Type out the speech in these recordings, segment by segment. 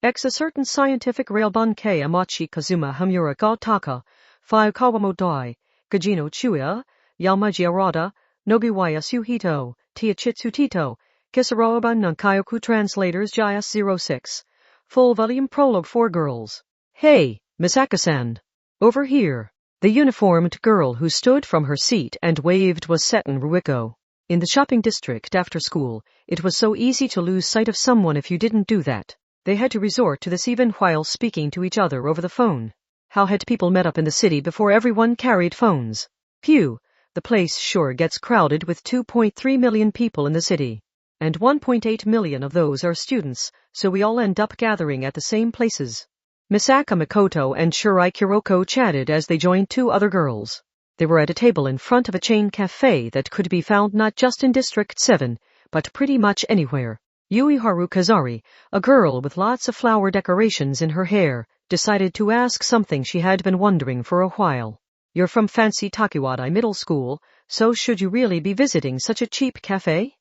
X a certain scientific Railgun Kamachi Kazuma Hamura ga Taka, 5 Kawamo Dai, Gajino Chuya, Yamaji Arada, Nobiwaya Suhito, Tiachitsu Tito, Kisaroba Nankyoku Translators JIS 06. Full volume prologue for girls. Hey, Miss Akasan. Over here. The uniformed girl who stood from her seat and waved was Seton Ruiko. In the shopping district after school, it was so easy to lose sight of someone if you didn't do that. They had to resort to this even while speaking to each other over the phone. How had people met up in the city before everyone carried phones? Phew, the place sure gets crowded with 2.3 million people in the city. And 1.8 million of those are students, so we all end up gathering at the same places. Misaka Makoto and Shirai Kuroko chatted as they joined two other girls. They were at a table in front of a chain cafe that could be found not just in District 7, but pretty much anywhere. Yuiharu Kazari, a girl with lots of flower decorations in her hair, decided to ask something she had been wondering for a while. You're from fancy Takiwadai Middle School, so should you really be visiting such a cheap cafe?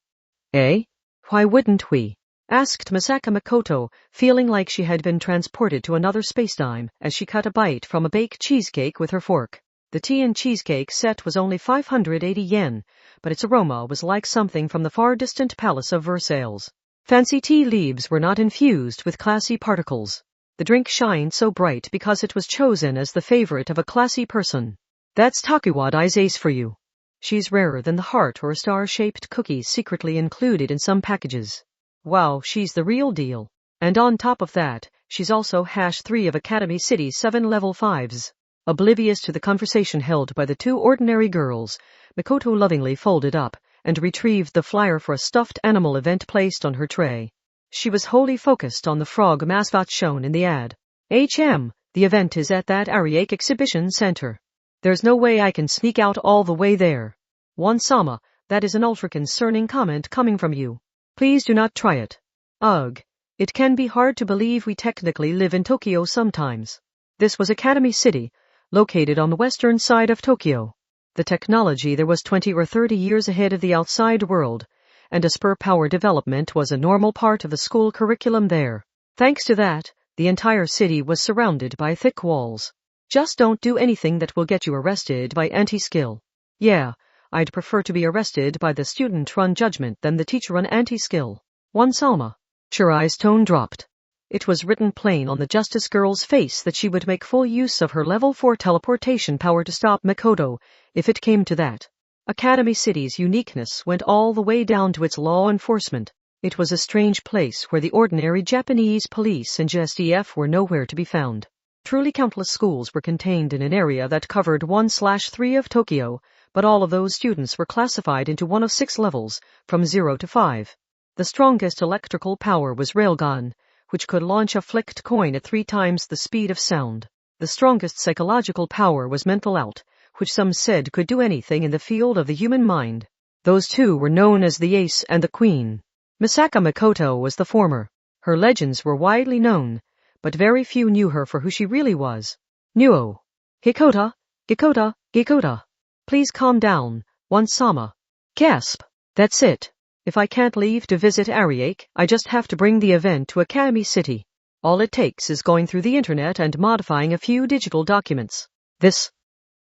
Eh? Why wouldn't we? Asked Misaka Makoto, feeling like she had been transported to another spacetime as she cut a bite from a baked cheesecake with her fork. The tea and cheesecake set was only 580 yen, but its aroma was like something from the far distant Palace of Versailles. Fancy tea leaves were not infused with classy particles. The drink shined so bright because it was chosen as the favorite of a classy person. That's Takiwadai's ace for you. She's rarer than the heart or star-shaped cookies secretly included in some packages. Wow, she's the real deal. And on top of that, she's also #3 of Academy City's 7 level 5s. Oblivious to the conversation held by the two ordinary girls, Makoto lovingly folded up and retrieved the flyer for a stuffed animal event placed on her tray. She was wholly focused on the frog mascot shown in the ad. The event is at that Ariake Exhibition Center. There's no way I can sneak out all the way there. One-sama, that is an ultra-concerning comment coming from you. Please do not try it. Ugh. It can be hard to believe we technically live in Tokyo sometimes. This was Academy City, located on the western side of Tokyo. The technology there was 20 or 30 years ahead of the outside world, and a spur power development was a normal part of the school curriculum there. Thanks to that, the entire city was surrounded by thick walls. Just don't do anything that will get you arrested by anti-skill. Yeah, I'd prefer to be arrested by the student-run judgment than the teacher-run anti-skill. One-sama. Shirai's tone dropped. It was written plain on the justice girl's face that she would make full use of her level 4 teleportation power to stop Makoto, if it came to that. Academy City's uniqueness went all the way down to its law enforcement. It was a strange place where the ordinary Japanese police and JSDF were nowhere to be found. Truly countless schools were contained in an area that covered 1/3 of Tokyo, but all of those students were classified into one of 6 levels, from 0 to 5. The strongest electrical power was Railgun, which could launch a flicked coin at 3 times the speed of sound. The strongest psychological power was mental out, which some said could do anything in the field of the human mind. Those two were known as the Ace and the Queen. Misaka Makoto was the former. Her legends were widely known, but very few knew her for who she really was. Nuo. Hikota, Gikota, Gikota. Please calm down, One-sama. Gasp. That's it. If I can't leave to visit Ariake, I just have to bring the event to Academy City. All it takes is going through the internet and modifying a few digital documents. This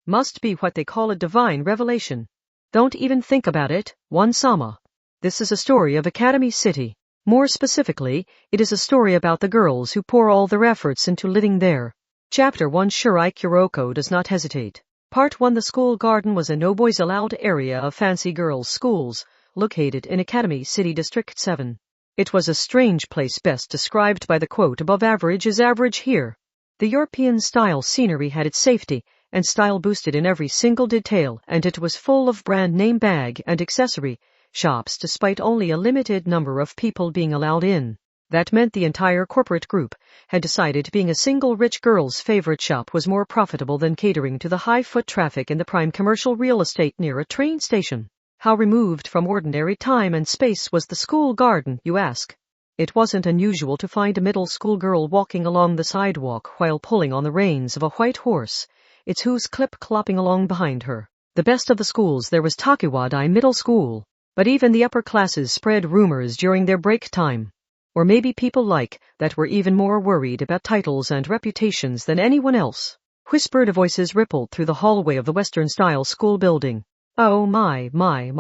must be what they call a divine revelation. Don't even think about it, One-sama. This is a story of Academy City. More specifically, it is a story about the girls who pour all their efforts into living there. Chapter 1. Shirai Kuroko does not hesitate. Part 1. The school garden was a no-boys-allowed area of fancy girls' schools, located in Academy City District 7. It was a strange place best described by the quote, above average is average here. The European-style scenery had its safety, and style boosted in every single detail, and it was full of brand-name bag and accessory shops despite only a limited number of people being allowed in. That meant the entire corporate group had decided being a single rich girl's favorite shop was more profitable than catering to the high foot traffic in the prime commercial real estate near a train station. How removed from ordinary time and space was the school garden, you ask? It wasn't unusual to find a middle school girl walking along the sidewalk while pulling on the reins of a white horse, its hooves clip-clopping along behind her. The best of the schools there was Takiwadai Middle School, but even the upper classes spread rumors during their break time. Or maybe people like that were even more worried about titles and reputations than anyone else. Whispered voices rippled through the hallway of the Western-style school building. Oh my,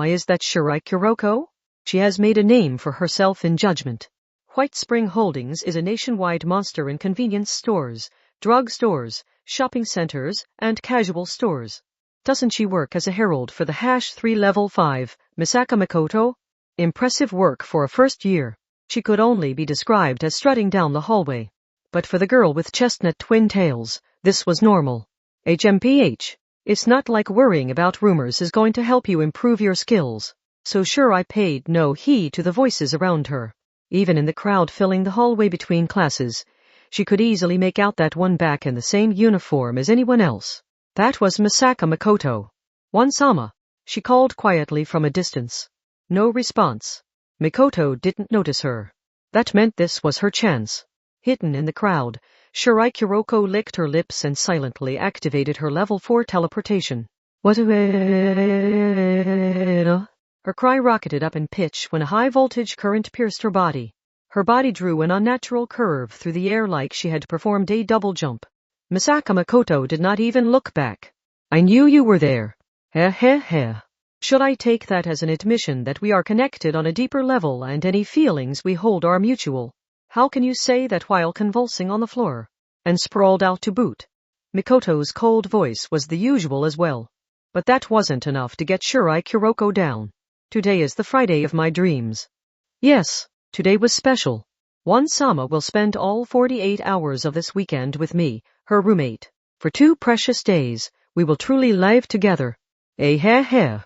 is that Shirai Kuroko? She has made a name for herself in judgment. White Spring Holdings is a nationwide monster in convenience stores, drug stores, shopping centers, and casual stores. Doesn't she work as a herald for the #3 Level 5, Misaka Makoto? Impressive work for a first year. She could only be described as strutting down the hallway. But for the girl with chestnut twin tails, this was normal. HMPH. It's not like worrying about rumors is going to help you improve your skills. So sure, I paid no heed to the voices around her. Even in the crowd filling the hallway between classes, she could easily make out that one back in the same uniform as anyone else. That was Misaka Makoto. "One-sama," she called quietly from a distance. No response. Makoto didn't notice her. That meant this was her chance. Hidden in the crowd, Shirai Kuroko licked her lips and silently activated her level 4 teleportation. What? Her cry rocketed up in pitch when a high-voltage current pierced her body. Her body drew an unnatural curve through the air like she had performed a double jump. Misaka Makoto did not even look back. "I knew you were there." Heh. Should I take that as an admission that we are connected on a deeper level and any feelings we hold are mutual? How can you say that while convulsing on the floor? And sprawled out to boot. Mikoto's cold voice was the usual as well. But that wasn't enough to get Shirai Kuroko down. "Today is the Friday of my dreams." Yes, today was special. One-sama will spend all 48 hours of this weekend with me, her roommate. For 2 precious days, we will truly live together. Heh.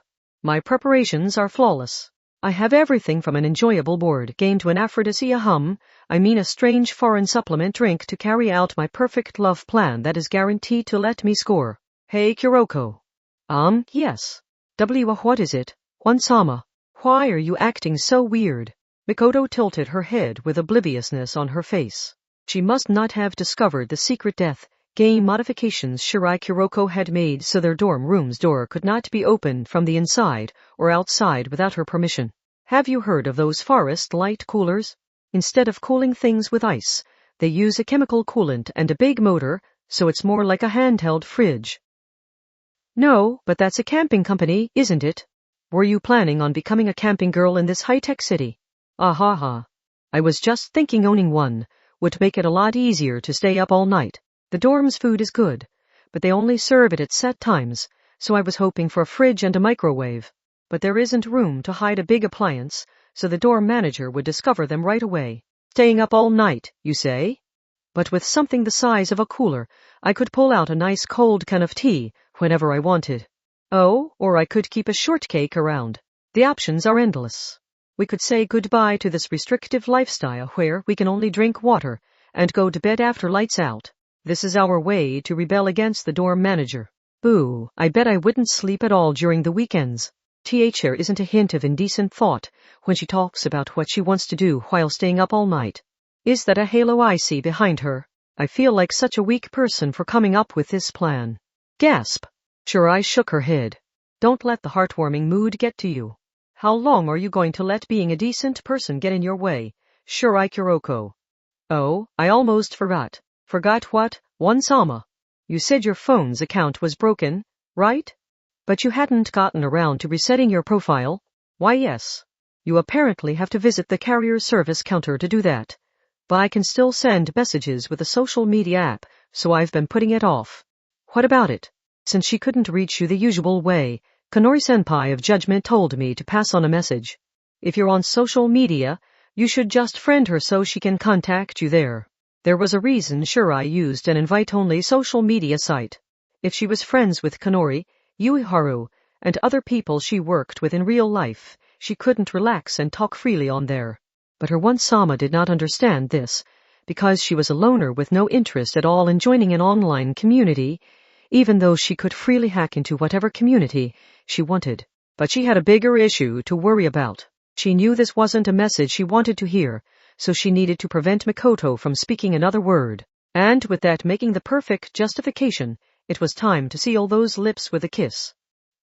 My preparations are flawless. I have everything from an enjoyable board game to an aphrodisiac a strange foreign supplement drink to carry out my perfect love plan that is guaranteed to let me score. Hey Kuroko. Yes. What is it? One-sama. Why are you acting so weird? Mikoto tilted her head with obliviousness on her face. She must not have discovered the secret death game modifications Shirai Kuroko had made so their dorm room's door could not be opened from the inside or outside without her permission. Have you heard of those forest light coolers? Instead of cooling things with ice, they use a chemical coolant and a big motor, so it's more like a handheld fridge. No, but that's a camping company, isn't it? Were you planning on becoming a camping girl in this high-tech city? I was just thinking owning one would make it a lot easier to stay up all night. The dorm's food is good, but they only serve it at set times, so I was hoping for a fridge and a microwave. But there isn't room to hide a big appliance, so the dorm manager would discover them right away. Staying up all night, you say? But with something the size of a cooler, I could pull out a nice cold can of tea whenever I wanted. Oh, or I could keep a shortcake around. The options are endless. We could say goodbye to this restrictive lifestyle where we can only drink water and go to bed after lights out. This is our way to rebel against the dorm manager. Boo, I bet I wouldn't sleep at all during the weekends. There isn't a hint of indecent thought when she talks about what she wants to do while staying up all night. Is that a halo I see behind her? I feel like such a weak person for coming up with this plan. Gasp. Shirai shook her head. Don't let the heartwarming mood get to you. How long are you going to let being a decent person get in your way? Shirai Kuroko. Oh, I almost forgot. Forgot what? One-sama. You said your phone's account was broken, right? But you hadn't gotten around to resetting your profile? Why yes. You apparently have to visit the carrier service counter to do that. But I can still send messages with a social media app, so I've been putting it off. What about it? Since she couldn't reach you the usual way, Kanori-senpai of judgment told me to pass on a message. If you're on social media, you should just friend her so she can contact you there. There was a reason Shirai used an invite-only social media site. If she was friends with Kanori, Yuiharu, and other people she worked with in real life, she couldn't relax and talk freely on there. But her one-sama did not understand this, because she was a loner with no interest at all in joining an online community, even though she could freely hack into whatever community she wanted. But she had a bigger issue to worry about. She knew this wasn't a message she wanted to hear, so she needed to prevent Mikoto from speaking another word. And with that making the perfect justification, it was time to seal those lips with a kiss.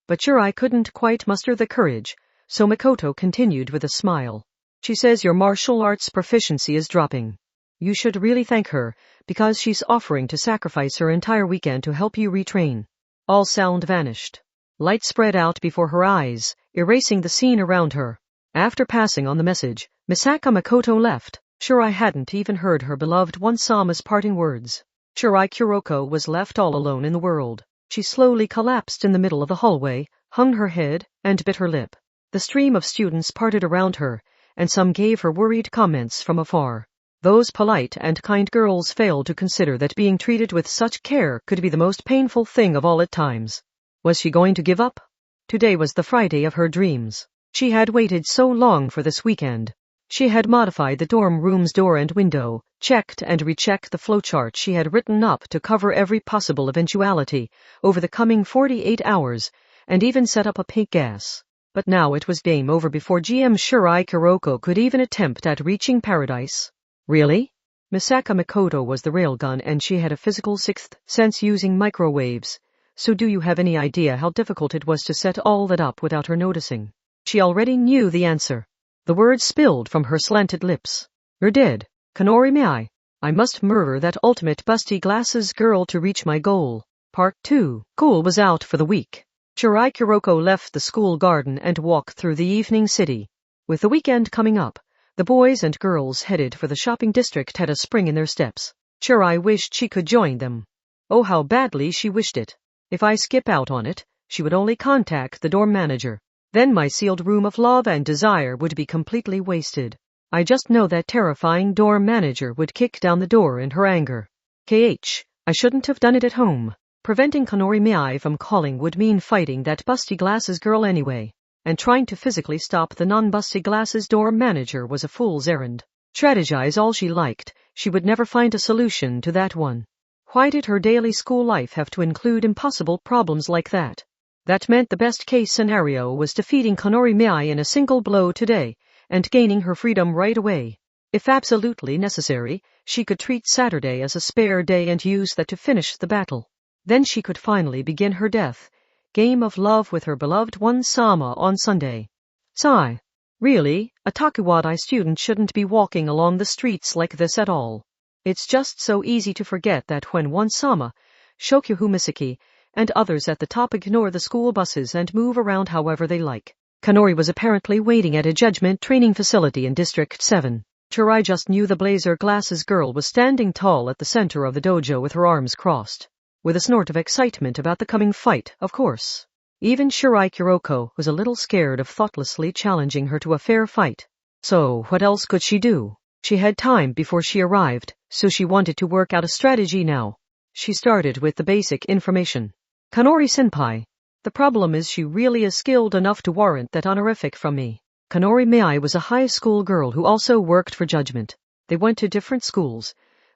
But Shirai couldn't quite muster the courage, so Mikoto continued with a smile. She says your martial arts proficiency is dropping. You should really thank her, because she's offering to sacrifice her entire weekend to help you retrain. All sound vanished. Light spread out before her eyes, erasing the scene around her. After passing on the message, Misaka Makoto left. Shirai hadn't even heard her beloved one-sama's parting words. Shirai Kuroko was left all alone in the world. She slowly collapsed in the middle of the hallway, hung her head, and bit her lip. The stream of students parted around her, and some gave her worried comments from afar. Those polite and kind girls failed to consider that being treated with such care could be the most painful thing of all at times. Was she going to give up? Today was the Friday of her dreams. She had waited so long for this weekend. She had modified the dorm room's door and window, checked and rechecked the flowchart she had written up to cover every possible eventuality over the coming 48 hours, and even set up a pink gas. But now it was game over before GM Shirai Kuroko could even attempt at reaching paradise. Really? Misaka Makoto was the railgun, and she had a physical sixth sense using microwaves. So do you have any idea how difficult it was to set all that up without her noticing? She already knew the answer. The words spilled from her slanted lips. You're dead. Kanori Mai. I must murder that ultimate busty glasses girl to reach my goal. Part 2. School was out for the week. Shirai Kuroko left the school garden and walked through the evening city. With the weekend coming up, the boys and girls headed for the shopping district had a spring in their steps. Shirai wished she could join them. Oh, how badly she wished it. If I skip out on it, she would only contact the dorm manager. Then my sealed room of love and desire would be completely wasted. I just know that terrifying dorm manager would kick down the door in her anger. I shouldn't have done it at home. Preventing Kanori Mai from calling would mean fighting that busty glasses girl anyway. And trying to physically stop the non-busty glasses dorm manager was a fool's errand. Strategize all she liked, she would never find a solution to that one. Why did her daily school life have to include impossible problems like that? That meant the best-case scenario was defeating Kanori Mai in a single blow today, and gaining her freedom right away. If absolutely necessary, she could treat Saturday as a spare day and use that to finish the battle. Then she could finally begin her death game of love with her beloved one-sama on Sunday. Sigh. Really, a Takuwadai student shouldn't be walking along the streets like this at all. It's just so easy to forget that when one-sama, Shokyu Misaki, and others at the top ignore the school buses and move around however they like. Kanori was apparently waiting at a judgment training facility in District 7. Shirai just knew the blazer glasses girl was standing tall at the center of the dojo with her arms crossed. With a snort of excitement about the coming fight, of course. Even Shirai Kuroko was a little scared of thoughtlessly challenging her to a fair fight. So what else could she do? She had time before she arrived, so she wanted to work out a strategy now. She started with the basic information. Kanori-senpai. The problem is she really is skilled enough to warrant that honorific from me. Kanori Mai was a high school girl who also worked for judgment. They went to different schools,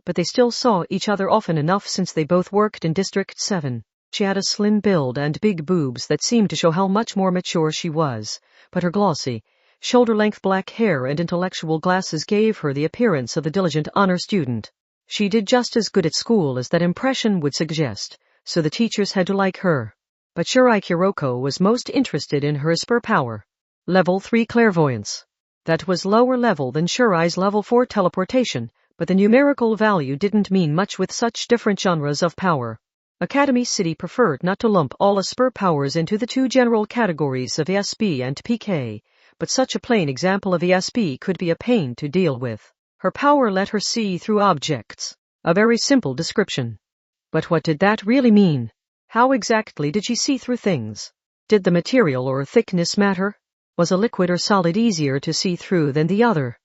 but they still saw each other often enough since they both worked in District 7. She had a slim build and big boobs that seemed to show how much more mature she was, but her glossy, shoulder-length black hair and intellectual glasses gave her the appearance of a diligent honor student. She did just as good at school as that impression would suggest, so the teachers had to like her. But Shirai Kuroko was most interested in her spur power. Level 3 clairvoyance. That was lower level than Shirai's level 4 teleportation, but the numerical value didn't mean much with such different genres of power. Academy City preferred not to lump all spur powers into the two general categories of ESP and PK, but such a plain example of ESP could be a pain to deal with. Her power let her see through objects. A very simple description. But what did that really mean? How exactly did she see through things? Did the material or thickness matter? Was a liquid or solid easier to see through than the other?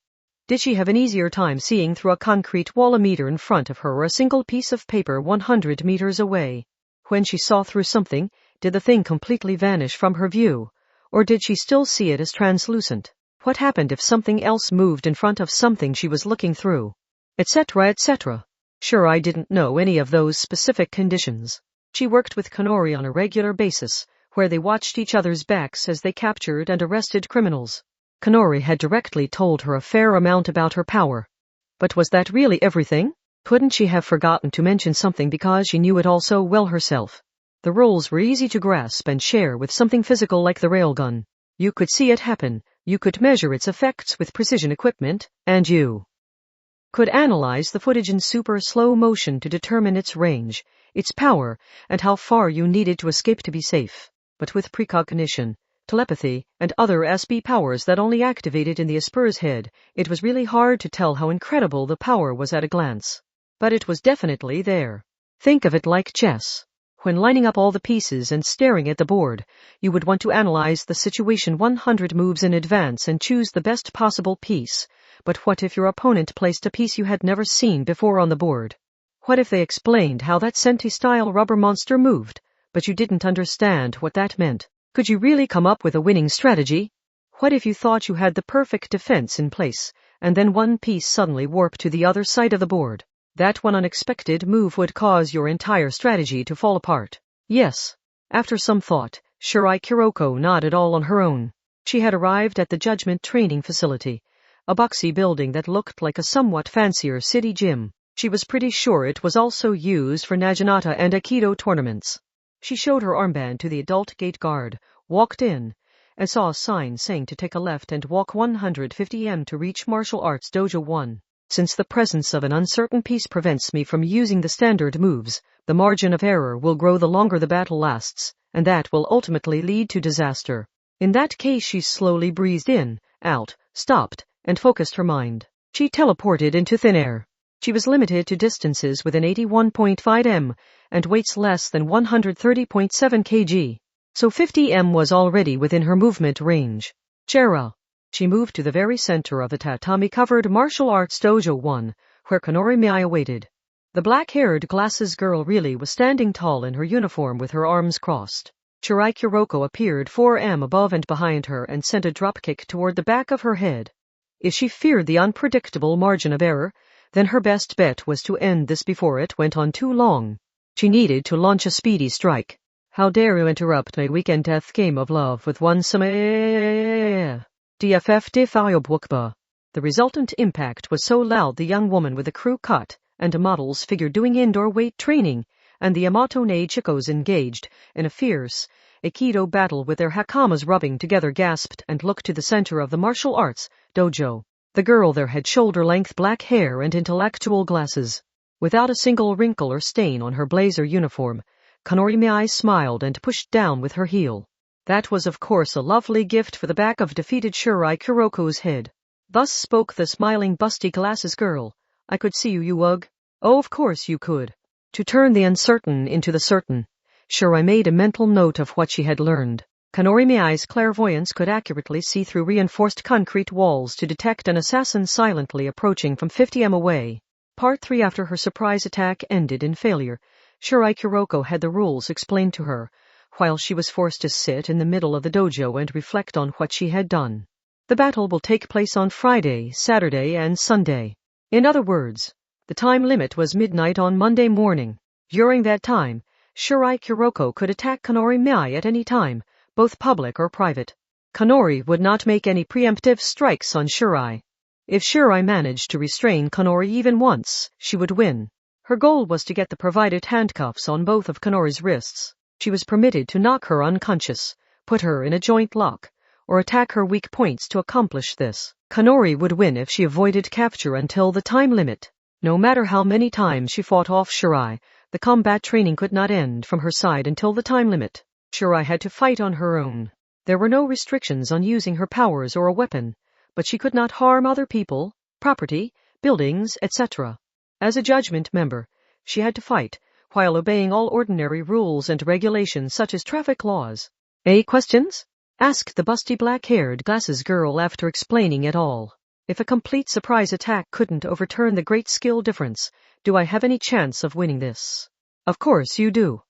Did she have an easier time seeing through a concrete wall a meter in front of her or a single piece of paper 100 meters away? When she saw through something, did the thing completely vanish from her view? Or did she still see it as translucent? What happened if something else moved in front of something she was looking through? Etc., etc. Shirai didn't know any of those specific conditions. She worked with Kanori on a regular basis, where they watched each other's backs as they captured and arrested criminals. Kanori had directly told her a fair amount about her power. But was that really everything? Couldn't she have forgotten to mention something because she knew it all so well herself? The rules were easy to grasp and share with something physical like the railgun. You could see it happen, You could measure its effects with precision equipment, and you could analyze the footage in super slow motion to determine its range, its power, and how far you needed to escape to be safe. But with precognition, telepathy, and other SB powers that only activated in the Asper's head, it was really hard to tell how incredible the power was at a glance. But it was definitely there. Think of it like chess. When lining up all the pieces and staring at the board, you would want to analyze the situation 100 moves in advance and choose the best possible piece. But what if your opponent placed a piece you had never seen before on the board? What if they explained how that Senti-style rubber monster moved, but you didn't understand what that meant? Could you really come up with a winning strategy? What if you thought you had the perfect defense in place, and then one piece suddenly warped to the other side of the board? That one unexpected move would cause your entire strategy to fall apart. Yes. After some thought, Shirai Kuroko nodded all on her own. She had arrived at the Judgment Training Facility, a boxy building that looked like a somewhat fancier city gym. She was pretty sure it was also used for Naginata and Aikido tournaments. She showed her armband to the adult gate guard, walked in, and saw a sign saying to take a left and walk 150 m to reach Martial Arts Dojo 1. Since the presence of an uncertain piece prevents me from using the standard moves, the margin of error will grow the longer the battle lasts, and that will ultimately lead to disaster. In that case, she slowly breathed in, out, stopped, and focused her mind. She teleported into thin air. She was limited to distances within 81.5 m and weights less than 130.7 kg, so 50 m was already within her movement range. Chera. She moved to the very center of the tatami-covered Martial Arts Dojo 1, where Kanori Miyai waited. The black-haired glasses girl really was standing tall in her uniform with her arms crossed. Shirai Kuroko appeared 4 m above and behind her and sent a dropkick toward the back of her head. If she feared the unpredictable margin of error, then her best bet was to end this before it went on too long. She needed to launch a speedy strike. How dare you interrupt my weekend death game of love with one DFF de Audiobook. The resultant impact was so loud the young woman with the crew cut, and a model's figure doing indoor weight training, and the Amatone Chicos engaged in a fierce Aikido battle with their hakamas rubbing together gasped and looked to the center of the martial arts dojo. The girl there had shoulder-length black hair and intellectual glasses. Without a single wrinkle or stain on her blazer uniform, Kanori Miyai smiled and pushed down with her heel. That was of course a lovely gift for the back of defeated Shirai Kuroko's head. Thus spoke the smiling busty glasses girl. I could see you ugh. Oh, of course you could. To turn the uncertain into the certain. Shirai made a mental note of what she had learned. Kanori Miyai's clairvoyance could accurately see through reinforced concrete walls to detect an assassin silently approaching from 50 m away. Part 3. After her surprise attack ended in failure, Shirai Kuroko had the rules explained to her, while she was forced to sit in the middle of the dojo and reflect on what she had done. The battle will take place on Friday, Saturday, and Sunday. In other words, the time limit was midnight on Monday morning. During that time, Shirai Kuroko could attack Kanori Miyai at any time, both public or private. Kanori would not make any preemptive strikes on Shirai. If Shirai managed to restrain Kanori even once, she would win. Her goal was to get the provided handcuffs on both of Kanori's wrists. She was permitted to knock her unconscious, put her in a joint lock, or attack her weak points to accomplish this. Kanori would win if she avoided capture until the time limit. No matter how many times she fought off Shirai, the combat training could not end from her side until the time limit. Shirai had to fight on her own. There were no restrictions on using her powers or a weapon, but she could not harm other people, property, buildings, etc. As a judgment member, she had to fight, while obeying all ordinary rules and regulations such as traffic laws. Questions? Asked the busty black-haired glasses girl after explaining it all. If a complete surprise attack couldn't overturn the great skill difference, do I have any chance of winning this? Of course you do.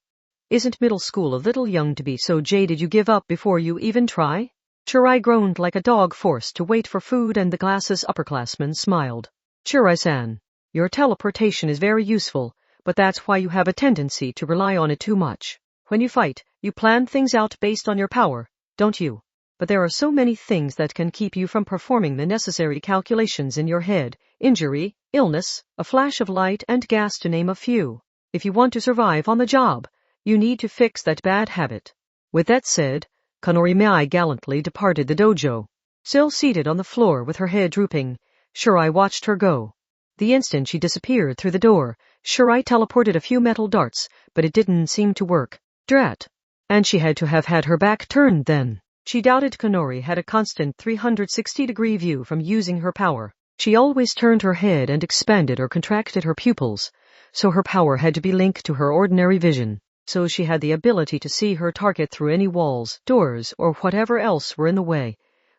Isn't middle school a little young to be so jaded you give up before you even try? Shirai groaned like a dog forced to wait for food, and the glasses upperclassman smiled. Shirai-san, your teleportation is very useful, but that's why you have a tendency to rely on it too much. When you fight, you plan things out based on your power, don't you? But there are so many things that can keep you from performing the necessary calculations in your head: injury, illness, a flash of light, and gas, to name a few. If you want to survive on the job, you need to fix that bad habit. With that said, Kanori Miyai gallantly departed the dojo. Still seated on the floor with her head drooping, Shirai watched her go. The instant she disappeared through the door, Shirai teleported a few metal darts, but it didn't seem to work. Drat! And she had to have had her back turned then. She doubted Kanori had a constant 360-degree view from using her power. She always turned her head and expanded or contracted her pupils, so her power had to be linked to her ordinary vision. So she had the ability to see her target through any walls, doors, or whatever else were in the way.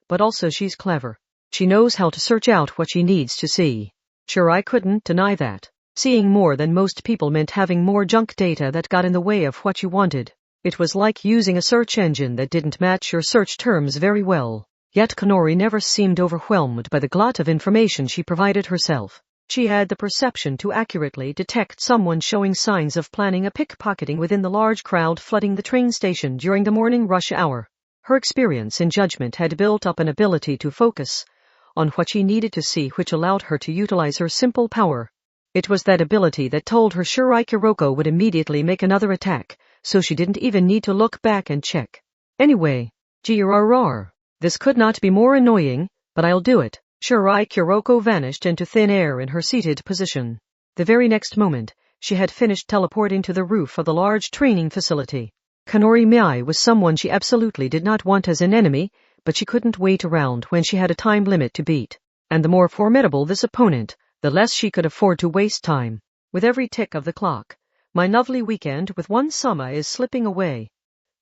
But also she's clever. She knows how to search out what she needs to see. Sure, I couldn't deny that. Seeing more than most people meant having more junk data that got in the way of what you wanted. It was like using a search engine that didn't match your search terms very well. Yet Kanori never seemed overwhelmed by the glut of information she provided herself. She had the perception to accurately detect someone showing signs of planning a pickpocketing within the large crowd flooding the train station during the morning rush hour. Her experience in judgment had built up an ability to focus on what she needed to see, which allowed her to utilize her simple power. It was that ability that told her Shirai Kuroko would immediately make another attack, so she didn't even need to look back and check. Anyway, grrr. This could not be more annoying, but I'll do it. Shirai Kuroko vanished into thin air in her seated position. The very next moment, she had finished teleporting to the roof of the large training facility. Kanori Mei was someone she absolutely did not want as an enemy, but she couldn't wait around when she had a time limit to beat. And the more formidable this opponent, the less she could afford to waste time. With every tick of the clock, my lovely weekend with one summer is slipping away.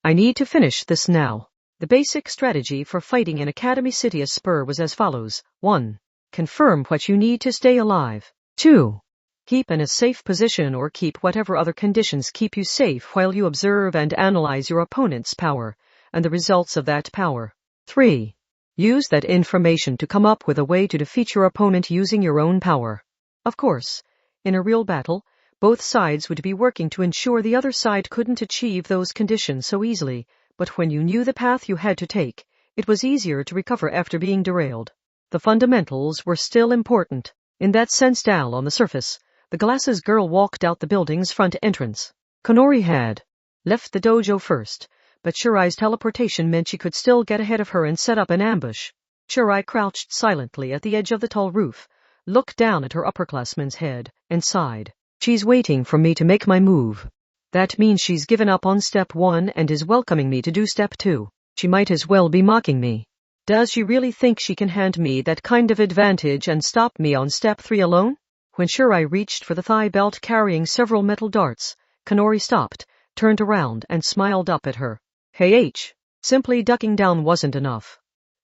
I need to finish this now. The basic strategy for fighting in Academy City Spur was as follows. 1. Confirm what you need to stay alive. 2. Keep in a safe position or keep whatever other conditions keep you safe while you observe and analyze your opponent's power and the results of that power. 3. Use that information to come up with a way to defeat your opponent using your own power. Of course, in a real battle, both sides would be working to ensure the other side couldn't achieve those conditions so easily, but when you knew the path you had to take, it was easier to recover after being derailed. The fundamentals were still important. In that sense, on the surface, the glasses girl walked out the building's front entrance. Kanori had left the dojo first, but Shirai's teleportation meant she could still get ahead of her and set up an ambush. Shirai crouched silently at the edge of the tall roof, looked down at her upperclassman's head, and sighed. She's waiting for me to make my move. That means she's given up on step 1 and is welcoming me to do step 2. She might as well be mocking me. Does she really think she can hand me that kind of advantage and stop me on step 3 alone? When Shirai reached for the thigh belt carrying several metal darts, Kanori stopped, turned around, and smiled up at her. Hey. Simply ducking down wasn't enough.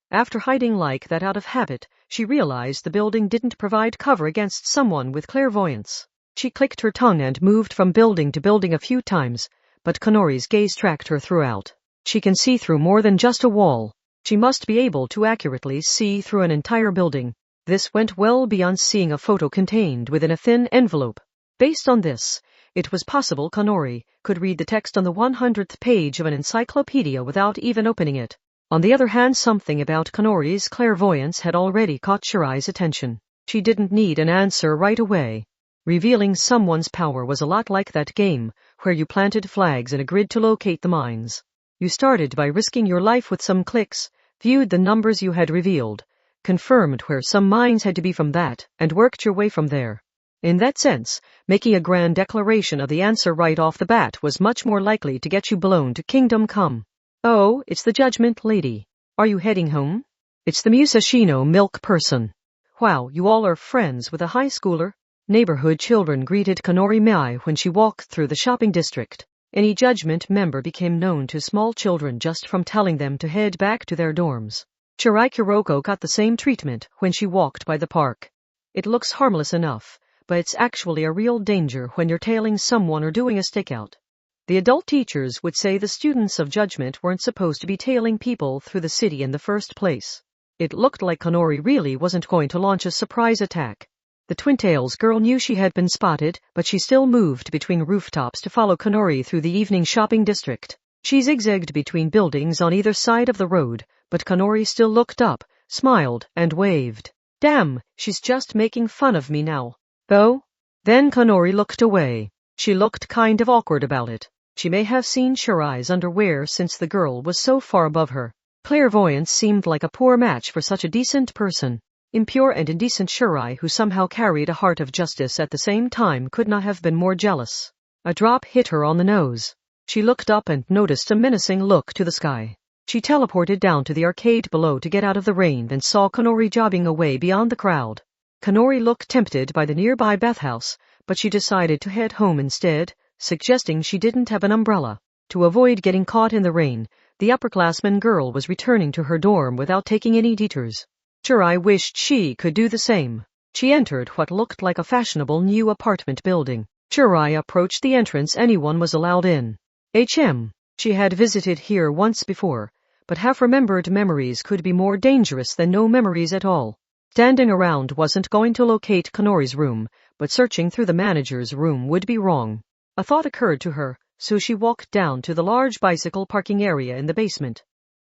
After hiding like that out of habit, she realized the building didn't provide cover against someone with clairvoyance. She clicked her tongue and moved from building to building a few times, but Kanori's gaze tracked her throughout. She can see through more than just a wall. She must be able to accurately see through an entire building. This went well beyond seeing a photo contained within a thin envelope. Based on this, it was possible Kanori could read the text on the 100th page of an encyclopedia without even opening it. On the other hand, something about Kanori's clairvoyance had already caught Shirai's attention. She didn't need an answer right away. Revealing someone's power was a lot like that game, where you planted flags in a grid to locate the mines. You started by risking your life with some clicks, viewed the numbers you had revealed, confirmed where some mines had to be from that, and worked your way from there. In that sense, making a grand declaration of the answer right off the bat was much more likely to get you blown to Kingdom Come. Oh, it's the Judgment Lady. Are you heading home? It's the Musashino milk person. Wow, you all are friends with a high schooler? Neighborhood children greeted Kanori Mei when she walked through the shopping district. Any Judgment member became known to small children just from telling them to head back to their dorms. Shirai Kuroko got the same treatment when she walked by the park. It looks harmless enough, but it's actually a real danger when you're tailing someone or doing a stakeout. The adult teachers would say the students of Judgment weren't supposed to be tailing people through the city in the first place. It looked like Kanori really wasn't going to launch a surprise attack. The Twin-Tails girl knew she had been spotted, but she still moved between rooftops to follow Kanori through the evening shopping district. She zigzagged between buildings on either side of the road, but Kanori still looked up, smiled, and waved. Damn, she's just making fun of me now. Though? Then Kanori looked away. She looked kind of awkward about it. She may have seen Shirai's underwear since the girl was so far above her. Clairvoyance seemed like a poor match for such a decent person. Impure and indecent Shirai, who somehow carried a heart of justice at the same time, could not have been more jealous. A drop hit her on the nose. She looked up and noticed a menacing look to the sky. She teleported down to the arcade below to get out of the rain and saw Kanori jogging away beyond the crowd. Kanori looked tempted by the nearby bathhouse, but she decided to head home instead, suggesting she didn't have an umbrella. To avoid getting caught in the rain, the upperclassman girl was returning to her dorm without taking any detours. Shirai wished she could do the same. She entered what looked like a fashionable new apartment building. Shirai approached the entrance anyone was allowed in. She had visited here once before, but half-remembered memories could be more dangerous than no memories at all. Standing around wasn't going to locate Kanori's room, but searching through the manager's room would be wrong. A thought occurred to her, so she walked down to the large bicycle parking area in the basement.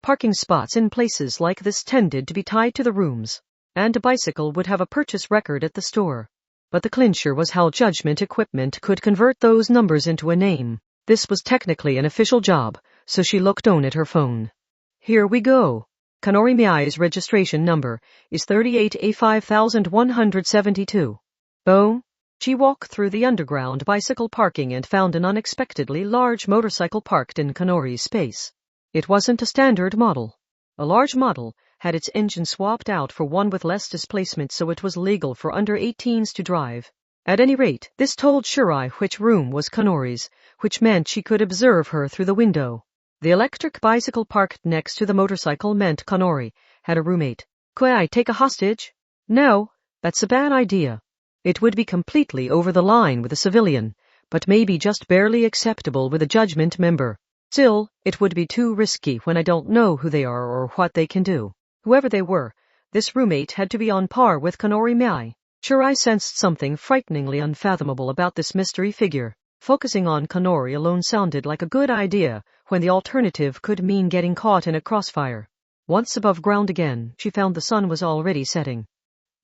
Parking spots in places like this tended to be tied to the rooms, and a bicycle would have a purchase record at the store. But the clincher was how Judgment Equipment could convert those numbers into a name. This was technically an official job, so she looked down at her phone. Here we go. Kanori Miyai's registration number is 38A5172. Boom. She walked through the underground bicycle parking and found an unexpectedly large motorcycle parked in Kanori's space. It wasn't a standard model. A large model had its engine swapped out for one with less displacement, so it was legal for under 18s to drive. At any rate, this told Shirai which room was Kanori's, which meant she could observe her through the window. The electric bicycle parked next to the motorcycle meant Kanori had a roommate. Could I take a hostage? No, that's a bad idea. It would be completely over the line with a civilian, but maybe just barely acceptable with a judgment member. Still, it would be too risky when I don't know who they are or what they can do. Whoever they were, this roommate had to be on par with Kanori Miyai. Shirai sensed something frighteningly unfathomable about this mystery figure. Focusing on Kanori alone sounded like a good idea, when the alternative could mean getting caught in a crossfire. Once above ground again, she found the sun was already setting.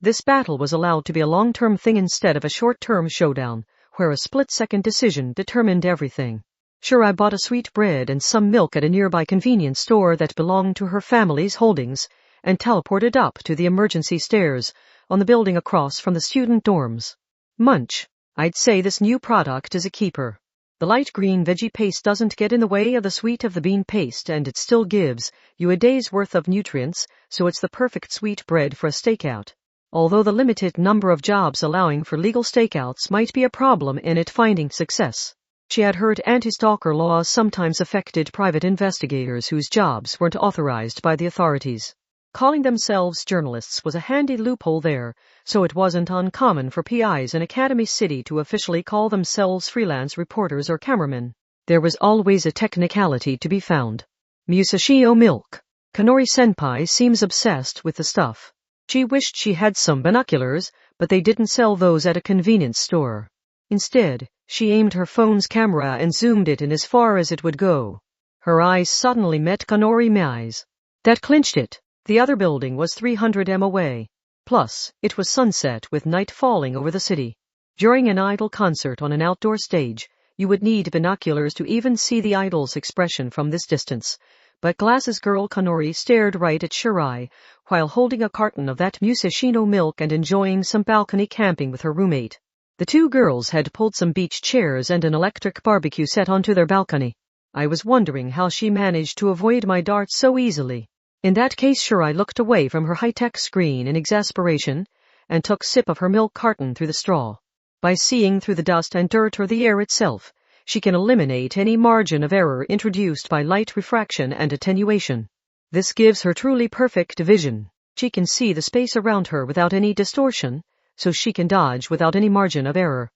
This battle was allowed to be a long-term thing instead of a short-term showdown, where a split-second decision determined everything. Shirai bought a sweet bread and some milk at a nearby convenience store that belonged to her family's holdings, and teleported up to the emergency stairs on the building across from the student dorms. Munch. I'd say this new product is a keeper. The light green veggie paste doesn't get in the way of the sweet of the bean paste, and it still gives you a day's worth of nutrients, so it's the perfect sweet bread for a stakeout. Although the limited number of jobs allowing for legal stakeouts might be a problem in it finding success. She had heard anti-stalker laws sometimes affected private investigators whose jobs weren't authorized by the authorities. Calling themselves journalists was a handy loophole there, so it wasn't uncommon for PIs in Academy City to officially call themselves freelance reporters or cameramen. There was always a technicality to be found. Musashio milk. Kanori-senpai seems obsessed with the stuff. She wished she had some binoculars, but they didn't sell those at a convenience store. Instead, she aimed her phone's camera and zoomed it in as far as it would go. Her eyes suddenly met Kanori Miyai's. That clinched it. The other building was 300 m away. Plus, it was sunset with night falling over the city. During an idol concert on an outdoor stage, you would need binoculars to even see the idol's expression from this distance. But glasses girl Kanori stared right at Shirai, while holding a carton of that Musashino milk and enjoying some balcony camping with her roommate. The two girls had pulled some beach chairs and an electric barbecue set onto their balcony. I was wondering how she managed to avoid my darts so easily. In that case, Shirai looked away from her high-tech screen in exasperation and took sip of her milk carton through the straw. By seeing through the dust and dirt or the air itself, she can eliminate any margin of error introduced by light refraction and attenuation. This gives her truly perfect vision. She can see the space around her without any distortion, so she can dodge without any margin of error.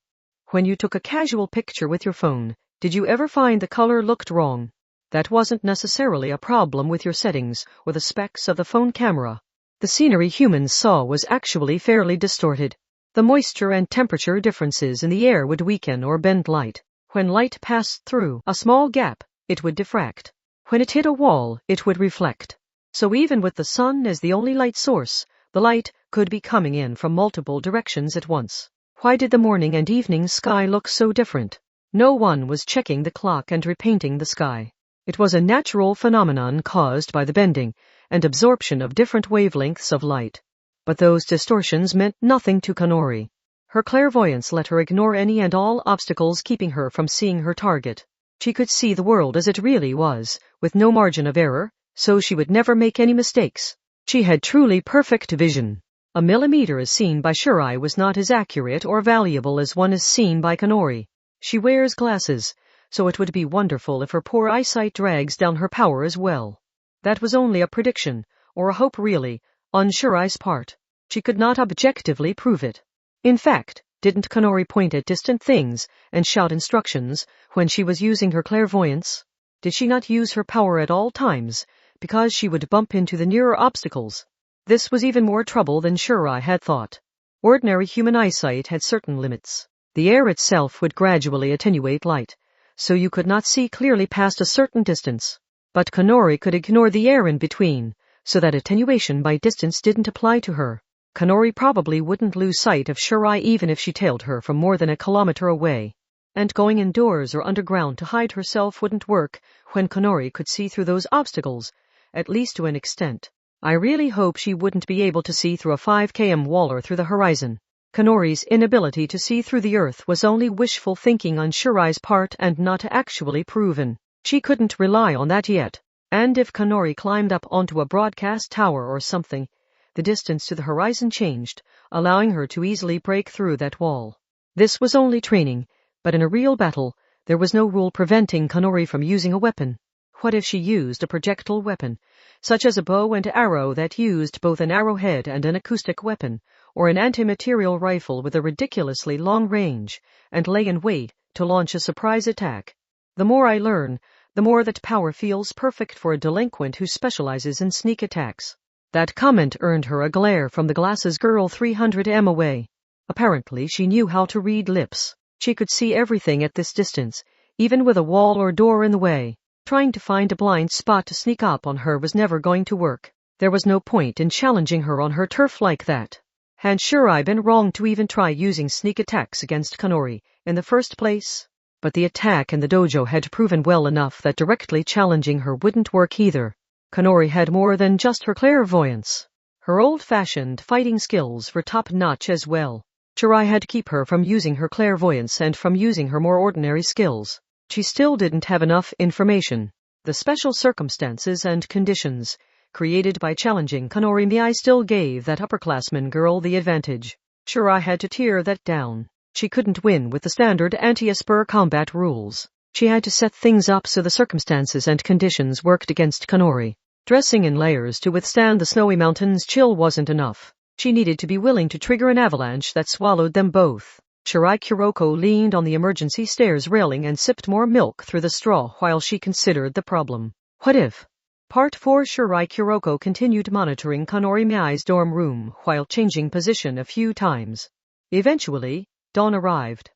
When you took a casual picture with your phone, did you ever find the color looked wrong? That wasn't necessarily a problem with your settings or the specs of the phone camera. The scenery humans saw was actually fairly distorted. The moisture and temperature differences in the air would weaken or bend light. When light passed through a small gap, it would diffract. When it hit a wall, it would reflect. So even with the sun as the only light source, the light could be coming in from multiple directions at once. Why did the morning and evening sky look so different? No one was checking the clock and repainting the sky. It was a natural phenomenon caused by the bending and absorption of different wavelengths of light. But those distortions meant nothing to Kanori. Her clairvoyance let her ignore any and all obstacles keeping her from seeing her target. She could see the world as it really was, with no margin of error, so she would never make any mistakes. She had truly perfect vision. A millimeter as seen by Shirai was not as accurate or valuable as one as seen by Kanori. She wears glasses, so it would be wonderful if her poor eyesight drags down her power as well. That was only a prediction, or a hope really, on Shirai's part. She could not objectively prove it. In fact, didn't Kanori point at distant things and shout instructions when she was using her clairvoyance? Did she not use her power at all times, because she would bump into the nearer obstacles? This was even more trouble than Shirai had thought. Ordinary human eyesight had certain limits. The air itself would gradually attenuate light, so you could not see clearly past a certain distance. But Kanori could ignore the air in between, so that attenuation by distance didn't apply to her. Kanori probably wouldn't lose sight of Shirai even if she tailed her from more than a kilometer away. And going indoors or underground to hide herself wouldn't work when Kanori could see through those obstacles, at least to an extent. I really hope she wouldn't be able to see through a 5 km wall or through the horizon. Kanori's inability to see through the earth was only wishful thinking on Shirai's part and not actually proven. She couldn't rely on that yet. And if Kanori climbed up onto a broadcast tower or something, the distance to the horizon changed, allowing her to easily break through that wall. This was only training, but in a real battle, there was no rule preventing Kanori from using a weapon. What if she used a projectile weapon, such as a bow and arrow that used both an arrowhead and an acoustic weapon, or an anti-material rifle with a ridiculously long range, and lay in wait to launch a surprise attack? The more I learn, the more that power feels perfect for a delinquent who specializes in sneak attacks. That comment earned her a glare from the glasses girl 300 m away. Apparently she knew how to read lips. She could see everything at this distance, even with a wall or door in the way. Trying to find a blind spot to sneak up on her was never going to work. There was no point in challenging her on her turf like that. Had Shirai been wrong to even try using sneak attacks against Kanori in the first place? But the attack in the dojo had proven well enough that directly challenging her wouldn't work either. Kanori had more than just her clairvoyance. Her old-fashioned fighting skills were top-notch as well. Shirai had to keep her from using her clairvoyance and from using her more ordinary skills. She still didn't have enough information. The special circumstances and conditions created by challenging Kanori Miyai still gave that upperclassman girl the advantage. Shirai had to tear that down. She couldn't win with the standard anti-Esper combat rules. She had to set things up so the circumstances and conditions worked against Kanori. Dressing in layers to withstand the snowy mountains chill wasn't enough. She needed to be willing to trigger an avalanche that swallowed them both. Shirai Kuroko leaned on the emergency stairs railing and sipped more milk through the straw while she considered the problem. What if? Part 4. Shirai Kuroko continued monitoring Kanori Miyai's dorm room while changing position a few times. Eventually, dawn arrived.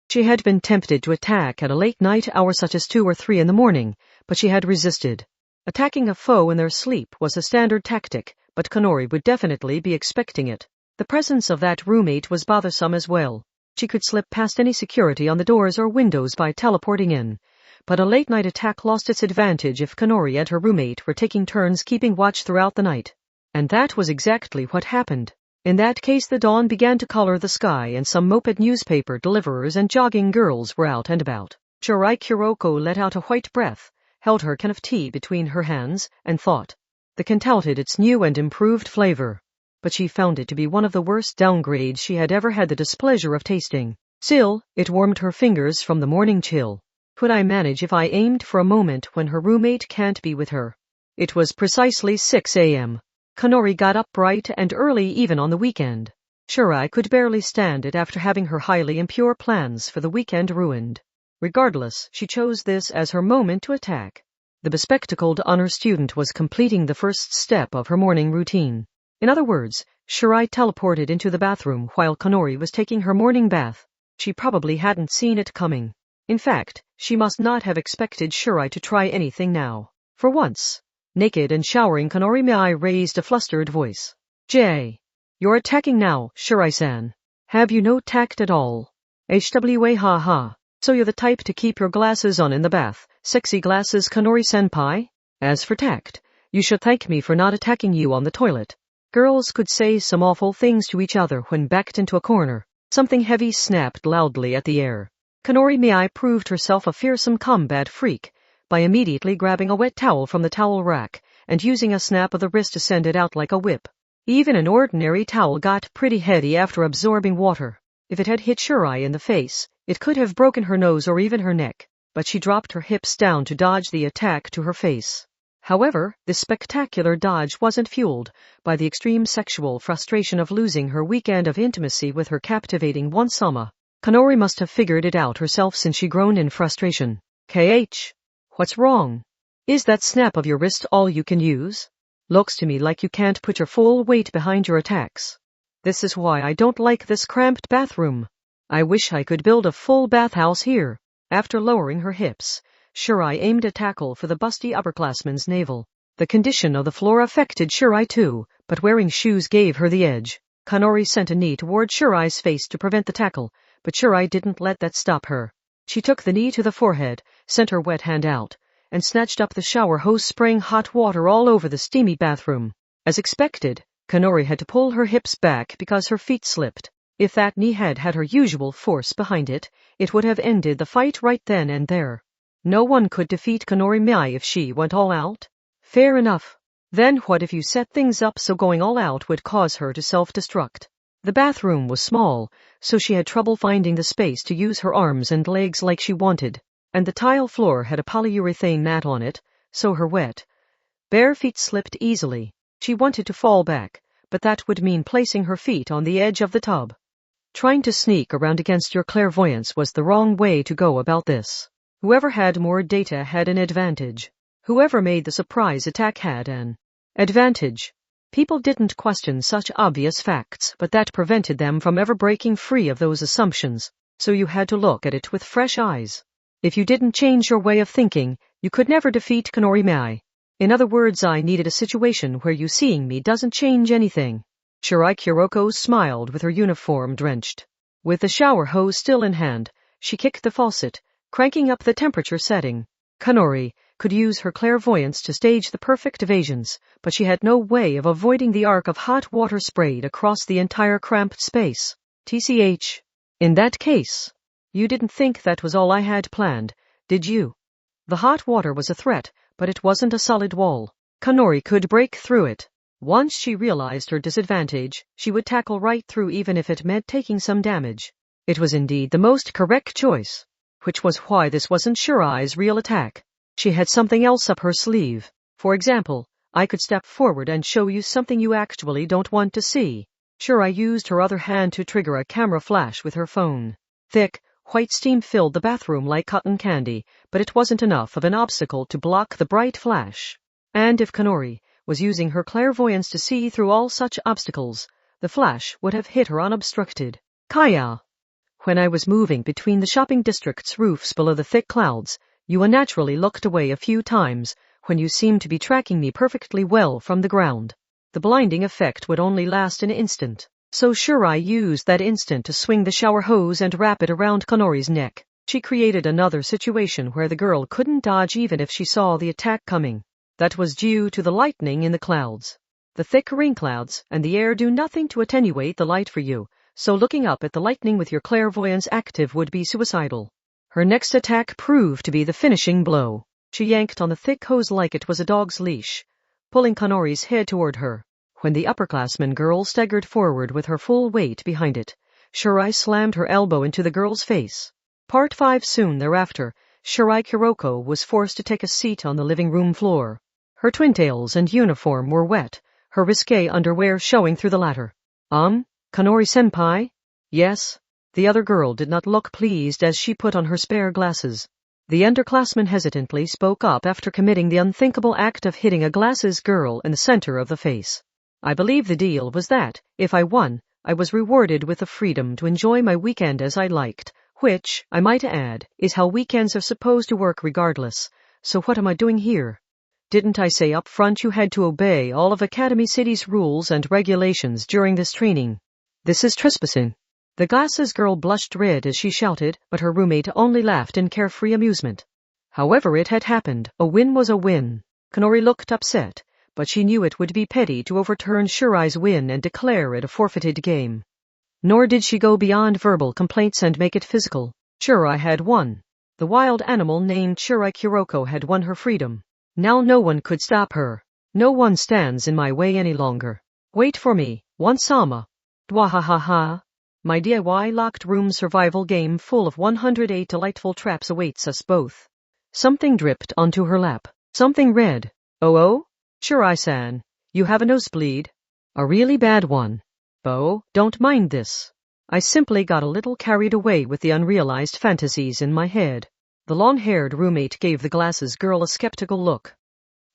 She had been tempted to attack at a late-night hour such as 2 or 3 in the morning, but she had resisted. Attacking a foe in their sleep was a standard tactic, but Kanori would definitely be expecting it. The presence of that roommate was bothersome as well. She could slip past any security on the doors or windows by teleporting in, but a late-night attack lost its advantage if Kanori and her roommate were taking turns keeping watch throughout the night. And that was exactly what happened. In that case the dawn began to color the sky and some moped newspaper deliverers and jogging girls were out and about. Shirai Kuroko let out a white breath, held her can of tea between her hands, and thought. The can touted its new and improved flavor. But she found it to be one of the worst downgrades she had ever had the displeasure of tasting. Still, it warmed her fingers from the morning chill. Could I manage if I aimed for a moment when her roommate can't be with her? It was precisely 6 a.m. Kanori got up bright and early even on the weekend. Shirai could barely stand it after having her highly impure plans for the weekend ruined. Regardless, she chose this as her moment to attack. The bespectacled honor student was completing the first step of her morning routine. In other words, Shirai teleported into the bathroom while Kanori was taking her morning bath. She probably hadn't seen it coming. In fact, she must not have expected Shirai to try anything now. For once, naked and showering Kanori Miyai raised a flustered voice. Jay, you're attacking now, Shirai-san. Have you no tact at all? HWA ha ha. So you're the type to keep your glasses on in the bath. Sexy glasses, Kanori-senpai? As for tact, you should thank me for not attacking you on the toilet. Girls could say some awful things to each other when backed into a corner. Something heavy snapped loudly at the air. Kanori-mei proved herself a fearsome combat freak by immediately grabbing a wet towel from the towel rack and using a snap of the wrist to send it out like a whip. Even an ordinary towel got pretty heady after absorbing water. If it had hit Shirai in the face, it could have broken her nose or even her neck, but she dropped her hips down to dodge the attack to her face. However, this spectacular dodge wasn't fueled by the extreme sexual frustration of losing her weekend of intimacy with her captivating One-sama. Kanori must have figured it out herself since she groaned in frustration. KH. What's wrong? Is that snap of your wrist all you can use? Looks to me like you can't put your full weight behind your attacks. This is why I don't like this cramped bathroom. I wish I could build a full bathhouse here. After lowering her hips, Shirai aimed a tackle for the busty upperclassman's navel. The condition of the floor affected Shirai too, but wearing shoes gave her the edge. Kanori sent a knee toward Shirai's face to prevent the tackle, but Shirai didn't let that stop her. She took the knee to the forehead, sent her wet hand out, and snatched up the shower hose, spraying hot water all over the steamy bathroom. As expected, Kanori had to pull her hips back because her feet slipped. If that knee had had her usual force behind it, it would have ended the fight right then and there. No one could defeat Kanori-mei if she went all out. Fair enough. Then what if you set things up so going all out would cause her to self-destruct? The bathroom was small, so she had trouble finding the space to use her arms and legs like she wanted, and the tile floor had a polyurethane mat on it, so her wet, bare feet slipped easily. She wanted to fall back, but that would mean placing her feet on the edge of the tub. Trying to sneak around against your clairvoyance was the wrong way to go about this. Whoever had more data had an advantage. Whoever made the surprise attack had an advantage. People didn't question such obvious facts, but that prevented them from ever breaking free of those assumptions, so you had to look at it with fresh eyes. If you didn't change your way of thinking, you could never defeat Kanori-mei. In other words, I needed a situation where you seeing me doesn't change anything. Shirai Kuroko smiled with her uniform drenched. With the shower hose still in hand, she kicked the faucet, cranking up the temperature setting. Kanori could use her clairvoyance to stage the perfect evasions, but she had no way of avoiding the arc of hot water sprayed across the entire cramped space. TCH. In that case, you didn't think that was all I had planned, did you? The hot water was a threat, but it wasn't a solid wall. Kanori could break through it. Once she realized her disadvantage, she would tackle right through even if it meant taking some damage. It was indeed the most correct choice, which was why this wasn't Shirai's real attack. She had something else up her sleeve. For example, I could step forward and show you something you actually don't want to see. Shirai used her other hand to trigger a camera flash with her phone. Thick, white steam filled the bathroom like cotton candy, but it wasn't enough of an obstacle to block the bright flash. And if Kanori was using her clairvoyance to see through all such obstacles, the flash would have hit her unobstructed. Kaya. When I was moving between the shopping district's roofs below the thick clouds, you unnaturally looked away a few times when you seemed to be tracking me perfectly well from the ground. The blinding effect would only last an instant, so Shirai used that instant to swing the shower hose and wrap it around Kanori's neck. She created another situation where the girl couldn't dodge even if she saw the attack coming. That was due to the lightning in the clouds. The thick rain clouds and the air do nothing to attenuate the light for you, so looking up at the lightning with your clairvoyance active would be suicidal. Her next attack proved to be the finishing blow. She yanked on the thick hose like it was a dog's leash, pulling Kanori's head toward her. When the upperclassman girl staggered forward with her full weight behind it, Shirai slammed her elbow into the girl's face. Part 5. Soon thereafter, Shirai Kuroko was forced to take a seat on the living room floor. Her twintails and uniform were wet, her risque underwear showing through the latter. Kanori-senpai? Yes. The other girl did not look pleased as she put on her spare glasses. The underclassman hesitantly spoke up after committing the unthinkable act of hitting a glasses girl in the center of the face. I believe the deal was that, if I won, I was rewarded with the freedom to enjoy my weekend as I liked, which, I might add, is how weekends are supposed to work regardless. So what am I doing here? Didn't I say up front you had to obey all of Academy City's rules and regulations during this training? This is trespassing. The glasses girl blushed red as she shouted, but her roommate only laughed in carefree amusement. However it had happened, a win was a win. Kanori looked upset, but she knew it would be petty to overturn Shirai's win and declare it a forfeited game. Nor did she go beyond verbal complaints and make it physical. Shirai had won. The wild animal named Shirai Kuroko had won her freedom. Now no one could stop her. No one stands in my way any longer. Wait for me, one-sama. Dwahahaha. My DIY locked room survival game full of 108 delightful traps awaits us both. Something dripped onto her lap. Something red. Oh? Shirai-san, you have a nosebleed. A really bad one. Oh, don't mind this. I simply got a little carried away with the unrealized fantasies in my head. The long-haired roommate gave the glasses girl a skeptical look.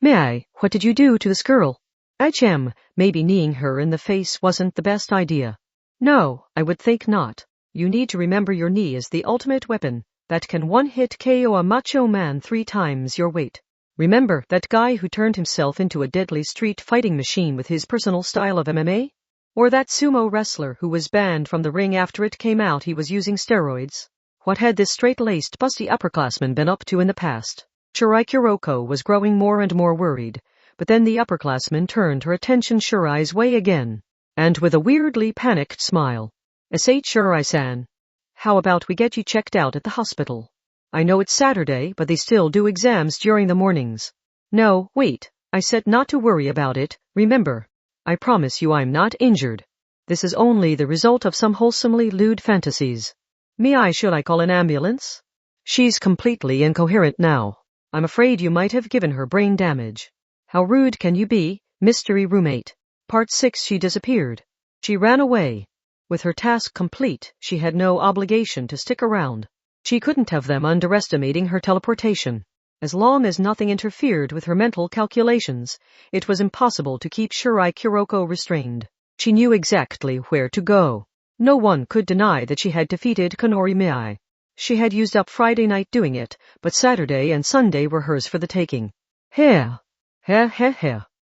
May I, what did you do to this girl? Ahem, maybe kneeing her in the face wasn't the best idea. No, I would think not. You need to remember your knee is the ultimate weapon that can one-hit KO a macho man 3 times your weight. Remember that guy who turned himself into a deadly street fighting machine with his personal style of MMA? Or that sumo wrestler who was banned from the ring after it came out he was using steroids? What had this straight-laced, busty upperclassman been up to in the past? Shirai Kuroko was growing more and more worried, but then the upperclassman turned her attention Shirai's way again, and with a weirdly panicked smile. Shirai-san, how about we get you checked out at the hospital? I know it's Saturday, but they still do exams during the mornings. No, wait, I said not to worry about it, remember. I promise you I'm not injured. This is only the result of some wholesomely lewd fantasies. Should I call an ambulance? She's completely incoherent now. I'm afraid you might have given her brain damage. How rude can you be, mystery roommate? Part 6. She disappeared. She ran away. With her task complete, she had no obligation to stick around. She couldn't have them underestimating her teleportation. As long as nothing interfered with her mental calculations, it was impossible to keep Shirai Kuroko restrained. She knew exactly where to go. No one could deny that she had defeated Kanori Mei. She had used up Friday night doing it, but Saturday and Sunday were hers for the taking. Heh.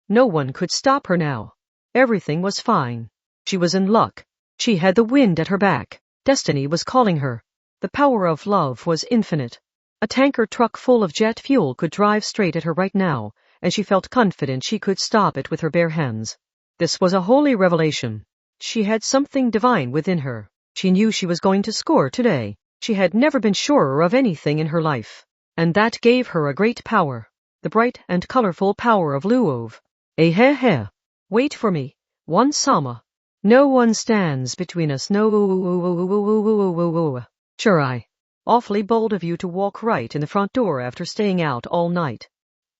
No one could stop her now. Everything was fine. She was in luck. She had the wind at her back. Destiny was calling her. The power of love was infinite. A tanker truck full of jet fuel could drive straight at her right now, and she felt confident she could stop it with her bare hands. This was a holy revelation. She had something divine within her. She knew she was going to score today. She had never been surer of anything in her life. And that gave her a great power. The bright and colorful power of Luov. Wait for me, one-sama. No one stands between us, no. Shirai. Awfully bold of you to walk right in the front door after staying out all night.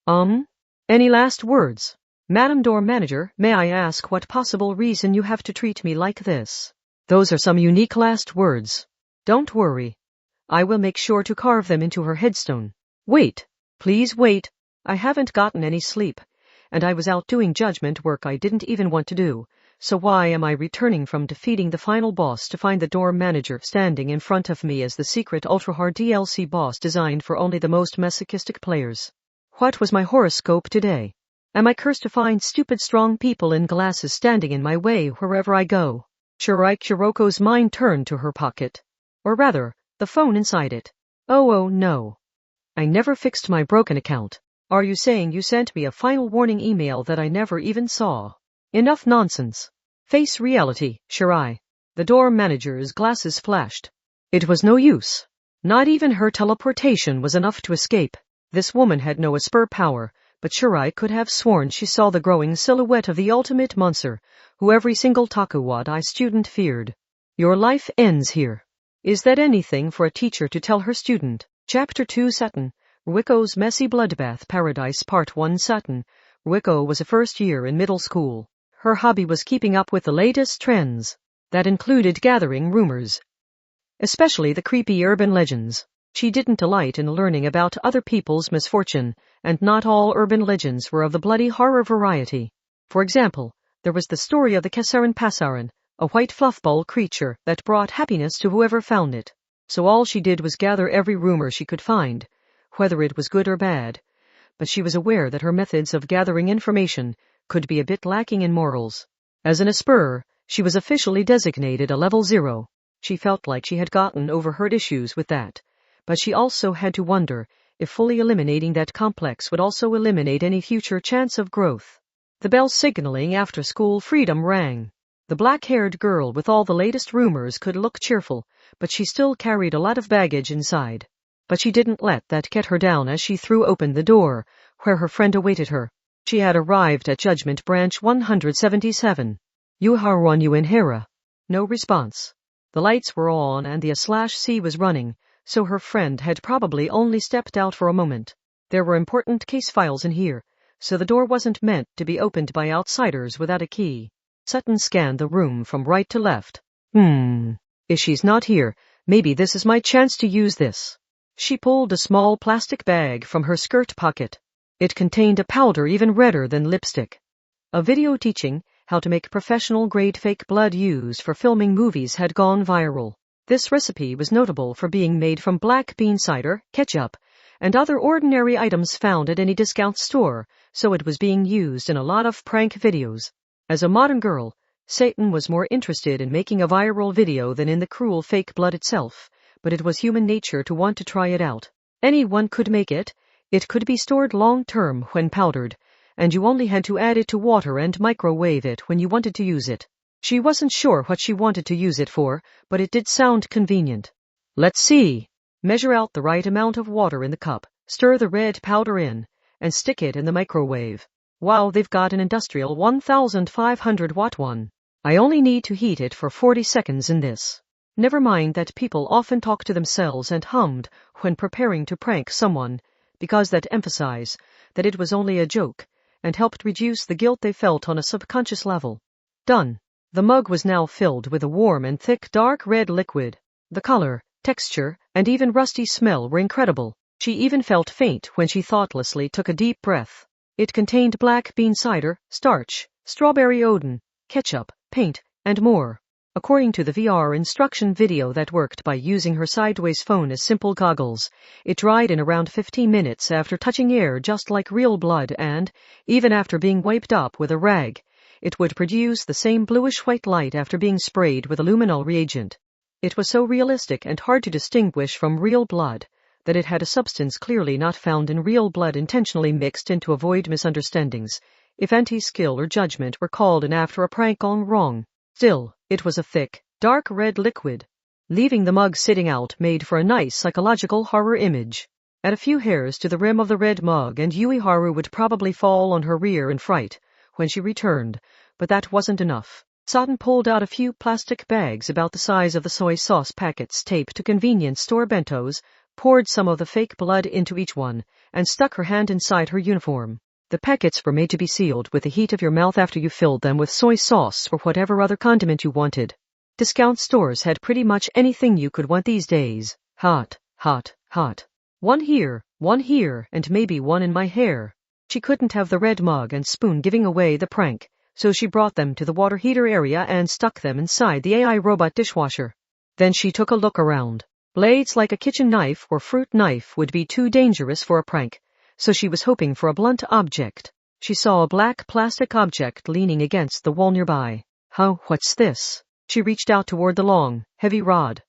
Any last words? Madam Door Manager, may I ask what possible reason you have to treat me like this? Those are some unique last words. Don't worry. I will make sure to carve them into her headstone. Wait. Please wait. I haven't gotten any sleep, and I was out doing judgment work I didn't even want to do, so why am I returning from defeating the final boss to find the door manager standing in front of me as the secret ultra-hard DLC boss designed for only the most masochistic players? What was my horoscope today? Am I cursed to find stupid strong people in glasses standing in my way wherever I go? Shirai Kuroko's mind turned to her pocket. Or rather, the phone inside it. Oh no. I never fixed my broken account. Are you saying you sent me a final warning email that I never even saw? Enough nonsense. Face reality, Shirai. The door manager's glasses flashed. It was no use. Not even her teleportation was enough to escape. This woman had no Esper power, but Shirai could have sworn she saw the growing silhouette of the ultimate monster, who every single Takuwadai student feared. Your life ends here. Is that anything for a teacher to tell her student? Chapter 2 Satin. Ruiko's Messy Bloodbath Paradise Part 1 Satin. Ruiko was a first year in middle school. Her hobby was keeping up with the latest trends. That included gathering rumors, especially the creepy urban legends. She didn't delight in learning about other people's misfortune, and not all urban legends were of the bloody horror variety. For example, there was the story of the Kesaran Pasaran, a white fluffball creature that brought happiness to whoever found it. So all she did was gather every rumor she could find, whether it was good or bad. But she was aware that her methods of gathering information could be a bit lacking in morals. As an Esper, she was officially designated a level 0. She felt like she had gotten over her issues with that. But she also had to wonder if fully eliminating that complex would also eliminate any future chance of growth. The bell signaling after-school freedom rang. The black-haired girl with all the latest rumors could look cheerful, but she still carried a lot of baggage inside. But she didn't let that get her down as she threw open the door, where her friend awaited her. She had arrived at Judgment Branch 177. Yuharuan Uenhera. No response. The lights were on and the /C was running, so her friend had probably only stepped out for a moment. There were important case files in here, so the door wasn't meant to be opened by outsiders without a key. Sutton scanned the room from right to left. If she's not here, maybe this is my chance to use this. She pulled a small plastic bag from her skirt pocket. It contained a powder even redder than lipstick. A video teaching how to make professional-grade fake blood used for filming movies had gone viral. This recipe was notable for being made from black bean cider, ketchup, and other ordinary items found at any discount store, so it was being used in a lot of prank videos. As a modern girl, Satan was more interested in making a viral video than in the cruel fake blood itself, but it was human nature to want to try it out. Anyone could make it. It could be stored long-term when powdered, and you only had to add it to water and microwave it when you wanted to use it. She wasn't sure what she wanted to use it for, but it did sound convenient. Let's see. Measure out the right amount of water in the cup, stir the red powder in, and stick it in the microwave. Wow, they've got an industrial 1500-watt one. I only need to heat it for 40 seconds in this. Never mind that people often talk to themselves and hummed when preparing to prank someone, because that emphasized that it was only a joke, and helped reduce the guilt they felt on a subconscious level. Done. The mug was now filled with a warm and thick dark red liquid. The color, texture, and even rusty smell were incredible. She even felt faint when she thoughtlessly took a deep breath. It contained black bean cider, starch, strawberry odin, ketchup, paint, and more. According to the VR instruction video that worked by using her sideways phone as simple goggles, it dried in around 15 minutes after touching air just like real blood and, even after being wiped up with a rag, it would produce the same bluish-white light after being sprayed with a luminol reagent. It was so realistic and hard to distinguish from real blood that it had a substance clearly not found in real blood intentionally mixed in to avoid misunderstandings, if anti-skill or judgment were called in after a prank gone wrong. Still, it was a thick, dark red liquid. Leaving the mug sitting out made for a nice psychological horror image. Add a few hairs to the rim of the red mug and Yuiharu would probably fall on her rear in fright when she returned, but that wasn't enough. Sutton pulled out a few plastic bags about the size of the soy sauce packets taped to convenience store bentos, poured some of the fake blood into each one, and stuck her hand inside her uniform. The packets were made to be sealed with the heat of your mouth after you filled them with soy sauce or whatever other condiment you wanted. Discount stores had pretty much anything you could want these days. Hot, hot, hot. One here, and maybe one in my hair. She couldn't have the red mug and spoon giving away the prank, so she brought them to the water heater area and stuck them inside the AI robot dishwasher. Then she took a look around. Blades like a kitchen knife or fruit knife would be too dangerous for a prank, so she was hoping for a blunt object. She saw a black plastic object leaning against the wall nearby. What's this? She reached out toward the long, heavy rod.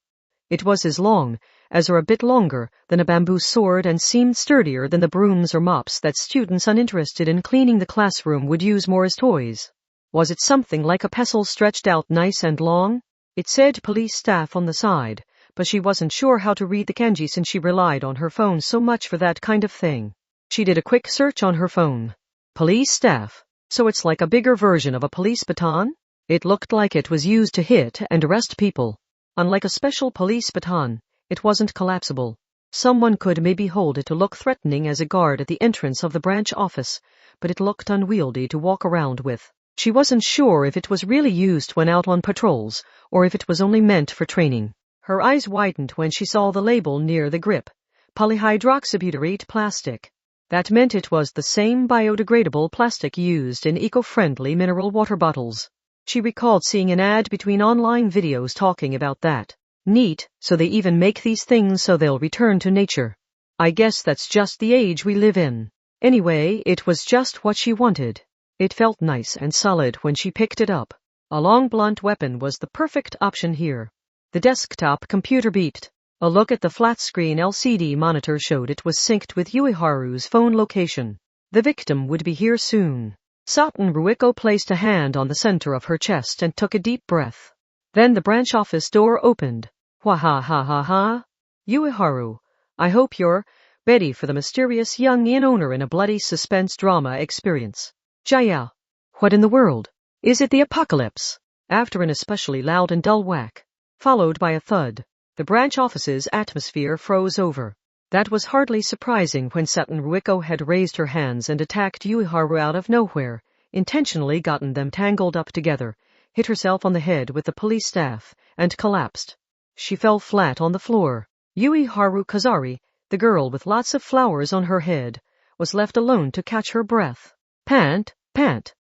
It was as long as or a bit longer than a bamboo sword and seemed sturdier than the brooms or mops that students uninterested in cleaning the classroom would use more as toys. Was it something like a pestle stretched out nice and long? It said police staff on the side, but she wasn't sure how to read the kanji since she relied on her phone so much for that kind of thing. She did a quick search on her phone. Police staff. So it's like a bigger version of a police baton? It looked like it was used to hit and arrest people. Unlike a special police baton, it wasn't collapsible. Someone could maybe hold it to look threatening as a guard at the entrance of the branch office, but it looked unwieldy to walk around with. She wasn't sure if it was really used when out on patrols, or if it was only meant for training. Her eyes widened when she saw the label near the grip. Polyhydroxybutyrate plastic. That meant it was the same biodegradable plastic used in eco-friendly mineral water bottles. She recalled seeing an ad between online videos talking about that. Neat, so they even make these things so they'll return to nature. I guess that's just the age we live in. Anyway, it was just what she wanted. It felt nice and solid when she picked it up. A long blunt weapon was the perfect option here. The desktop computer beeped. A look at the flat-screen LCD monitor showed it was synced with Yuiharu's phone location. The victim would be here soon. Satin Ruiko placed a hand on the center of her chest and took a deep breath. Then the branch office door opened. Wha ha ha ha ha. Yuiharu, I hope you're ready for the mysterious young inn owner in a bloody suspense drama experience. Jaya. What in the world? Is it the apocalypse? After an especially loud and dull whack, followed by a thud, the branch office's atmosphere froze over. That was hardly surprising when Satin Ruiko had raised her hands and attacked Yuiharu out of nowhere, intentionally gotten them tangled up together, hit herself on the head with the police staff, and collapsed. She fell flat on the floor. Yuiharu Kazari, the girl with lots of flowers on her head, was left alone to catch her breath. Pant,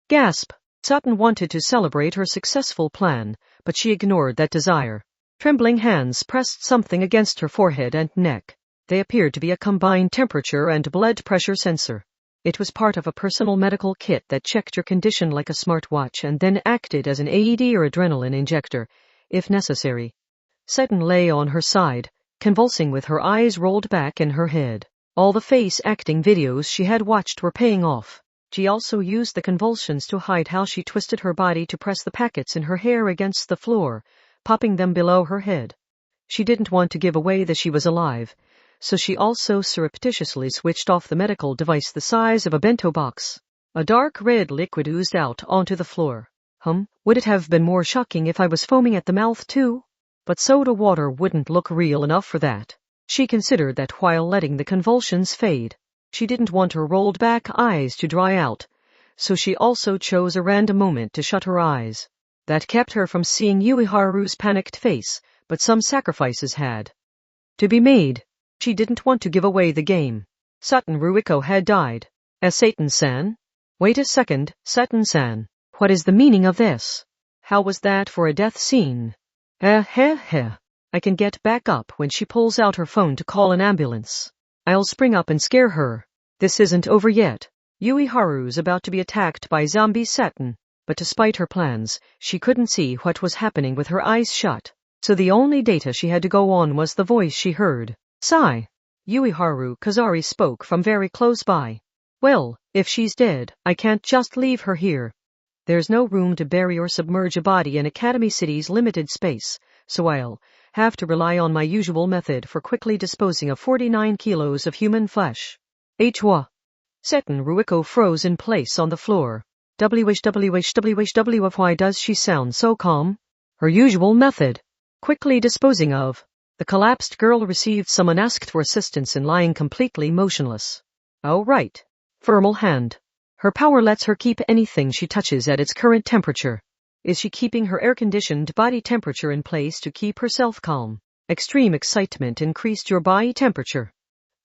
gasp. Satin wanted to celebrate her successful plan, but she ignored that desire. Trembling hands pressed something against her forehead and neck. They appeared to be a combined temperature and blood pressure sensor. It was part of a personal medical kit that checked your condition like a smartwatch and then acted as an AED or adrenaline injector, if necessary. Satin lay on her side, convulsing with her eyes rolled back in her head. All the face acting videos she had watched were paying off. She also used the convulsions to hide how she twisted her body to press the packets in her hair against the floor, popping them below her head. She didn't want to give away that she was alive, so she also surreptitiously switched off the medical device the size of a bento box. A dark red liquid oozed out onto the floor. Would it have been more shocking if I was foaming at the mouth too? But soda water wouldn't look real enough for that. She considered that while letting the convulsions fade. She didn't want her rolled back eyes to dry out, so she also chose a random moment to shut her eyes. That kept her from seeing Yuiharu's panicked face, but some sacrifices had to be made. She didn't want to give away the game. Satin Ruiko had died. As Satan-san? Wait a second, Satin-san. What is the meaning of this? How was that for a death scene? I can get back up when she pulls out her phone to call an ambulance. I'll spring up and scare her. This isn't over yet. Yuiharu's about to be attacked by zombie Satin, but despite her plans, she couldn't see what was happening with her eyes shut. So the only data she had to go on was the voice she heard. Sigh. Yuiharu Kazari spoke from very close by. Well, if she's dead, I can't just leave her here. There's no room to bury or submerge a body in Academy City's limited space, so I'll have to rely on my usual method for quickly disposing of 49 kilos of human flesh. Hwa. Satin Ruiko froze in place on the floor. Why does she sound so calm? Her usual method. Quickly disposing of. The collapsed girl received some unasked for assistance in lying completely motionless. Oh right. Thermal hand. Her power lets her keep anything she touches at its current temperature. Is she keeping her air-conditioned body temperature in place to keep herself calm? Extreme excitement increased your body temperature.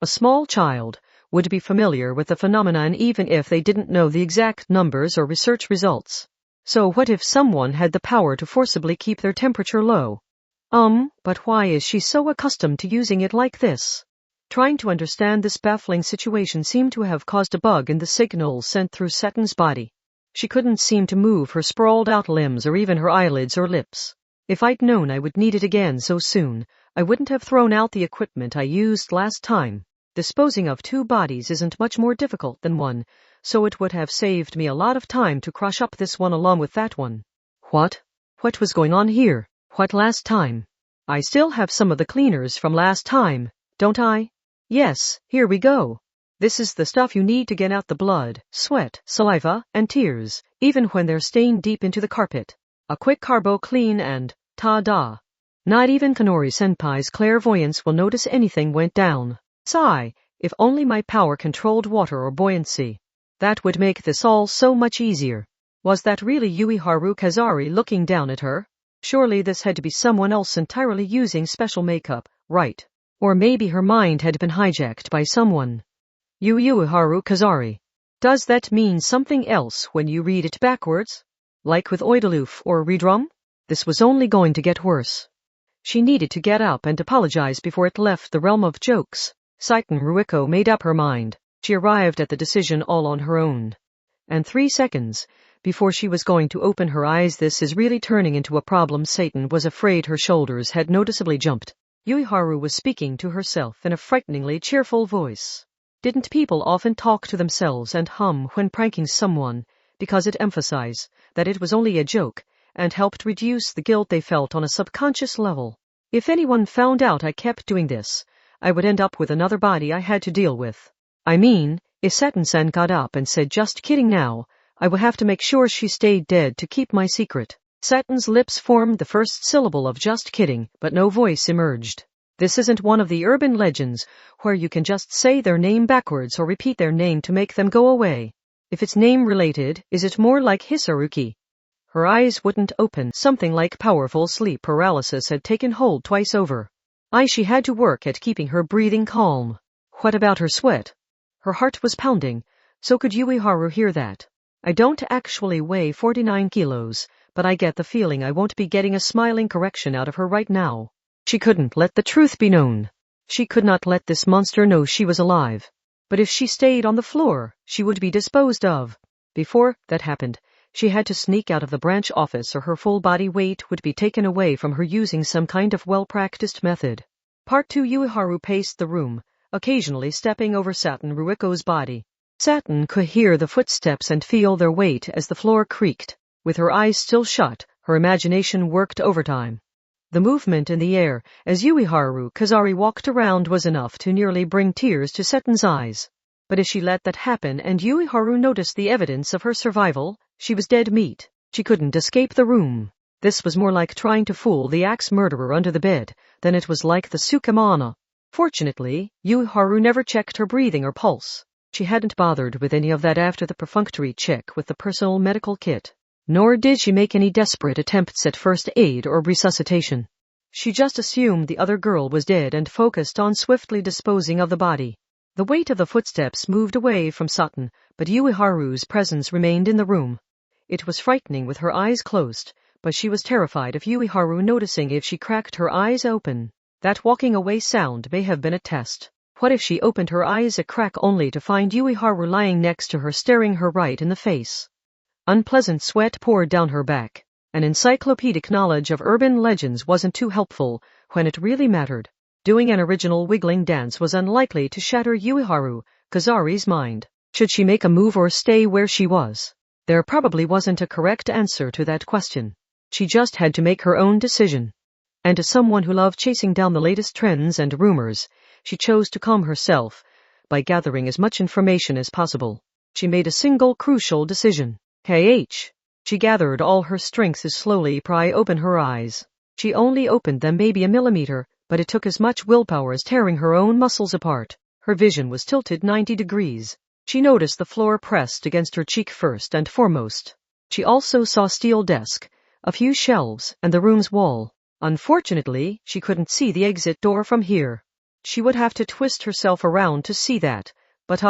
A small child would be familiar with the phenomenon even if they didn't know the exact numbers or research results. So what if someone had the power to forcibly keep their temperature low? But why is she so accustomed to using it like this? Trying to understand this baffling situation seemed to have caused a bug in the signals sent through Satin's body. She couldn't seem to move her sprawled-out limbs or even her eyelids or lips. If I'd known I would need it again so soon, I wouldn't have thrown out the equipment I used last time. Disposing of two bodies isn't much more difficult than one, so it would have saved me a lot of time to crush up this one along with that one. What? What was going on here? What last time? I still have some of the cleaners from last time, don't I? Yes, here we go. This is the stuff you need to get out the blood, sweat, saliva, and tears, even when they're stained deep into the carpet. A quick carbo clean and ta-da. Not even Kanori-senpai's clairvoyance will notice anything went down. Sigh, if only my power controlled water or buoyancy. That would make this all so much easier. Was that really Yuiharu Kazari looking down at her? Surely this had to be someone else entirely using special makeup, right? Or maybe her mind had been hijacked by someone. Yuiharu Kazari. Does that mean something else when you read it backwards? Like with Oidaloof or Redrum? This was only going to get worse. She needed to get up and apologize before it left the realm of jokes. Satin Ruiko made up her mind. She arrived at the decision all on her own. And 3 seconds, before she was going to open her eyes. This is really turning into a problem. Satan was afraid her shoulders had noticeably jumped. Yuiharu was speaking to herself in a frighteningly cheerful voice. Didn't people often talk to themselves and hum when pranking someone, because it emphasized that it was only a joke and helped reduce the guilt they felt on a subconscious level? If anyone found out I kept doing this, I would end up with another body I had to deal with. I mean, if Satin-san got up and said, "Just kidding now," I would have to make sure she stayed dead to keep my secret. Satin's lips formed the first syllable of "just kidding," but no voice emerged. This isn't one of the urban legends where you can just say their name backwards or repeat their name to make them go away. If it's name-related, is it more like Hisaruki? Her eyes wouldn't open. Something like powerful sleep paralysis had taken hold twice over. She had to work at keeping her breathing calm. What about her sweat? Her heart was pounding. So could Yuiharu hear that? I don't actually weigh 49 kilos, but I get the feeling I won't be getting a smiling correction out of her right now. She couldn't let the truth be known. She could not let this monster know she was alive. But if she stayed on the floor, she would be disposed of. Before that happened, she had to sneak out of the branch office or her full body weight would be taken away from her using some kind of well-practiced method. Part 2. Yuiharu paced the room, occasionally stepping over Satin Ruiko's body. Satin could hear the footsteps and feel their weight as the floor creaked. With her eyes still shut, her imagination worked overtime. The movement in the air as Yuiharu Kazari walked around was enough to nearly bring tears to Satin's eyes. But if she let that happen and Yuiharu noticed the evidence of her survival, she was dead meat. She couldn't escape the room. This was more like trying to fool the axe murderer under the bed than it was like the Tsukamana. Fortunately, Yuiharu never checked her breathing or pulse. She hadn't bothered with any of that after the perfunctory check with the personal medical kit. Nor did she make any desperate attempts at first aid or resuscitation. She just assumed the other girl was dead and focused on swiftly disposing of the body. The weight of the footsteps moved away from Satin, but Yuiharu's presence remained in the room. It was frightening with her eyes closed, but she was terrified of Yuiharu noticing if she cracked her eyes open. That walking away sound may have been a test. What if she opened her eyes a crack only to find Yuiharu lying next to her staring her right in the face? Unpleasant sweat poured down her back. An encyclopedic knowledge of urban legends wasn't too helpful when it really mattered. Doing an original wiggling dance was unlikely to shatter Yuiharu Kazari's mind. Should she make a move or stay where she was? There probably wasn't a correct answer to that question. She just had to make her own decision. And as someone who loved chasing down the latest trends and rumors, she chose to calm herself by gathering as much information as possible. She made a single crucial decision. She gathered all her strength to slowly pry open her eyes. She only opened them maybe a millimeter, but it took as much willpower as tearing her own muscles apart. Her vision was tilted 90 degrees. She noticed the floor pressed against her cheek first and foremost. She also saw a steel desk, a few shelves, and the room's wall. Unfortunately, she couldn't see the exit door from here. She would have to twist herself around to see that, but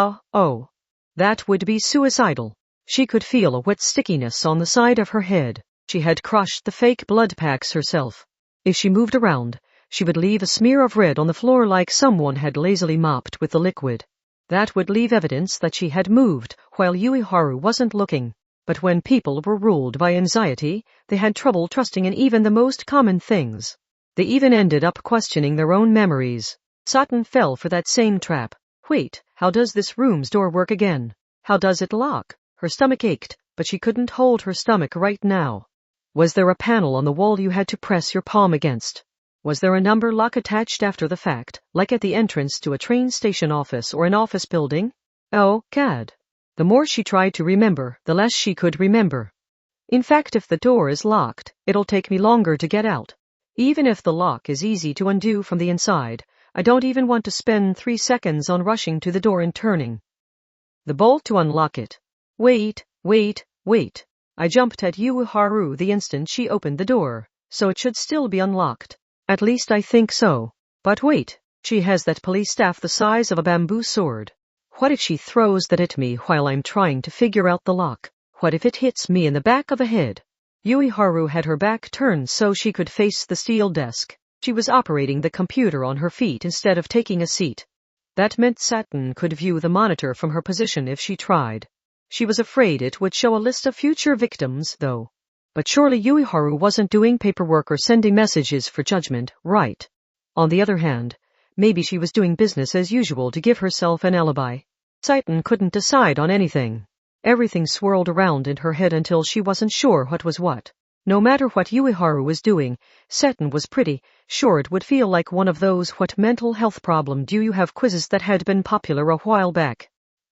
that would be suicidal. She could feel a wet stickiness on the side of her head. She had crushed the fake blood packs herself. If she moved around, she would leave a smear of red on the floor like someone had lazily mopped with the liquid. That would leave evidence that she had moved while Yuiharu wasn't looking. But when people were ruled by anxiety, they had trouble trusting in even the most common things. They even ended up questioning their own memories. Satin fell for that same trap. Wait, how does this room's door work again? How does it lock? Her stomach ached, but she couldn't hold her stomach right now. Was there a panel on the wall you had to press your palm against? Was there a number lock attached after the fact, like at the entrance to a train station office or an office building? Oh, Cad. The more she tried to remember, the less she could remember. In fact, if the door is locked, it'll take me longer to get out. Even if the lock is easy to undo from the inside, I don't even want to spend 3 seconds on rushing to the door and turning the bolt to unlock it. Wait. I jumped at Yuiharu the instant she opened the door, so it should still be unlocked. At least I think so. But wait, she has that police staff the size of a bamboo sword. What if she throws that at me while I'm trying to figure out the lock? What if it hits me in the back of the head? Yuiharu had her back turned so she could face the steel desk. She was operating the computer on her feet instead of taking a seat. That meant Satin could view the monitor from her position if she tried. She was afraid it would show a list of future victims, though. But surely Yuiharu wasn't doing paperwork or sending messages for judgment, right? On the other hand, maybe she was doing business as usual to give herself an alibi. Saiten couldn't decide on anything. Everything swirled around in her head until she wasn't sure what was what. No matter what Yuiharu was doing, Saiten was pretty sure it would feel like one of those "what mental health problem do you have" quizzes that had been popular a while back.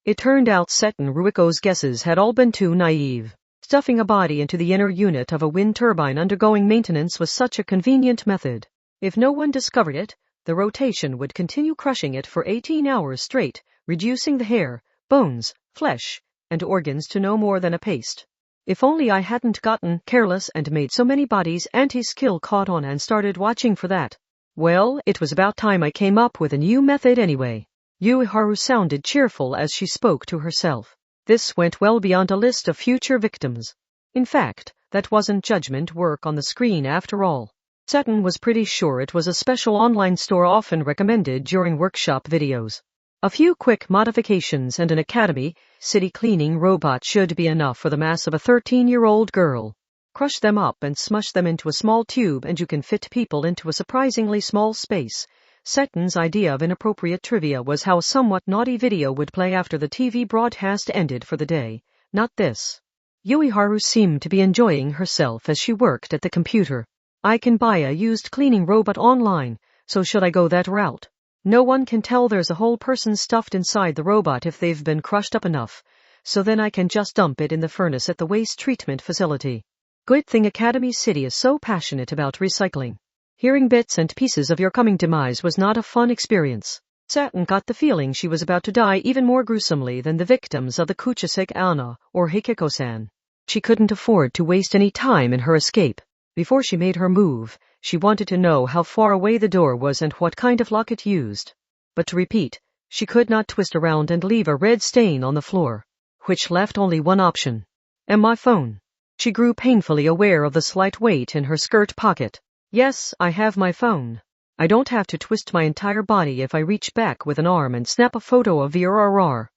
It turned out Saiten Ruiko's guesses had all been too naive. Stuffing a body into the inner unit of a wind turbine undergoing maintenance was such a convenient method. If no one discovered it, the rotation would continue crushing it for 18 hours straight, reducing the hair, bones, flesh, and organs to no more than a paste. If only I hadn't gotten careless and made so many bodies anti-skill caught on and started watching for that. Well, it was about time I came up with a new method anyway. Yuiharu sounded cheerful as she spoke to herself. This went well beyond a list of future victims. In fact, that wasn't judgment work on the screen after all. Saiten was pretty sure it was a special online store often recommended during workshop videos. A few quick modifications and an academy city cleaning robot should be enough for the mass of a 13-year-old girl. Crush them up and smush them into a small tube and you can fit people into a surprisingly small space. Saiten's idea of inappropriate trivia was how a somewhat naughty video would play after the TV broadcast ended for the day. Not this. Yuiharu seemed to be enjoying herself as she worked at the computer. I can buy a used cleaning robot online, so should I go that route? No one can tell there's a whole person stuffed inside the robot if they've been crushed up enough, so then I can just dump it in the furnace at the waste treatment facility. Good thing Academy City is so passionate about recycling. Hearing bits and pieces of your coming demise was not a fun experience. Saiten got the feeling she was about to die even more gruesomely than the victims of the Kuchisek Anna or Hikiko-san. She couldn't afford to waste any time in her escape. Before she made her move, she wanted to know how far away the door was and what kind of lock it used. But to repeat, she could not twist around and leave a red stain on the floor, which left only one option. And my phone. She grew painfully aware of the slight weight in her skirt pocket. Yes, I have my phone. I don't have to twist my entire body if I reach back with an arm and snap a photo of VRRR.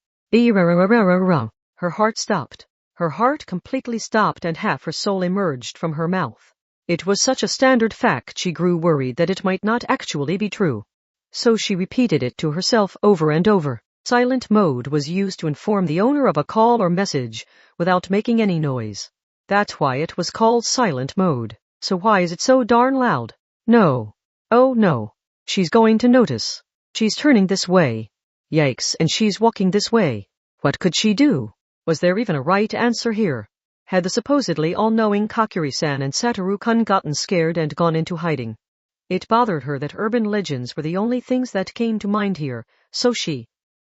Her heart stopped. Her heart completely stopped and half her soul emerged from her mouth. It was such a standard fact she grew worried that it might not actually be true. So she repeated it to herself over and over. Silent mode was used to inform the owner of a call or message without making any noise. That's why it was called silent mode. So why is it so darn loud? No. Oh no. She's going to notice. She's turning this way. Yikes, and she's walking this way. What could she do? Was there even a right answer here? Had the supposedly all-knowing Kakuri-san and Satoru-kun gotten scared and gone into hiding? It bothered her that urban legends were the only things that came to mind here, so she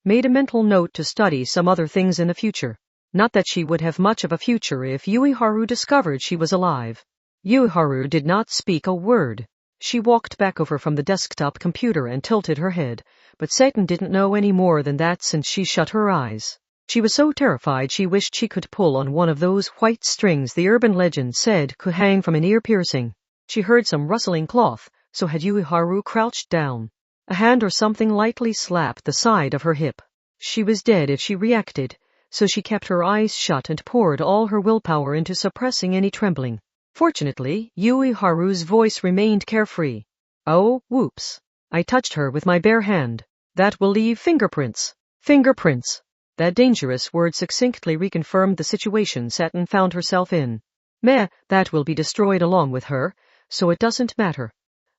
made a mental note to study some other things in the future. Not that she would have much of a future if Yuiharu discovered she was alive. Yuiharu did not speak a word. She walked back over from the desktop computer and tilted her head, but Saiten didn't know any more than that since she shut her eyes. She was so terrified she wished she could pull on one of those white strings the urban legend said could hang from an ear piercing. She heard some rustling cloth, so had Yuiharu crouched down. A hand or something lightly slapped the side of her hip. She was dead if she reacted, so she kept her eyes shut and poured all her willpower into suppressing any trembling. Fortunately, Yuiharu's voice remained carefree. Oh, whoops. I touched her with my bare hand. That will leave fingerprints. Fingerprints. That dangerous word succinctly reconfirmed the situation Saiten found herself in. Meh, that will be destroyed along with her, so it doesn't matter.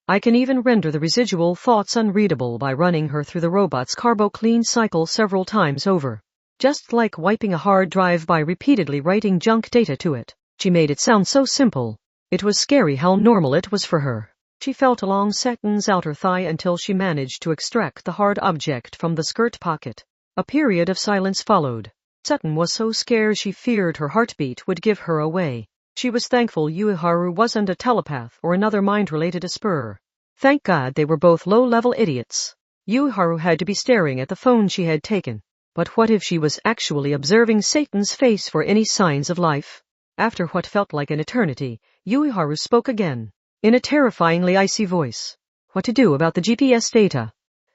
I can even render the residual thoughts unreadable by running her through the robot's carbo-clean cycle several times over. Just like wiping a hard drive by repeatedly writing junk data to it. She made it sound so simple. It was scary how normal it was for her. She felt along Saiten's outer thigh until she managed to extract the hard object from the skirt pocket. A period of silence followed. Saiten was so scared she feared her heartbeat would give her away. She was thankful Yuiharu wasn't a telepath or another mind-related Asper. Thank God they were both low-level idiots. Yuiharu had to be staring at the phone she had taken. But what if she was actually observing Saiten's face for any signs of life? After what felt like an eternity, Yuiharu spoke again, in a terrifyingly icy voice. What to do about the GPS data?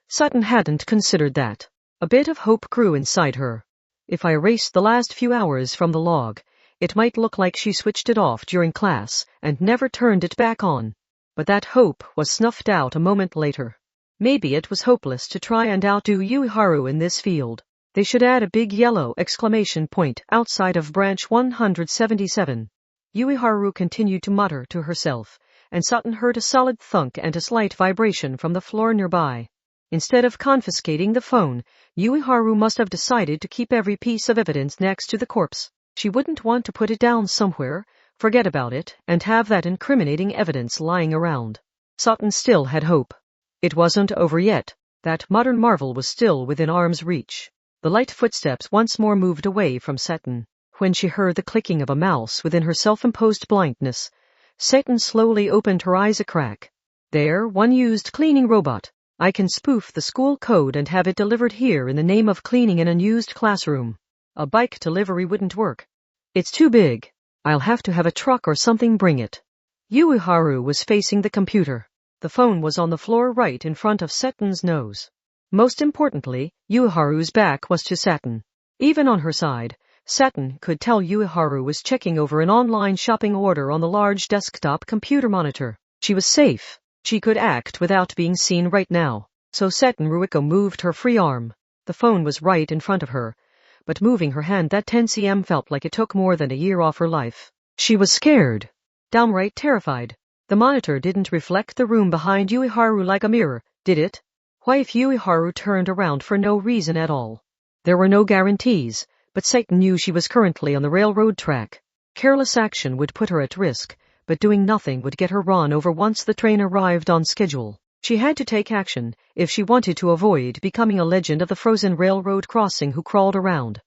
Saiten hadn't considered that. A bit of hope grew inside her. If I erased the last few hours from the log, it might look like she switched it off during class and never turned it back on. But that hope was snuffed out a moment later. Maybe it was hopeless to try and outdo Yuiharu in this field. They should add a big yellow exclamation point outside of branch 177. Yuiharu continued to mutter to herself, and Sutton heard a solid thunk and a slight vibration from the floor nearby. Instead of confiscating the phone, Yuiharu must have decided to keep every piece of evidence next to the corpse. She wouldn't want to put it down somewhere, forget about it, and have that incriminating evidence lying around. Sutton still had hope. It wasn't over yet. That modern marvel was still within arm's reach. The light footsteps once more moved away from Sutton. When she heard the clicking of a mouse within her self-imposed blindness, Sutton slowly opened her eyes a crack. There, one used cleaning robot. I can spoof the school code and have it delivered here in the name of cleaning an unused classroom. A bike delivery wouldn't work. It's too big. I'll have to have a truck or something bring it. Yuiharu was facing the computer. The phone was on the floor right in front of Sutton's nose. Most importantly, Yuiharu's back was to Sutton. Even on her side, Sutton could tell Yuiharu was checking over an online shopping order on the large desktop computer monitor. She was safe. She could act without being seen right now. So Sutton Ruiko moved her free arm. The phone was right in front of her, but moving her hand that 10 cm felt like it took more than a year off her life. She was scared. Downright terrified. The monitor didn't reflect the room behind Yuiharu like a mirror, did it? Why if Yuiharu turned around for no reason at all? There were no guarantees, but Sutton knew she was currently on the railroad track. Careless action would put her at risk, but doing nothing would get her run over once the train arrived on schedule. She had to take action if she wanted to avoid becoming a legend of the frozen railroad crossing who crawled around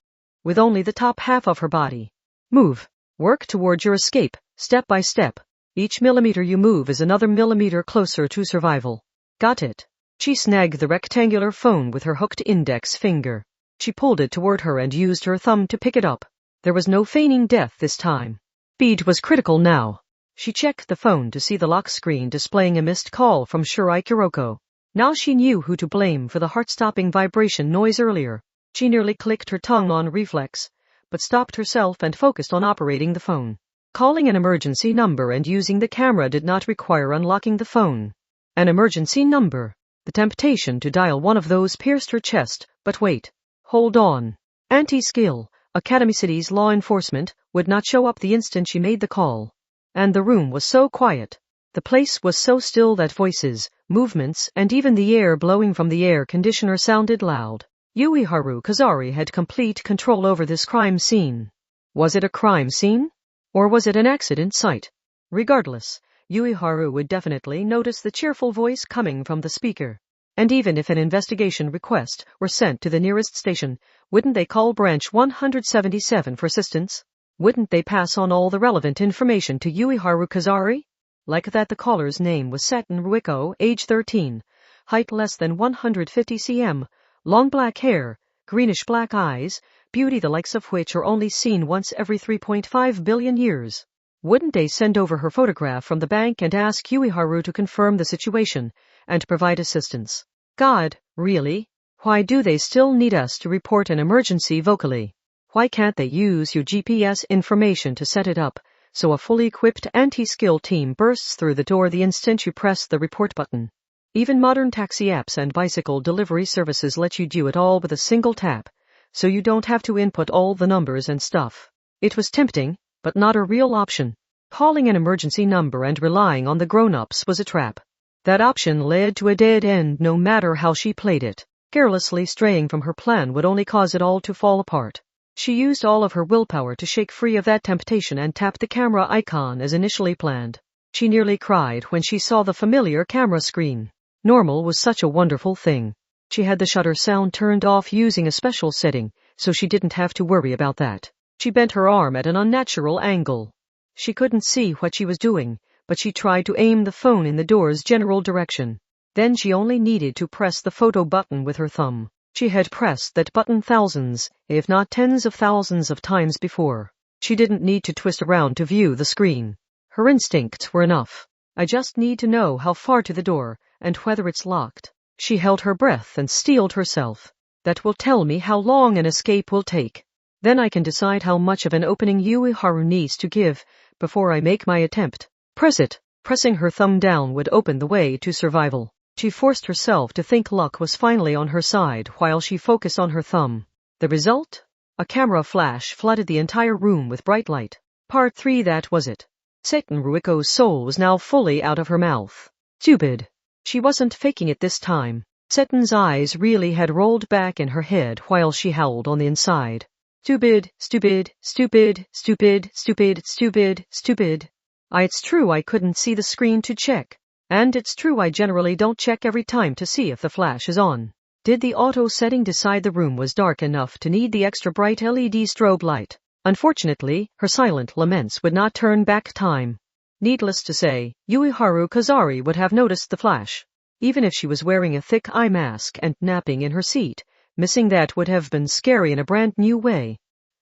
with only the top half of her body. Move. Work towards your escape, step by step. Each millimeter you move is another millimeter closer to survival. Got it? She snagged the rectangular phone with her hooked index finger. She pulled it toward her and used her thumb to pick it up. There was no feigning death this time. Speed was critical now. She checked the phone to see the lock screen displaying a missed call from Shirai Kuroko. Now she knew who to blame for the heart-stopping vibration noise earlier. She nearly clicked her tongue on reflex, but stopped herself and focused on operating the phone. Calling an emergency number and using the camera did not require unlocking the phone. An emergency number. The temptation to dial one of those pierced her chest, but wait. Hold on. Anti-skill, Academy City's law enforcement, would not show up the instant she made the call. And the room was so quiet. The place was so still that voices, movements, and even the air blowing from the air conditioner sounded loud. Yuiharu Kazari had complete control over this crime scene. Was it a crime scene? Or was it an accident site? Regardless, Yuiharu would definitely notice the cheerful voice coming from the speaker. And even if an investigation request were sent to the nearest station, wouldn't they call branch 177 for assistance? Wouldn't they pass on all the relevant information to Yuiharu Kazari? Like that the caller's name was Sutton Ruiko, age 13, height less than 150 cm, long black hair, greenish-black eyes, beauty the likes of which are only seen once every 3.5 billion years. Wouldn't they send over her photograph from the bank and ask Yuiharu to confirm the situation and provide assistance? God, really? Why do they still need us to report an emergency vocally? Why can't they use your GPS information to set it up so a fully equipped anti-skill team bursts through the door the instant you press the report button? Even modern taxi apps and bicycle delivery services let you do it all with a single tap, so you don't have to input all the numbers and stuff. It was tempting, but not a real option. Calling an emergency number and relying on the grown-ups was a trap. That option led to a dead end no matter how she played it. Carelessly straying from her plan would only cause it all to fall apart. She used all of her willpower to shake free of that temptation and tapped the camera icon as initially planned. She nearly cried when she saw the familiar camera screen. Normal was such a wonderful thing. She had the shutter sound turned off using a special setting, so she didn't have to worry about that. She bent her arm at an unnatural angle. She couldn't see what she was doing, but she tried to aim the phone in the door's general direction. Then she only needed to press the photo button with her thumb. She had pressed that button thousands, if not tens of thousands of times before. She didn't need to twist around to view the screen. Her instincts were enough. I just need to know how far to the door, and whether it's locked. She held her breath and steeled herself. That will tell me how long an escape will take. Then I can decide how much of an opening Ueharu needs to give before I make my attempt. Press it. Pressing her thumb down would open the way to survival. She forced herself to think luck was finally on her side while she focused on her thumb. The result? A camera flash flooded the entire room with bright light. Part 3. That was it. Satan Ruiko's soul was now fully out of her mouth. Stupid. She wasn't faking it this time. Seton's eyes really had rolled back in her head while she howled on the inside. Stupid, stupid, stupid, stupid, stupid, stupid, stupid. It's true I couldn't see the screen to check. And it's true I generally don't check every time to see if the flash is on. Did the auto setting decide the room was dark enough to need the extra bright LED strobe light? Unfortunately, her silent laments would not turn back time. Needless to say, Ueharu Kazari would have noticed the flash. Even if she was wearing a thick eye mask and napping in her seat, missing that would have been scary in a brand new way.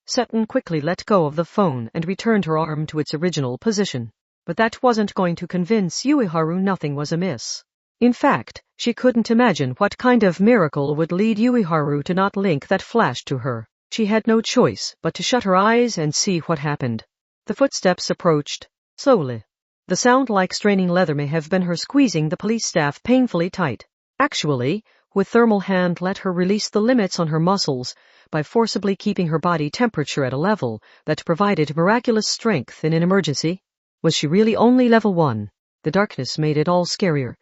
Seton quickly let go of the phone and returned her arm to its original position. But that wasn't going to convince Ueharu nothing was amiss. In fact, she couldn't imagine what kind of miracle would lead Ueharu to not link that flash to her. She had no choice but to shut her eyes and see what happened. The footsteps approached, slowly. The sound like straining leather may have been her squeezing the police staff painfully tight. Actually, with thermal hand let her release the limits on her muscles by forcibly keeping her body temperature at a level that provided miraculous strength in an emergency. Was she really only level 1? The darkness made it all scarier,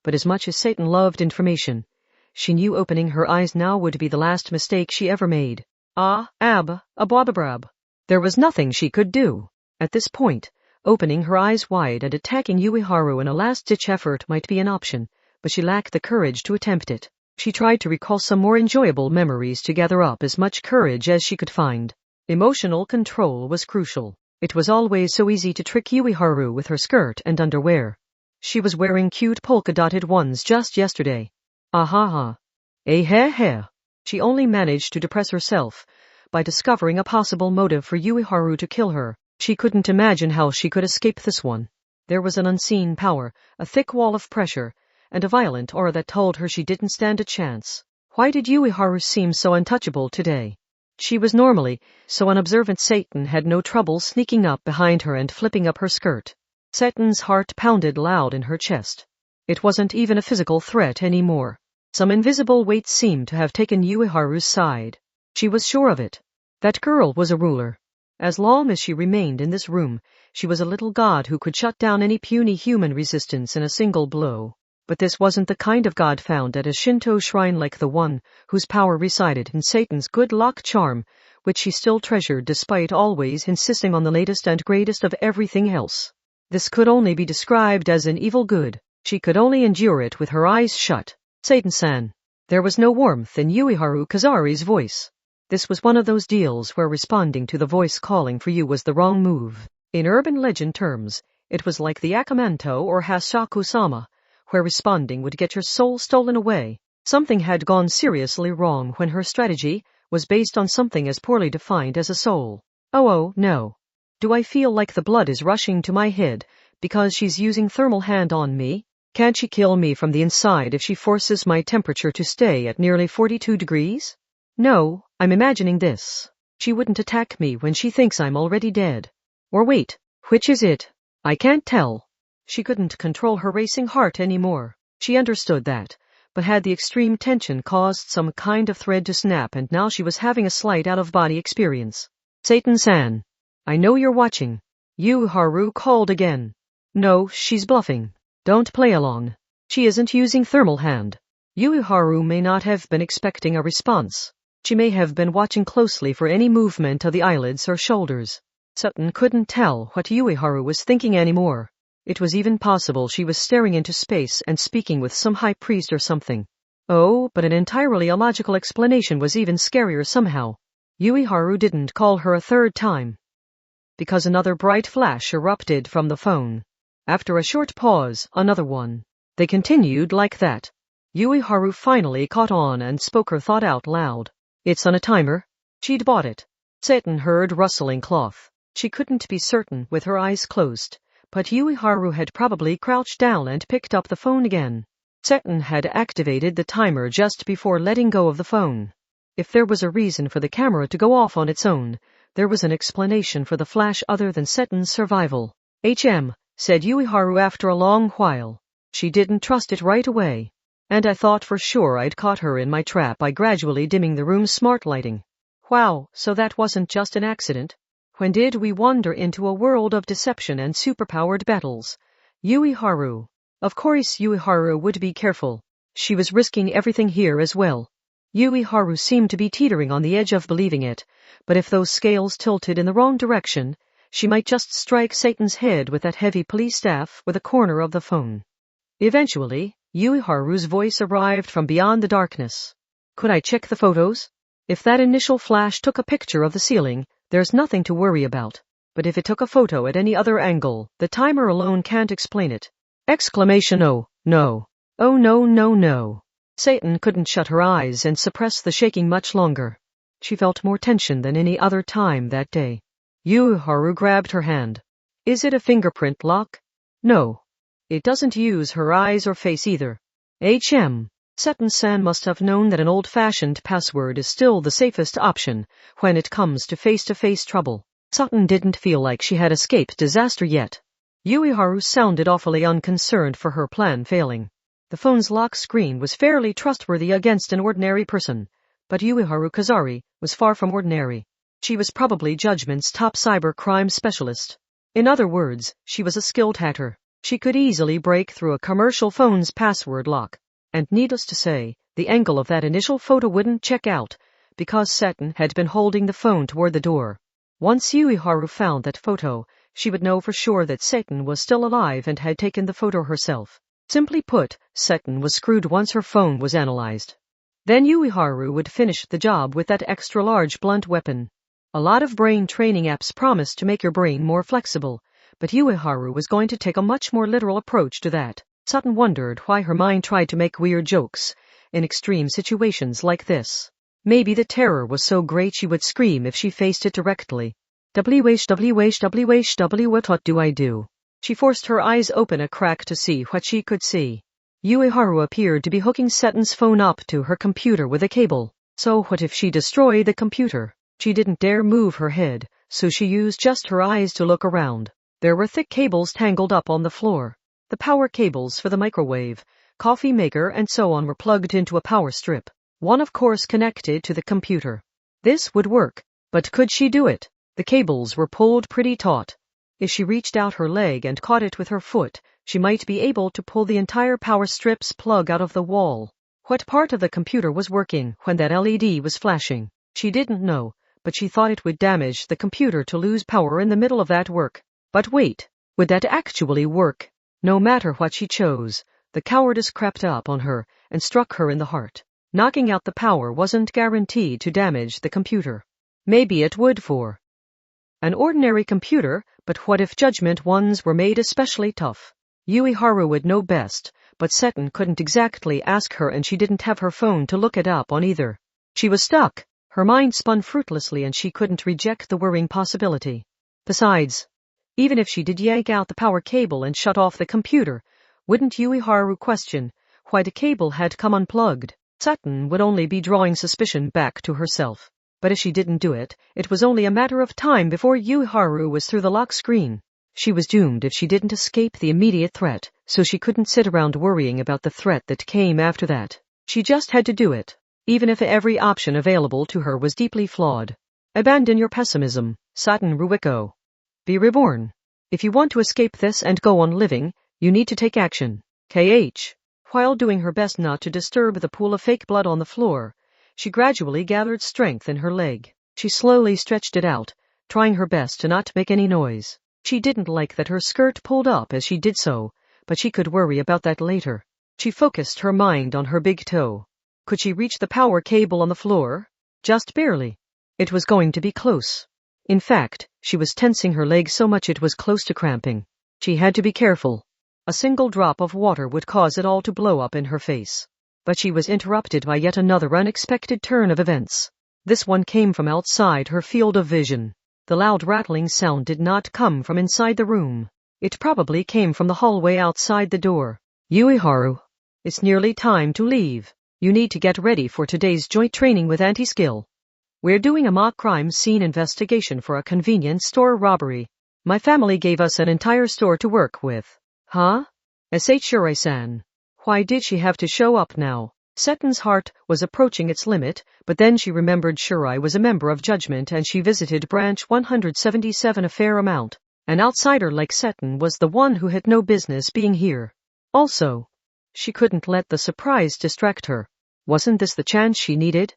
but as much as Satan loved information, she knew opening her eyes now would be the last mistake she ever made. Abobabrab. There was nothing she could do. At this point, opening her eyes wide and attacking Ueharu in a last-ditch effort might be an option, but she lacked the courage to attempt it. She tried to recall some more enjoyable memories to gather up as much courage as she could find. Emotional control was crucial. It was always so easy to trick Ueharu with her skirt and underwear. She was wearing cute polka-dotted ones just yesterday. She only managed to depress herself by discovering a possible motive for Ueharu to kill her. She couldn't imagine how she could escape this one. There was an unseen power, a thick wall of pressure, and a violent aura that told her she didn't stand a chance. Why did Ueharu seem so untouchable today? She was normally so unobservant. Satan had no trouble sneaking up behind her and flipping up her skirt. Satan's heart pounded loud in her chest. It wasn't even a physical threat anymore. Some invisible weight seemed to have taken Ueharu's side. She was sure of it. That girl was a ruler. As long as she remained in this room, she was a little god who could shut down any puny human resistance in a single blow. But this wasn't the kind of god found at a Shinto shrine like the one whose power resided in Satan's good luck charm, which she still treasured despite always insisting on the latest and greatest of everything else. This could only be described as an evil good. She could only endure it with her eyes shut. Satan-san. There was no warmth in Ueharu Kazari's voice. This was one of those deals where responding to the voice calling for you was the wrong move. In urban legend terms, it was like the Akamanto or Hasaku-sama, where responding would get your soul stolen away. Something had gone seriously wrong when her strategy was based on something as poorly defined as a soul. Oh no. Do I feel like the blood is rushing to my head because she's using thermal hand on me? Can't she kill me from the inside if she forces my temperature to stay at nearly 42 degrees? No, I'm imagining this. She wouldn't attack me when she thinks I'm already dead. Or wait, which is it? I can't tell. She couldn't control her racing heart anymore. She understood that, but had the extreme tension caused some kind of thread to snap, and now she was having a slight out-of-body experience. Satan-san. I know you're watching. Ueharu called again. No, she's bluffing. Don't play along. She isn't using thermal hand. Ueharu may not have been expecting a response. She may have been watching closely for any movement of the eyelids or shoulders. Sutton couldn't tell what Ueharu was thinking anymore. It was even possible she was staring into space and speaking with some high priest or something. Oh, but an entirely illogical explanation was even scarier somehow. Ueharu didn't call her a third time, because another bright flash erupted from the phone. After a short pause, another one. They continued like that. Ueharu finally caught on and spoke her thought out loud. It's on a timer. She'd bought it. Satan heard rustling cloth. She couldn't be certain with her eyes closed, but Ueharu had probably crouched down and picked up the phone again. Satan had activated the timer just before letting go of the phone. If there was a reason for the camera to go off on its own, there was an explanation for the flash other than Seton's survival. Said Yuiharu after a long while. She didn't trust it right away. And I thought for sure I'd caught her in my trap by gradually dimming the room's smart lighting. Wow, so that wasn't just an accident? When did we wander into a world of deception and superpowered battles? Yuiharu. Of course Yuiharu would be careful. She was risking everything here as well. Yuiharu seemed to be teetering on the edge of believing it, but if those scales tilted in the wrong direction, she might just strike Satan's head with that heavy police staff with a corner of the phone. Eventually, Yuiharu's voice arrived from beyond the darkness. Could I check the photos? If that initial flash took a picture of the ceiling, there's nothing to worry about. But if it took a photo at any other angle, the timer alone can't explain it. Oh, no. Oh, no. Satan couldn't shut her eyes and suppress the shaking much longer. She felt more tension than any other time that day. Yuiharu grabbed her hand. Is it a fingerprint lock? No. It doesn't use her eyes or face either. Seton-san must have known that an old-fashioned password is still the safest option when it comes to face-to-face trouble. Sutton didn't feel like she had escaped disaster yet. Yuiharu sounded awfully unconcerned for her plan failing. The phone's lock screen was fairly trustworthy against an ordinary person, but Yuiharu Kazari was far from ordinary. She was probably Judgment's top cyber crime specialist. In other words, she was a skilled hacker. She could easily break through a commercial phone's password lock. And needless to say, the angle of that initial photo wouldn't check out, because Seton had been holding the phone toward the door. Once Yuiharu found that photo, she would know for sure that Seton was still alive and had taken the photo herself. Simply put, Seton was screwed once her phone was analyzed. Then Yuiharu would finish the job with that extra-large blunt weapon. A lot of brain training apps promised to make your brain more flexible, but Yuiharu was going to take a much more literal approach to that. Sutton wondered why her mind tried to make weird jokes in extreme situations like this. Maybe the terror was so great she would scream if she faced it directly. What do I do? She forced her eyes open a crack to see what she could see. Yuiharu appeared to be hooking Seton's phone up to her computer with a cable. So what if she destroyed the computer? She didn't dare move her head, so she used just her eyes to look around. There were thick cables tangled up on the floor. The power cables for the microwave, coffee maker and so on were plugged into a power strip. One of course connected to the computer. This would work, but could she do it? The cables were pulled pretty taut. If she reached out her leg and caught it with her foot, she might be able to pull the entire power strip's plug out of the wall. What part of the computer was working when that LED was flashing? She didn't know, but she thought it would damage the computer to lose power in the middle of that work. But wait, would that actually work? No matter what she chose, the cowardice crept up on her and struck her in the heart. Knocking out the power wasn't guaranteed to damage the computer. Maybe it would for an ordinary computer, but what if Judgment ones were made especially tough? Yuiharu would know best, but Seton couldn't exactly ask her and she didn't have her phone to look it up on either. She was stuck. Her mind spun fruitlessly and she couldn't reject the worrying possibility. Besides, even if she did yank out the power cable and shut off the computer, wouldn't Yuiharu question why the cable had come unplugged? Seton would only be drawing suspicion back to herself. But if she didn't do it, it was only a matter of time before Yuiharu was through the lock screen. She was doomed if she didn't escape the immediate threat, so she couldn't sit around worrying about the threat that came after that. She just had to do it, even if every option available to her was deeply flawed. Abandon your pessimism, Seton Ruiko. Be reborn. If you want to escape this and go on living, you need to take action. KH. While doing her best not to disturb the pool of fake blood on the floor, she gradually gathered strength in her leg. She slowly stretched it out, trying her best to not make any noise. She didn't like that her skirt pulled up as she did so, but she could worry about that later. She focused her mind on her big toe. Could she reach the power cable on the floor? Just barely. It was going to be close. In fact, she was tensing her leg so much it was close to cramping. She had to be careful. A single drop of water would cause it all to blow up in her face. But she was interrupted by yet another unexpected turn of events. This one came from outside her field of vision. The loud rattling sound did not come from inside the room. It probably came from the hallway outside the door. Yuiharu. It's nearly time to leave. You need to get ready for today's joint training with anti-skill. We're doing a mock crime scene investigation for a convenience store robbery. My family gave us an entire store to work with. Huh? Shirai-san. Why did she have to show up now? Seton's heart was approaching its limit, but then she remembered Shirai was a member of Judgment and she visited branch 177 a fair amount. An outsider like Seton was the one who had no business being here. Also, she couldn't let the surprise distract her. Wasn't this the chance she needed?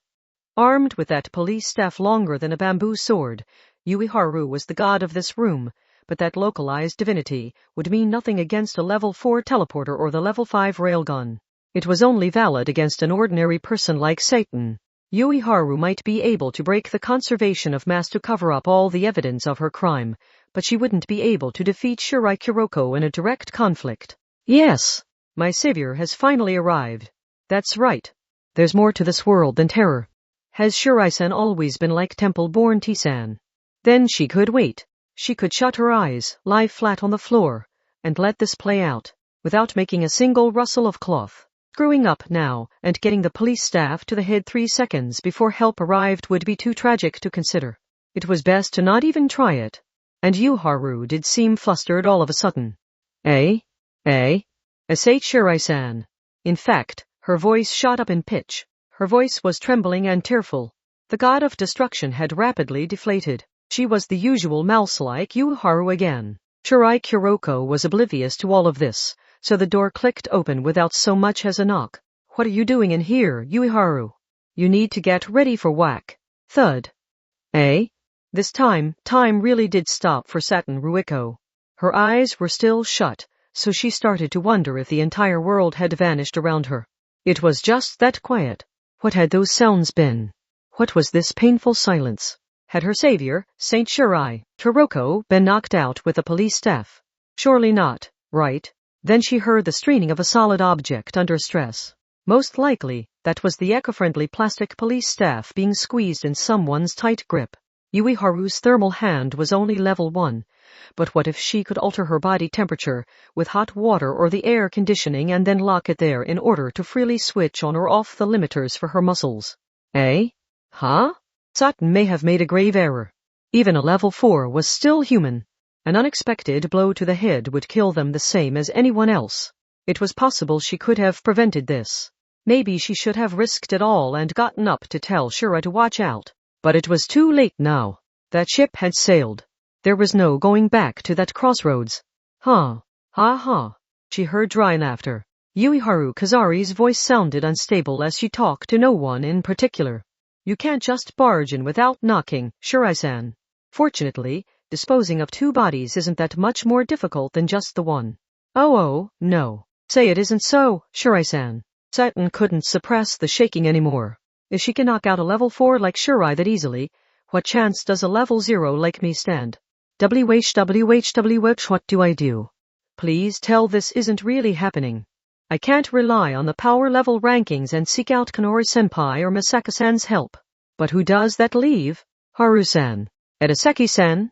Armed with that police staff longer than a bamboo sword, Ueharu was the god of this room, but that localized divinity would mean nothing against a level 4 teleporter or the level 5 railgun. It was only valid against an ordinary person like Satan. Ueharu might be able to break the conservation of mass to cover up all the evidence of her crime, but she wouldn't be able to defeat Shirai Kuroko in a direct conflict. Yes, my savior has finally arrived. That's right. There's more to this world than terror. Has Shirai-san always been like temple-born T-san? Then she could wait. She could shut her eyes, lie flat on the floor, and let this play out, without making a single rustle of cloth. Screwing up now and getting the police staff to the head 3 seconds before help arrived would be too tragic to consider. It was best to not even try it. And Ueharu did seem flustered all of a sudden. Shirai-san. In fact, her voice shot up in pitch. Her voice was trembling and tearful. The god of destruction had rapidly deflated. She was the usual mouse-like Ueharu again. Shirai Kuroko was oblivious to all of this, so the door clicked open without so much as a knock. What are you doing in here, Ueharu? You need to get ready for whack. Thud. This time really did stop for Satin Ruiko. Her eyes were still shut, so she started to wonder if the entire world had vanished around her. It was just that quiet. What had those sounds been? What was this painful silence? Had her savior, Saint Shirai Kuroko, been knocked out with a police staff? Surely not, right? Then she heard the straining of a solid object under stress. Most likely, that was the eco-friendly plastic police staff being squeezed in someone's tight grip. Ueharu's thermal hand was only level 1, but what if she could alter her body temperature with hot water or the air conditioning and then lock it there in order to freely switch on or off the limiters for her muscles? Satin may have made a grave error. Even a level 4 was still human. An unexpected blow to the head would kill them the same as anyone else. It was possible she could have prevented this. Maybe she should have risked it all and gotten up to tell Shira to watch out. But it was too late now. That ship had sailed. There was no going back to that crossroads. She heard dry laughter. Ueharu Kazari's voice sounded unstable as she talked to no one in particular. You can't just barge in without knocking, Shirai-san. Fortunately, disposing of 2 bodies isn't that much more difficult than just the one. Oh, no. Say it isn't so, Shirai-san. Satin couldn't suppress the shaking anymore. If she can knock out a level 4 like Shirai that easily, what chance does a level 0 like me stand? What do I do? Please tell this isn't really happening. I can't rely on the power level rankings and seek out Kanori-senpai or Misaka-san's help. But who does that leave? Haru-san. Edaseki-san?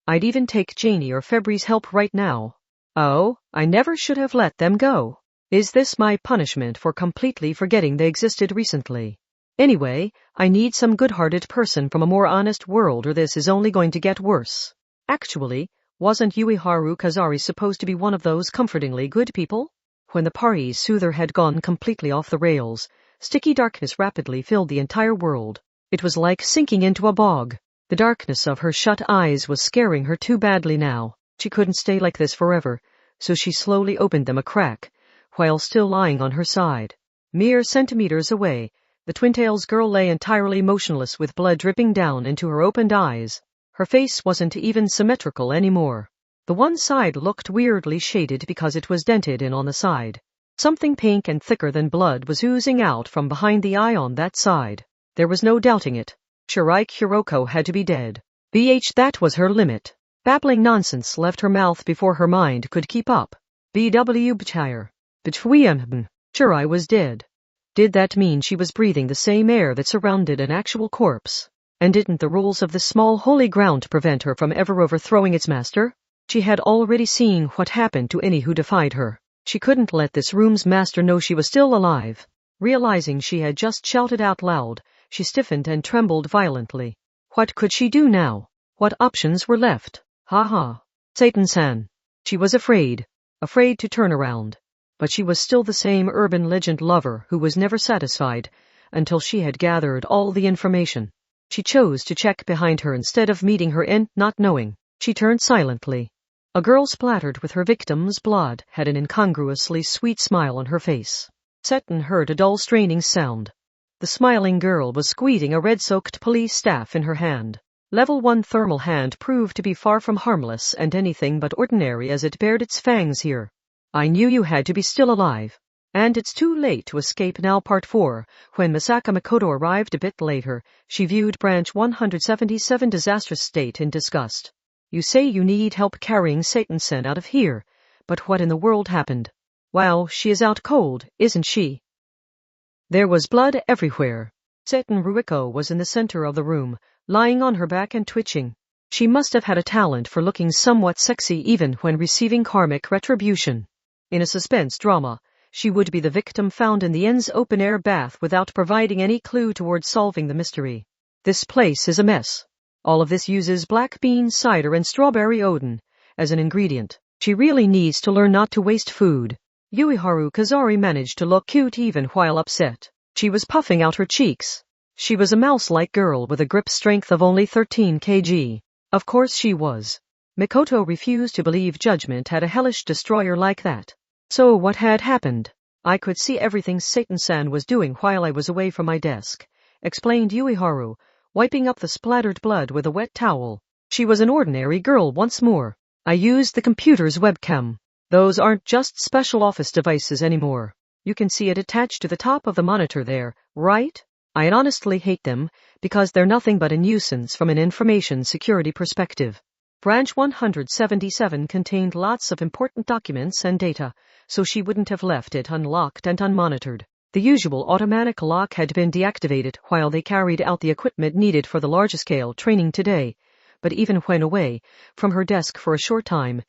I'd even take Janie or Febri's help right now. Oh, I never should have let them go. Is this my punishment for completely forgetting they existed recently? Anyway, I need some good-hearted person from a more honest world or this is only going to get worse. Actually, wasn't Ueharu Kazari supposed to be one of those comfortingly good people? When the party's soother had gone completely off the rails, sticky darkness rapidly filled the entire world. It was like sinking into a bog. The darkness of her shut eyes was scaring her too badly now. She couldn't stay like this forever, so she slowly opened them a crack, while still lying on her side. Mere centimeters away, the Twin-Tails girl lay entirely motionless with blood dripping down into her opened eyes. Her face wasn't even symmetrical anymore. The one side looked weirdly shaded because it was dented in on the side. Something pink and thicker than blood was oozing out from behind the eye on that side. There was no doubting it. Shirai Kuroko had to be dead. That was her limit. Babbling nonsense left her mouth before her mind could keep up. Shirai was dead. Did that mean she was breathing the same air that surrounded an actual corpse? And didn't the rules of this small holy ground prevent her from ever overthrowing its master? She had already seen what happened to any who defied her. She couldn't let this room's master know she was still alive. Realizing she had just shouted out loud, she stiffened and trembled violently. What could she do now? What options were left? Ha ha. Satan-san. She was afraid to turn around. But she was still the same urban legend lover who was never satisfied until she had gathered all the information. She chose to check behind her instead of meeting her and, not knowing, she turned silently. A girl splattered with her victim's blood had an incongruously sweet smile on her face. Seton heard a dull straining sound. The smiling girl was squeezing a red-soaked police staff in her hand. Level 1 thermal hand proved to be far from harmless and anything but ordinary as it bared its fangs here. I knew you had to be still alive. And it's too late to escape now. Part 4. When Misaka Makoto arrived a bit later, she viewed Branch 177 disastrous state in disgust. You say you need help carrying Satan-san out of here, but what in the world happened? Wow, she is out cold, isn't she? There was blood everywhere. Satan Ruiko was in the center of the room, lying on her back and twitching. She must have had a talent for looking somewhat sexy even when receiving karmic retribution. In a suspense drama, she would be the victim found in the end's open-air bath without providing any clue towards solving the mystery. This place is a mess. All of this uses black bean cider and strawberry odin as an ingredient. She really needs to learn not to waste food. Yuiharu Kazari managed to look cute even while upset. She was puffing out her cheeks. She was a mouse-like girl with a grip strength of only 13 kg. Of course she was. Mikoto refused to believe judgment had a hellish destroyer like that. So what had happened? I could see everything Satan-san was doing while I was away from my desk, explained Yuiharu, wiping up the splattered blood with a wet towel. She was an ordinary girl once more. I used the computer's webcam. Those aren't just special office devices anymore. You can see it attached to the top of the monitor there, right? I honestly hate them, because they're nothing but a nuisance from an information security perspective. Branch 177 contained lots of important documents and data, so she wouldn't have left it unlocked and unmonitored. The usual automatic lock had been deactivated while they carried out the equipment needed for the large-scale training today, but even when away from her desk for a short time,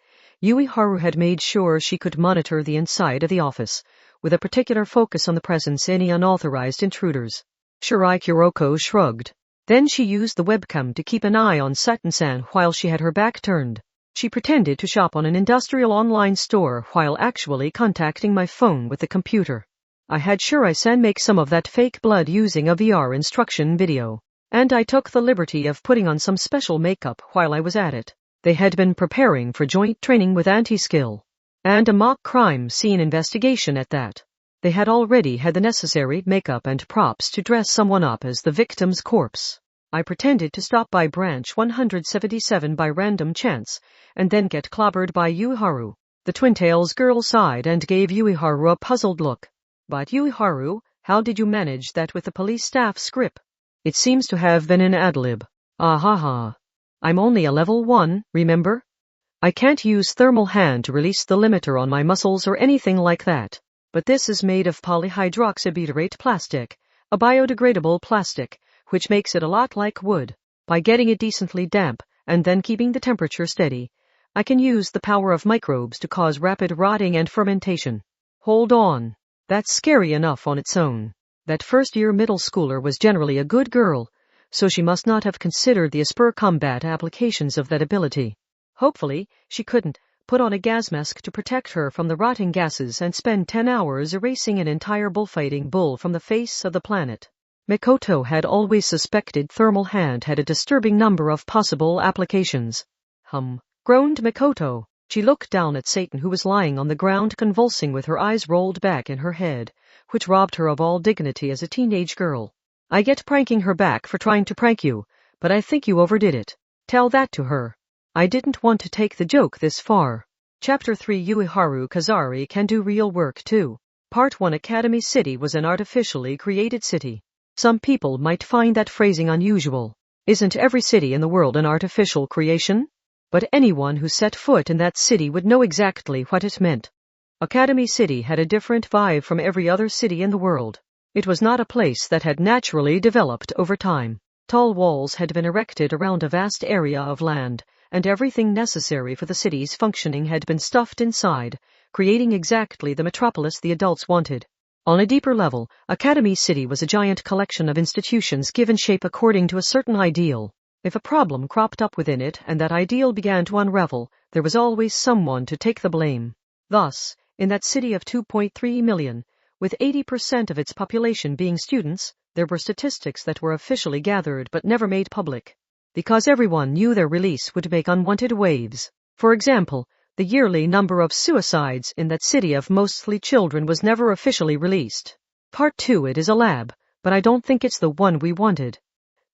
Yuiharu had made sure she could monitor the inside of the office, with a particular focus on the presence of any unauthorized intruders. Shirai Kuroko shrugged. Then she used the webcam to keep an eye on Satan-san while she had her back turned. She pretended to shop on an industrial online store while actually contacting my phone with the computer. I had Shirai-san make some of that fake blood using a VR instruction video. And I took the liberty of putting on some special makeup while I was at it. They had been preparing for joint training with anti-skill. And a mock crime scene investigation at that. They had already had the necessary makeup and props to dress someone up as the victim's corpse. I pretended to stop by Branch 177 by random chance, and then get clobbered by Yuiharu. The Twin-Tails girl sighed and gave Yuiharu a puzzled look. But Yuiharu, how did you manage that with the police staff script? It seems to have been an ad-lib. Ah ha ha. I'm only a level 1, remember? I can't use thermal hand to release the limiter on my muscles or anything like that. But this is made of polyhydroxybutyrate plastic, a biodegradable plastic, which makes it a lot like wood. By getting it decently damp, and then keeping the temperature steady, I can use the power of microbes to cause rapid rotting and fermentation. Hold on. That's scary enough on its own. That first-year middle schooler was generally a good girl, so she must not have considered the Asper combat applications of that ability. Hopefully, she couldn't put on a gas mask to protect her from the rotting gases and spend 10 hours erasing an entire bullfighting bull from the face of the planet. Mikoto had always suspected thermal hand had a disturbing number of possible applications. Groaned Mikoto. She looked down at Satan, who was lying on the ground convulsing with her eyes rolled back in her head, which robbed her of all dignity as a teenage girl. I get pranking her back for trying to prank you, but I think you overdid it. Tell that to her. I didn't want to take the joke this far. Chapter 3 Yuiharu Kazari can do real work too. Part 1 Academy City was an artificially created city. Some people might find that phrasing unusual. Isn't every city in the world an artificial creation? But anyone who set foot in that city would know exactly what it meant. Academy City had a different vibe from every other city in the world. It was not a place that had naturally developed over time. Tall walls had been erected around a vast area of land, and everything necessary for the city's functioning had been stuffed inside, creating exactly the metropolis the adults wanted. On a deeper level, Academy City was a giant collection of institutions given shape according to a certain ideal. If a problem cropped up within it and that ideal began to unravel, there was always someone to take the blame. Thus, in that city of 2.3 million, with 80% of its population being students, there were statistics that were officially gathered but never made public. Because everyone knew their release would make unwanted waves. For example, the yearly number of suicides in that city of mostly children was never officially released. Part 2. It is a lab, but I don't think it's the one we wanted.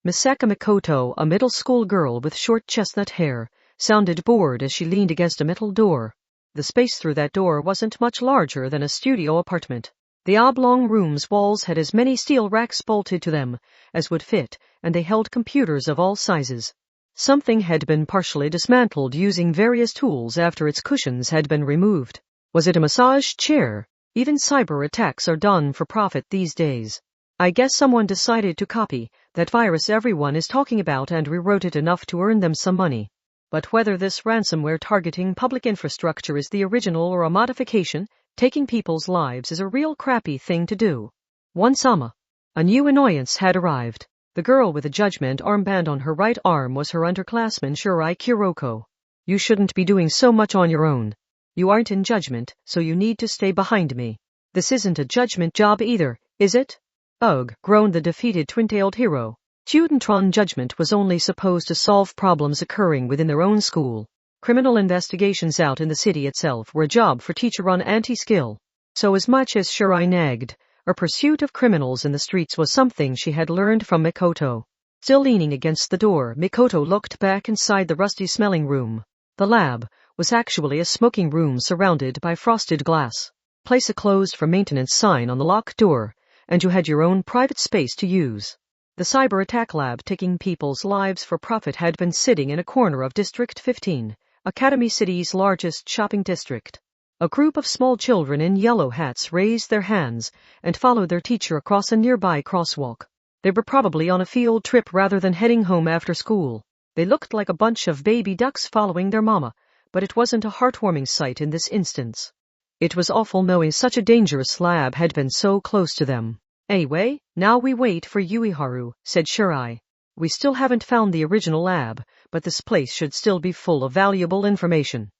Misaka Mikoto, a middle school girl with short chestnut hair, sounded bored as she leaned against a metal door. The space through that door wasn't much larger than a studio apartment. The oblong room's walls had as many steel racks bolted to them as would fit, and they held computers of all sizes. Something had been partially dismantled using various tools after its cushions had been removed. Was it a massage chair? Even cyber attacks are done for profit these days. I guess someone decided to copy that virus everyone is talking about and rewrote it enough to earn them some money. But whether this ransomware targeting public infrastructure is the original or a modification, taking people's lives is a real crappy thing to do. One-sama. A new annoyance had arrived. The girl with a judgment armband on her right arm was her underclassman Shirai Kuroko. You shouldn't be doing so much on your own. You aren't in judgment, so you need to stay behind me. This isn't a judgment job either, is it? Ugh, groaned the defeated twin-tailed hero. Studentron judgment was only supposed to solve problems occurring within their own school. Criminal investigations out in the city itself were a job for teacher-run anti-skill. So as much as Shirai nagged, her pursuit of criminals in the streets was something she had learned from Mikoto. Still leaning against the door, Mikoto looked back inside the rusty-smelling room. The lab was actually a smoking room surrounded by frosted glass. Place a closed for maintenance sign on the locked door, and you had your own private space to use. The cyber attack lab taking people's lives for profit had been sitting in a corner of District 15, Academy City's largest shopping district. A group of small children in yellow hats raised their hands and followed their teacher across a nearby crosswalk. They were probably on a field trip rather than heading home after school. They looked like a bunch of baby ducks following their mama, but it wasn't a heartwarming sight in this instance. It was awful knowing such a dangerous lab had been so close to them. Anyway, now we wait for Ueharu, said Shirai. We still haven't found the original lab, but this place should still be full of valuable information.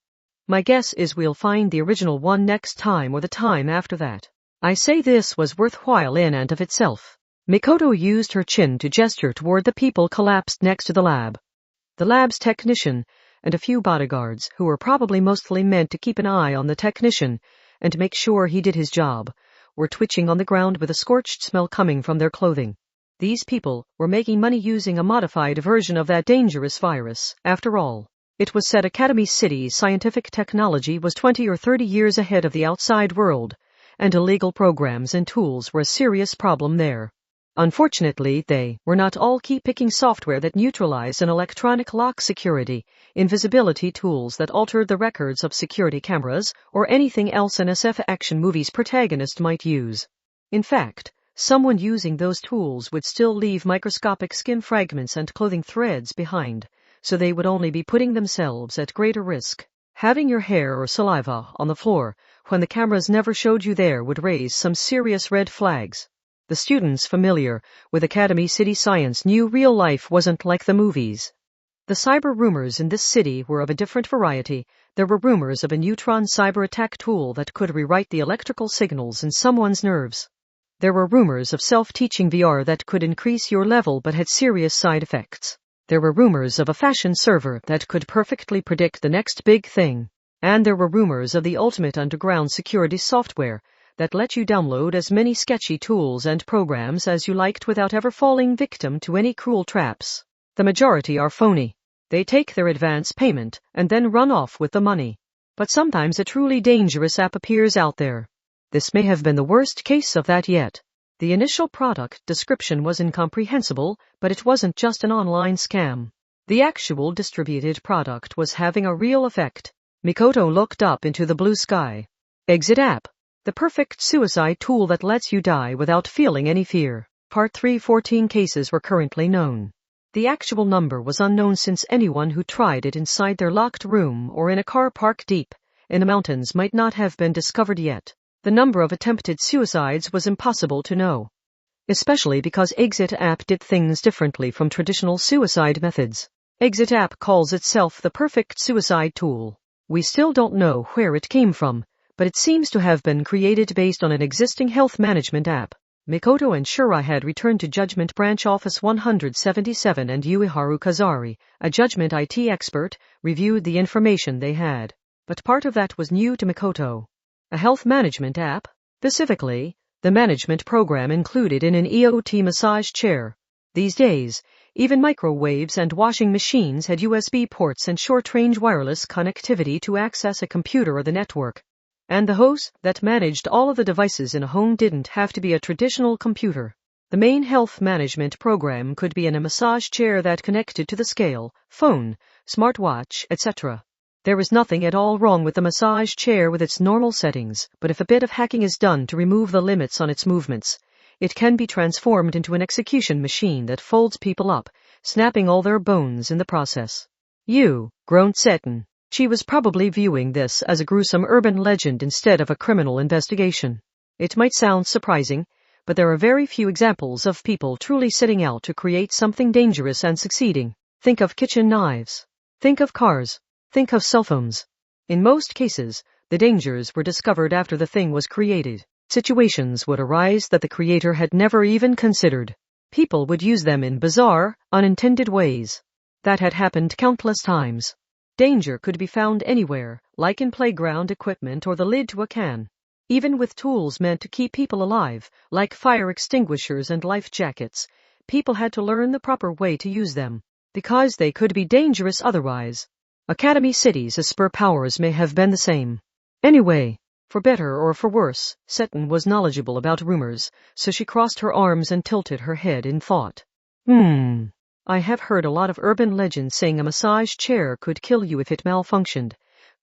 My guess is we'll find the original one next time or the time after that. I say this was worthwhile in and of itself. Mikoto used her chin to gesture toward the people collapsed next to the lab. The lab's technician and a few bodyguards, who were probably mostly meant to keep an eye on the technician and make sure he did his job, were twitching on the ground with a scorched smell coming from their clothing. These people were making money using a modified version of that dangerous virus. After all, it was said Academy City's scientific technology was 20 or 30 years ahead of the outside world, and illegal programs and tools were a serious problem there. Unfortunately, they were not all key-picking software that neutralized an electronic lock security, invisibility tools that altered the records of security cameras, or anything else an SF action movie's protagonist might use. In fact, someone using those tools would still leave microscopic skin fragments and clothing threads behind, so they would only be putting themselves at greater risk. Having your hair or saliva on the floor when the cameras never showed you there would raise some serious red flags. The students familiar with Academy City science knew real life wasn't like the movies. The cyber rumors in this city were of a different variety. There were rumors of a neutron cyber attack tool that could rewrite the electrical signals in someone's nerves. There were rumors of self-teaching VR that could increase your level but had serious side effects. There were rumors of a fashion server that could perfectly predict the next big thing. And there were rumors of the ultimate underground security software that let you download as many sketchy tools and programs as you liked without ever falling victim to any cruel traps. The majority are phony. They take their advance payment and then run off with the money. But sometimes a truly dangerous app appears out there. This may have been the worst case of that yet. The initial product description was incomprehensible, but it wasn't just an online scam. The actual distributed product was having a real effect. Mikoto looked up into the blue sky. Exit app. The perfect suicide tool that lets you die without feeling any fear. Part 3. 14 cases were currently known. The actual number was unknown since anyone who tried it inside their locked room or in a car park deep in the mountains might not have been discovered yet. The number of attempted suicides was impossible to know, especially because Exit App did things differently from traditional suicide methods. Exit App calls itself the perfect suicide tool. We still don't know where it came from, but it seems to have been created based on an existing health management app. Mikoto and Shirai had returned to Judgment Branch Office 177 and Yuiharu Kazari, a Judgment IT expert, reviewed the information they had. But part of that was new to Mikoto. A health management app? Specifically, the management program included in an EOT massage chair. These days, even microwaves and washing machines had USB ports and short-range wireless connectivity to access a computer or the network. And the host that managed all of the devices in a home didn't have to be a traditional computer. The main health management program could be in a massage chair that connected to the scale, phone, smartwatch, etc. There was nothing at all wrong with the massage chair with its normal settings, but if a bit of hacking is done to remove the limits on its movements, it can be transformed into an execution machine that folds people up, snapping all their bones in the process. "You," groaned Seton. She was probably viewing this as a gruesome urban legend instead of a criminal investigation. It might sound surprising, but there are very few examples of people truly setting out to create something dangerous and succeeding. Think of kitchen knives. Think of cars. Think of cell phones. In most cases, the dangers were discovered after the thing was created. Situations would arise that the creator had never even considered. People would use them in bizarre, unintended ways. That had happened countless times. Danger could be found anywhere, like in playground equipment or the lid to a can. Even with tools meant to keep people alive, like fire extinguishers and life jackets, people had to learn the proper way to use them, because they could be dangerous otherwise. Academy City's Esper powers may have been the same. Anyway, for better or for worse, Seton was knowledgeable about rumors, so she crossed her arms and tilted her head in thought. I have heard a lot of urban legends saying a massage chair could kill you if it malfunctioned,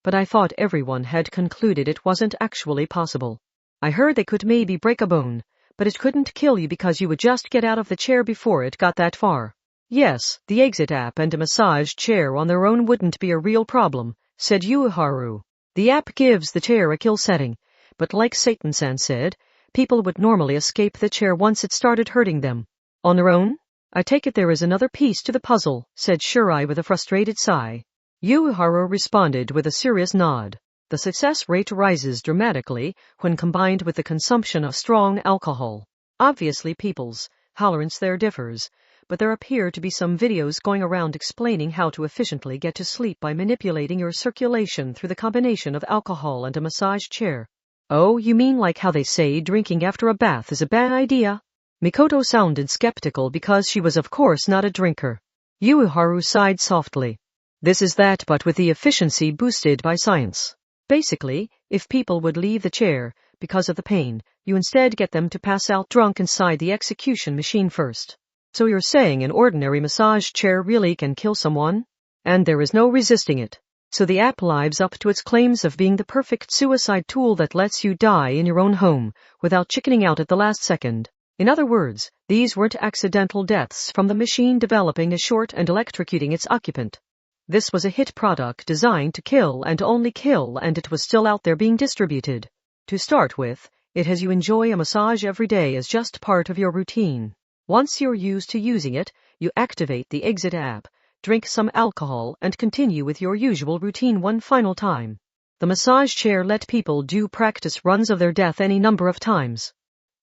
but I thought everyone had concluded it wasn't actually possible. I heard they could maybe break a bone, but it couldn't kill you because you would just get out of the chair before it got that far. Yes, the Exit app and a massage chair on their own wouldn't be a real problem, said Yuiharu. The app gives the chair a kill setting, but like Satan-san said, people would normally escape the chair once it started hurting them. On their own? I take it there is another piece to the puzzle, said Shirai with a frustrated sigh. Yuiharu responded with a serious nod. The success rate rises dramatically when combined with the consumption of strong alcohol. Obviously people's tolerance there differs, but there appear to be some videos going around explaining how to efficiently get to sleep by manipulating your circulation through the combination of alcohol and a massage chair. Oh, you mean like how they say drinking after a bath is a bad idea? Mikoto sounded skeptical because she was of course not a drinker. Yuiharu sighed softly. This is that, but with the efficiency boosted by science. Basically, if people would leave the chair because of the pain, you instead get them to pass out drunk inside the execution machine first. So you're saying an ordinary massage chair really can kill someone? And there is no resisting it. So the app lives up to its claims of being the perfect suicide tool that lets you die in your own home without chickening out at the last second. In other words, these weren't accidental deaths from the machine developing a short and electrocuting its occupant. This was a hit product designed to kill and only kill, and it was still out there being distributed. To start with, it has you enjoy a massage every day as just part of your routine. Once you're used to using it, you activate the Exit app, drink some alcohol, and continue with your usual routine one final time. The massage chair let people do practice runs of their death any number of times.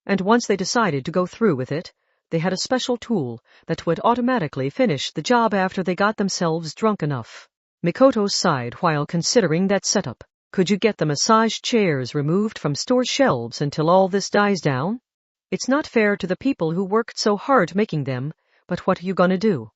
And once they decided to go through with it, they had a special tool that would automatically finish the job after they got themselves drunk enough. Mikoto sighed while considering that setup. Could you get the massage chairs removed from store shelves until all this dies down? It's not fair to the people who worked so hard making them, but what are you gonna do?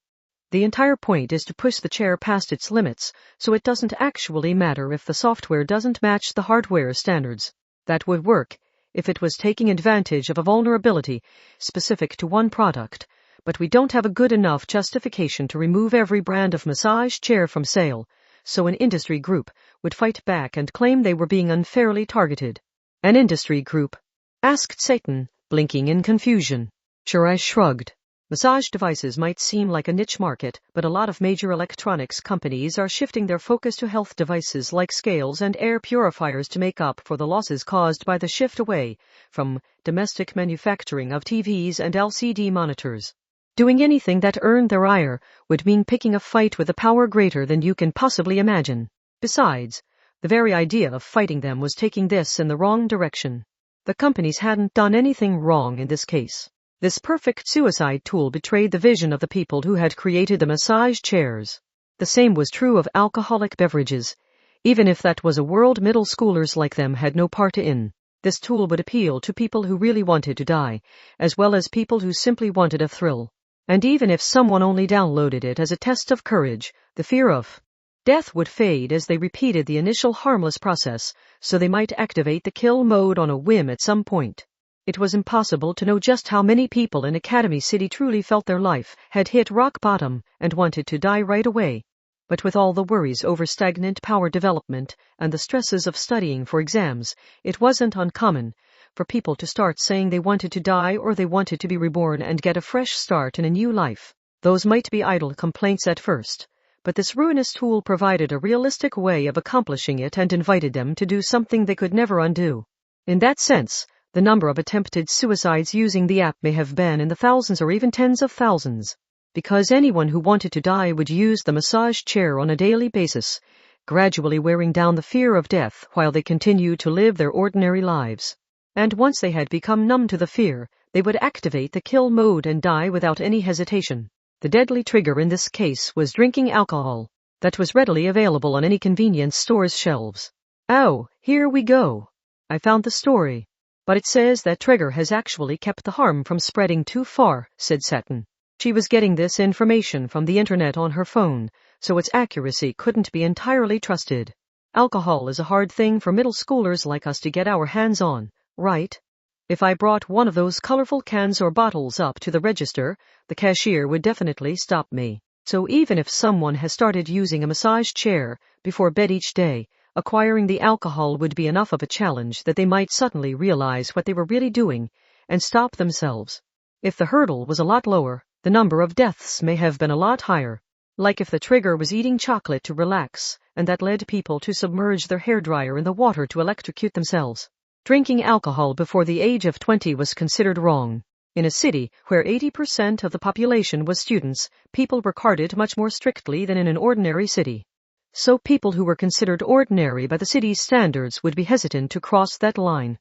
The entire point is to push the chair past its limits, so it doesn't actually matter if the software doesn't match the hardware standards. That would work if it was taking advantage of a vulnerability specific to one product, but we don't have a good enough justification to remove every brand of massage chair from sale, so an industry group would fight back and claim they were being unfairly targeted. An industry group? Asked Satan, blinking in confusion. Shirai shrugged. Massage devices might seem like a niche market, but a lot of major electronics companies are shifting their focus to health devices like scales and air purifiers to make up for the losses caused by the shift away from domestic manufacturing of TVs and LCD monitors. Doing anything that earned their ire would mean picking a fight with a power greater than you can possibly imagine. Besides, the very idea of fighting them was taking this in the wrong direction. The companies hadn't done anything wrong in this case. This perfect suicide tool betrayed the vision of the people who had created the massage chairs. The same was true of alcoholic beverages, even if that was a world middle schoolers like them had no part in. This tool would appeal to people who really wanted to die, as well as people who simply wanted a thrill. And even if someone only downloaded it as a test of courage, the fear of death would fade as they repeated the initial harmless process, so they might activate the kill mode on a whim at some point. It was impossible to know just how many people in Academy City truly felt their life had hit rock bottom and wanted to die right away. But with all the worries over stagnant power development and the stresses of studying for exams, it wasn't uncommon for people to start saying they wanted to die or they wanted to be reborn and get a fresh start in a new life. Those might be idle complaints at first, but this ruinous tool provided a realistic way of accomplishing it and invited them to do something they could never undo. In that sense, the number of attempted suicides using the app may have been in the thousands or even tens of thousands, because anyone who wanted to die would use the massage chair on a daily basis, gradually wearing down the fear of death while they continued to live their ordinary lives. And once they had become numb to the fear, they would activate the kill mode and die without any hesitation. The deadly trigger in this case was drinking alcohol that was readily available on any convenience store's shelves. Oh, here we go. I found the story. But it says that trigger has actually kept the harm from spreading too far, said Seton. She was getting this information from the internet on her phone, so its accuracy couldn't be entirely trusted. Alcohol is a hard thing for middle schoolers like us to get our hands on, right? If I brought one of those colorful cans or bottles up to the register, the cashier would definitely stop me. So even if someone has started using a massage chair before bed each day, acquiring the alcohol would be enough of a challenge that they might suddenly realize what they were really doing and stop themselves. If the hurdle was a lot lower, the number of deaths may have been a lot higher. Like if the trigger was eating chocolate to relax, and that led people to submerge their hairdryer in the water to electrocute themselves. Drinking alcohol before the age of 20 was considered wrong. In a city where 80% of the population was students, people were carded much more strictly than in an ordinary city. So people who were considered ordinary by the city's standards would be hesitant to cross that line.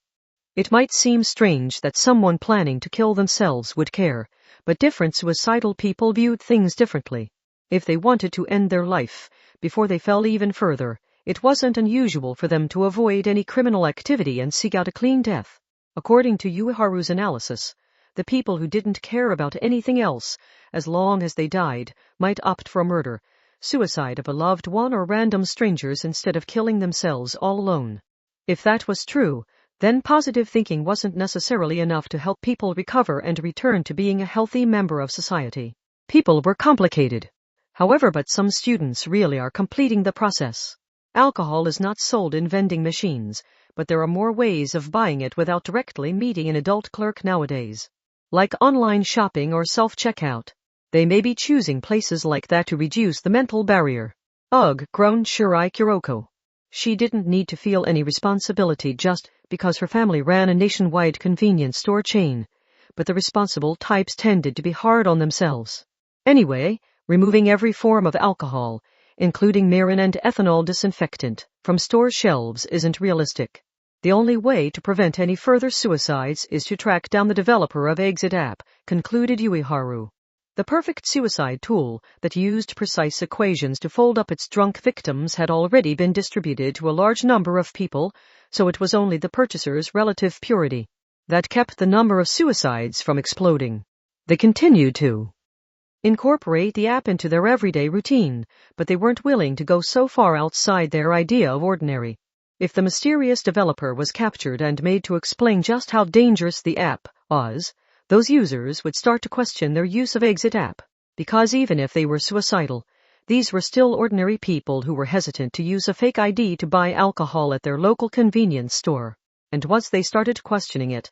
It might seem strange that someone planning to kill themselves would care, but different suicidal people viewed things differently. If they wanted to end their life before they fell even further, it wasn't unusual for them to avoid any criminal activity and seek out a clean death. According to Ueharu's analysis, the people who didn't care about anything else, as long as they died, might opt for murder, suicide of a loved one or random strangers instead of killing themselves all alone. If that was true, then positive thinking wasn't necessarily enough to help people recover and return to being a healthy member of society. People were complicated. However, but some students really are completing the process. Alcohol is not sold in vending machines, but there are more ways of buying it without directly meeting an adult clerk nowadays. Like online shopping or self-checkout. They may be choosing places like that to reduce the mental barrier. Ugh, groaned Shirai Kuroko. She didn't need to feel any responsibility just because her family ran a nationwide convenience store chain, but the responsible types tended to be hard on themselves. Anyway, removing every form of alcohol, including mirin and ethanol disinfectant, from store shelves isn't realistic. The only way to prevent any further suicides is to track down the developer of Exit app, concluded Ueharu. The perfect suicide tool that used precise equations to fold up its drunk victims had already been distributed to a large number of people, so it was only the purchaser's relative purity that kept the number of suicides from exploding. They continued to incorporate the app into their everyday routine, but they weren't willing to go so far outside their idea of ordinary. If the mysterious developer was captured and made to explain just how dangerous the app was, those users would start to question their use of Exit app, because even if they were suicidal, these were still ordinary people who were hesitant to use a fake ID to buy alcohol at their local convenience store. And once they started questioning it,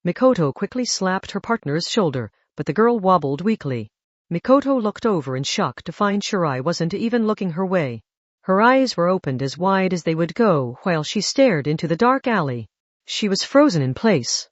Mikoto quickly slapped her partner's shoulder, but the girl wobbled weakly. Mikoto looked over in shock to find Shirai wasn't even looking her way. Her eyes were opened as wide as they would go while she stared into the dark alley. She was frozen in place.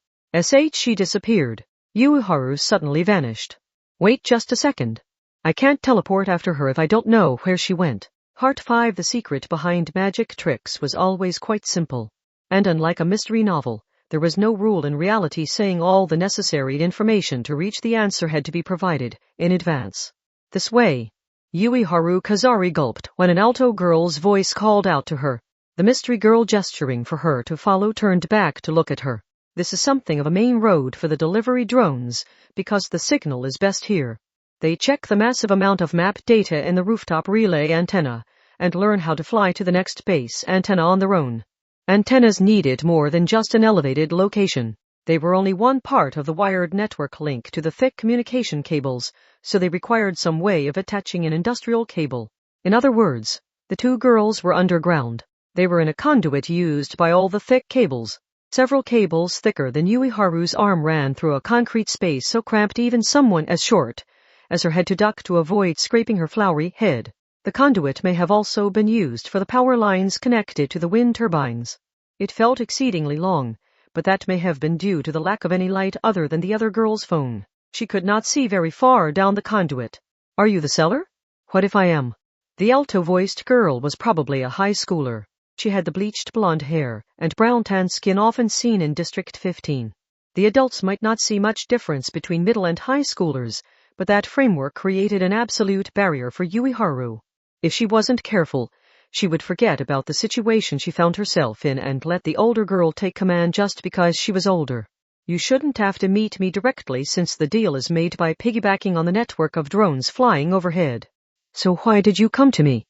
She disappeared. Yuiharu suddenly vanished. Wait just a second. I can't teleport after her if I don't know where she went. Part 5. The secret behind magic tricks was always quite simple. And unlike a mystery novel, there was no rule in reality saying all the necessary information to reach the answer had to be provided in advance. This way. Yuiharu Kazari gulped when an alto girl's voice called out to her. The mystery girl, gesturing for her to follow, turned back to look at her. This is something of a main road for the delivery drones, because the signal is best here. They check the massive amount of map data in the rooftop relay antenna, and learn how to fly to the next base antenna on their own. Antennas needed more than just an elevated location. They were only one part of the wired network link to the thick communication cables, so they required some way of attaching an industrial cable. In other words, the two girls were underground. They were in a conduit used by all the thick cables. Several cables thicker than Yuiharu's arm ran through a concrete space so cramped even someone as short as her head to duck to avoid scraping her flowery head. The conduit may have also been used for the power lines connected to the wind turbines. It felt exceedingly long, but that may have been due to the lack of any light other than the other girl's phone. She could not see very far down the conduit. Are you the seller? What if I am? The alto-voiced girl was probably a high schooler. She had the bleached blonde hair and brown-tan skin often seen in District 15. The adults might not see much difference between middle and high schoolers, but that framework created an absolute barrier for Yuiharu. If she wasn't careful, she would forget about the situation she found herself in and let the older girl take command just because she was older. You shouldn't have to meet me directly since the deal is made by piggybacking on the network of drones flying overhead. So why did you come to me?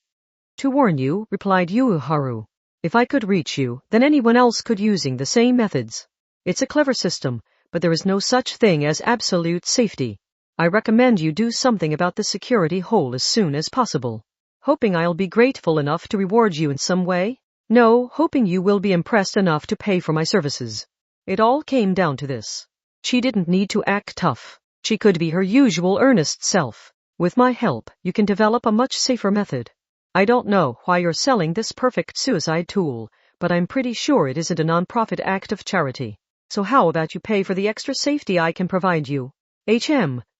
To warn you, replied Yuiharu. If I could reach you, then anyone else could using the same methods. It's a clever system, but there is no such thing as absolute safety. I recommend you do something about the security hole as soon as possible. Hoping I'll be grateful enough to reward you in some way? No, hoping you will be impressed enough to pay for my services. It all came down to this. She didn't need to act tough. She could be her usual earnest self. With my help, you can develop a much safer method. I don't know why you're selling this perfect suicide tool, but I'm pretty sure it isn't a non-profit act of charity. So how about you pay for the extra safety I can provide you?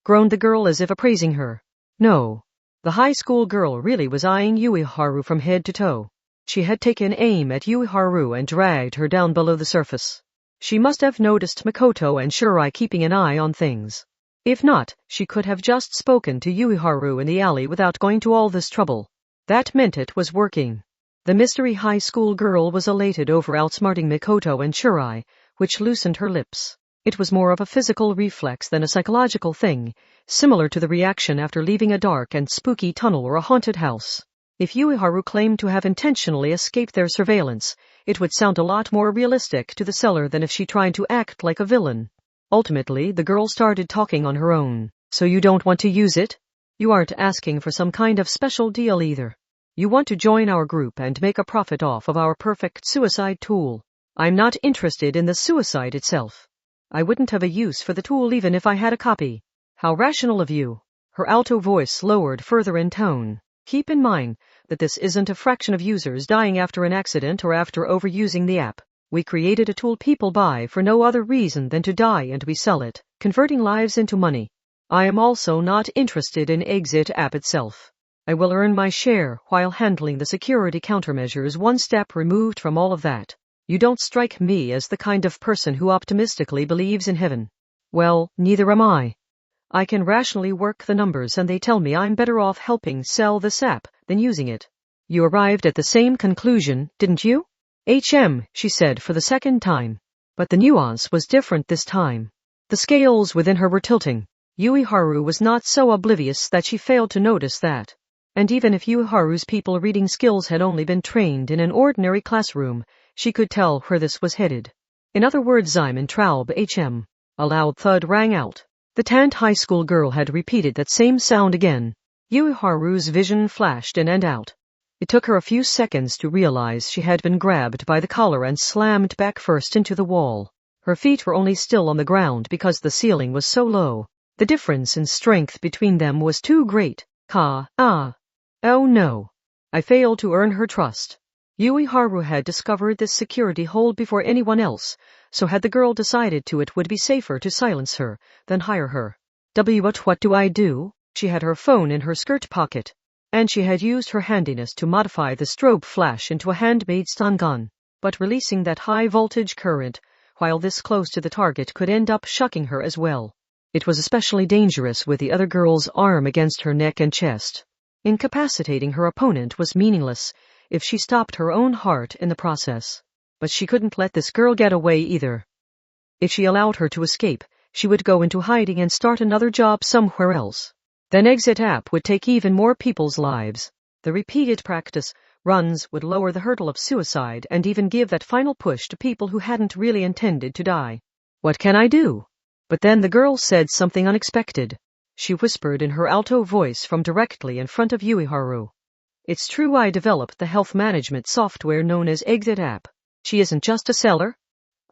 Groaned the girl as if appraising her. No. The high school girl really was eyeing Yuiharu from head to toe. She had taken aim at Yuiharu and dragged her down below the surface. She must have noticed Mikoto and Shirai keeping an eye on things. If not, she could have just spoken to Yuiharu in the alley without going to all this trouble. That meant it was working. The mystery high school girl was elated over outsmarting Mikoto and Shirai, which loosened her lips. It was more of a physical reflex than a psychological thing, similar to the reaction after leaving a dark and spooky tunnel or a haunted house. If Yuiharu claimed to have intentionally escaped their surveillance, it would sound a lot more realistic to the seller than if she tried to act like a villain. Ultimately, the girl started talking on her own. So you don't want to use it? You aren't asking for some kind of special deal either. You want to join our group and make a profit off of our perfect suicide tool. I'm not interested in the suicide itself. I wouldn't have a use for the tool even if I had a copy. How rational of you. Her alto voice lowered further in tone. Keep in mind that this isn't a fraction of users dying after an accident or after overusing the app. We created a tool people buy for no other reason than to die, and we sell it, converting lives into money. I am also not interested in Exit app itself. I will earn my share while handling the security countermeasures one step removed from all of that. You don't strike me as the kind of person who optimistically believes in heaven. Well, neither am I. I can rationally work the numbers, and they tell me I'm better off helping sell this app than using it. You arrived at the same conclusion, didn't you? She said for the second time. But the nuance was different this time. The scales within her were tilting. Yuiharu was not so oblivious that she failed to notice that. And even if Yuiharu's people reading skills had only been trained in an ordinary classroom, she could tell where this was headed. In other words, I'm in Traub HM. A loud thud rang out. The tanned high school girl had repeated that same sound again. Yuiharu's vision flashed in and out. It took her a few seconds to realize she had been grabbed by the collar and slammed back first into the wall. Her feet were only still on the ground because the ceiling was so low. The difference in strength between them was too great. Oh no. I failed to earn her trust. Yui Haru had discovered this security hole before anyone else, so had the girl decided to, it would be safer to silence her than hire her. What do I do? She had her phone in her skirt pocket, and she had used her handiness to modify the strobe flash into a handmade stun gun. But releasing that high-voltage current while this close to the target could end up shocking her as well. It was especially dangerous with the other girl's arm against her neck and chest. Incapacitating her opponent was meaningless if she stopped her own heart in the process. But she couldn't let this girl get away either. If she allowed her to escape, she would go into hiding and start another job somewhere else. Then Exit App would take even more people's lives. The repeated practice runs would lower the hurdle of suicide and even give that final push to people who hadn't really intended to die. What can I do? But then the girl said something unexpected. She whispered in her alto voice from directly in front of Yui Haru. It's true, I developed the health management software known as Exit App. She isn't just a seller.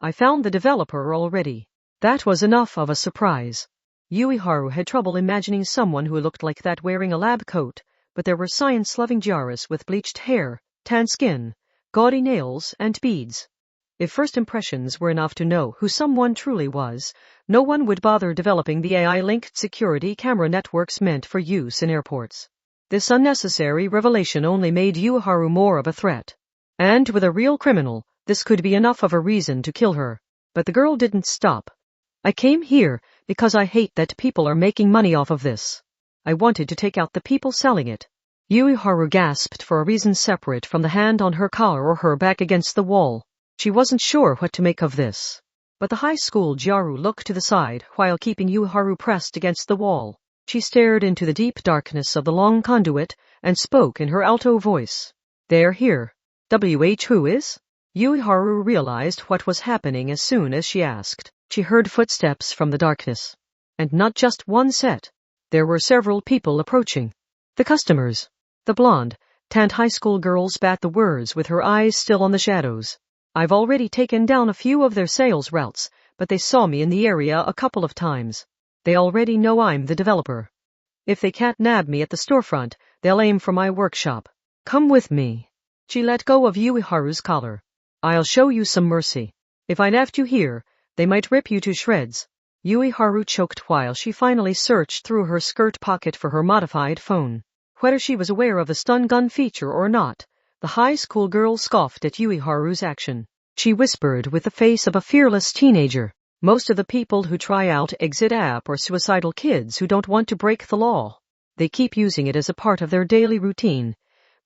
I found the developer already. That was enough of a surprise. Yui Haru had trouble imagining someone who looked like that wearing a lab coat, but there were science-loving Jaris with bleached hair, tan skin, gaudy nails, and beads. If first impressions were enough to know who someone truly was, no one would bother developing the AI-linked security camera networks meant for use in airports. This unnecessary revelation only made Yui Haru more of a threat. And with a real criminal, this could be enough of a reason to kill her. But the girl didn't stop. I came here because I hate that people are making money off of this. I wanted to take out the people selling it. Yui Haru gasped for a reason separate from the hand on her collar or her back against the wall. She wasn't sure what to make of this. But the high school Jaru looked to the side while keeping Yui Haru pressed against the wall. She stared into the deep darkness of the long conduit and spoke in her alto voice. They're here. Who is? Yui Haru realized what was happening as soon as she asked. She heard footsteps from the darkness. And not just one set. There were several people approaching. The customers. The blonde, tanned high school girl spat the words with her eyes still on the shadows. I've already taken down a few of their sales routes, but they saw me in the area a couple of times. They already know I'm the developer. If they can't nab me at the storefront, they'll aim for my workshop. Come with me. She let go of Yui Haru's collar. I'll show you some mercy. If I left you here, they might rip you to shreds. Yui Haru choked while she finally searched through her skirt pocket for her modified phone. Whether she was aware of the stun gun feature or not, the high school girl scoffed at Yui Haru's action. She whispered with the face of a fearless teenager. Most of the people who try out Exit App are suicidal kids who don't want to break the law. They keep using it as a part of their daily routine,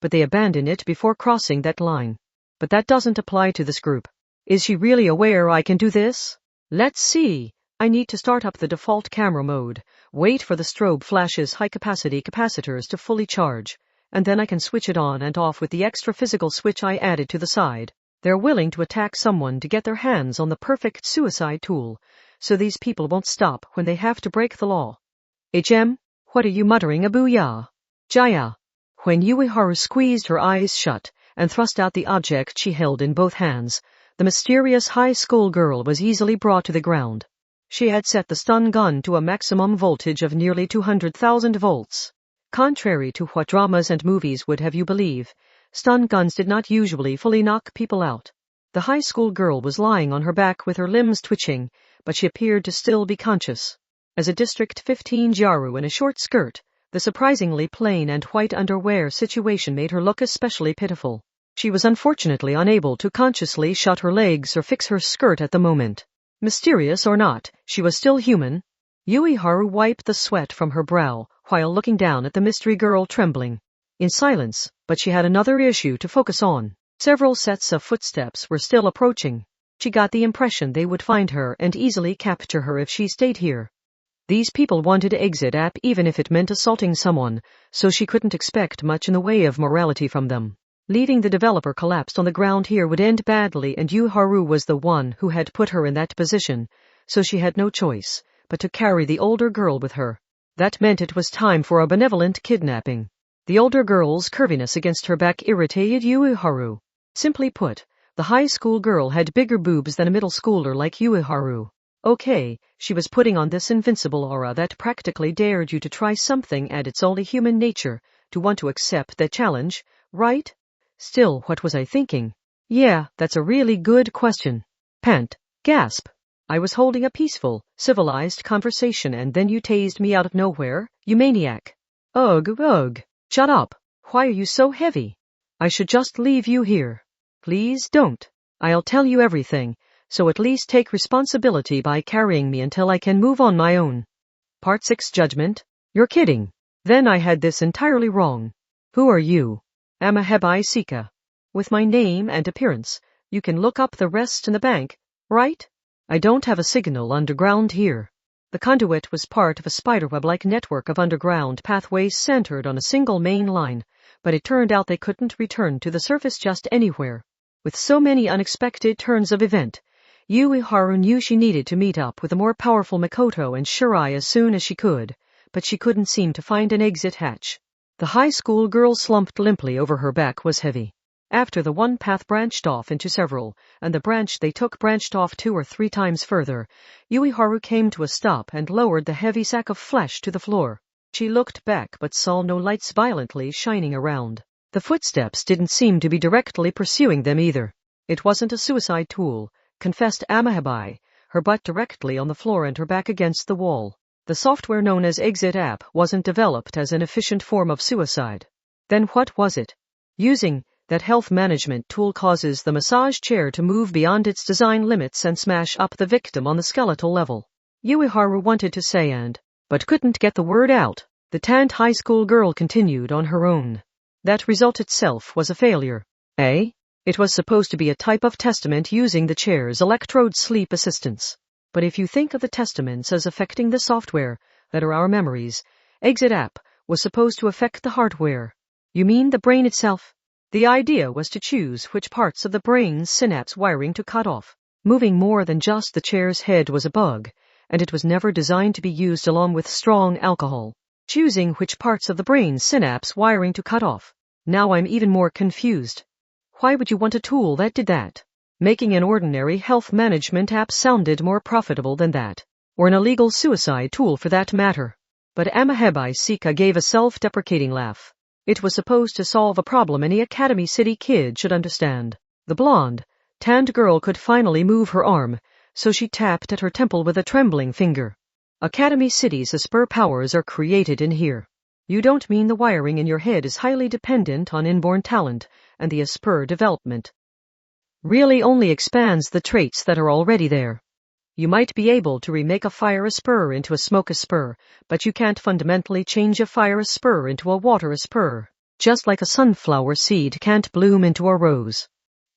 but they abandon it before crossing that line. But that doesn't apply to this group. Is she really aware I can do this? Let's see. I need to start up the default camera mode, wait for the strobe flash's high-capacity capacitors to fully charge, and then I can switch it on and off with the extra physical switch I added to the side. They're willing to attack someone to get their hands on the perfect suicide tool, so these people won't stop when they have to break the law. What are you muttering, Abuya? Jaya. When Yui Haru squeezed her eyes shut and thrust out the object she held in both hands, the mysterious high school girl was easily brought to the ground. She had set the stun gun to a maximum voltage of nearly 200,000 volts. Contrary to what dramas and movies would have you believe, stun guns did not usually fully knock people out. The high school girl was lying on her back with her limbs twitching, but she appeared to still be conscious. As a District 15 Jaru in a short skirt, the surprisingly plain and white underwear situation made her look especially pitiful. She was unfortunately unable to consciously shut her legs or fix her skirt at the moment. Mysterious or not, she was still human. Yui Haru wiped the sweat from her brow while looking down at the mystery girl trembling. In silence, but she had another issue to focus on. Several sets of footsteps were still approaching. She got the impression they would find her and easily capture her if she stayed here. These people wanted to exit App even if it meant assaulting someone, so she couldn't expect much in the way of morality from them. Leaving the developer collapsed on the ground here would end badly, and Yui Haru was the one who had put her in that position, so she had no choice but to carry the older girl with her. That meant it was time for a benevolent kidnapping. The older girl's curviness against her back irritated Yui Haru. Simply put, The high school girl had bigger boobs than a middle schooler like Yuiharu. Okay, she was putting on this invincible aura that practically dared you to try something, and it's only human nature to want to accept that challenge, right? Still, what was I thinking? Yeah, that's a really good question. Pant. Gasp. I was holding a peaceful, civilized conversation and then you tased me out of nowhere, you maniac. Ugh, ugh. Shut up. Why are you so heavy? I should just leave you here. Please don't. I'll tell you everything, so at least take responsibility by carrying me until I can move on my own. Part 6 Judgment? You're kidding. Then I had this entirely wrong. Who are you? Amahebai Sika. With my name and appearance, you can look up the rest in the bank, right? I don't have a signal underground here. The conduit was part of a spiderweb-like network of underground pathways centered on a single main line, but it turned out they couldn't return to the surface just anywhere. With so many unexpected turns of event, Yuiharu knew she needed to meet up with the more powerful Makoto and Shirai as soon as she could, but she couldn't seem to find an exit hatch. The high school girl slumped limply over her back was heavy. After the one path branched off into several, and the branch they took branched off 2 or 3 times further, Yuiharu came to a stop and lowered the heavy sack of flesh to the floor. She looked back but saw no lights violently shining around. The footsteps didn't seem to be directly pursuing them either. It wasn't a suicide tool, confessed Amahebai, her butt directly on the floor and her back against the wall. The software known as Exit App wasn't developed as an efficient form of suicide. Then what was it? Using that health management tool causes the massage chair to move beyond its design limits and smash up the victim on the skeletal level. Yuiharu wanted to say but couldn't get the word out. The tanned high school girl continued on her own. That result itself was a failure. It was supposed to be a type of testament using the chair's electrode sleep assistance. But if you think of the testaments as affecting the software, that are our memories, Exit App was supposed to affect the hardware. You mean the brain itself? The idea was to choose which parts of the brain's synapse wiring to cut off. Moving more than just the chair's head was a bug, and it was never designed to be used along with strong alcohol. Choosing which parts of the brain's synapse wiring to cut off. Now I'm even more confused. Why would you want a tool that did that? Making an ordinary health management app sounded more profitable than that. Or an illegal suicide tool for that matter. But Amahebai Sika gave a self-deprecating laugh. It was supposed to solve a problem any Academy City kid should understand. The blonde, tanned girl could finally move her arm, so she tapped at her temple with a trembling finger. Academy City's Asper powers are created in here. You don't mean the wiring in your head is highly dependent on inborn talent, and the Asper development really only expands the traits that are already there. You might be able to remake a fire Asper into a smoke Asper, but you can't fundamentally change a fire Asper into a water Asper, just like a sunflower seed can't bloom into a rose.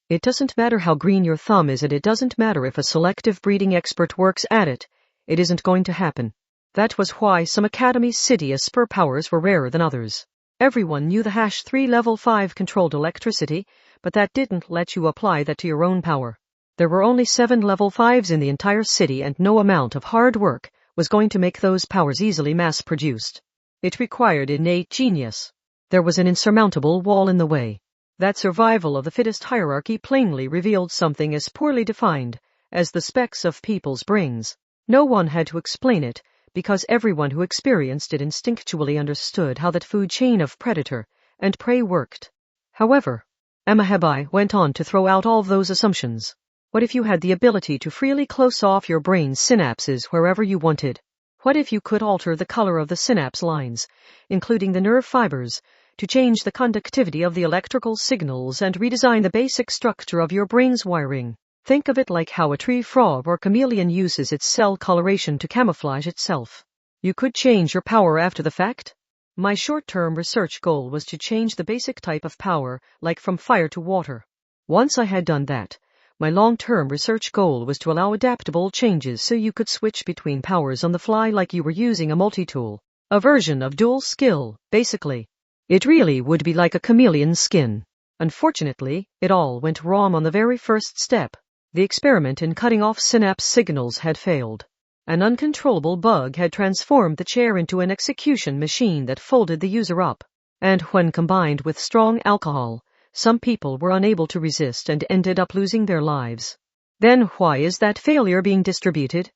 It doesn't matter how green your thumb is, and it doesn't matter if a selective breeding expert works at it, it isn't going to happen. That was why some Academy City Asper powers were rarer than others. Everyone knew the #3 level 5 controlled electricity, but that didn't let you apply that to your own power. There were only 7 level 5s in the entire city, and no amount of hard work was going to make those powers easily mass-produced. It required innate genius. There was an insurmountable wall in the way. That survival of the fittest hierarchy plainly revealed something as poorly defined as the specs of people's brains. No one had to explain it, because everyone who experienced it instinctually understood how that food chain of predator and prey worked. However, Amahebai went on to throw out all those assumptions. What if you had the ability to freely close off your brain's synapses wherever you wanted? What if you could alter the color of the synapse lines, including the nerve fibers, to change the conductivity of the electrical signals and redesign the basic structure of your brain's wiring? Think of it like how a tree frog or chameleon uses its cell coloration to camouflage itself. You could change your power after the fact? My short-term research goal was to change the basic type of power, like from fire to water. Once I had done that, my long-term research goal was to allow adaptable changes so you could switch between powers on the fly like you were using a multi-tool. A version of dual skill, basically. It really would be like a chameleon's skin. Unfortunately, it all went wrong on the very first step. The experiment in cutting off synapse signals had failed. An uncontrollable bug had transformed the chair into an execution machine that folded the user up. And when combined with strong alcohol, Some people were unable to resist and ended up losing their lives. Then why is that failure being distributed?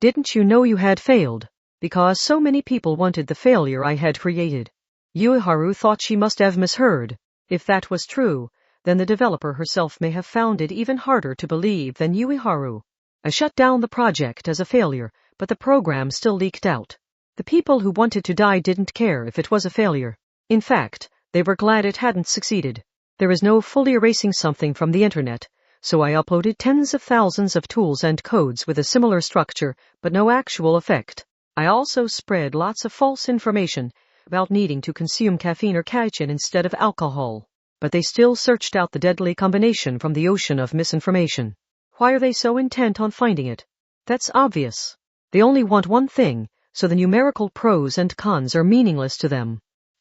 Didn't you know you had failed? Because so many people wanted the failure I had created. Yuiharu thought she must have misheard. If that was true, then the developer herself may have found it even harder to believe than Yuiharu. I shut down the project as a failure, but the program still leaked out. The people who wanted to die didn't care if it was a failure. In fact, they were glad it hadn't succeeded. There is no fully erasing something from the internet, so I uploaded tens of thousands of tools and codes with a similar structure, but no actual effect. I also spread lots of false information about needing to consume caffeine or caffeine instead of alcohol. But they still searched out the deadly combination from the ocean of misinformation. Why are they so intent on finding it? That's obvious. They only want one thing, so the numerical pros and cons are meaningless to them.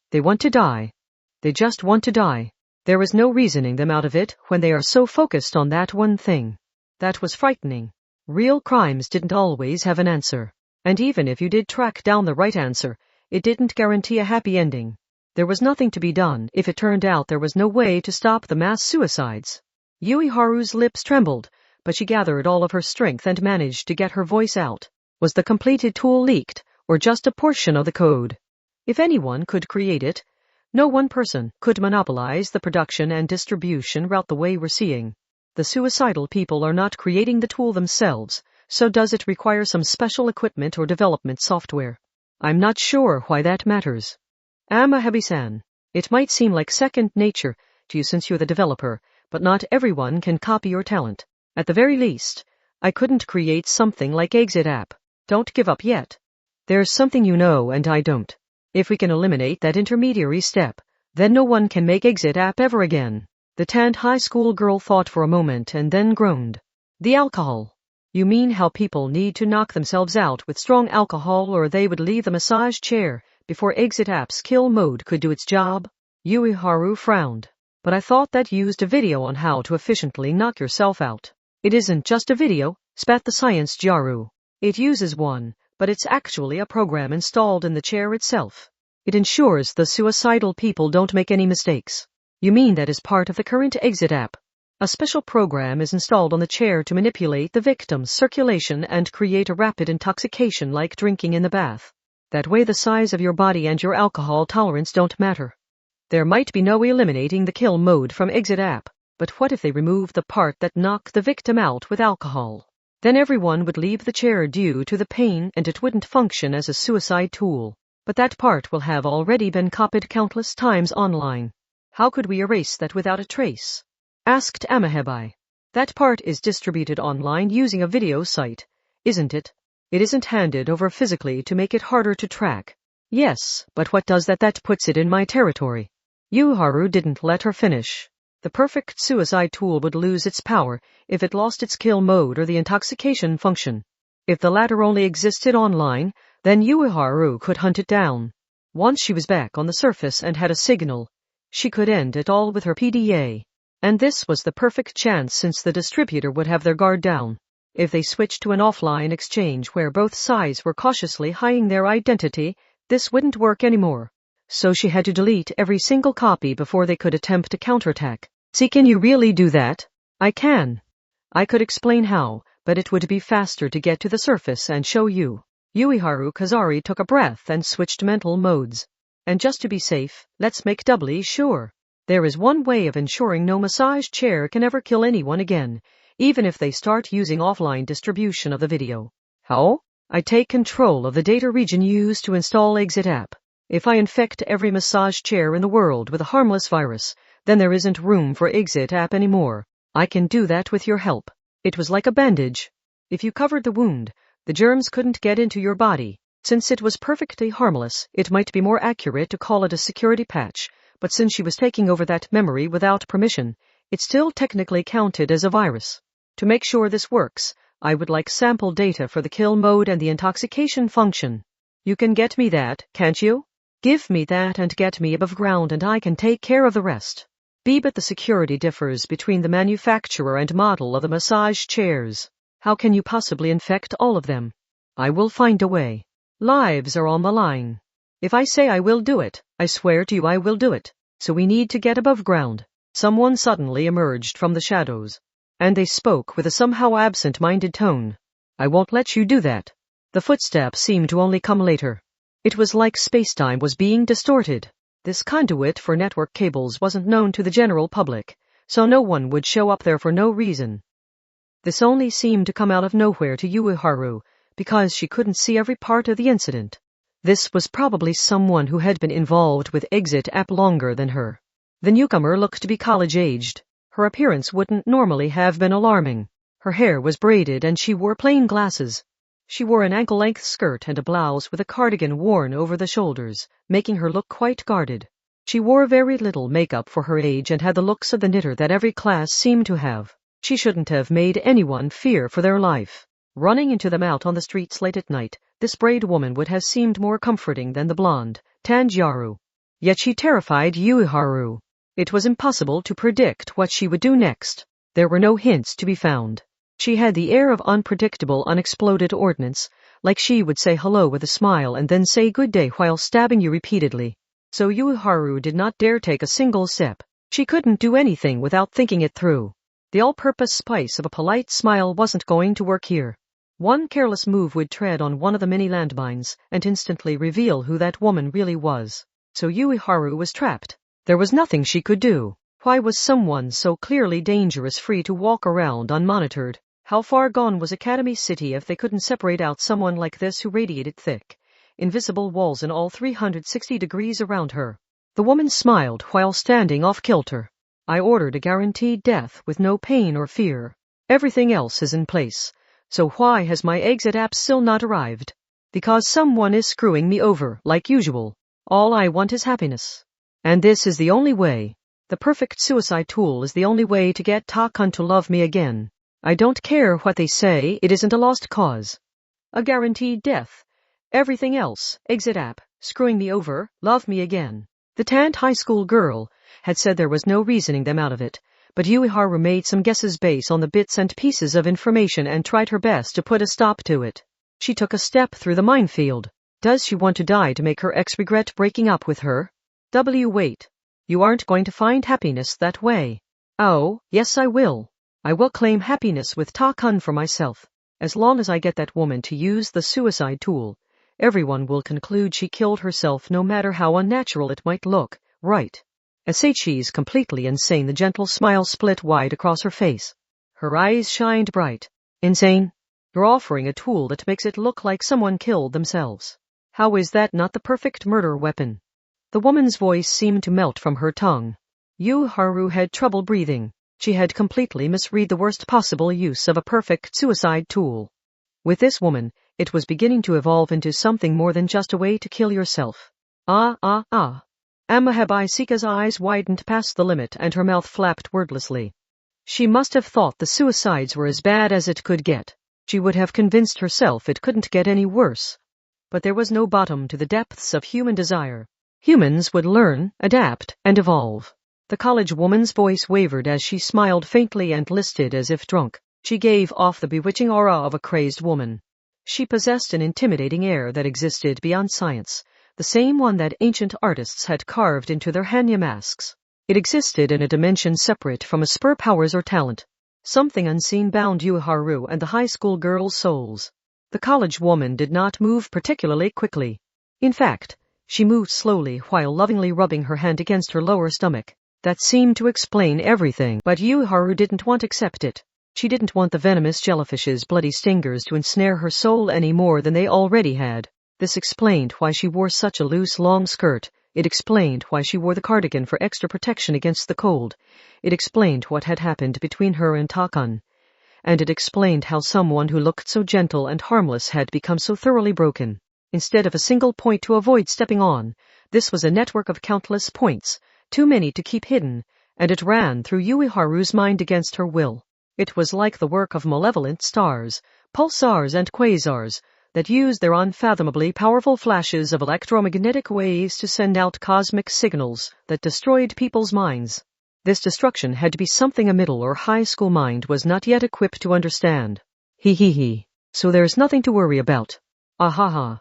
They want to die. They just want to die. There is no reasoning them out of it when they are so focused on that one thing. That was frightening. Real crimes didn't always have an answer. And even if you did track down the right answer, it didn't guarantee a happy ending. There was nothing to be done if it turned out there was no way to stop the mass suicides. Yuiharu's lips trembled, but she gathered all of her strength and managed to get her voice out. Was the completed tool leaked, or just a portion of the code? If anyone could create it, no one person could monopolize the production and distribution route the way we're seeing. The suicidal people are not creating the tool themselves, so does it require some special equipment or development software? I'm not sure why that matters. Amahebi-san, it might seem like second nature to you since you're the developer, but not everyone can copy your talent. At the very least, I couldn't create something like Exit App. Don't give up yet. There's something you know and I don't. If we can eliminate that intermediary step, then no one can make Exit App ever again. The tanned high school girl thought for a moment and then groaned. The alcohol. You mean how people need to knock themselves out with strong alcohol or they would leave the massage chair before Exit App's kill mode could do its job? Yuiharu frowned. But I thought that used a video on how to efficiently knock yourself out. It isn't just a video, spat the science Jaru. It uses one, but it's actually a program installed in the chair itself. It ensures the suicidal people don't make any mistakes. You mean that is part of the current Exit App? A special program is installed on the chair to manipulate the victim's circulation and create a rapid intoxication like drinking in the bath. That way the size of your body and your alcohol tolerance don't matter. There might be no eliminating the kill mode from Exit App, but what if they remove the part that knocked the victim out with alcohol? Then everyone would leave the chair due to the pain and it wouldn't function as a suicide tool. But that part will have already been copied countless times online. How could we erase that without a trace? Asked Amahebi. That part is distributed online using a video site, isn't it? It isn't handed over physically to make it harder to track. Yes, but what does that puts it in my territory? Yuiharu didn't let her finish. The perfect suicide tool would lose its power if it lost its kill mode or the intoxication function. If the latter only existed online, then Yuiharu could hunt it down. Once she was back on the surface and had a signal, she could end it all with her PDA. And this was the perfect chance since the distributor would have their guard down. If they switched to an offline exchange where both sides were cautiously hiding their identity, this wouldn't work anymore. So she had to delete every single copy before they could attempt to counterattack. See, can you really do that? I can. I could explain how, but it would be faster to get to the surface and show you. Yuiharu Kazari took a breath and switched mental modes. And just to be safe, let's make doubly sure. There is one way of ensuring no massage chair can ever kill anyone again, even if they start using offline distribution of the video. How? I take control of the data region used to install Exit App. If I infect every massage chair in the world with a harmless virus, then there isn't room for Exit App anymore. I can do that with your help. It was like a bandage. If you covered the wound, the germs couldn't get into your body. Since it was perfectly harmless, it might be more accurate to call it a security patch, but since she was taking over that memory without permission, it still technically counted as a virus. To make sure this works, I would like sample data for the kill mode and the intoxication function. You can get me that, can't you? Give me that and get me above ground and I can take care of the rest. But the security differs between the manufacturer and model of the massage chairs. How can you possibly infect all of them? I will find a way. Lives are on the line. If I say I will do it, I swear to you I will do it. So we need to get above ground. Someone suddenly emerged from the shadows, and they spoke with a somehow absent-minded tone. I won't let you do that. The footsteps seemed to only come later. It was like space-time was being distorted. This conduit for network cables wasn't known to the general public, so no one would show up there for no reason. This only seemed to come out of nowhere to Ueharu, because she couldn't see every part of the incident. This was probably someone who had been involved with Exit App longer than her. The newcomer looked to be college-aged. Her appearance wouldn't normally have been alarming. Her hair was braided and she wore plain glasses. She wore an ankle-length skirt and a blouse with a cardigan worn over the shoulders, making her look quite guarded. She wore very little makeup for her age and had the looks of the knitter that every class seemed to have. She shouldn't have made anyone fear for their life. Running into them out on the streets late at night, this braid woman would have seemed more comforting than the blonde, Tanjiro. Yet she terrified Ueharu. It was impossible to predict what she would do next. There were no hints to be found. She had the air of unpredictable, unexploded ordnance, like she would say hello with a smile and then say good day while stabbing you repeatedly. So Ueharu did not dare take a single step. She couldn't do anything without thinking it through. The all-purpose spice of a polite smile wasn't going to work here. One careless move would tread on one of the many landmines and instantly reveal who that woman really was. So Ueharu was trapped. There was nothing she could do. Why was someone so clearly dangerous free to walk around unmonitored? How far gone was Academy City if they couldn't separate out someone like this who radiated thick, invisible walls in all 360 degrees around her? The woman smiled while standing off-kilter. I ordered a guaranteed death with no pain or fear. Everything else is in place. So why has my exit app still not arrived? Because someone is screwing me over, like usual. All I want is happiness. And this is the only way. The perfect suicide tool is the only way to get Takun to love me again. I don't care what they say, it isn't a lost cause. A guaranteed death. Everything else, exit app, screwing me over, love me again. The tanned high school girl had said there was no reasoning them out of it, but Ueharu made some guesses based on the bits and pieces of information and tried her best to put a stop to it. She took a step through the minefield. Does she want to die to make her ex regret breaking up with her? Wait. You aren't going to find happiness that way. Oh, yes I will. I will claim happiness with Takun for myself. As long as I get that woman to use the suicide tool, everyone will conclude she killed herself no matter how unnatural it might look, right? Aseichi's completely insane. The gentle smile split wide across her face. Her eyes shined bright. Insane? You're offering a tool that makes it look like someone killed themselves. How is that not the perfect murder weapon? The woman's voice seemed to melt from her tongue. Ueharu had trouble breathing. She had completely misread the worst possible use of a perfect suicide tool. With this woman, it was beginning to evolve into something more than just a way to kill yourself. Amahabaisika's eyes widened past the limit and her mouth flapped wordlessly. She must have thought the suicides were as bad as it could get. She would have convinced herself it couldn't get any worse. But there was no bottom to the depths of human desire. Humans would learn, adapt, and evolve. The college woman's voice wavered as she smiled faintly and listed as if drunk. She gave off the bewitching aura of a crazed woman. She possessed an intimidating air that existed beyond science, the same one that ancient artists had carved into their Hanya masks. It existed in a dimension separate from spur powers or talent. Something unseen bound Ueharu and the high school girls' souls. The college woman did not move particularly quickly. In fact, she moved slowly while lovingly rubbing her hand against her lower stomach. That seemed to explain everything, but Ueharu didn't want to accept it. She didn't want the venomous jellyfish's bloody stingers to ensnare her soul any more than they already had. This explained why she wore such a loose long skirt. It explained why she wore the cardigan for extra protection against the cold. It explained what had happened between her and Takun. And it explained how someone who looked so gentle and harmless had become so thoroughly broken. Instead of a single point to avoid stepping on, this was a network of countless points, too many to keep hidden, and it ran through Ueharu's mind against her will. It was like the work of malevolent stars, pulsars and quasars, that used their unfathomably powerful flashes of electromagnetic waves to send out cosmic signals that destroyed people's minds. This destruction had to be something a middle or high school mind was not yet equipped to understand. So there's nothing to worry about. Ahaha.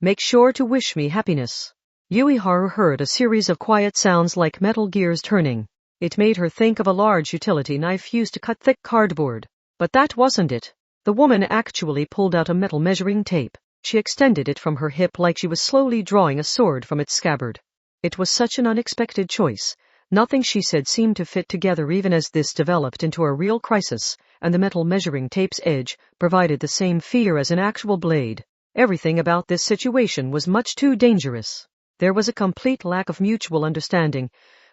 Make sure to wish me happiness. Ueharu heard a series of quiet sounds like metal gears turning. It made her think of a large utility knife used to cut thick cardboard. But that wasn't it. The woman actually pulled out a metal measuring tape. She extended it from her hip like she was slowly drawing a sword from its scabbard. It was such an unexpected choice. Nothing she said seemed to fit together even as this developed into a real crisis, and the metal measuring tape's edge provided the same fear as an actual blade. Everything about this situation was much too dangerous. There was a complete lack of mutual understanding,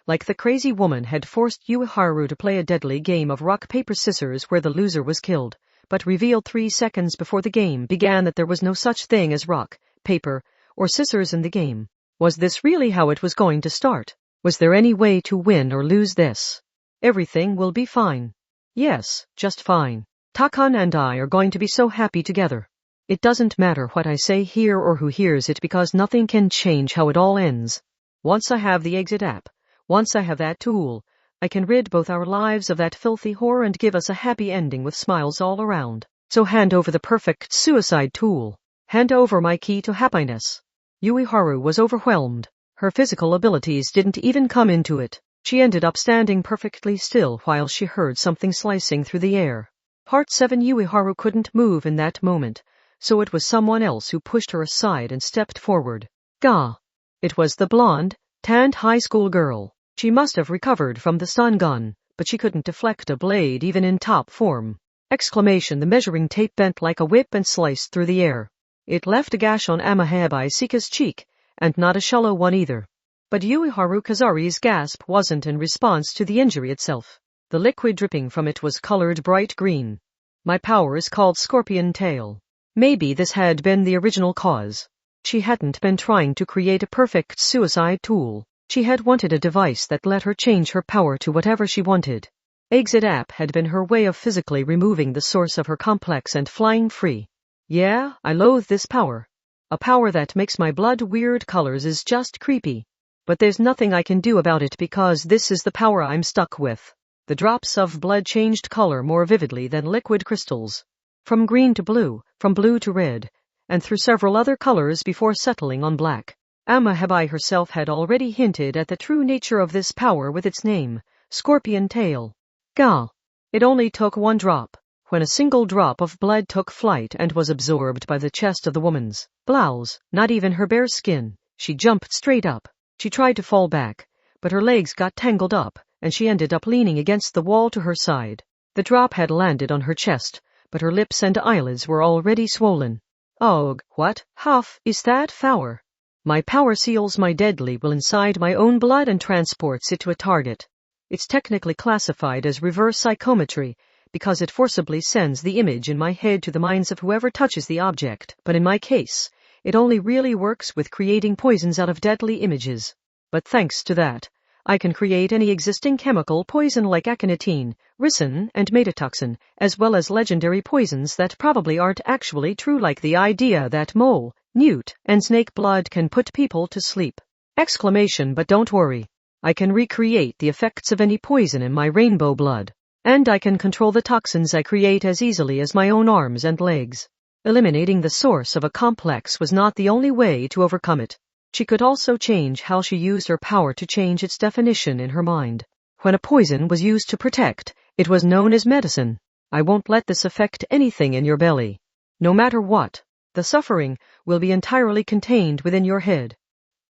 like the crazy woman had forced Ueharu to play a deadly game of rock, paper, scissors where the loser was killed, but revealed 3 seconds before the game began that there was no such thing as rock, paper, or scissors in the game. Was this really how it was going to start? Was there any way to win or lose this? Everything will be fine. Yes, just fine. Takan and I are going to be so happy together. It doesn't matter what I say here or who hears it because nothing can change how it all ends. Once I have the exit app, once I have that tool, I can rid both our lives of that filthy whore and give us a happy ending with smiles all around. So hand over the perfect suicide tool. Hand over my key to happiness. Ueharu was overwhelmed. Her physical abilities didn't even come into it. She ended up standing perfectly still while she heard something slicing through the air. Part 7. Ueharu couldn't move in that moment, so it was someone else who pushed her aside and stepped forward. Gah! It was the blonde, tanned high school girl. She must have recovered from the stun gun, but she couldn't deflect a blade even in top form. Exclamation! The measuring tape bent like a whip and sliced through the air. It left a gash on Amahebai's cheek, and not a shallow one either. But Ueharu Kazari's gasp wasn't in response to the injury itself. The liquid dripping from it was colored bright green. My power is called Scorpion Tail. Maybe this had been the original cause. She hadn't been trying to create a perfect suicide tool. She had wanted a device that let her change her power to whatever she wanted. Exit app had been her way of physically removing the source of her complex and flying free. Yeah, I loathe this power. A power that makes my blood weird colors is just creepy. But there's nothing I can do about it because this is the power I'm stuck with. The drops of blood changed color more vividly than liquid crystals. From green to blue, from blue to red, and through several other colors before settling on black. Amahebai herself had already hinted at the true nature of this power with its name, Scorpion Tail. Gah! It only took one drop. When a single drop of blood took flight and was absorbed by the chest of the woman's blouse, not even her bare skin, she jumped straight up. She tried to fall back, but her legs got tangled up, and she ended up leaning against the wall to her side. The drop had landed on her chest, but her lips and eyelids were already swollen. Ugh, what, huff, is that power? My power seals my deadly will inside my own blood and transports it to a target. It's technically classified as reverse psychometry, because it forcibly sends the image in my head to the minds of whoever touches the object, but in my case, it only really works with creating poisons out of deadly images. But thanks to that, I can create any existing chemical poison like aconitine, ricin, and metatoxin, as well as legendary poisons that probably aren't actually true, like the idea that mole, newt, and snake blood can put people to sleep. Exclamation! But don't worry. I can recreate the effects of any poison in my rainbow blood. And I can control the toxins I create as easily as my own arms and legs. Eliminating the source of a complex was not the only way to overcome it. She could also change how she used her power to change its definition in her mind. When a poison was used to protect, it was known as medicine. I won't let this affect anything in your belly. No matter what, the suffering will be entirely contained within your head.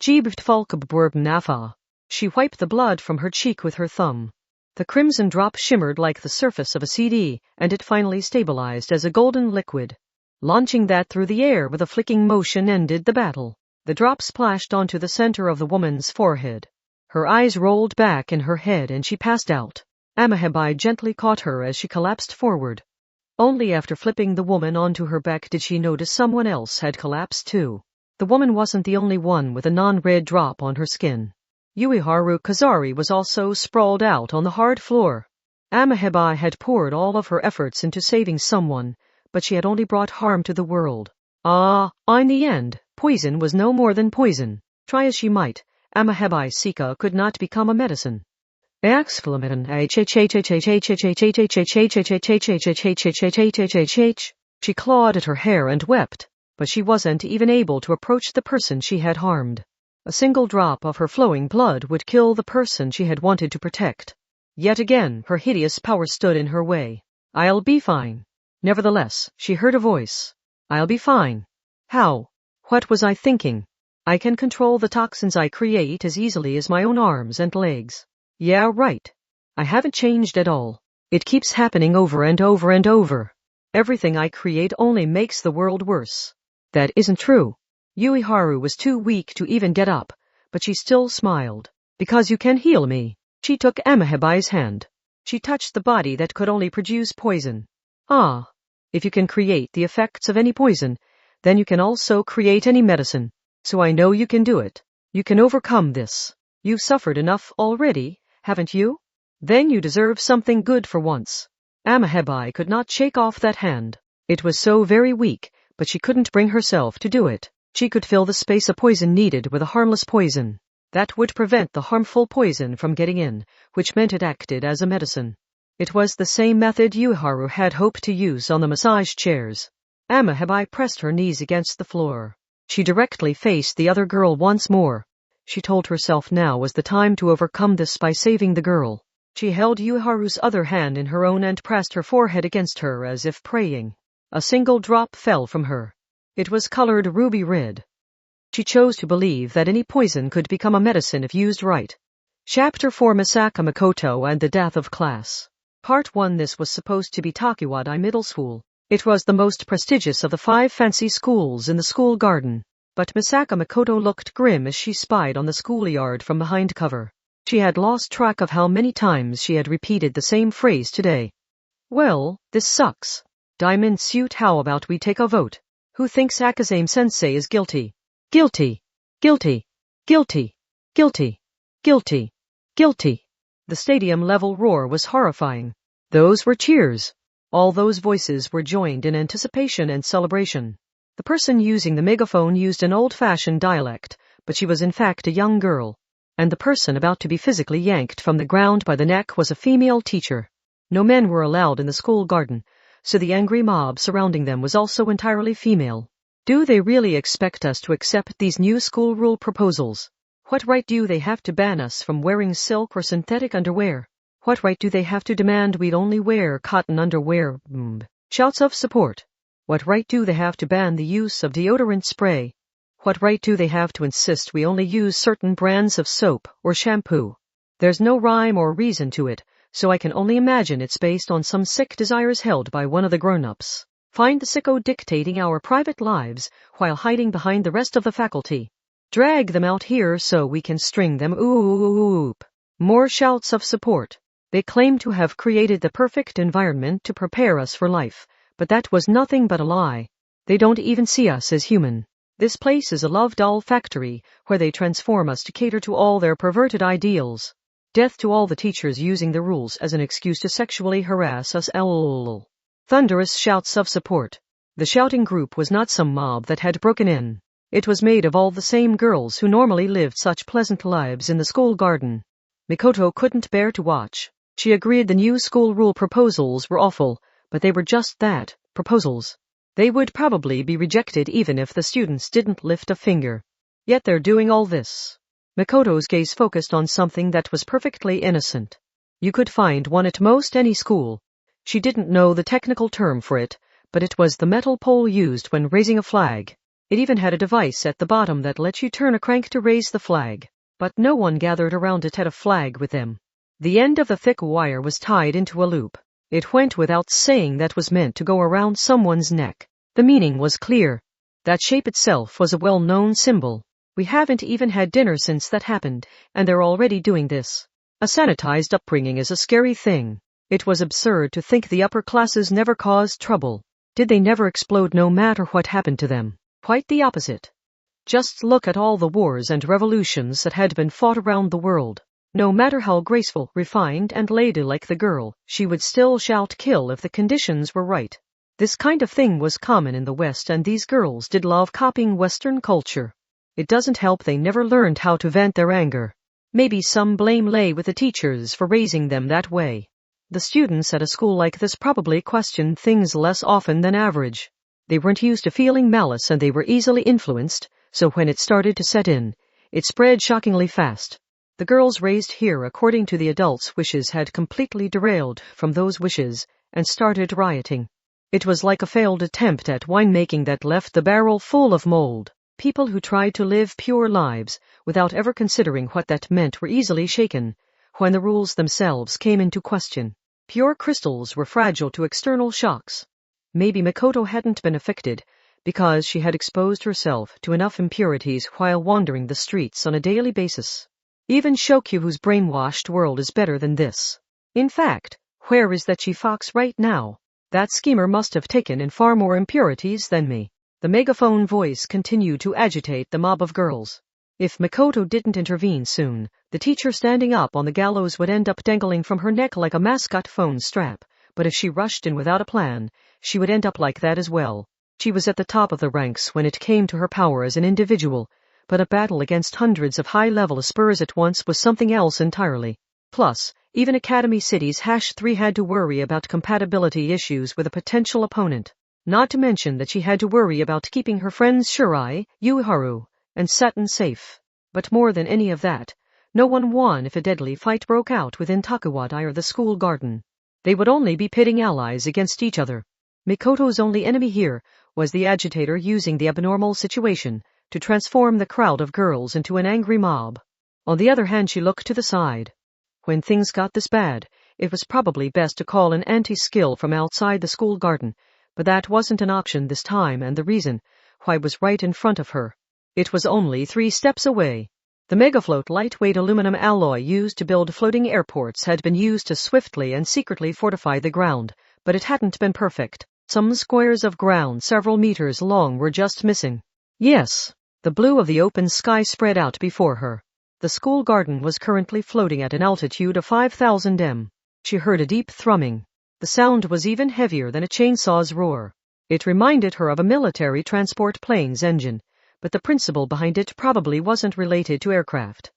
Nafa. She wiped the blood from her cheek with her thumb. The crimson drop shimmered like the surface of a CD, and it finally stabilized as a golden liquid. Launching that through the air with a flicking motion ended the battle. The drop splashed onto the center of the woman's forehead. Her eyes rolled back in her head and she passed out. Amahebai gently caught her as she collapsed forward. Only after flipping the woman onto her back did she notice someone else had collapsed too. The woman wasn't the only one with a non-red drop on her skin. Ueharu Kazari was also sprawled out on the hard floor. Amahebai had poured all of her efforts into saving someone, but she had only brought harm to the world. In the end, poison was no more than poison. Try as she might, Amahebai Sika could not become a medicine. She clawed at her hair and wept, but she wasn't even able to approach the person she had harmed. A single drop of her flowing blood would kill the person she had wanted to protect. Yet again, her hideous power stood in her way. I'll be fine. Nevertheless, she heard a voice. I'll be fine. How? What was I thinking? I can control the toxins I create as easily as my own arms and legs. Yeah, right. I haven't changed at all. It keeps happening over and over and over. Everything I create only makes the world worse. That isn't true. Ueharu was too weak to even get up, but she still smiled. Because you can heal me. She took Amahebai's hand. She touched the body that could only produce poison. Ah, if you can create the effects of any poison, then you can also create any medicine. So I know you can do it. You can overcome this. You've suffered enough already, haven't you? Then you deserve something good for once. Amahebai could not shake off that hand. It was so very weak, but she couldn't bring herself to do it. She could fill the space a poison needed with a harmless poison. That would prevent the harmful poison from getting in, which meant it acted as a medicine. It was the same method Ueharu had hoped to use on the massage chairs. Amahebai pressed her knees against the floor. She directly faced the other girl once more. She told herself now was the time to overcome this by saving the girl. She held Ueharu's other hand in her own and pressed her forehead against her as if praying. A single drop fell from her. It was colored ruby red. She chose to believe that any poison could become a medicine if used right. Chapter 4 Misaka Makoto and the Death of Class. Part 1 This was supposed to be Takiwadai Middle School. It was the most prestigious of the 5 fancy schools in the school garden. But Misaka Makoto looked grim as she spied on the schoolyard from behind cover. She had lost track of how many times she had repeated the same phrase today. Well, this sucks. Diamond suit, how about we take a vote? Who thinks Akazame-sensei is guilty? Guilty. Guilty. Guilty. Guilty. Guilty. Guilty. The stadium-level roar was horrifying. Those were cheers. All those voices were joined in anticipation and celebration. The person using the megaphone used an old-fashioned dialect, but she was in fact a young girl. And the person about to be physically yanked from the ground by the neck was a female teacher. No men were allowed in the school garden, so the angry mob surrounding them was also entirely female. Do they really expect us to accept these new school rule proposals? What right do they have to ban us from wearing silk or synthetic underwear? What right do they have to demand we'd only wear cotton underwear? Shouts of support. What right do they have to ban the use of deodorant spray? What right do they have to insist we only use certain brands of soap or shampoo? There's no rhyme or reason to it, so I can only imagine it's based on some sick desires held by one of the grown-ups. Find the sicko dictating our private lives while hiding behind the rest of the faculty. Drag them out here so we can string them. Oop. More shouts of support. They claim to have created the perfect environment to prepare us for life, but that was nothing but a lie. They don't even see us as human. This place is a love doll factory where they transform us to cater to all their perverted ideals. Death to all the teachers using the rules as an excuse to sexually harass us. LOL. Thunderous shouts of support. The shouting group was not some mob that had broken in. It was made of all the same girls who normally lived such pleasant lives in the school garden. Mikoto couldn't bear to watch. She agreed the new school rule proposals were awful, but they were just that, proposals. They would probably be rejected even if the students didn't lift a finger. Yet they're doing all this. Mikoto's gaze focused on something that was perfectly innocent. You could find one at most any school. She didn't know the technical term for it, but it was the metal pole used when raising a flag. It even had a device at the bottom that let you turn a crank to raise the flag. But no one gathered around it had a flag with them. The end of the thick wire was tied into a loop. It went without saying that was meant to go around someone's neck. The meaning was clear. That shape itself was a well-known symbol. We haven't even had dinner since that happened, and they're already doing this. A sanitized upbringing is a scary thing. It was absurd to think the upper classes never caused trouble. Did they never explode no matter what happened to them? Quite the opposite. Just look at all the wars and revolutions that had been fought around the world. No matter how graceful, refined, and ladylike the girl, she would still shout kill if the conditions were right. This kind of thing was common in the West, and these girls did love copying Western culture. It doesn't help they never learned how to vent their anger. Maybe some blame lay with the teachers for raising them that way. The students at a school like this probably questioned things less often than average. They weren't used to feeling malice and they were easily influenced, so when it started to set in, It spread shockingly fast. The girls raised here according to the adults' wishes had completely derailed from those wishes and started rioting. It was like a failed attempt at winemaking that left the barrel full of mold. People who tried to live pure lives without ever considering what that meant were easily shaken when the rules themselves came into question. Pure crystals were fragile to external shocks. Maybe Makoto hadn't been affected because she had exposed herself to enough impurities while wandering the streets on a daily basis. Even Shokyu's brainwashed world is better than this. In fact, where is that Chifox right now? That schemer must have taken in far more impurities than me. The megaphone voice continued to agitate the mob of girls. If Makoto didn't intervene soon, the teacher standing up on the gallows would end up dangling from her neck like a mascot phone strap, but if she rushed in without a plan, she would end up like that as well. She was at the top of the ranks when it came to her power as an individual, but a battle against hundreds of high-level aspirers at once was something else entirely. Plus, even Academy City's #3 had to worry about compatibility issues with a potential opponent. Not to mention that she had to worry about keeping her friends Shirai, Yuiharu, and Satin safe. But more than any of that, no one won if a deadly fight broke out within Takuwadai or the school garden. They would only be pitting allies against each other. Mikoto's only enemy here was the agitator using the abnormal situation to transform the crowd of girls into an angry mob. On the other hand, she looked to the side. When things got this bad, it was probably best to call an anti-skill from outside the school garden, but that wasn't an option this time, and the reason why was right in front of her. It was only 3 steps away. The Megafloat lightweight aluminum alloy used to build floating airports had been used to swiftly and secretly fortify the ground, but it hadn't been perfect. Some squares of ground several meters long were just missing. Yes, the blue of the open sky spread out before her. The school garden was currently floating at an altitude of 5,000 m. She heard a deep thrumming. The sound was even heavier than a chainsaw's roar. It reminded her of a military transport plane's engine, but the principle behind it probably wasn't related to aircraft.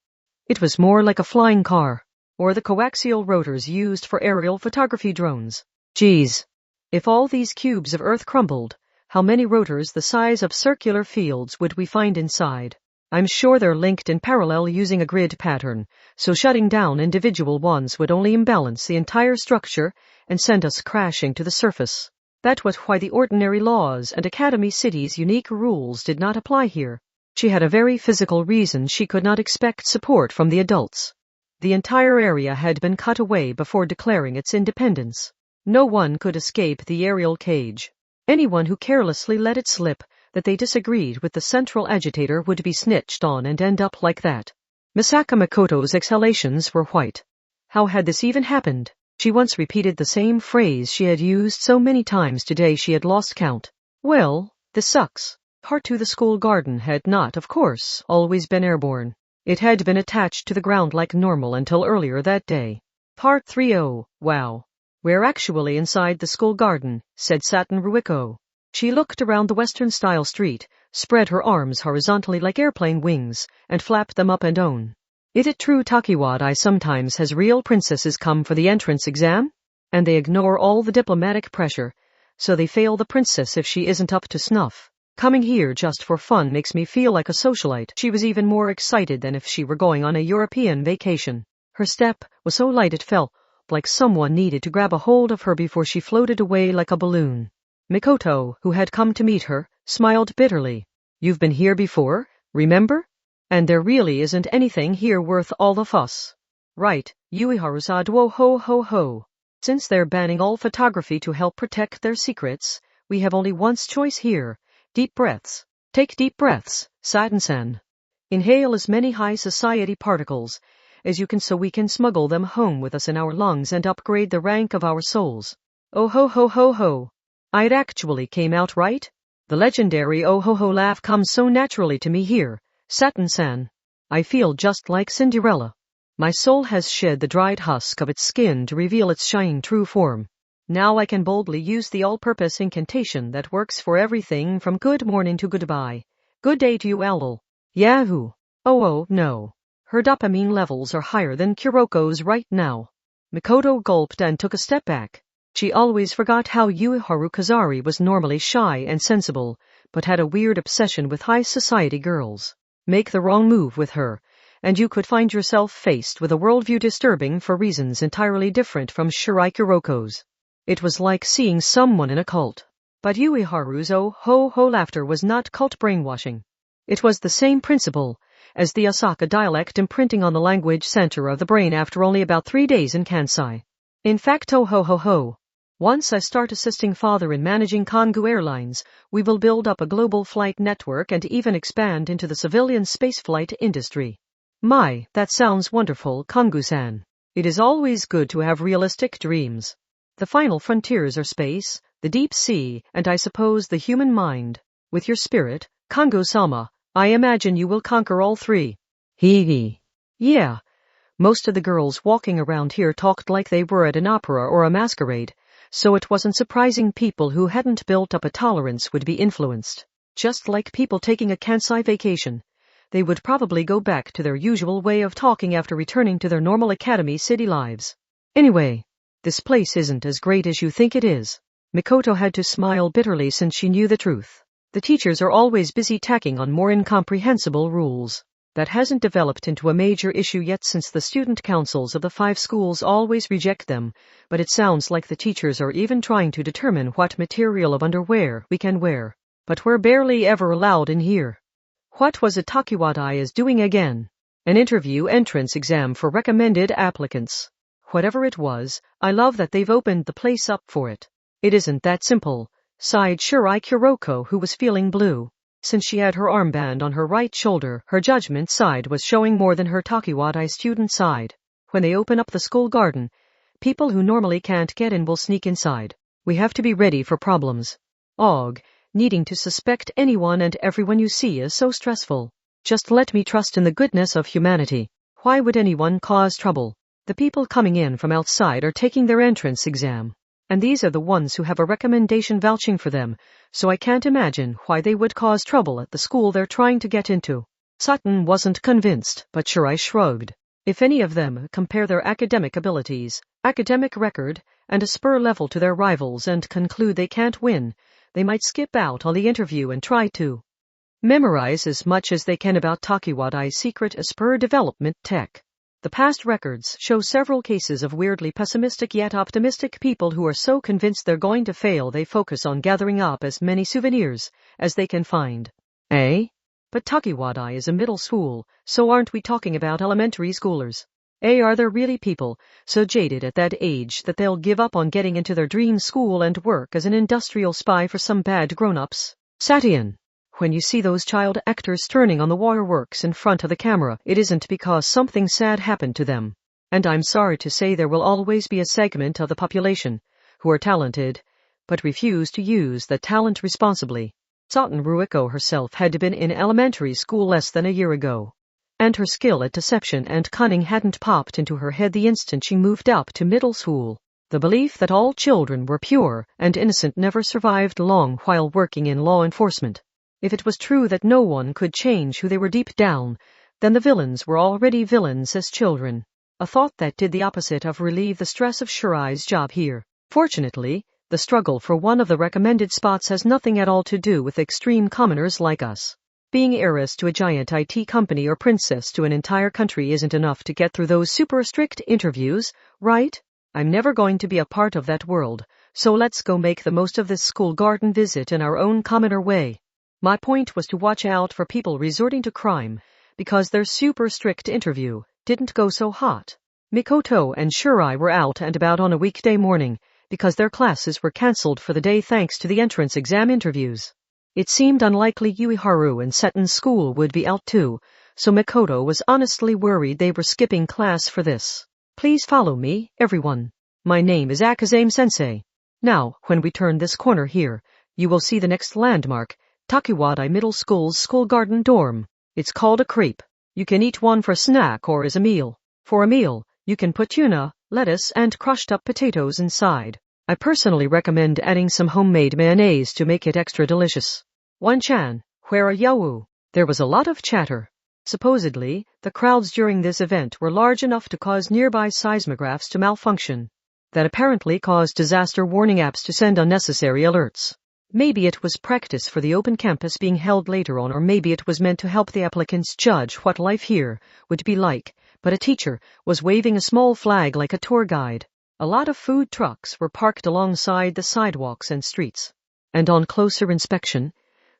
It was more like a flying car, or the coaxial rotors used for aerial photography drones. Geez, if all these cubes of Earth crumbled, how many rotors the size of circular fields would we find inside? I'm sure they're linked in parallel using a grid pattern, so shutting down individual ones would only imbalance the entire structure and send us crashing to the surface. That was why the ordinary laws and Academy City's unique rules did not apply here. She had a very physical reason she could not expect support from the adults. The entire area had been cut away before declaring its independence. No one could escape the aerial cage. Anyone who carelessly let it slip that they disagreed with the central agitator would be snitched on and end up like that. Misaka Makoto's exhalations were white. How had this even happened? She once repeated the same phrase she had used so many times today she had lost count. Well, this sucks. Part 2 the school garden had not, of course, always been airborne. It had been attached to the ground like normal until earlier that day. Part 3 oh, wow. We're actually inside the school garden, said Satin Ruiko. She looked around the western-style street, spread her arms horizontally like airplane wings, and flapped them up and down. Is it true Takiwadai sometimes has real princesses come for the entrance exam? And they ignore all the diplomatic pressure, so they fail the princess if she isn't up to snuff. Coming here just for fun makes me feel like a socialite. She was even more excited than if she were going on a European vacation. Her step was so light it felt like someone needed to grab a hold of her before she floated away like a balloon. Mikoto, who had come to meet her, smiled bitterly. You've been here before, remember? And there really isn't anything here worth all the fuss. Right, Yuiharu-san, whoa ho ho ho. Since they're banning all photography to help protect their secrets, we have only one choice here. Deep breaths. Take deep breaths, Satin-san. Inhale as many high society particles as you can so we can smuggle them home with us in our lungs and upgrade the rank of our souls. Oh ho ho ho ho. It actually came out right. The legendary oh ho ho laugh comes so naturally to me here, Satin-san. I feel just like Cinderella. My soul has shed the dried husk of its skin to reveal its shining true form. Now I can boldly use the all-purpose incantation that works for everything from good morning to goodbye. Good day to you, Owl. Yahoo! Oh no. Her dopamine levels are higher than Kuroko's right now. Mikoto gulped and took a step back. She always forgot how Yuiharu Kazari was normally shy and sensible, but had a weird obsession with high society girls. Make the wrong move with her, and you could find yourself faced with a worldview disturbing for reasons entirely different from Shirai Kuroko's. It was like seeing someone in a cult. But Ueharu's oh-ho-ho laughter was not cult brainwashing. It was the same principle as the Osaka dialect imprinting on the language center of the brain after only about 3 days in Kansai. In fact, ho-ho-ho-ho. Once I start assisting father in managing Kongu Airlines, we will build up a global flight network and even expand into the civilian spaceflight industry. My, that sounds wonderful, Kongu-san. It is always good to have realistic dreams. The final frontiers are space, the deep sea, and I suppose the human mind. With your spirit, Kongo-sama, I imagine you will conquer all three. Hee. Yeah. Most of the girls walking around here talked like they were at an opera or a masquerade, so it wasn't surprising people who hadn't built up a tolerance would be influenced. Just like people taking a Kansai vacation. They would probably go back to their usual way of talking after returning to their normal academy city lives. Anyway, this place isn't as great as you think it is. Mikoto had to smile bitterly since she knew the truth. The teachers are always busy tacking on more incomprehensible rules. That hasn't developed into a major issue yet since the student councils of the 5 schools always reject them, but it sounds like the teachers are even trying to determine what material of underwear we can wear. But we're barely ever allowed in here. What was it Takiwadai is doing again? An interview entrance exam for recommended applicants. Whatever it was, I love that they've opened the place up for it. It isn't that simple, sighed Shirai Kuroko, who was feeling blue. Since she had her armband on her right shoulder, her judgment side was showing more than her Takiwadai student side. When they open up the school garden, people who normally can't get in will sneak inside. We have to be ready for problems. Needing to suspect anyone and everyone you see is so stressful. Just let me trust in the goodness of humanity. Why would anyone cause trouble? The people coming in from outside are taking their entrance exam. And these are the ones who have a recommendation vouching for them, so I can't imagine why they would cause trouble at the school they're trying to get into. Sutton wasn't convinced, but Shirai shrugged. If any of them compare their academic abilities, academic record, and a spur level to their rivals and conclude they can't win, they might skip out on the interview and try to memorize as much as they can about Takiwadai's secret spur development tech. The past records show several cases of weirdly pessimistic yet optimistic people who are so convinced they're going to fail they focus on gathering up as many souvenirs as they can find. But Takiwadai is a middle school, so aren't we talking about elementary schoolers? Are there really people so jaded at that age that they'll give up on getting into their dream school and work as an industrial spy for some bad grown-ups? Satyan. When you see those child actors turning on the waterworks in front of the camera, it isn't because something sad happened to them. And I'm sorry to say there will always be a segment of the population who are talented, but refuse to use that talent responsibly. Satan Ruiko herself had been in elementary school less than a year ago. And her skill at deception and cunning hadn't popped into her head the instant she moved up to middle school. The belief that all children were pure and innocent never survived long while working in law enforcement. If it was true that no one could change who they were deep down, then the villains were already villains as children. A thought that did the opposite of relieve the stress of Shirai's job here. Fortunately, the struggle for one of the recommended spots has nothing at all to do with extreme commoners like us. Being heiress to a giant IT company or princess to an entire country isn't enough to get through those super strict interviews, right? I'm never going to be a part of that world, so let's go make the most of this school garden visit in our own commoner way. My point was to watch out for people resorting to crime, because their super strict interview didn't go so hot. Mikoto and Shirai were out and about on a weekday morning, because their classes were cancelled for the day thanks to the entrance exam interviews. It seemed unlikely Ueharu and Seton's school would be out too, so Mikoto was honestly worried they were skipping class for this. Please follow me, everyone. My name is Akazame-sensei. Now, when we turn this corner here, you will see the next landmark, Takiwadai Middle School's school garden dorm. It's called a crepe. You can eat one for a snack or as a meal. For a meal, you can put tuna, lettuce, and crushed up potatoes inside. I personally recommend adding some homemade mayonnaise to make it extra delicious. One-chan, where are you? There was a lot of chatter. Supposedly, the crowds during this event were large enough to cause nearby seismographs to malfunction. That apparently caused disaster warning apps to send unnecessary alerts. Maybe it was practice for the open campus being held later on, or maybe it was meant to help the applicants judge what life here would be like, but a teacher was waving a small flag like a tour guide. A lot of food trucks were parked alongside the sidewalks and streets. And on closer inspection,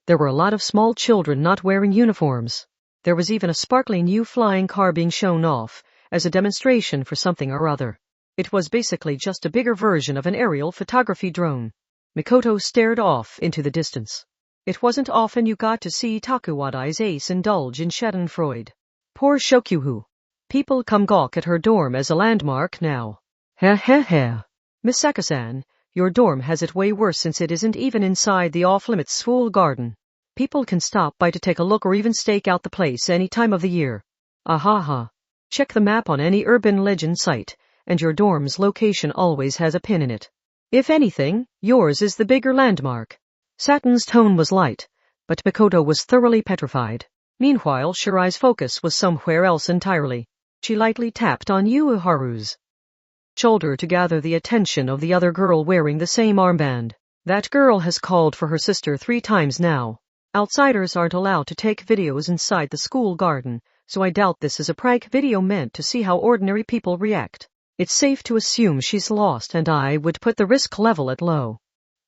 there were a lot of small children not wearing uniforms. There was even a sparkling new flying car being shown off as a demonstration for something or other. It was basically just a bigger version of an aerial photography drone. Mikoto stared off into the distance. It wasn't often you got to see Takuwadai's ace indulge in schadenfreude. Poor Shokyuhu. People come gawk at her dorm as a landmark now. Heh heh heh. Miss Sakasan, your dorm has it way worse since it isn't even inside the off-limits school garden. People can stop by to take a look or even stake out the place any time of the year. Ahaha. Check the map on any urban legend site, and your dorm's location always has a pin in it. If anything, yours is the bigger landmark. Satin's tone was light, but Mikoto was thoroughly petrified. Meanwhile, Shirai's focus was somewhere else entirely. She lightly tapped on Ueharu's shoulder to gather the attention of the other girl wearing the same armband. That girl has called for her sister 3 times now. Outsiders aren't allowed to take videos inside the school garden, so I doubt this is a prank video meant to see how ordinary people react. It's safe to assume she's lost, and I would put the risk level at low.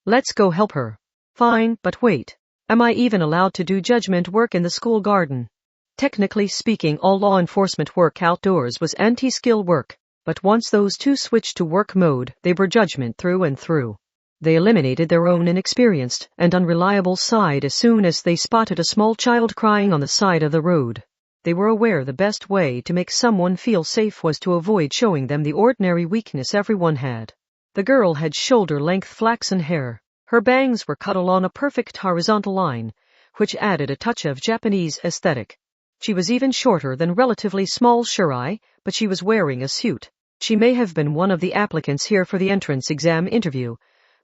Let's go help her. Fine, but wait. Am I even allowed to do judgment work in the school garden? Technically speaking, all law enforcement work outdoors was anti-skill work, but once those two switched to work mode, they were judgment through and through. They eliminated their own inexperienced and unreliable side as soon as they spotted a small child crying on the side of the road. They were aware the best way to make someone feel safe was to avoid showing them the ordinary weakness everyone had. The girl had shoulder-length flaxen hair. Her bangs were cut along a perfect horizontal line, which added a touch of Japanese aesthetic. She was even shorter than relatively small Shirai, but she was wearing a suit. She may have been one of the applicants here for the entrance exam interview,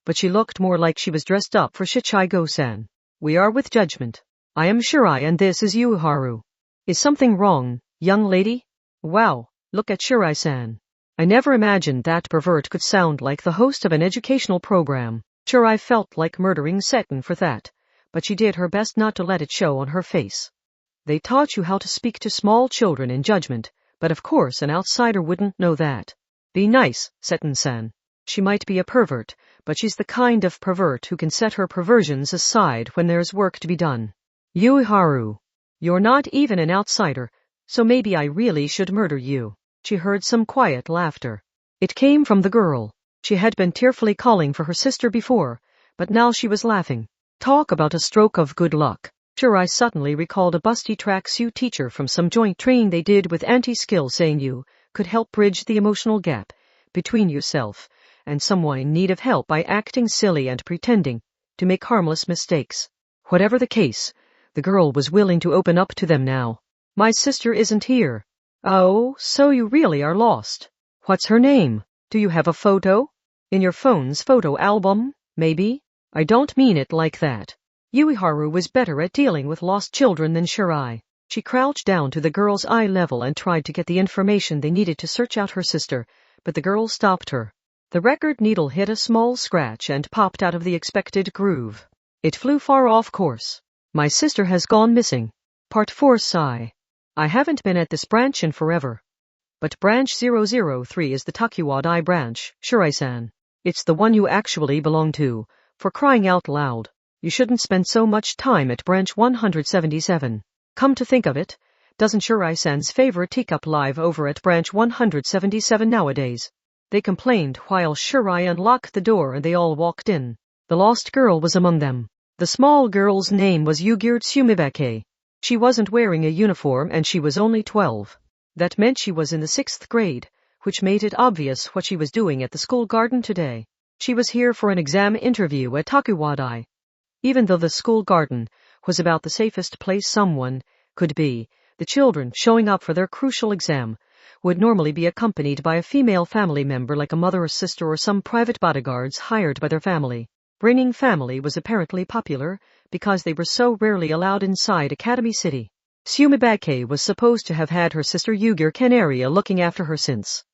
but she looked more like she was dressed up for Shichigo-san. We are with judgment. I am Shirai and this is Ueharu. Is something wrong, young lady? Wow, look at Shirai-san. I never imagined that pervert could sound like the host of an educational program. Shirai felt like murdering Seton for that, but she did her best not to let it show on her face. They taught you how to speak to small children in judgment, but of course an outsider wouldn't know that. Be nice, Seton-san. She might be a pervert, but she's the kind of pervert who can set her perversions aside when there's work to be done. Ueharu, you're not even an outsider, so maybe I really should murder you. She heard some quiet laughter. It came from the girl. She had been tearfully calling for her sister before, but now she was laughing. Talk about a stroke of good luck. Shirai suddenly recalled a busty tracksuit teacher from some joint training they did with anti-skill saying you could help bridge the emotional gap between yourself and someone in need of help by acting silly and pretending to make harmless mistakes. Whatever the case, the girl was willing to open up to them now. My sister isn't here. Oh, so you really are lost. What's her name? Do you have a photo? In your phone's photo album, maybe? I don't mean it like that. Ueharu was better at dealing with lost children than Shirai. She crouched down to the girl's eye level and tried to get the information they needed to search out her sister, but the girl stopped her. The record needle hit a small scratch and popped out of the expected groove. It flew far off course. My sister has gone missing. Part 4 sigh. I haven't been at this branch in forever. But branch 003 is the Takuwadai branch, Shirai-san. It's the one you actually belong to, for crying out loud. You shouldn't spend so much time at branch 177. Come to think of it, doesn't Shirai-san's favorite teacup live over at branch 177 nowadays? They complained while Shirai unlocked the door and they all walked in. The lost girl was among them. The small girl's name was Yugiri Tsumebake. She wasn't wearing a uniform and she was only 12. That meant she was in the 6th grade, which made it obvious what she was doing at the school garden today. She was here for an exam interview at Takuwadai. Even though the school garden was about the safest place someone could be, the children showing up for their crucial exam would normally be accompanied by a female family member like a mother or sister or some private bodyguards hired by their family. Bringing family was apparently popular because they were so rarely allowed inside Academy City. Tsumebake was supposed to have had her sister Yugiri Kanaria looking after her since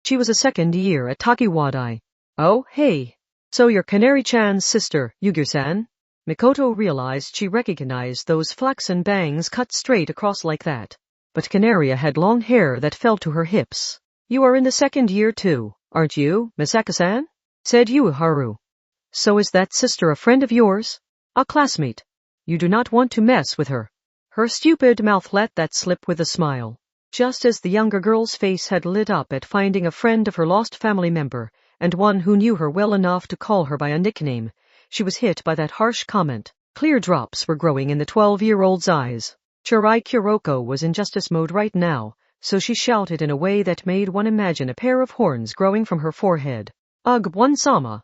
she was a second year at Takuwadai. Oh, hey. So you're Canary-chan's sister, Yugir-san? Mikoto realized she recognized those flaxen bangs cut straight across like that. But Canaria had long hair that fell to her hips. You are in the second year too, aren't you, Misaka-san? Said Ueharu. So is that sister a friend of yours? A classmate. You do not want to mess with her. Her stupid mouth let that slip with a smile. Just as the younger girl's face had lit up at finding a friend of her lost family member, and one who knew her well enough to call her by a nickname, she was hit by that harsh comment. Clear drops were growing in the 12-year-old's eyes. Shirai Kuroko was in justice mode right now, so she shouted in a way that made one imagine a pair of horns growing from her forehead. Ugh, one-sama.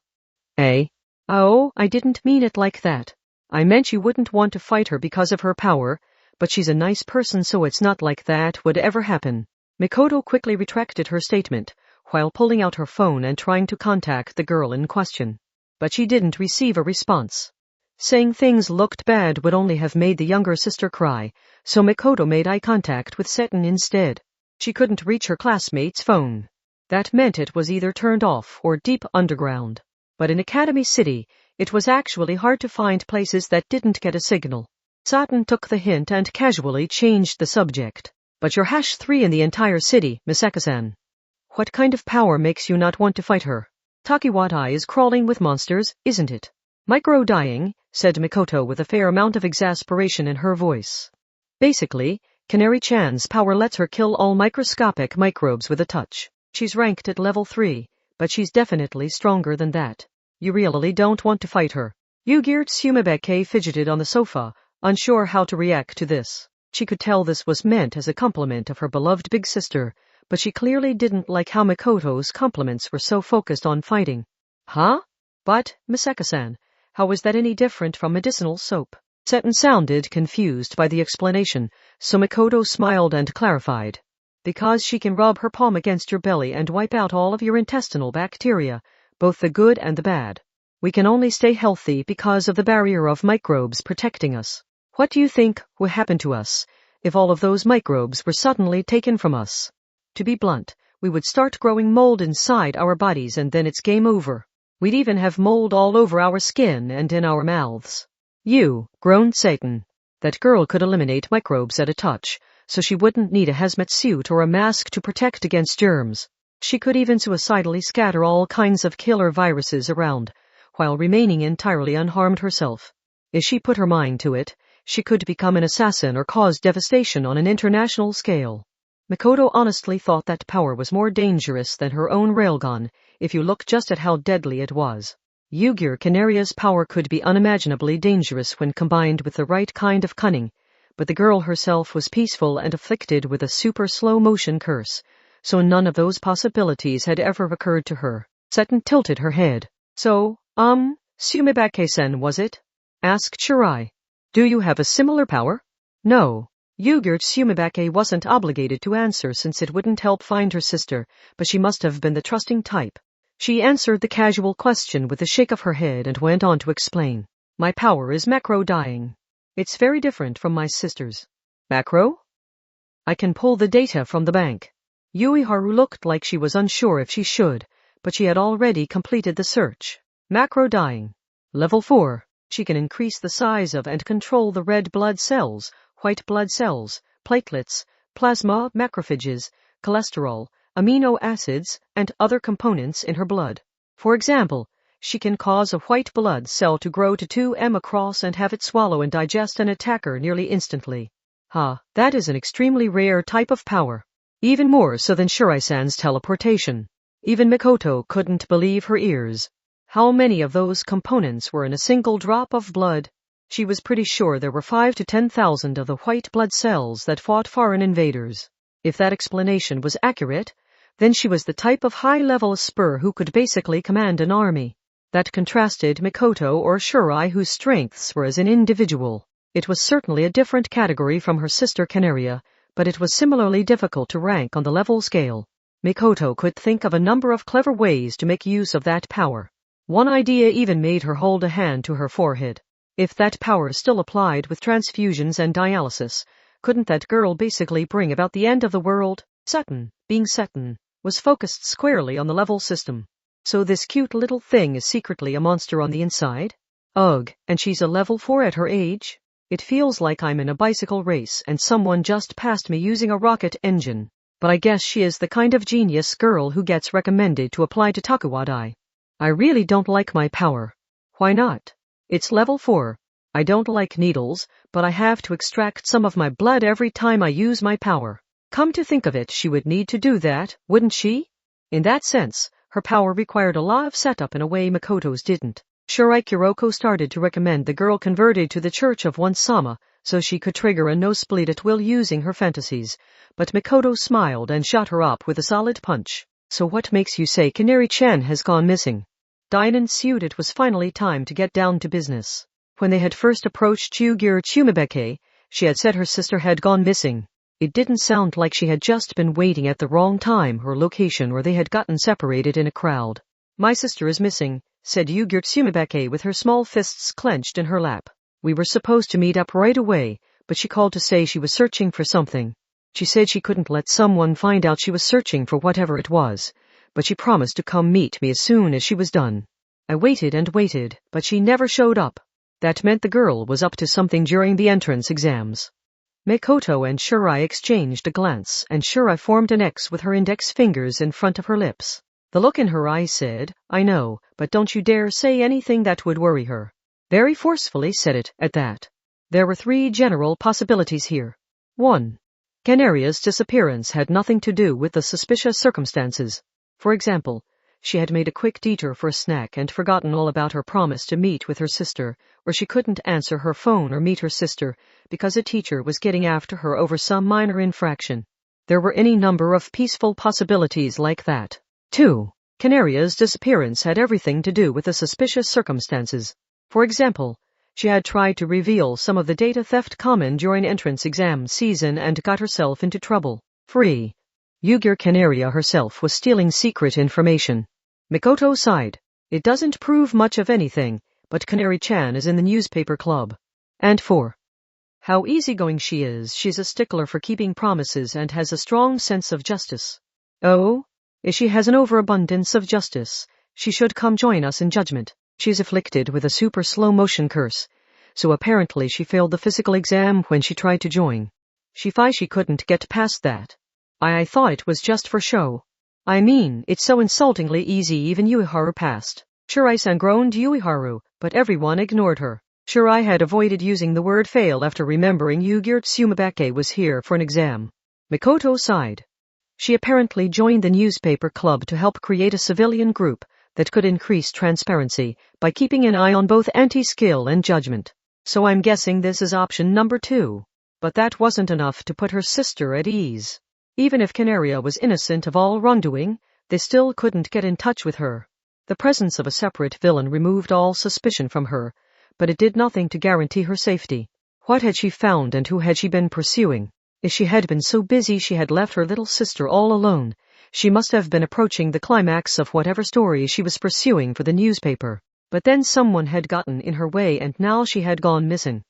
Eh? Oh, I didn't mean it like that. I meant you wouldn't want to fight her because of her power, but she's a nice person, so it's not like that would ever happen. Mikoto quickly retracted her statement, while pulling out her phone and trying to contact the girl in question. But she didn't receive a response. Saying things looked bad would only have made the younger sister cry, so Mikoto made eye contact with Seton instead. She couldn't reach her classmate's phone. That meant it was either turned off or deep underground. But in Academy City, it was actually hard to find places that didn't get a signal. Seton took the hint and casually changed the subject. But you're #3 in the entire city, Misaka-san. What kind of power makes you not want to fight her? Takiwata is crawling with monsters, isn't it? Micro-dying, said Mikoto with a fair amount of exasperation in her voice. Basically, Canary-chan's power lets her kill all microscopic microbes with a touch. She's ranked at level 3, but she's definitely stronger than that. You really don't want to fight her. Yugir Tsumebeke fidgeted on the sofa, unsure how to react to this. She could tell this was meant as a compliment of her beloved big sister, but she clearly didn't like how Mikoto's compliments were so focused on fighting. Huh? But, Misaka-san, how was that any different from medicinal soap? Seton sounded confused by the explanation, so Mikoto smiled and clarified. Because she can rub her palm against your belly and wipe out all of your intestinal bacteria, both the good and the bad. We can only stay healthy because of the barrier of microbes protecting us. What do you think would happen to us if all of those microbes were suddenly taken from us? To be blunt, we would start growing mold inside our bodies and then it's game over. We'd even have mold all over our skin and in our mouths. You, groaned Satan. That girl could eliminate microbes at a touch, so she wouldn't need a hazmat suit or a mask to protect against germs. She could even suicidally scatter all kinds of killer viruses around, while remaining entirely unharmed herself. If she put her mind to it, she could become an assassin or cause devastation on an international scale. Mikoto honestly thought that power was more dangerous than her own railgun, if you look just at how deadly it was. Yugir Canaria's power could be unimaginably dangerous when combined with the right kind of cunning, but the girl herself was peaceful and afflicted with a super slow-motion curse, so none of those possibilities had ever occurred to her. Seton tilted her head. So, Tsumebake-sen was it? Asked Shirai. Do you have a similar power? No. Yugir Tsumebake wasn't obligated to answer since it wouldn't help find her sister, but she must have been the trusting type. She answered the casual question with a shake of her head and went on to explain. My power is macro-dying. It's very different from my sister's. Macro? I can pull the data from the bank. Ueharu looked like she was unsure if she should, but she had already completed the search. Macro-dying. Level 4. She can increase the size of and control the red blood cells, white blood cells, platelets, plasma, macrophages, cholesterol, amino acids, and other components in her blood. For example, she can cause a white blood cell to grow to 2m across and have it swallow and digest an attacker nearly instantly. That is an extremely rare type of power. Even more so than Shirai-san's teleportation. Even Mikoto couldn't believe her ears. How many of those components were in a single drop of blood? She was pretty sure there were 5 to 10,000 of the white blood cells that fought foreign invaders. If that explanation was accurate, then she was the type of high-level spur who could basically command an army. That contrasted Mikoto or Shirai, whose strengths were as an individual. It was certainly a different category from her sister Canaria, but it was similarly difficult to rank on the level scale. Mikoto could think of a number of clever ways to make use of that power. One idea even made her hold a hand to her forehead. If that power still applied with transfusions and dialysis, couldn't that girl basically bring about the end of the world? Seton, being Seton, was focused squarely on the level system. So this cute little thing is secretly a monster on the inside? Ugh, and she's a level 4 at her age? It feels like I'm in a bicycle race and someone just passed me using a rocket engine. But I guess she is the kind of genius girl who gets recommended to apply to Takuwadai. I really don't like my power. Why not? It's level 4. I don't like needles, but I have to extract some of my blood every time I use my power. Come to think of it, she would need to do that, wouldn't she? In that sense, her power required a lot of setup in a way Makoto's didn't. Shirai Kuroko started to recommend the girl converted to the Church of One Sama, so she could trigger a nosebleed at will using her fantasies. But Makoto smiled and shut her up with a solid punch. So what makes you say Canary-chan has gone missing? Dine ensued. It was finally time to get down to business. When they had first approached Yugir Tsumebeke, she had said her sister had gone missing. It didn't sound like she had just been waiting at the wrong time or location or they had gotten separated in a crowd. My sister is missing, said Yugir Tsumebeke with her small fists clenched in her lap. We were supposed to meet up right away, but she called to say she was searching for something. She said she couldn't let someone find out she was searching for whatever it was, but she promised to come meet me as soon as she was done. I waited and waited, but she never showed up. That meant the girl was up to something during the entrance exams. Makoto and Shirai exchanged a glance, and Shirai formed an X with her index fingers in front of her lips. The look in her eyes said, I know, but don't you dare say anything that would worry her. Very forcefully said it, at that. There were 3 general possibilities here. 1. Canaria's disappearance had nothing to do with the suspicious circumstances. For example, she had made a quick detour for a snack and forgotten all about her promise to meet with her sister, or she couldn't answer her phone or meet her sister because a teacher was getting after her over some minor infraction. There were any number of peaceful possibilities like that. 2. Canaria's disappearance had everything to do with the suspicious circumstances. For example, she had tried to reveal some of the data theft common during entrance exam season and got herself into trouble. 3. Yugir Canaria herself was stealing secret information. Makoto sighed. It doesn't prove much of anything, but Canary-chan is in the newspaper club. And 4. How easygoing she is. She's a stickler for keeping promises and has a strong sense of justice. Oh? If she has an overabundance of justice, she should come join us in judgment. She's afflicted with a super slow-motion curse, so apparently she failed the physical exam when she tried to join. She couldn't get past that. I thought it was just for show. I mean, it's so insultingly easy even Yuiharu passed. Shirai-san groaned Yuiharu, but everyone ignored her. Shirai had avoided using the word fail after remembering Yugir Tsumebeke was here for an exam. Makoto sighed. She apparently joined the newspaper club to help create a civilian group that could increase transparency by keeping an eye on both anti-skill and judgment. So I'm guessing this is option number 2. But that wasn't enough to put her sister at ease. Even if Canaria was innocent of all wrongdoing, they still couldn't get in touch with her. The presence of a separate villain removed all suspicion from her, but it did nothing to guarantee her safety. What had she found and who had she been pursuing? If she had been so busy she had left her little sister all alone, she must have been approaching the climax of whatever story she was pursuing for the newspaper. But then someone had gotten in her way and now she had gone missing.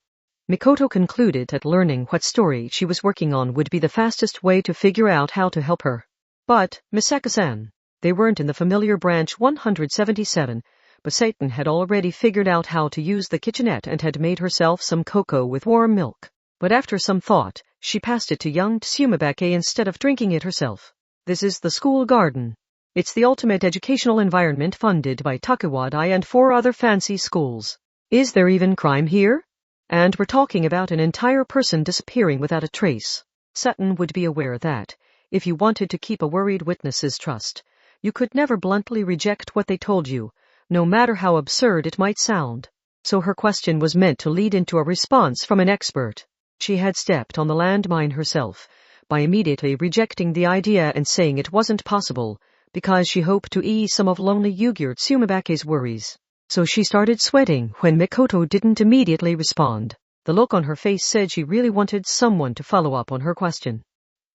Makoto concluded that learning what story she was working on would be the fastest way to figure out how to help her. But, Misaka-san, they weren't in the familiar branch 177, but Satan had already figured out how to use the kitchenette and had made herself some cocoa with warm milk. But after some thought, she passed it to young Tsumebeke instead of drinking it herself. This is the school garden. It's the ultimate educational environment funded by Takuwadai and 4 other fancy schools. Is there even crime here? And we're talking about an entire person disappearing without a trace. Satan would be aware that, if you wanted to keep a worried witness's trust, you could never bluntly reject what they told you, no matter how absurd it might sound. So her question was meant to lead into a response from an expert. She had stepped on the landmine herself, by immediately rejecting the idea and saying it wasn't possible, because she hoped to ease some of lonely Yugir Tsumebake's worries. So she started sweating when Makoto didn't immediately respond. The look on her face said she really wanted someone to follow up on her question.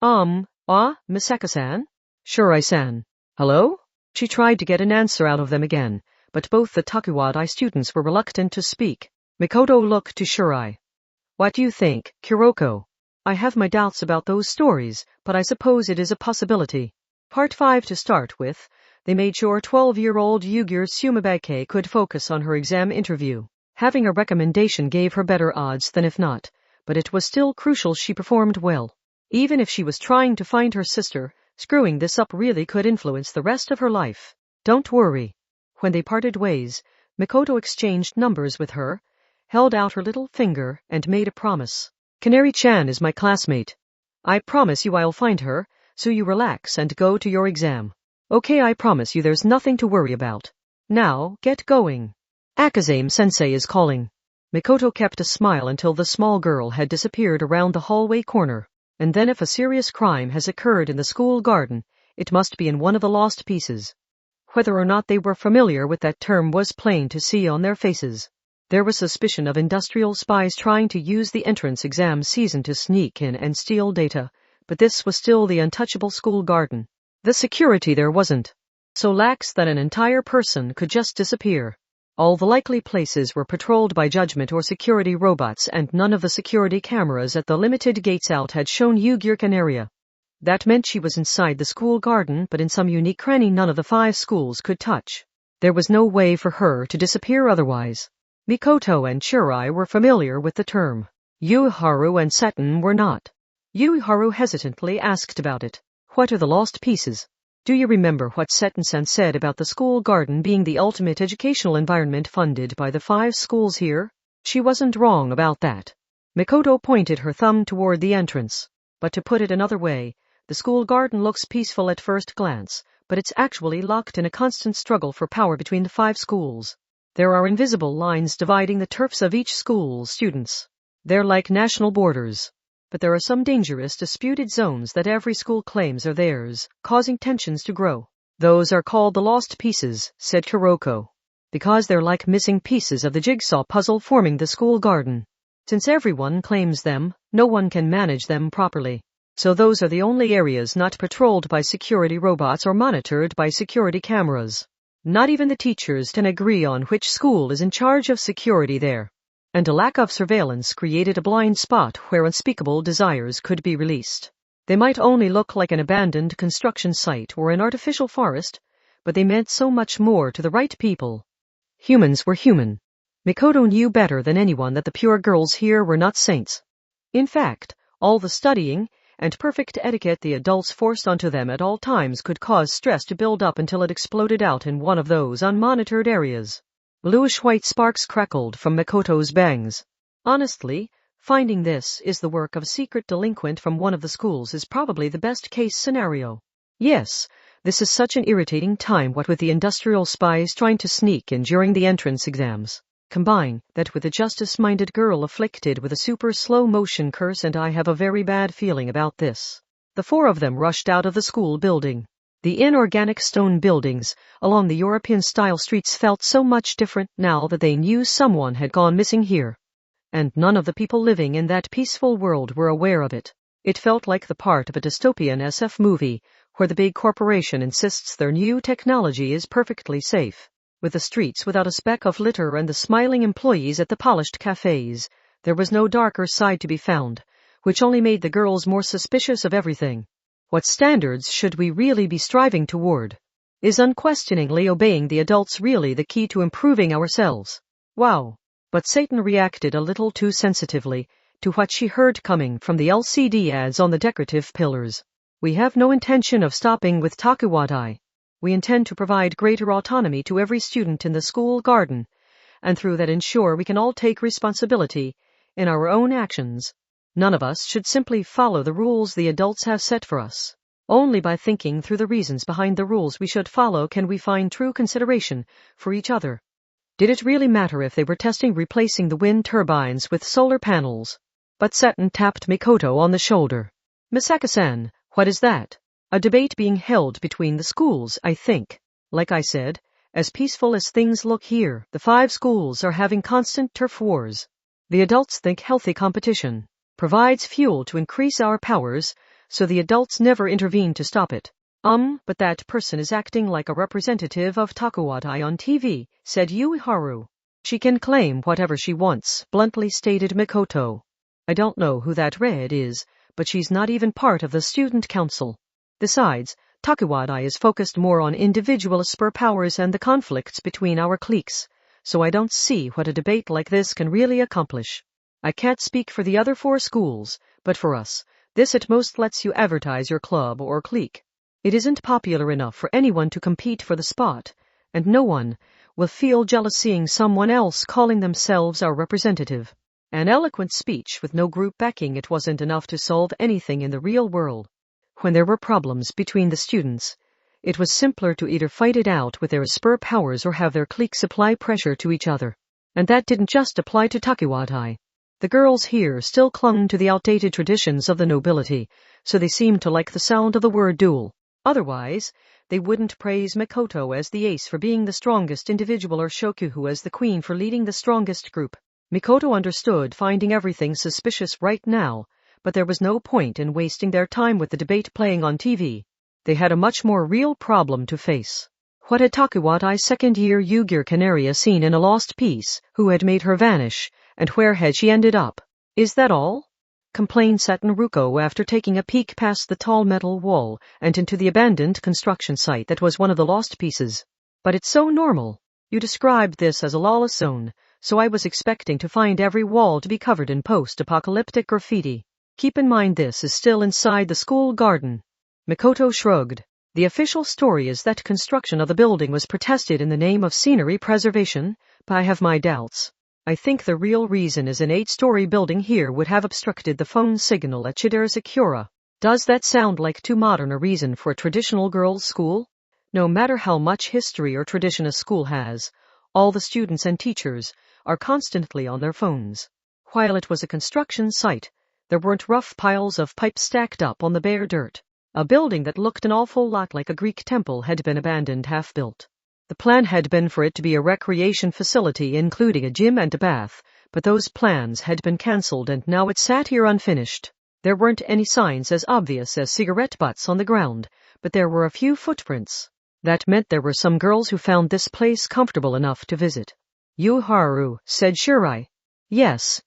Misaka-san? Shirai-san. Hello? She tried to get an answer out of them again, but both the Takuwadai students were reluctant to speak. Makoto looked to Shirai. What do you think, Kuroko? I have my doubts about those stories, but I suppose it is a possibility. Part 5 to start with. They made sure 12-year-old Yugir Sumabake could focus on her exam interview. Having a recommendation gave her better odds than if not, but it was still crucial she performed well. Even if she was trying to find her sister, screwing this up really could influence the rest of her life. Don't worry. When they parted ways, Mikoto exchanged numbers with her, held out her little finger, and made a promise. Canary-chan is my classmate. I promise you I'll find her, so you relax and go to your exam. Okay, I promise you there's nothing to worry about. Now, get going. Akazame-sensei is calling. Mikoto kept a smile until the small girl had disappeared around the hallway corner. And then if a serious crime has occurred in the school garden, it must be in one of the lost pieces. Whether or not they were familiar with that term was plain to see on their faces. There was suspicion of industrial spies trying to use the entrance exam season to sneak in and steal data, but this was still the untouchable school garden. The security there wasn't so lax that an entire person could just disappear. All the likely places were patrolled by judgment or security robots, and none of the security cameras at the limited gates out had shown Yugirkan area. That meant she was inside the school garden, but in some unique cranny none of the 5 schools could touch. There was no way for her to disappear otherwise. Mikoto and Churai were familiar with the term. Yuharu and Seton were not. Yuharu hesitantly asked about it. What are the lost pieces? Do you remember what Seton-san said about the school garden being the ultimate educational environment funded by the 5 schools here? She wasn't wrong about that. Mikoto pointed her thumb toward the entrance. But to put it another way, the school garden looks peaceful at first glance, but it's actually locked in a constant struggle for power between the 5 schools. There are invisible lines dividing the turfs of each school's students. They're like national borders. But there are some dangerous disputed zones that every school claims are theirs, causing tensions to grow. Those are called the lost pieces, said Kuroko. Because they're like missing pieces of the jigsaw puzzle forming the school garden. Since everyone claims them, no one can manage them properly. So those are the only areas not patrolled by security robots or monitored by security cameras. Not even the teachers can agree on which school is in charge of security there. And a lack of surveillance created a blind spot where unspeakable desires could be released. They might only look like an abandoned construction site or an artificial forest, but they meant so much more to the right people. Humans were human. Mikoto knew better than anyone that the pure girls here were not saints. In fact, all the studying and perfect etiquette the adults forced onto them at all times could cause stress to build up until it exploded out in one of those unmonitored areas. Bluish-white sparks crackled from Mikoto's bangs. Honestly, finding this is the work of a secret delinquent from one of the schools is probably the best-case scenario. Yes, this is such an irritating time, what with the industrial spies trying to sneak in during the entrance exams. Combine that with a justice-minded girl afflicted with a super slow-motion curse, and I have a very bad feeling about this. The 4 of them rushed out of the school building. The inorganic stone buildings along the European-style streets felt so much different now that they knew someone had gone missing here. And none of the people living in that peaceful world were aware of it. It felt like the part of a dystopian SF movie, where the big corporation insists their new technology is perfectly safe. With the streets without a speck of litter and the smiling employees at the polished cafes, there was no darker side to be found, which only made the girls more suspicious of everything. What standards should we really be striving toward? Is unquestioningly obeying the adults really the key to improving ourselves? Wow. But Satan reacted a little too sensitively to what she heard coming from the LCD ads on the decorative pillars. We have no intention of stopping with Takuwadai. We intend to provide greater autonomy to every student in the school garden, and through that ensure we can all take responsibility in our own actions. None of us should simply follow the rules the adults have set for us. Only by thinking through the reasons behind the rules we should follow can we find true consideration for each other. Did it really matter if they were testing replacing the wind turbines with solar panels? But Seton tapped Mikoto on the shoulder. Misaka-san, what is that? A debate being held between the schools, I think. Like I said, as peaceful as things look here, the 5 schools are having constant turf wars. The adults think healthy competition provides fuel to increase our powers, so the adults never intervene to stop it. But that person is acting like a representative of Takuwadai on TV, said Yuiharu. She can claim whatever she wants, bluntly stated Mikoto. I don't know who that red is, but she's not even part of the student council. Besides, Takuwadai is focused more on individual superpowers and the conflicts between our cliques, so I don't see what a debate like this can really accomplish. I can't speak for the other 4 schools, but for us, this at most lets you advertise your club or clique. It isn't popular enough for anyone to compete for the spot, and no one will feel jealous seeing someone else calling themselves our representative. An eloquent speech with no group backing it wasn't enough to solve anything in the real world. When there were problems between the students, it was simpler to either fight it out with their spur powers or have their cliques apply pressure to each other. And that didn't just apply to Takuwadai. The girls here still clung to the outdated traditions of the nobility, so they seemed to like the sound of the word duel. Otherwise, they wouldn't praise Mikoto as the ace for being the strongest individual or Shokuhu as the queen for leading the strongest group. Mikoto understood finding everything suspicious right now, but there was no point in wasting their time with the debate playing on TV. They had a much more real problem to face. What had Takuwadai's second-year Yugir Canaria seen in a lost piece? Who had made her vanish? And where had she ended up? Is that all? Complained Satin-ruko after taking a peek past the tall metal wall and into the abandoned construction site that was one of the lost pieces. But it's so normal. You described this as a lawless zone, so I was expecting to find every wall to be covered in post-apocalyptic graffiti. Keep in mind this is still inside the school garden. Mikoto shrugged. The official story is that construction of the building was protested in the name of scenery preservation, but I have my doubts. I think the real reason is an 8-story building here would have obstructed the phone signal at Chidera-Sakura. Does that sound like too modern a reason for a traditional girls' school? No matter how much history or tradition a school has, all the students and teachers are constantly on their phones. While it was a construction site, there weren't rough piles of pipes stacked up on the bare dirt. A building that looked an awful lot like a Greek temple had been abandoned half-built. The plan had been for it to be a recreation facility including a gym and a bath, but those plans had been cancelled and now it sat here unfinished. There weren't any signs as obvious as cigarette butts on the ground, but there were a few footprints. That meant there were some girls who found this place comfortable enough to visit. Yuharu, said Shirai. Yes.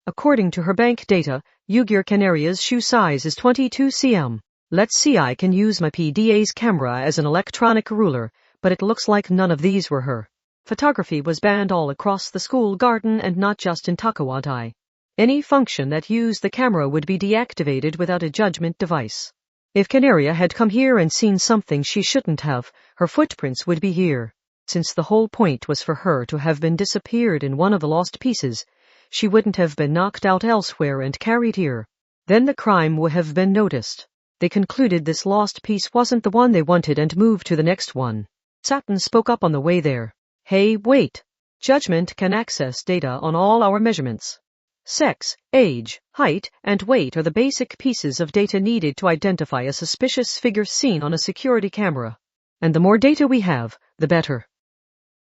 According to her bank data, Yugir Canaria's shoe size is 22 cm. Let's see, I can use my PDA's camera as an electronic ruler, but it looks like none of these were her. Photography was banned all across the school garden and not just in Takuwadai. Any function that used the camera would be deactivated without a judgment device. If Canaria had come here and seen something she shouldn't have, her footprints would be here. Since the whole point was for her to have been disappeared in one of the lost pieces, she wouldn't have been knocked out elsewhere and carried here. Then the crime would have been noticed. They concluded this lost piece wasn't the one they wanted and moved to the next one. Satin spoke up on the way there. Hey, wait. Judgment can access data on all our measurements. Sex, age, height, and weight are the basic pieces of data needed to identify a suspicious figure seen on a security camera. And the more data we have, the better.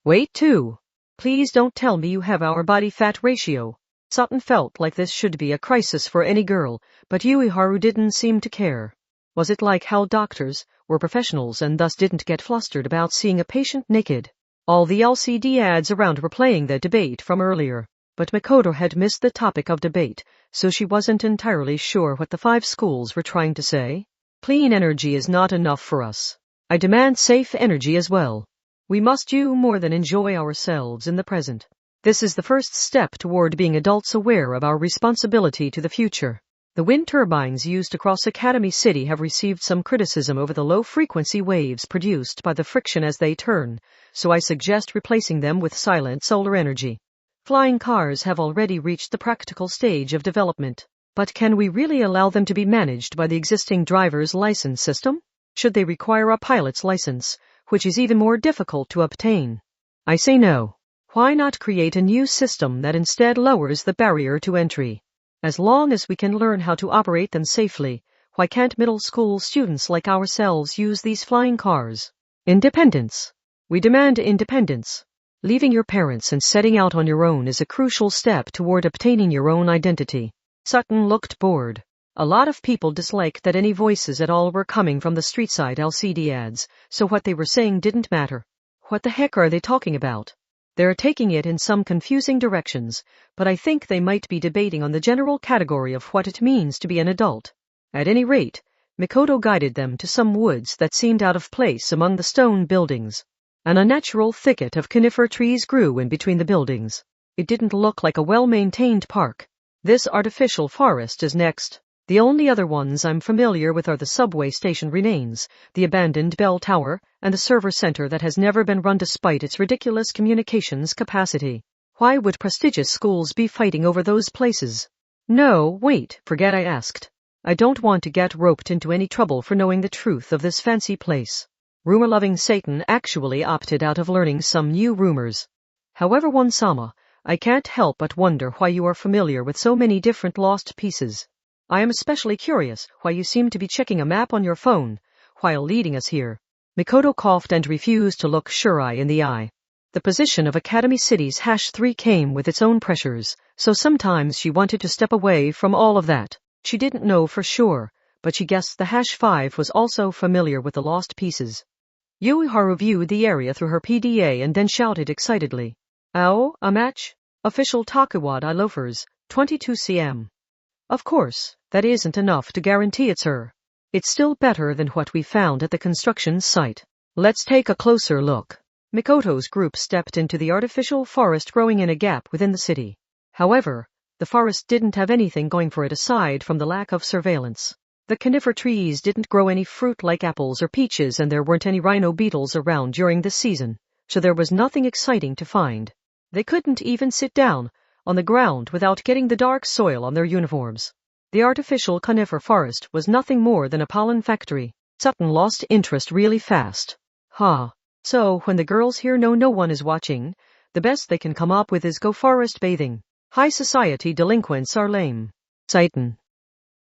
Weight too. Please don't tell me you have our body fat ratio. Sutton felt like this should be a crisis for any girl, but Yuiharu didn't seem to care. Was it like how doctors were professionals and thus didn't get flustered about seeing a patient naked? All the LCD ads around were playing the debate from earlier, but Mikoto had missed the topic of debate, so she wasn't entirely sure what the 5 schools were trying to say. Clean energy is not enough for us. I demand safe energy as well. We must do more than enjoy ourselves in the present. This is the first step toward being adults aware of our responsibility to the future. The wind turbines used across Academy City have received some criticism over the low-frequency waves produced by the friction as they turn, so I suggest replacing them with silent solar energy. Flying cars have already reached the practical stage of development, but can we really allow them to be managed by the existing driver's license system? Should they require a pilot's license, which is even more difficult to obtain? I say no. Why not create a new system that instead lowers the barrier to entry? As long as we can learn how to operate them safely, why can't middle school students like ourselves use these flying cars? Independence. We demand independence. Leaving your parents and setting out on your own is a crucial step toward obtaining your own identity. Sutton looked bored. A lot of people disliked that any voices at all were coming from the street-side LCD ads, so what they were saying didn't matter. What the heck are they talking about? They're taking it in some confusing directions, but I think they might be debating on the general category of what it means to be an adult. At any rate, Mikoto guided them to some woods that seemed out of place among the stone buildings. An unnatural thicket of conifer trees grew in between the buildings. It didn't look like a well-maintained park. This artificial forest is next. The only other ones I'm familiar with are the subway station remains, the abandoned bell tower, and the server center that has never been run despite its ridiculous communications capacity. Why would prestigious schools be fighting over those places? No, wait, forget I asked. I don't want to get roped into any trouble for knowing the truth of this fancy place. Rumor-loving Satan actually opted out of learning some new rumors. However, One-sama, I can't help but wonder why you are familiar with so many different lost pieces. I am especially curious why you seem to be checking a map on your phone while leading us here. Mikoto coughed and refused to look Shirai in the eye. The position of Academy City's #3 came with its own pressures, so sometimes she wanted to step away from all of that. She didn't know for sure, but she guessed the #5 was also familiar with the lost pieces. Yuiharu viewed the area through her PDA and then shouted excitedly. "Ow, a match? Official Takuwada loafers, 22 cm. Of course, that isn't enough to guarantee it's her. It's still better than what we found at the construction site. Let's take a closer look." Mikoto's group stepped into the artificial forest growing in a gap within the city. However, the forest didn't have anything going for it aside from the lack of surveillance. The conifer trees didn't grow any fruit like apples or peaches, and there weren't any rhino beetles around during this season, so there was nothing exciting to find. They couldn't even sit down on the ground without getting the dark soil on their uniforms. The artificial conifer forest was nothing more than a pollen factory. Sutton lost interest really fast. So when the girls here know no one is watching, the best they can come up with is go forest bathing. High society delinquents are lame. Satan.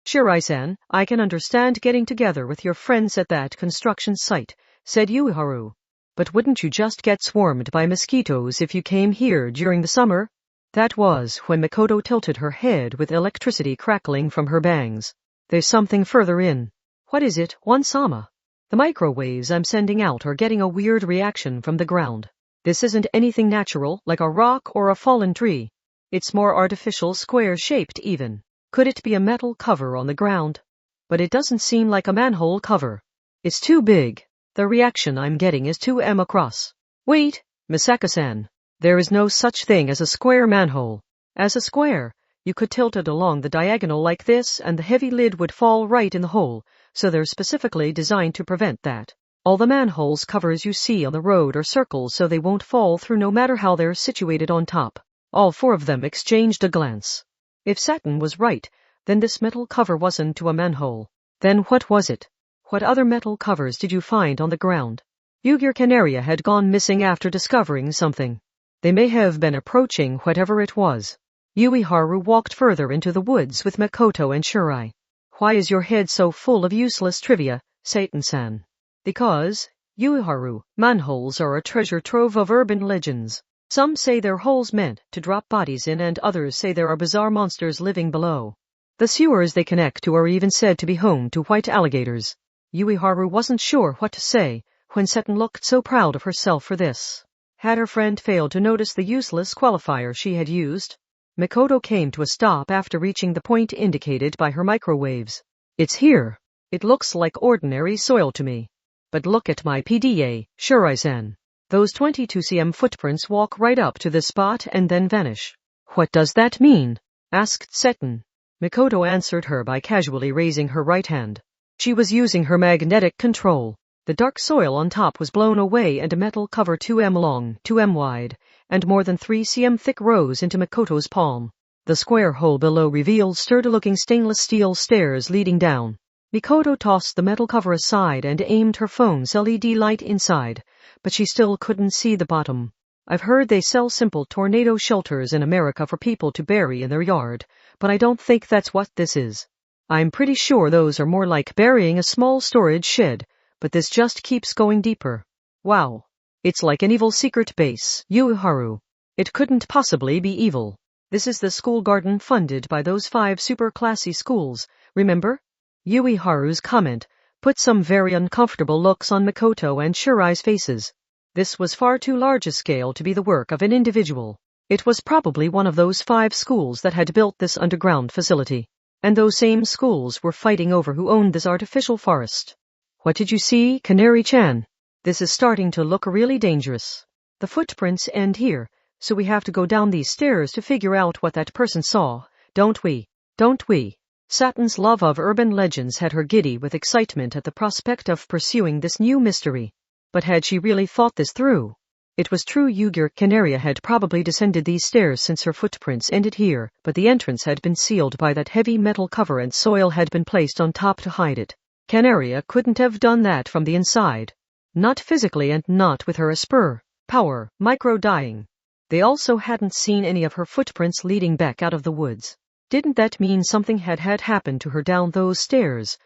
Shirai-san, I can understand getting together with your friends at that construction site, said Yuiharu. But wouldn't you just get swarmed by mosquitoes if you came here during the summer? That was when Mikoto tilted her head with electricity crackling from her bangs. There's something further in. What is it, One-sama? The microwaves I'm sending out are getting a weird reaction from the ground. This isn't anything natural, like a rock or a fallen tree. It's more artificial, square-shaped even. Could it be a metal cover on the ground? But it doesn't seem like a manhole cover. It's too big. The reaction I'm getting is 2 m across. Wait, Misaka-san. There is no such thing as a square manhole. As a square, you could tilt it along the diagonal like this and the heavy lid would fall right in the hole, so they're specifically designed to prevent that. All the manholes covers you see on the road are circles so they won't fall through no matter how they're situated on top. All 4 of them exchanged a glance. If Satin was right, then this metal cover wasn't to a manhole. Then what was it? What other metal covers did you find on the ground? Yugir Canaria had gone missing after discovering something. They may have been approaching whatever it was. Yuiharu walked further into the woods with Mikoto and Shirai. Why is your head so full of useless trivia, Satan-san? Because, Yuiharu, manholes are a treasure trove of urban legends. Some say they're holes meant to drop bodies in and others say there are bizarre monsters living below. The sewers they connect to are even said to be home to white alligators. Yuiharu wasn't sure what to say when Seton looked so proud of herself for this. Had her friend failed to notice the useless qualifier she had used? Mikoto came to a stop after reaching the point indicated by her microwaves. It's here. It looks like ordinary soil to me. But look at my PDA, Shirai-san. Those 22 cm footprints walk right up to this spot and then vanish. What does that mean? Asked Seton. Mikoto answered her by casually raising her right hand. She was using her magnetic control. The dark soil on top was blown away and a metal cover 2 m long, 2 m wide, and more than 3 cm thick rose into Mikoto's palm. The square hole below revealed sturdy-looking stainless steel stairs leading down. Mikoto tossed the metal cover aside and aimed her phone's LED light inside, but she still couldn't see the bottom. I've heard they sell simple tornado shelters in America for people to bury in their yard, but I don't think that's what this is. I'm pretty sure those are more like burying a small storage shed, but this just keeps going deeper. Wow. It's like an evil secret base, Yuiharu. It couldn't possibly be evil. This is the school garden funded by those 5 super classy schools, remember? Yuiharu's comment put some very uncomfortable looks on Mikoto and Shirai's faces. This was far too large a scale to be the work of an individual. It was probably one of those 5 schools that had built this underground facility. And those same schools were fighting over who owned this artificial forest. What did you see, Canary-chan? This is starting to look really dangerous. The footprints end here, so we have to go down these stairs to figure out what that person saw, don't we? Don't we? Satin's love of urban legends had her giddy with excitement at the prospect of pursuing this new mystery. But had she really thought this through? It was true Yugir Canaria had probably descended these stairs since her footprints ended here, but the entrance had been sealed by that heavy metal cover and soil had been placed on top to hide it. Canaria couldn't have done that from the inside. Not physically and not with her Asper power, micro-dying. They also hadn't seen any of her footprints leading back out of the woods. Didn't that mean something had happened to her down those stairs?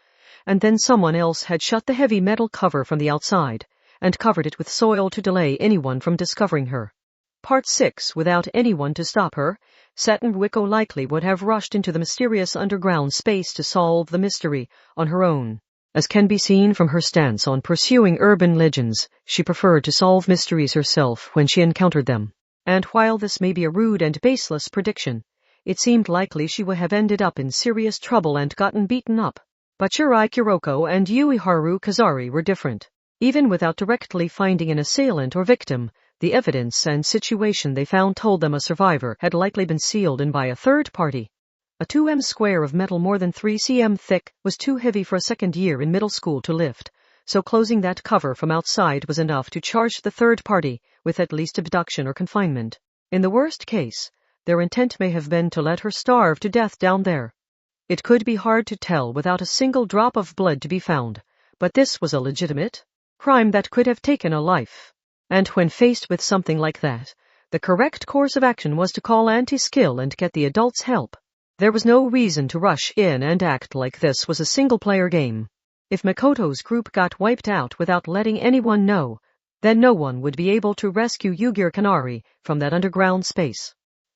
And then someone else had shut the heavy metal cover from the outside and covered it with soil to delay anyone from discovering her. Part 6. Without anyone to stop her, Satin Wicco likely would have rushed into the mysterious underground space to solve the mystery on her own. As can be seen from her stance on pursuing urban legends, she preferred to solve mysteries herself when she encountered them. And while this may be a rude and baseless prediction, it seemed likely she would have ended up in serious trouble and gotten beaten up. But Shirai Kuroko and Ueharu Kazari were different. Even without directly finding an assailant or victim, the evidence and situation they found told them a survivor had likely been sealed in by a third party. A 2m square of metal more than 3 cm thick was too heavy for a second year in middle school to lift, so closing that cover from outside was enough to charge the third party with at least abduction or confinement. In the worst case, their intent may have been to let her starve to death down there. It could be hard to tell without a single drop of blood to be found, but this was a legitimate crime that could have taken a life. And when faced with something like that, the correct course of action was to call anti-skill and get the adults' help. There was no reason to rush in and act like this was a single-player game. If Makoto's group got wiped out without letting anyone know, then no one would be able to rescue Yugir Kanari from that underground space.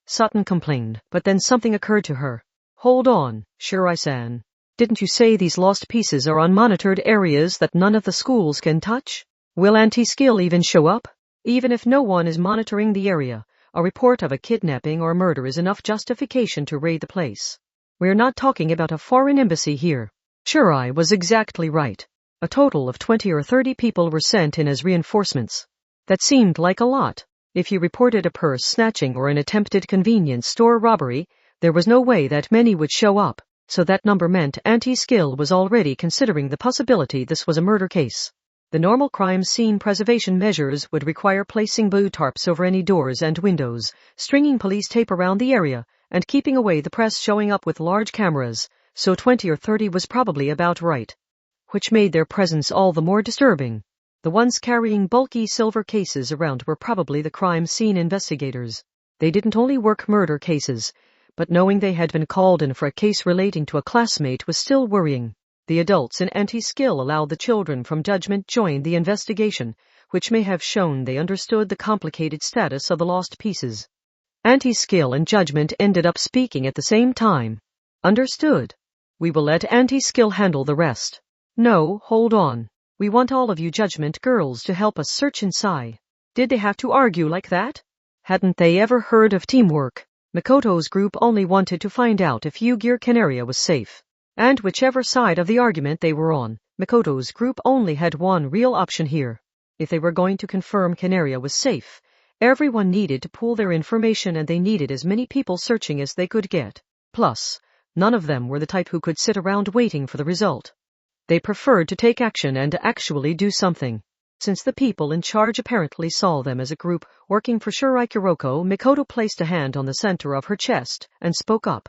Satin complained, but then something occurred to her. Hold on, Shirai-san. Didn't you say these lost pieces are unmonitored areas that none of the schools can touch? Will anti-skill even show up? Even if no one is monitoring the area, a report of a kidnapping or murder is enough justification to raid the place. We're not talking about a foreign embassy here. Shirai was exactly right. A total of 20 or 30 people were sent in as reinforcements. That seemed like a lot. If you reported a purse snatching or an attempted convenience store robbery, there was no way that many would show up. So that number meant anti-skill was already considering the possibility this was a murder case. The normal crime scene preservation measures would require placing blue tarps over any doors and windows, stringing police tape around the area, and keeping away the press showing up with large cameras, so 20 or 30 was probably about right. Which made their presence all the more disturbing. The ones carrying bulky silver cases around were probably the crime scene investigators. They didn't only work murder cases, but knowing they had been called in for a case relating to a classmate was still worrying. The adults in anti-skill allowed the children from Judgment join the investigation, which may have shown they understood the complicated status of the lost pieces. Anti-skill and Judgment ended up speaking at the same time. Understood. We will let anti-skill handle the rest. No, hold on. We want all of you Judgment girls to help us search inside. Did they have to argue like that? Hadn't they ever heard of teamwork? Makoto's group only wanted to find out if Yugir Canaria was safe. And whichever side of the argument they were on, Makoto's group only had one real option here. If they were going to confirm Canaria was safe, everyone needed to pool their information and they needed as many people searching as they could get. Plus, none of them were the type who could sit around waiting for the result. They preferred to take action and actually do something. Since the people in charge apparently saw them as a group working for Shirai Kuroko, Makoto placed a hand on the center of her chest and spoke up.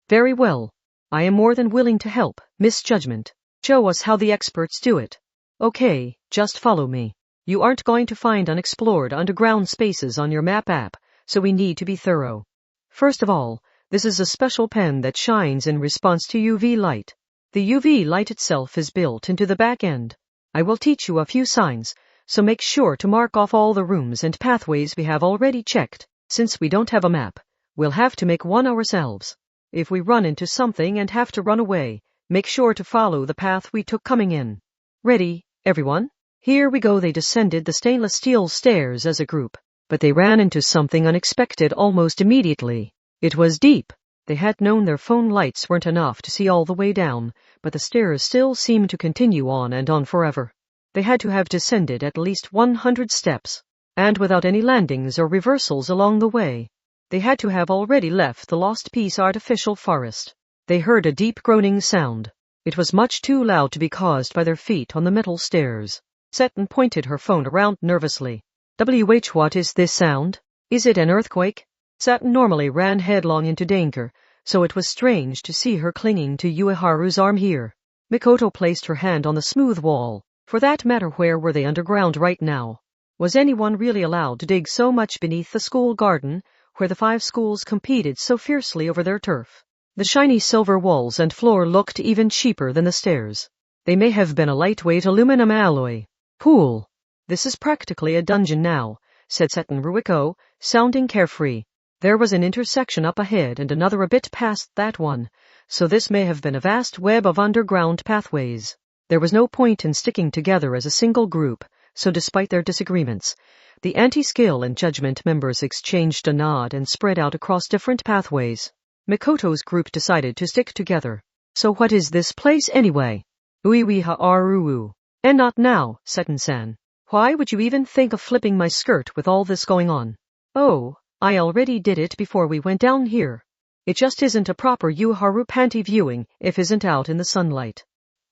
Very well. I am more than willing to help, Miss Judgment. Show us how the experts do it. Okay, just follow me. You aren't going to find unexplored underground spaces on your map app, so we need to be thorough. First of all, this is a special pen that shines in response to UV light. The UV light itself is built into the back end. I will teach you a few signs, so make sure to mark off all the rooms and pathways we have already checked. Since we don't have a map, we'll have to make one ourselves. If we run into something and have to run away, make sure to follow the path we took coming in. Ready, everyone? Here we go. They descended the stainless steel stairs as a group, but they ran into something unexpected almost immediately. It was deep. They had known their phone lights weren't enough to see all the way down, but the stairs still seemed to continue on and on forever. They had to have descended at least 100 steps, and without any landings or reversals along the way. They had to have already left the Lost Peace artificial forest. They heard a deep groaning sound. It was much too loud to be caused by their feet on the metal stairs. Seton pointed her phone around nervously. What is this sound? Is it an earthquake? Seton normally ran headlong into danger, so it was strange to see her clinging to Ueharu's arm here. Mikoto placed her hand on the smooth wall. For that matter, where were they underground right now? Was anyone really allowed to dig so much beneath the school garden, where the 5 schools competed so fiercely over their turf? The shiny silver walls and floor looked even cheaper than the stairs. They may have been a lightweight aluminum alloy. Pool. This is practically a dungeon now, said Seton Ruiko, sounding carefree. There was an intersection up ahead and another a bit past that one, so this may have been a vast web of underground pathways. There was no point in sticking together as a single group, so despite their disagreements, the anti-skill and judgment members exchanged a nod and spread out across different pathways. Mikoto's group decided to stick together. So what is this place anyway? Uiwiha-aruu. And not now, Seton-san. Why would you even think of flipping my skirt with all this going on? Oh, I already did it before we went down here. It just isn't a proper Ueharu panty viewing if isn't out in the sunlight.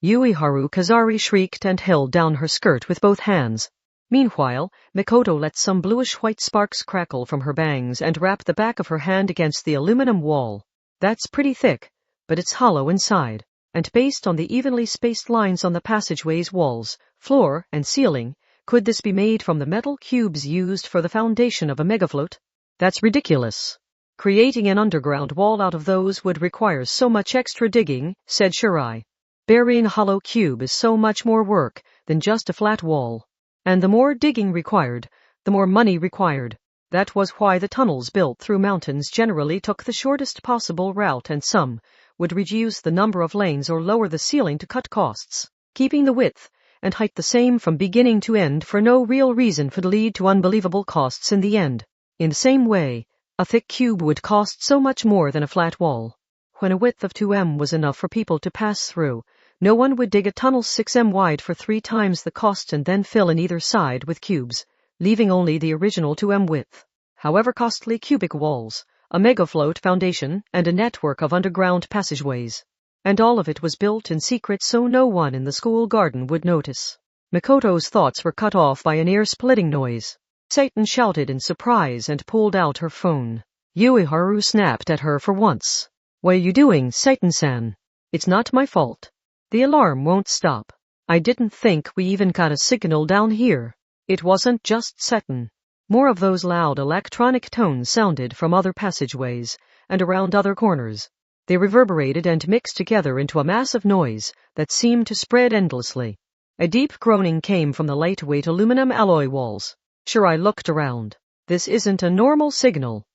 Ueharu Kazari shrieked and held down her skirt with both hands. Meanwhile, Mikoto let some bluish-white sparks crackle from her bangs and wrap the back of her hand against the aluminum wall. That's pretty thick, but it's hollow inside, and based on the evenly spaced lines on the passageway's walls, floor, and ceiling, could this be made from the metal cubes used for the foundation of a megafloat? That's ridiculous. Creating an underground wall out of those would require so much extra digging, said Shirai. Burying a hollow cube is so much more work than just a flat wall. And the more digging required, the more money required. That was why the tunnels built through mountains generally took the shortest possible route, and some would reduce the number of lanes or lower the ceiling to cut costs, keeping the width and height the same from beginning to end for no real reason would lead to unbelievable costs in the end. In the same way, a thick cube would cost so much more than a flat wall. When a width of 2m was enough for people to pass through, no one would dig a tunnel 6m wide for 3 times the cost and then fill in either side with cubes, leaving only the original 2m width. However costly cubic walls, a megafloat foundation, and a network of underground passageways. And all of it was built in secret so no one in the school garden would notice. Mikoto's thoughts were cut off by an ear-splitting noise. Satan shouted in surprise and pulled out her phone. Ueharu snapped at her for once. What are you doing, Satan-san? It's not my fault. The alarm won't stop. I didn't think we even got a signal down here. It wasn't just Seton. More of those loud electronic tones sounded from other passageways and around other corners. They reverberated and mixed together into a massive noise that seemed to spread endlessly. A deep groaning came from the lightweight aluminum alloy walls. Shirai looked around. This isn't a normal signal.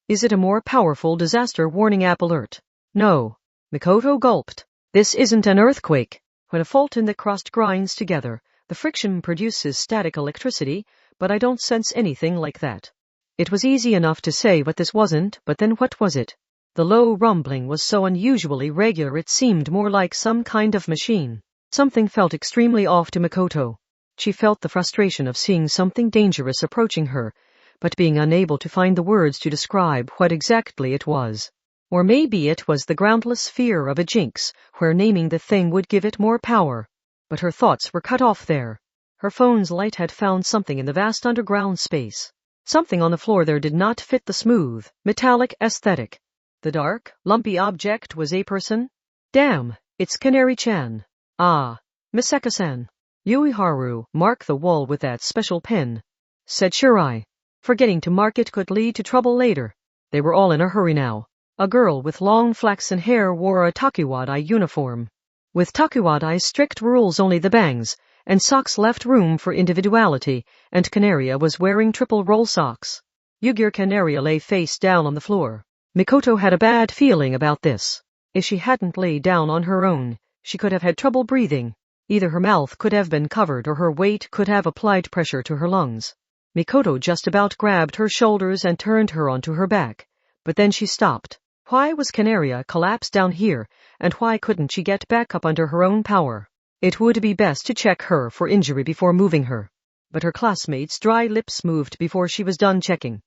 Is it a more powerful disaster warning app alert? No. Mikoto gulped. This isn't an earthquake. When a fault in the crust grinds together, the friction produces static electricity, but I don't sense anything like that. It was easy enough to say what this wasn't, but then what was it? The low rumbling was so unusually regular it seemed more like some kind of machine. Something felt extremely off to Mikoto. She felt the frustration of seeing something dangerous approaching her, but being unable to find the words to describe what exactly it was. Or maybe it was the groundless fear of a jinx, where naming the thing would give it more power. But her thoughts were cut off there. Her phone's light had found something in the vast underground space. Something on the floor there did not fit the smooth, metallic aesthetic. The dark, lumpy object was a person? Damn, it's Canary-chan. Ah, Misaka-san. Ueharu, mark the wall with that special pen, said Shirai. Forgetting to mark it could lead to trouble later. They were all in a hurry now. A girl with long flaxen hair wore a takiwadai uniform. With takiwadai's strict rules, only the bangs and socks left room for individuality, and Canaria was wearing triple roll socks. Yugir Canaria lay face down on the floor. Mikoto had a bad feeling about this. If she hadn't laid down on her own, she could have had trouble breathing. Either her mouth could have been covered or her weight could have applied pressure to her lungs. Mikoto just about grabbed her shoulders and turned her onto her back, but then she stopped. Why was Canaria collapsed down here, and why couldn't she get back up under her own power? It would be best to check her for injury before moving her. But her classmate's dry lips moved before she was done checking.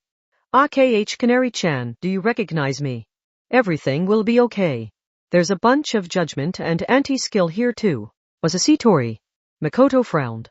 "AKH Canary-chan, do you recognize me? Everything will be okay. There's a bunch of judgment and anti-skill here too." Was a Satori. Makoto frowned.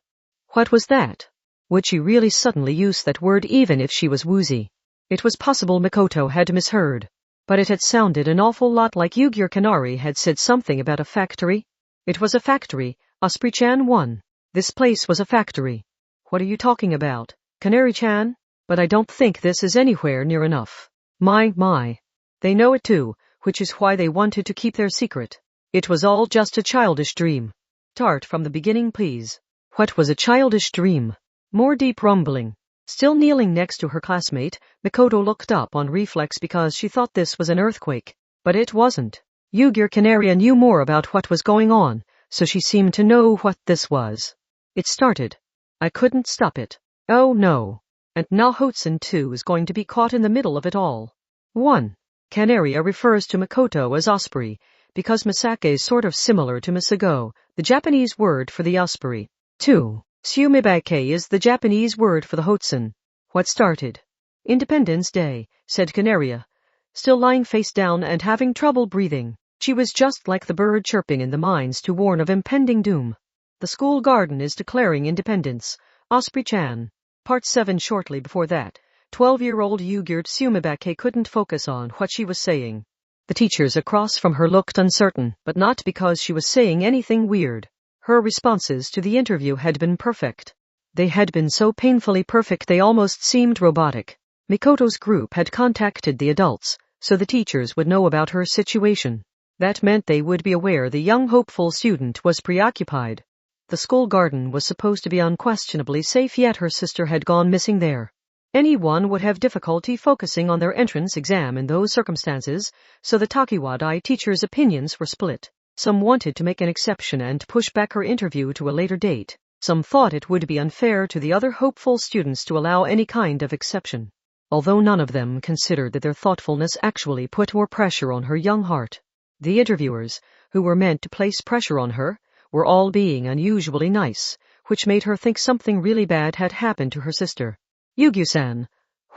What was that? Would she really suddenly use that word even if she was woozy? It was possible Makoto had misheard, but it had sounded an awful lot like Yu-Gi-Oh! Kanari had said something about a factory. It was a factory, Osprey-chan won. This place was a factory. What are you talking about, Canary-chan? But I don't think this is anywhere near enough. My. They know it too, which is why they wanted to keep their secret. It was all just a childish dream. Start from the beginning, please. What was a childish dream? More deep rumbling. Still kneeling next to her classmate, Makoto looked up on reflex because she thought this was an earthquake. But it wasn't. Yu-Gi-Oh! Canaria knew more about what was going on, so she seemed to know what this was. It started. I couldn't stop it. Oh no. And now Hotsun too is going to be caught in the middle of it all. 1. Canaria refers to Makoto as osprey, because Misake is sort of similar to Misago, the Japanese word for the osprey. 2. Sumibake is the Japanese word for the Hotsun. What started? Independence Day, said Canaria, still lying face down and having trouble breathing. She was just like the bird chirping in the mines to warn of impending doom. The school garden is declaring independence. Osprey-chan. Part 7. Shortly before that, 12-year-old Yu-Gi-Oh! Sumibake couldn't focus on what she was saying. The teachers across from her looked uncertain, but not because she was saying anything weird. Her responses to the interview had been perfect. They had been so painfully perfect they almost seemed robotic. Mikoto's group had contacted the adults, so the teachers would know about her situation. That meant they would be aware the young hopeful student was preoccupied. The school garden was supposed to be unquestionably safe, yet her sister had gone missing there. Anyone would have difficulty focusing on their entrance exam in those circumstances, so the Takiwadai teachers' opinions were split. Some wanted to make an exception and push back her interview to a later date. Some thought it would be unfair to the other hopeful students to allow any kind of exception, although none of them considered that their thoughtfulness actually put more pressure on her young heart. The interviewers, who were meant to place pressure on her, were all being unusually nice, which made her think something really bad had happened to her sister. Yu-Gi-Oh-san,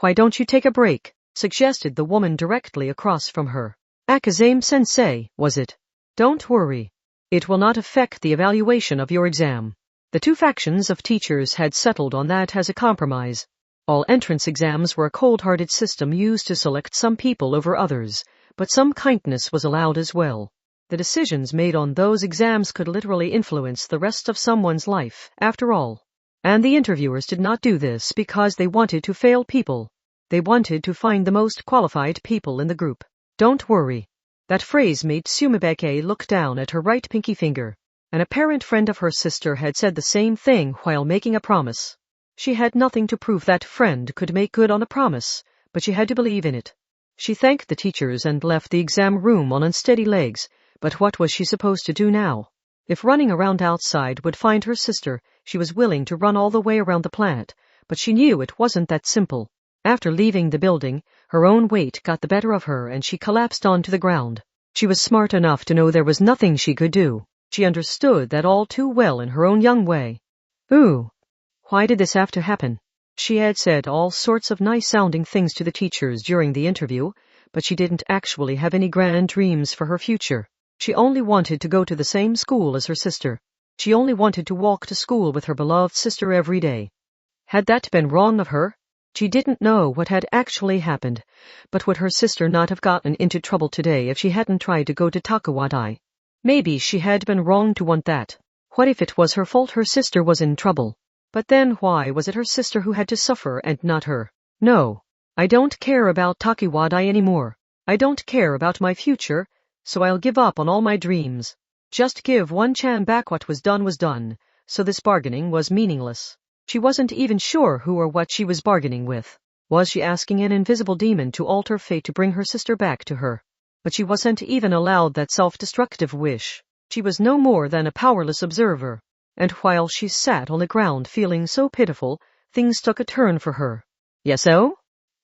why don't you take a break? Suggested the woman directly across from her. Akazame-sensei, was it? Don't worry. It will not affect the evaluation of your exam. The two factions of teachers had settled on that as a compromise. All entrance exams were a cold-hearted system used to select some people over others, but some kindness was allowed as well. The decisions made on those exams could literally influence the rest of someone's life, after all. And the interviewers did not do this because they wanted to fail people. They wanted to find the most qualified people in the group. Don't worry. That phrase made Sumibake look down at her right pinky finger. An apparent friend of her sister had said the same thing while making a promise. She had nothing to prove that friend could make good on a promise, but she had to believe in it. She thanked the teachers and left the exam room on unsteady legs, but what was she supposed to do now? If running around outside would find her sister, she was willing to run all the way around the planet, but she knew it wasn't that simple. After leaving the building, her own weight got the better of her and she collapsed onto the ground. She was smart enough to know there was nothing she could do. She understood that all too well in her own young way. Ooh. Why did this have to happen? She had said all sorts of nice-sounding things to the teachers during the interview, but she didn't actually have any grand dreams for her future. She only wanted to go to the same school as her sister. She only wanted to walk to school with her beloved sister every day. Had that been wrong of her? She didn't know what had actually happened, but would her sister not have gotten into trouble today if she hadn't tried to go to Takiwadai? Maybe she had been wrong to want that. What if it was her fault her sister was in trouble? But then why was it her sister who had to suffer and not her? No. I don't care about Takiwadai anymore. I don't care about my future, so I'll give up on all my dreams. Just give one chan back. What was done, so this bargaining was meaningless. She wasn't even sure who or what she was bargaining with. Was she asking an invisible demon to alter fate to bring her sister back to her? But she wasn't even allowed that self-destructive wish. She was no more than a powerless observer. And while she sat on the ground feeling so pitiful, things took a turn for her. Yes-o?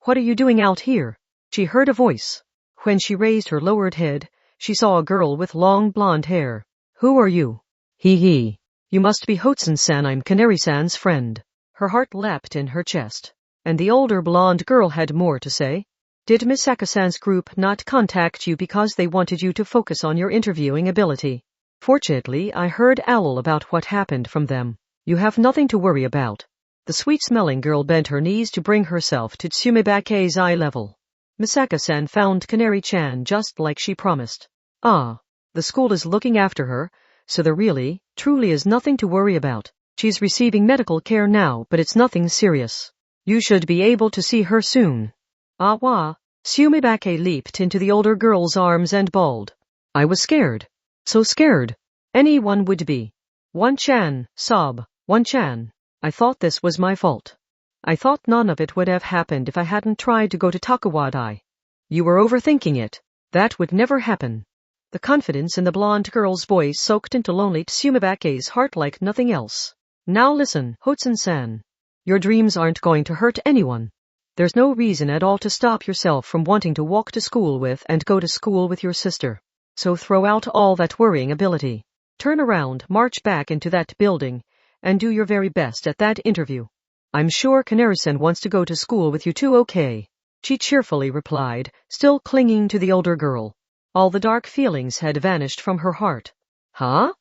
What are you doing out here? She heard a voice. When she raised her lowered head, she saw a girl with long blonde hair. Who are you? Hee. You must be Hotsun-san. I'm Canary-san's friend. Her heart leapt in her chest. And the older blonde girl had more to say. Did Misaka-san's group not contact you because they wanted you to focus on your interviewing ability? Fortunately, I heard all about what happened from them. You have nothing to worry about. The sweet-smelling girl bent her knees to bring herself to Tsumebake's eye level. Misaka-san found Canary-chan just like she promised. Ah, the school is looking after her, so there really, truly is nothing to worry about. She's receiving medical care now, but it's nothing serious. You should be able to see her soon. Ah-wah. Tsumebake leaped into the older girl's arms and bawled. I was scared. So scared. Anyone would be. One-chan, sob. One-chan. I thought this was my fault. I thought none of it would have happened if I hadn't tried to go to Takuwadai. You were overthinking it. That would never happen. The confidence in the blonde girl's voice soaked into lonely Tsumebake's heart like nothing else. Now listen, Hotsun-san. Your dreams aren't going to hurt anyone. There's no reason at all to stop yourself from wanting to walk to school with and go to school with your sister. So throw out all that worrying ability. Turn around, march back into that building, and do your very best at that interview. I'm sure Canary-san wants to go to school with you too. Okay, she cheerfully replied, still clinging to the older girl. All the dark feelings had vanished from her heart. Huh?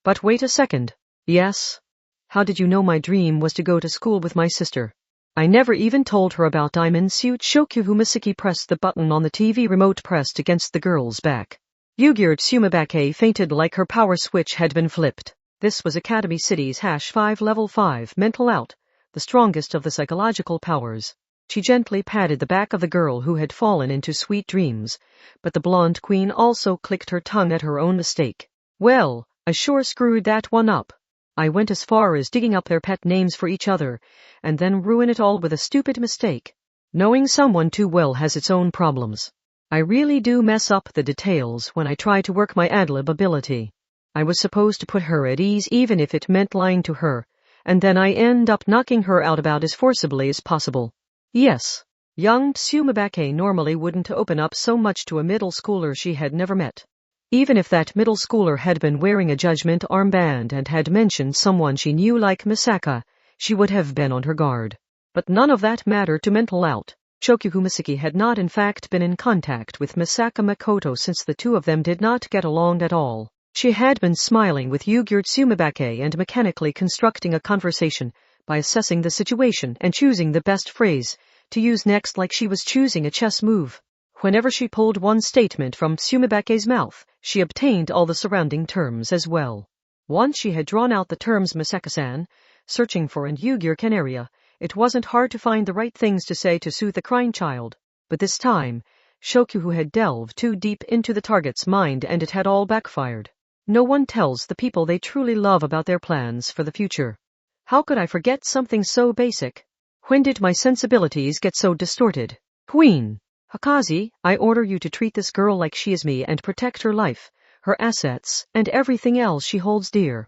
But wait a second. Yes? How did you know my dream was to go to school with my sister? I never even told her about Diamond Suit. Shokyu Misaki pressed the button on the TV remote pressed against the girl's back. Yugir Tsumebake fainted like her power switch had been flipped. This was Academy City's #5 Level 5 mental out, the strongest of the psychological powers. She gently patted the back of the girl who had fallen into sweet dreams, but the blonde queen also clicked her tongue at her own mistake. Well, I sure screwed that one up. I went as far as digging up their pet names for each other, and then ruin it all with a stupid mistake. Knowing someone too well has its own problems. I really do mess up the details when I try to work my ad-lib ability. I was supposed to put her at ease even if it meant lying to her, and then I end up knocking her out about as forcibly as possible. Yes, young Tsumebake normally wouldn't open up so much to a middle schooler she had never met. Even if that middle schooler had been wearing a judgment armband and had mentioned someone she knew like Misaka, she would have been on her guard. But none of that mattered to mental out. Shokyu Misaki had not in fact been in contact with Misaka Makoto since the two of them did not get along at all. She had been smiling with Yugir Tsumebake and mechanically constructing a conversation by assessing the situation and choosing the best phrase to use next like she was choosing a chess move. Whenever she pulled one statement from Tsumebake's mouth, she obtained all the surrounding terms as well. Once she had drawn out the terms Misaka-san, searching for and Yugir Canaria, it wasn't hard to find the right things to say to soothe the crying child. But this time, Shokyu had delved too deep into the target's mind and it had all backfired. No one tells the people they truly love about their plans for the future. How could I forget something so basic? When did my sensibilities get so distorted? Queen Hakazi, I order you to treat this girl like she is me and protect her life, her assets, and everything else she holds dear.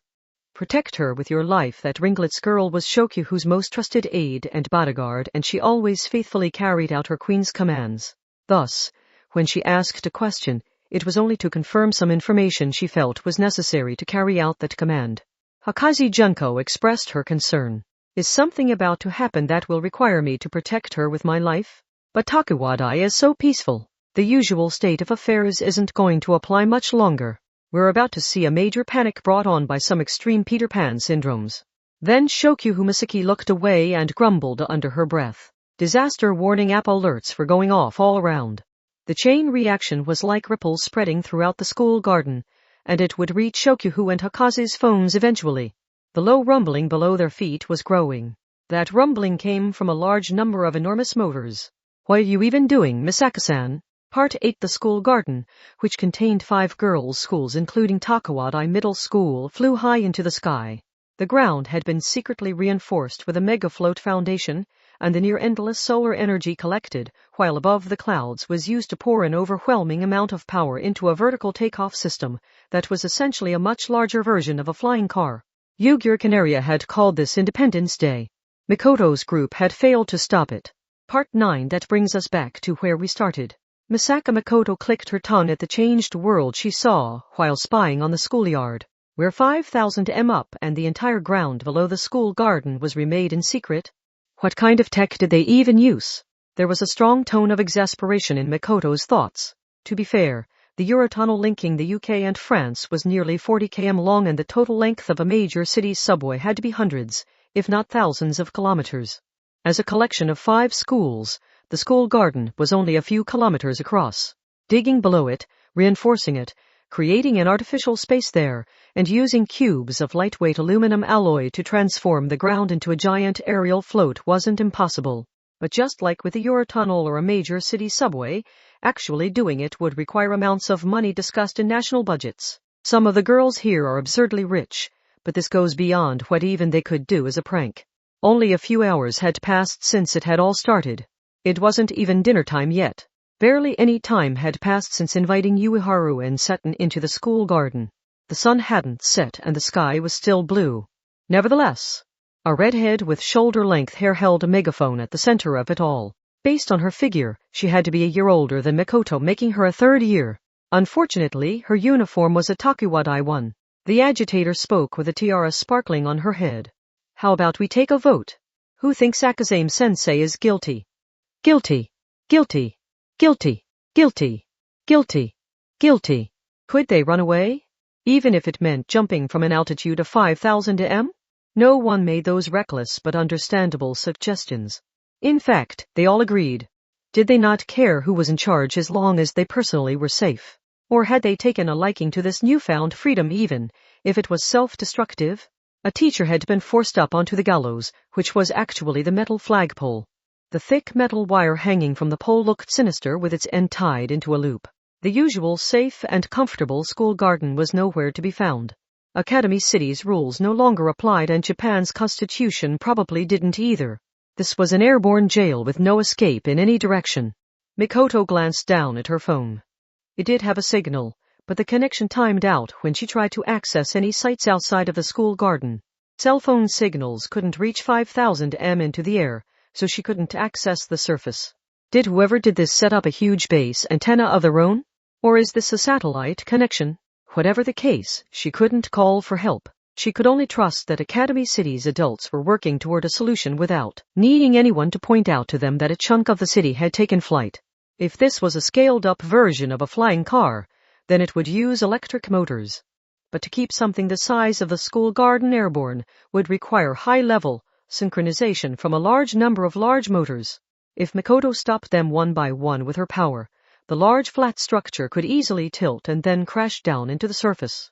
Protect her with your life. That ringlets girl was Shokyu's most trusted aide and bodyguard, and she always faithfully carried out her queen's commands. Thus, when she asked a question, it was only to confirm some information she felt was necessary to carry out that command. Hakazi Junko expressed her concern. Is something about to happen that will require me to protect her with my life? But Takuwadai is so peaceful. The usual state of affairs isn't going to apply much longer. We're about to see a major panic brought on by some extreme Peter Pan syndromes. Then Shokyu Misaki looked away and grumbled under her breath. Disaster warning app alerts were going off all around. The chain reaction was like ripples spreading throughout the school garden, and it would reach Shokyu and Hakazi's phones eventually. The low rumbling below their feet was growing. That rumbling came from a large number of enormous motors. What are you even doing, Misaka-san? Part 8. The school garden, which contained 5 girls' schools including Takuwadai Middle School, flew high into the sky. The ground had been secretly reinforced with a mega-float foundation, and the near-endless solar energy collected, while above the clouds, was used to pour an overwhelming amount of power into a vertical takeoff system that was essentially a much larger version of a flying car. Yugir Canaria had called this Independence Day. Mikoto's group had failed to stop it. Part 9. That brings us back to where we started. Misaka Makoto clicked her tongue at the changed world she saw while spying on the schoolyard, where 5,000 m up and the entire ground below the school garden was remade in secret. What kind of tech did they even use? There was a strong tone of exasperation in Makoto's thoughts. To be fair, the Eurotunnel linking the UK and France was nearly 40 km long, and the total length of a major city's subway had to be hundreds, if not thousands of kilometers. As a collection of 5 schools, the school garden was only a few kilometers across. Digging below it, reinforcing it, creating an artificial space there, and using cubes of lightweight aluminum alloy to transform the ground into a giant aerial float wasn't impossible. But just like with the Eurotunnel or a major city subway, actually doing it would require amounts of money discussed in national budgets. Some of the girls here are absurdly rich, but this goes beyond what even they could do as a prank. Only a few hours had passed since it had all started. It wasn't even dinner time yet. Barely any time had passed since inviting Ueharu and Seton into the school garden. The sun hadn't set and the sky was still blue. Nevertheless, a redhead with shoulder-length hair held a megaphone at the center of it all. Based on her figure, she had to be a year older than Makoto, making her a third year. Unfortunately, her uniform was a Takuwadai one. The agitator spoke with a tiara sparkling on her head. How about we take a vote? Who thinks Akazame-sensei is guilty? Guilty. Guilty. Guilty. Guilty. Guilty. Guilty. Could they run away? Even if it meant jumping from an altitude of 5,000 m? No one made those reckless but understandable suggestions. In fact, they all agreed. Did they not care who was in charge as long as they personally were safe? Or had they taken a liking to this newfound freedom even if it was self-destructive? A teacher had been forced up onto the gallows, which was actually the metal flagpole. The thick metal wire hanging from the pole looked sinister with its end tied into a loop. The usual safe and comfortable school garden was nowhere to be found. Academy City's rules no longer applied, and Japan's constitution probably didn't either. This was an airborne jail with no escape in any direction. Makoto glanced down at her phone. It did have a signal, but the connection timed out when she tried to access any sites outside of the school garden. Cell phone signals couldn't reach 5,000 m into the air, so she couldn't access the surface. Did whoever did this set up a huge base antenna of their own? Or is this a satellite connection? Whatever the case, she couldn't call for help. She could only trust that Academy City's adults were working toward a solution without needing anyone to point out to them that a chunk of the city had taken flight. If this was a scaled-up version of a flying car, then it would use electric motors. But to keep something the size of the school garden airborne would require high-level synchronization from a large number of large motors. If Makoto stopped them one by one with her power, the large flat structure could easily tilt and then crash down into the surface.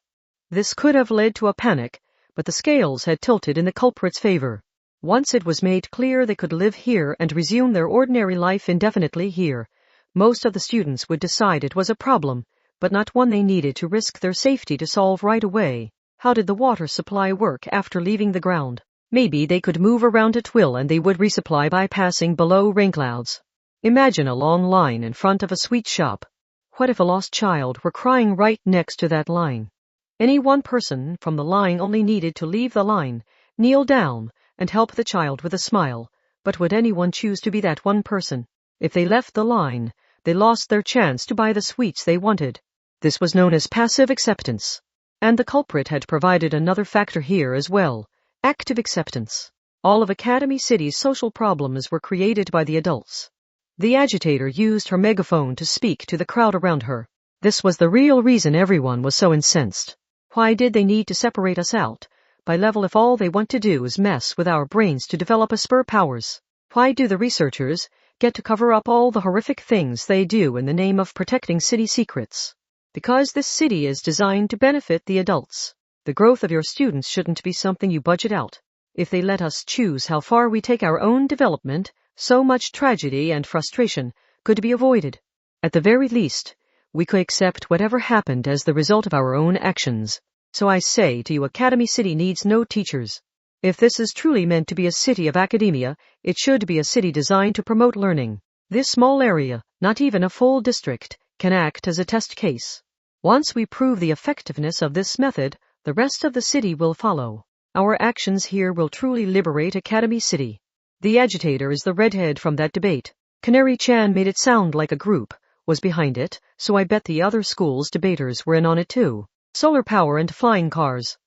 This could have led to a panic, but the scales had tilted in the culprit's favor. Once it was made clear they could live here and resume their ordinary life indefinitely here, most of the students would decide it was a problem, but not one they needed to risk their safety to solve right away. How did the water supply work after leaving the ground? Maybe they could move around at will and they would resupply by passing below rain clouds. Imagine a long line in front of a sweet shop. What if a lost child were crying right next to that line? Any one person from the line only needed to leave the line, kneel down, and help the child with a smile. But would anyone choose to be that one person? If they left the line, they lost their chance to buy the sweets they wanted. This was known as passive acceptance. And the culprit had provided another factor here as well. Active acceptance. All of Academy City's social problems were created by the adults. The agitator used her megaphone to speak to the crowd around her. This was the real reason everyone was so incensed. Why did they need to separate us out by level if all they want to do is mess with our brains to develop spur powers? Why do the researchers get to cover up all the horrific things they do in the name of protecting city secrets? Because this city is designed to benefit the adults. The growth of your students shouldn't be something you budget out. If they let us choose how far we take our own development, so much tragedy and frustration could be avoided. At the very least, we could accept whatever happened as the result of our own actions. So I say to you, Academy City needs no teachers. If this is truly meant to be a city of academia, it should be a city designed to promote learning. This small area, not even a full district, can act as a test case. Once we prove the effectiveness of this method, the rest of the city will follow. Our actions here will truly liberate Academy City. The agitator is the redhead from that debate. Canary-chan made it sound like a group, was behind it, so I bet the other school's debaters were in on it too. Solar power and flying cars.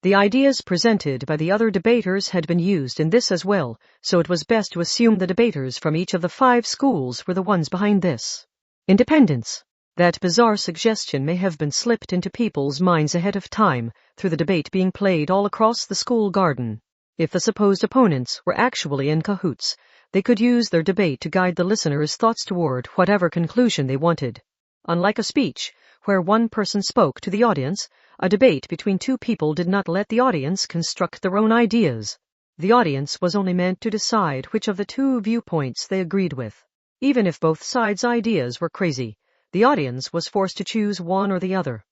The ideas presented by the other debaters had been used in this as well, so it was best to assume the debaters from each of the 5 schools were the ones behind this. Independence. That bizarre suggestion may have been slipped into people's minds ahead of time, through the debate being played all across the school garden. If the supposed opponents were actually in cahoots, they could use their debate to guide the listeners' thoughts toward whatever conclusion they wanted. Unlike a speech, where one person spoke to the audience, a debate between 2 people did not let the audience construct their own ideas. The audience was only meant to decide which of the 2 viewpoints they agreed with. Even if both sides' ideas were crazy, the audience was forced to choose one or the other.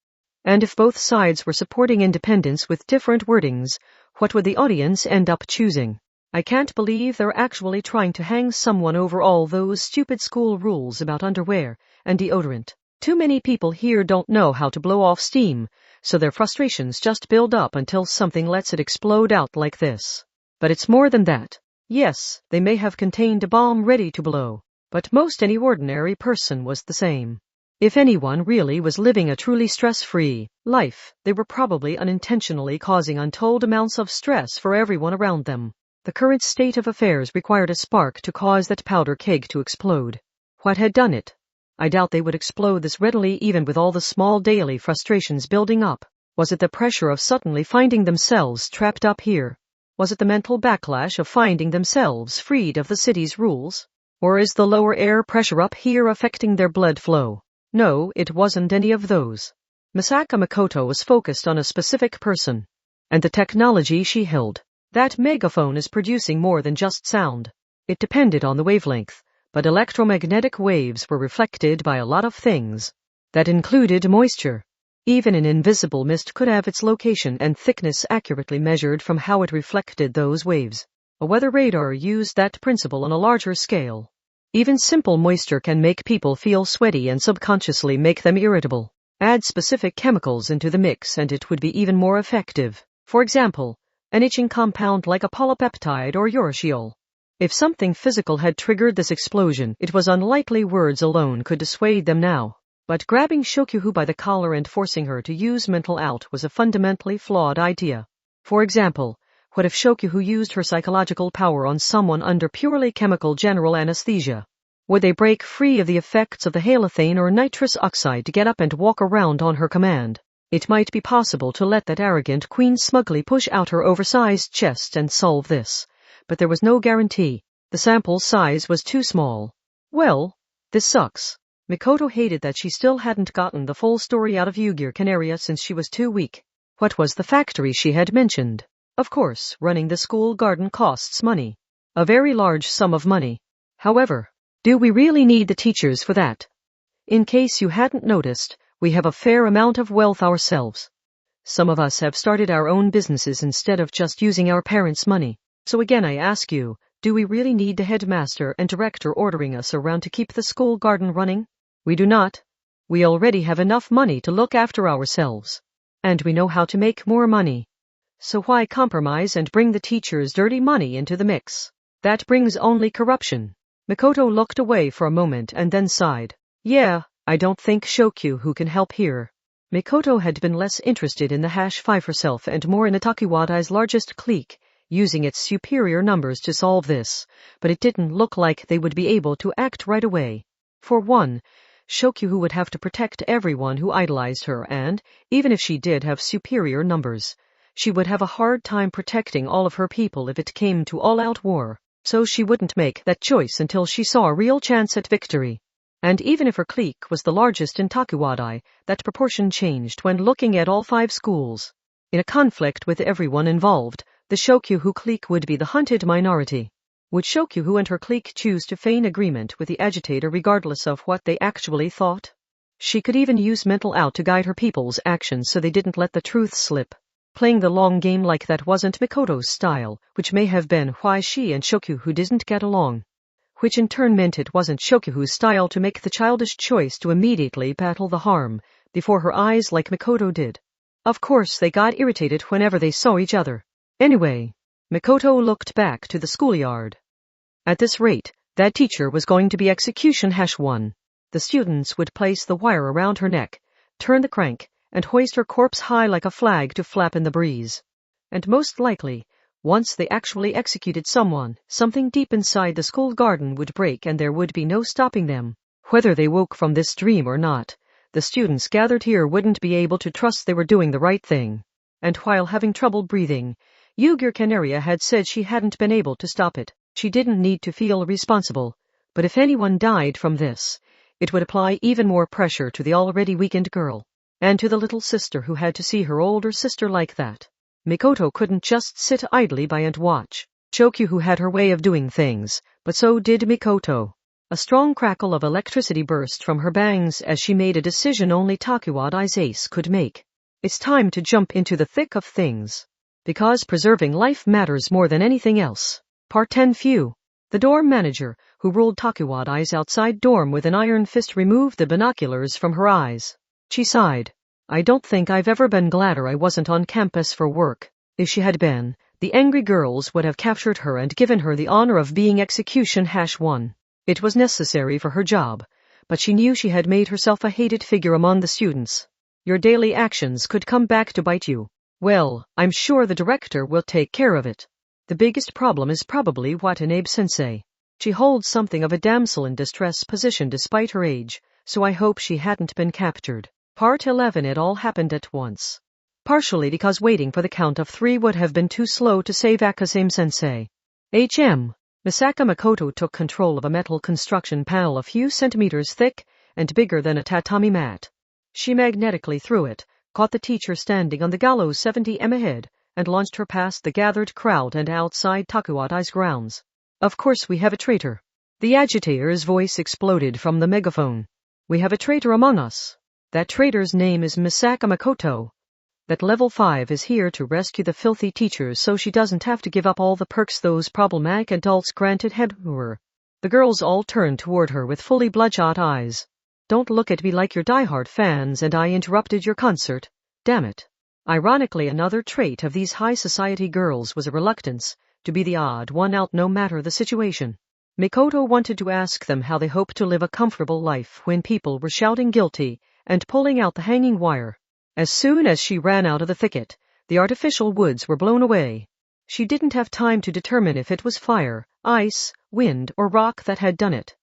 And if both sides were supporting independence with different wordings, what would the audience end up choosing? I can't believe they're actually trying to hang someone over all those stupid school rules about underwear and deodorant. Too many people here don't know how to blow off steam, so their frustrations just build up until something lets it explode out like this. But it's more than that. Yes, they may have contained a bomb ready to blow, but most any ordinary person was the same. If anyone really was living a truly stress-free life, they were probably unintentionally causing untold amounts of stress for everyone around them. The current state of affairs required a spark to cause that powder keg to explode. What had done it? I doubt they would explode this readily even with all the small daily frustrations building up. Was it the pressure of suddenly finding themselves trapped up here? Was it the mental backlash of finding themselves freed of the city's rules? Or is the lower air pressure up here affecting their blood flow? No, it wasn't any of those. Misaka Makoto was focused on a specific person, and the technology she held. That megaphone is producing more than just sound. It depended on the wavelength, but electromagnetic waves were reflected by a lot of things. That included moisture. Even an invisible mist could have its location and thickness accurately measured from how it reflected those waves. A weather radar used that principle on a larger scale. Even simple moisture can make people feel sweaty and subconsciously make them irritable. Add specific chemicals into the mix and it would be even more effective. For example, an itching compound like a polypeptide or urushiol. If something physical had triggered this explosion, it was unlikely words alone could dissuade them now. But grabbing Shokyuhu by the collar and forcing her to use mental out was a fundamentally flawed idea. For example, what if Shokyuhu used her psychological power on someone under purely chemical general anesthesia? Would they break free of the effects of the halothane or nitrous oxide to get up and walk around on her command? It might be possible to let that arrogant queen smugly push out her oversized chest and solve this, but there was no guarantee. The sample size was too small. Well, this sucks. Mikoto hated that she still hadn't gotten the full story out of Ugir Canaria since she was too weak. What was the factory she had mentioned? Of course, running the school garden costs money. A very large sum of money. However, do we really need the teachers for that? In case you hadn't noticed, we have a fair amount of wealth ourselves. Some of us have started our own businesses instead of just using our parents' money. So again I ask you, do we really need the headmaster and director ordering us around to keep the school garden running? We do not. We already have enough money to look after ourselves. And we know how to make more money. So why compromise and bring the teachers' dirty money into the mix? That brings only corruption. Mikoto looked away for a moment and then sighed. Yeah, I don't think Shokyuhu can help here. Mikoto had been less interested in the #5 herself and more in Itakiwadai's largest clique, using its superior numbers to solve this, but it didn't look like they would be able to act right away. For one, Shokyuhu would have to protect everyone who idolized her and, even if she did have superior numbers, she would have a hard time protecting all of her people if it came to all-out war, so she wouldn't make that choice until she saw a real chance at victory. And even if her clique was the largest in Takuwadai, that proportion changed when looking at all 5 schools. In a conflict with everyone involved, the Shokyuhu clique would be the hunted minority. Would Shokyuhu and her clique choose to feign agreement with the agitator regardless of what they actually thought? She could even use mental out to guide her people's actions so they didn't let the truth slip. Playing the long game like that wasn't Mikoto's style, which may have been why she and Shokyuhu didn't get along. Which in turn meant it wasn't Shokyuhu's style to make the childish choice to immediately battle the harm before her eyes like Mikoto did. Of course they got irritated whenever they saw each other. Anyway, Mikoto looked back to the schoolyard. At this rate, that teacher was going to be execution #1. The students would place the wire around her neck, turn the crank, and hoist her corpse high like a flag to flap in the breeze. And most likely, once they actually executed someone, something deep inside the school garden would break and there would be no stopping them. Whether they woke from this dream or not, the students gathered here wouldn't be able to trust they were doing the right thing. And while having trouble breathing, Yugir Canaria had said she hadn't been able to stop it. She didn't need to feel responsible, but if anyone died from this, it would apply even more pressure to the already weakened girl, and to the little sister who had to see her older sister like that. Mikoto couldn't just sit idly by and watch. Chokyu had her way of doing things, but so did Mikoto. A strong crackle of electricity burst from her bangs as she made a decision only Takuwadai's ace could make. It's time to jump into the thick of things. Because preserving life matters more than anything else. Part 10 Few. The dorm manager, who ruled Takuwadai's outside dorm with an iron fist, removed the binoculars from her eyes. She sighed. I don't think I've ever been gladder I wasn't on campus for work. If she had been, the angry girls would have captured her and given her the honor of being execution-1. It was necessary for her job, but she knew she had made herself a hated figure among the students. Your daily actions could come back to bite you. Well, I'm sure the director will take care of it. The biggest problem is probably Watanabe-sensei. She holds something of a damsel in distress position despite her age, so I hope she hadn't been captured. Part 11. It all happened at once. Partially because waiting for the count of 3 would have been too slow to save Akazame-sensei. Misaka Makoto took control of a metal construction panel a few centimeters thick and bigger than a tatami mat. She magnetically threw it, caught the teacher standing on the gallows 70 m ahead, and launched her past the gathered crowd and outside Takuwadai's grounds. Of course we have a traitor. The agitator's voice exploded from the megaphone. We have a traitor among us. That traitor's name is Misaka Makoto. That level 5 is here to rescue the filthy teachers so she doesn't have to give up all the perks those problematic adults granted her. The girls all turned toward her with fully bloodshot eyes. Don't look at me like you're diehard fans and I interrupted your concert. Damn it. Ironically, another trait of these high society girls was a reluctance to be the odd one out no matter the situation. Mikoto wanted to ask them how they hoped to live a comfortable life when people were shouting guilty and pulling out the hanging wire. As soon as she ran out of the thicket, the artificial woods were blown away. She didn't have time to determine if it was fire, ice, wind, or rock that had done it.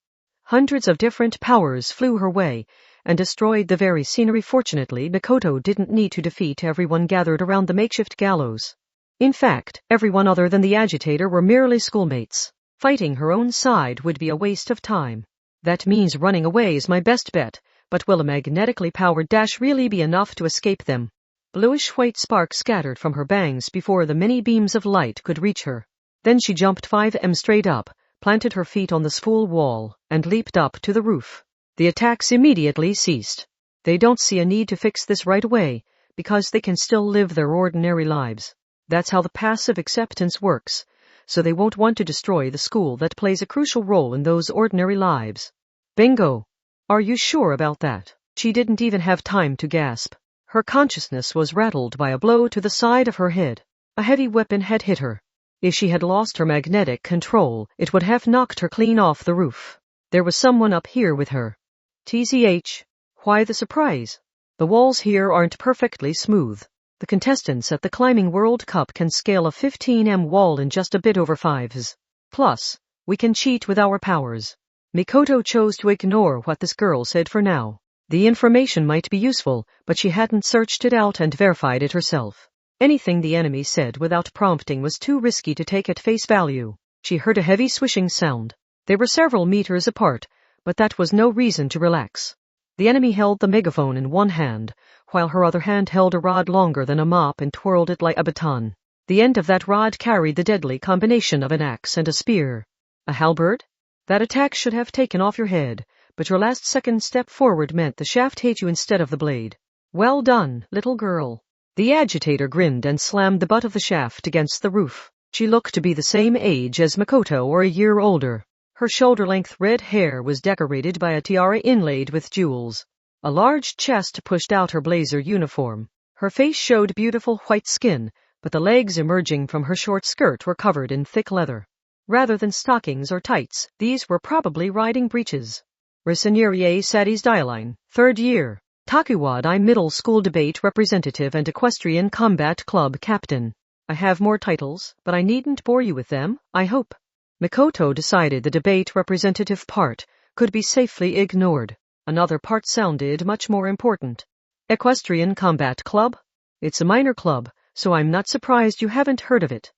Hundreds of different powers flew her way and destroyed the very scenery. Fortunately, Mikoto didn't need to defeat everyone gathered around the makeshift gallows. In fact, everyone other than the agitator were merely schoolmates. Fighting her own side would be a waste of time. That means running away is my best bet. But will a magnetically powered dash really be enough to escape them? Bluish-white sparks scattered from her bangs before the many beams of light could reach her. Then she jumped 5 m straight up, planted her feet on the school wall, and leaped up to the roof. The attacks immediately ceased. They don't see a need to fix this right away, because they can still live their ordinary lives. That's how the passive acceptance works, so they won't want to destroy the school that plays a crucial role in those ordinary lives. Bingo! Are you sure about that? She didn't even have time to gasp. Her consciousness was rattled by a blow to the side of her head. A heavy weapon had hit her. If she had lost her magnetic control, it would have knocked her clean off the roof. There was someone up here with her. TCH. Why the surprise? The walls here aren't perfectly smooth. The contestants at the Climbing World Cup can scale a 15 m wall in just a bit over 5s. Plus, we can cheat with our powers. Mikoto chose to ignore what this girl said for now. The information might be useful, but she hadn't searched it out and verified it herself. Anything the enemy said without prompting was too risky to take at face value. She heard a heavy swishing sound. They were several meters apart, but that was no reason to relax. The enemy held the megaphone in one hand, while her other hand held a rod longer than a mop and twirled it like a baton. The end of that rod carried the deadly combination of an axe and a spear. A halberd? That attack should have taken off your head, but your last second step forward meant the shaft hit you instead of the blade. Well done, little girl. The agitator grinned and slammed the butt of the shaft against the roof. She looked to be the same age as Makoto or a year older. Her shoulder-length red hair was decorated by a tiara inlaid with jewels. A large chest pushed out her blazer uniform. Her face showed beautiful white skin, but the legs emerging from her short skirt were covered in thick leather. Rather than stockings or tights, these were probably riding breeches. Risenierie Sadie's Dieline, 3rd year. Takuwadai Middle School Debate Representative and Equestrian Combat Club Captain. I have more titles, but I needn't bore you with them, I hope. Mikoto decided the debate representative part could be safely ignored. Another part sounded much more important. Equestrian Combat Club? It's a minor club, so I'm not surprised you haven't heard of it.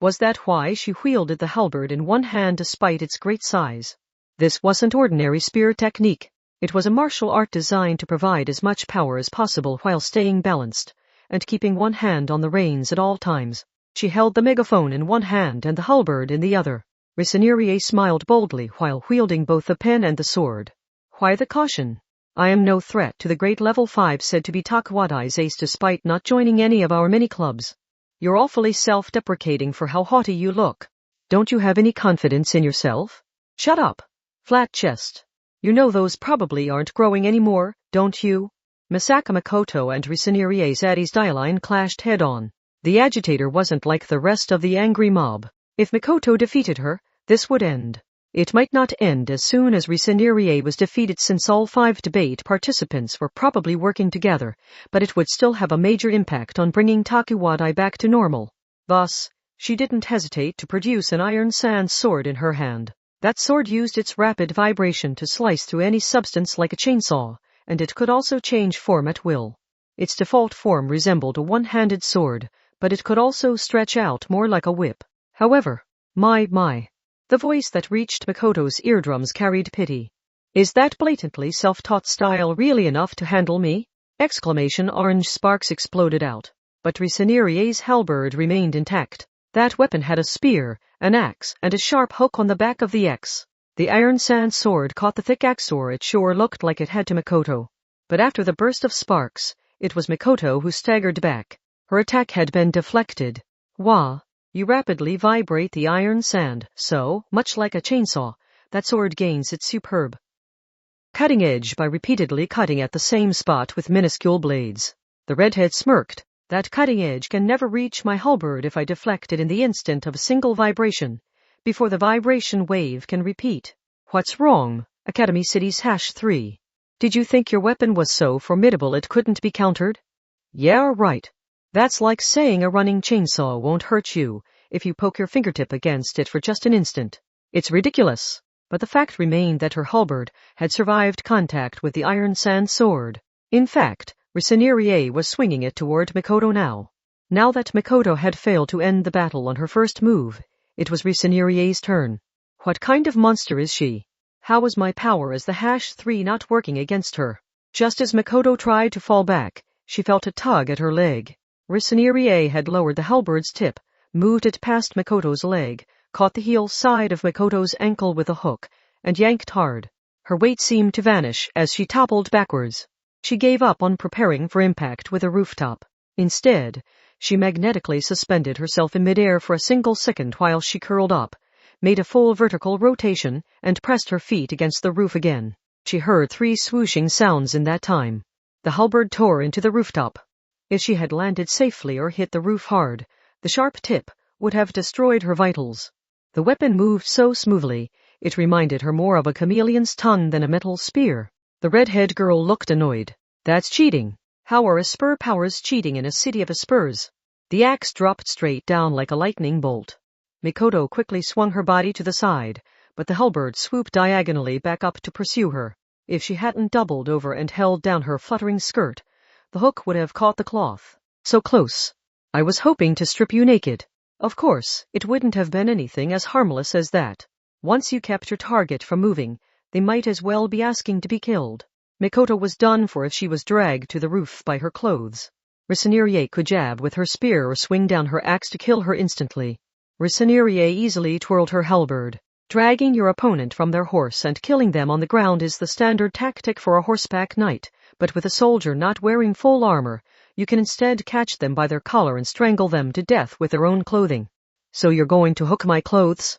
Was that why she wielded the halberd in one hand despite its great size? This wasn't ordinary spear technique. It was a martial art designed to provide as much power as possible while staying balanced and keeping one hand on the reins at all times. She held the megaphone in one hand and the halberd in the other. Risenierie smiled boldly while wielding both the pen and the sword. Why the caution? I am no threat to the great level 5 said to be Takuwadai's ace despite not joining any of our many clubs. You're awfully self-deprecating for how haughty you look. Don't you have any confidence in yourself? Shut up. Flat chest. You know those probably aren't growing anymore, don't you? Misaka Mikoto and Risenierie Sadie's Dieline clashed head-on. The agitator wasn't like the rest of the angry mob. If Mikoto defeated her, this would end. It might not end as soon as Risenierie was defeated since all 5 debate participants were probably working together, but it would still have a major impact on bringing Takuwadai back to normal. Thus, she didn't hesitate to produce an iron sand sword in her hand. That sword used its rapid vibration to slice through any substance like a chainsaw, and it could also change form at will. Its default form resembled a one-handed sword, but it could also stretch out more like a whip. However, my. The voice that reached Mikoto's eardrums carried pity. Is that blatantly self-taught style really enough to handle me? Orange sparks exploded out. But Risenierie's halberd remained intact. That weapon had a spear, an axe, and a sharp hook on the back of the X. The iron sand sword caught the thick axor. It sure looked like it had to Mikoto. But after the burst of sparks, it was Mikoto who staggered back. Her attack had been deflected. Wah! You rapidly vibrate the iron sand, so, much like a chainsaw, that sword gains its superb cutting edge by repeatedly cutting at the same spot with minuscule blades. The redhead smirked. That cutting edge can never reach my halberd if I deflect it in the instant of a single vibration, before the vibration wave can repeat. What's wrong, Academy City's #3? Did you think your weapon was so formidable it couldn't be countered? Yeah, right. That's like saying a running chainsaw won't hurt you if you poke your fingertip against it for just an instant. It's ridiculous. But the fact remained that her halberd had survived contact with the iron sand sword. In fact, Risenierie was swinging it toward Mikoto now. Now that Mikoto had failed to end the battle on her first move, it was Risenierie's turn. What kind of monster is she? How was my power as the #3 not working against her? Just as Mikoto tried to fall back, she felt a tug at her leg. Risenierie had lowered the halberd's tip, moved it past Mikoto's leg, caught the heel side of Mikoto's ankle with a hook, and yanked hard. Her weight seemed to vanish as she toppled backwards. She gave up on preparing for impact with a rooftop. Instead, she magnetically suspended herself in midair for a single second while she curled up, made a full vertical rotation, and pressed her feet against the roof again. She heard 3 swooshing sounds in that time. The halberd tore into the rooftop. If she had landed safely or hit the roof hard, the sharp tip would have destroyed her vitals. The weapon moved so smoothly, it reminded her more of a chameleon's tongue than a metal spear. The redhead girl looked annoyed. That's cheating. How are Esper powers cheating in a city of Espers? The axe dropped straight down like a lightning bolt. Mikoto quickly swung her body to the side, but the halberd swooped diagonally back up to pursue her. If she hadn't doubled over and held down her fluttering skirt, the hook would have caught the cloth. So close. I was hoping to strip you naked. Of course, it wouldn't have been anything as harmless as that. Once you kept your target from moving, they might as well be asking to be killed. Mikoto was done for if she was dragged to the roof by her clothes. Risenierie could jab with her spear or swing down her axe to kill her instantly. Risenierie easily twirled her halberd. Dragging your opponent from their horse and killing them on the ground is the standard tactic for a horseback knight, but with a soldier not wearing full armor, you can instead catch them by their collar and strangle them to death with their own clothing. So you're going to hook my clothes?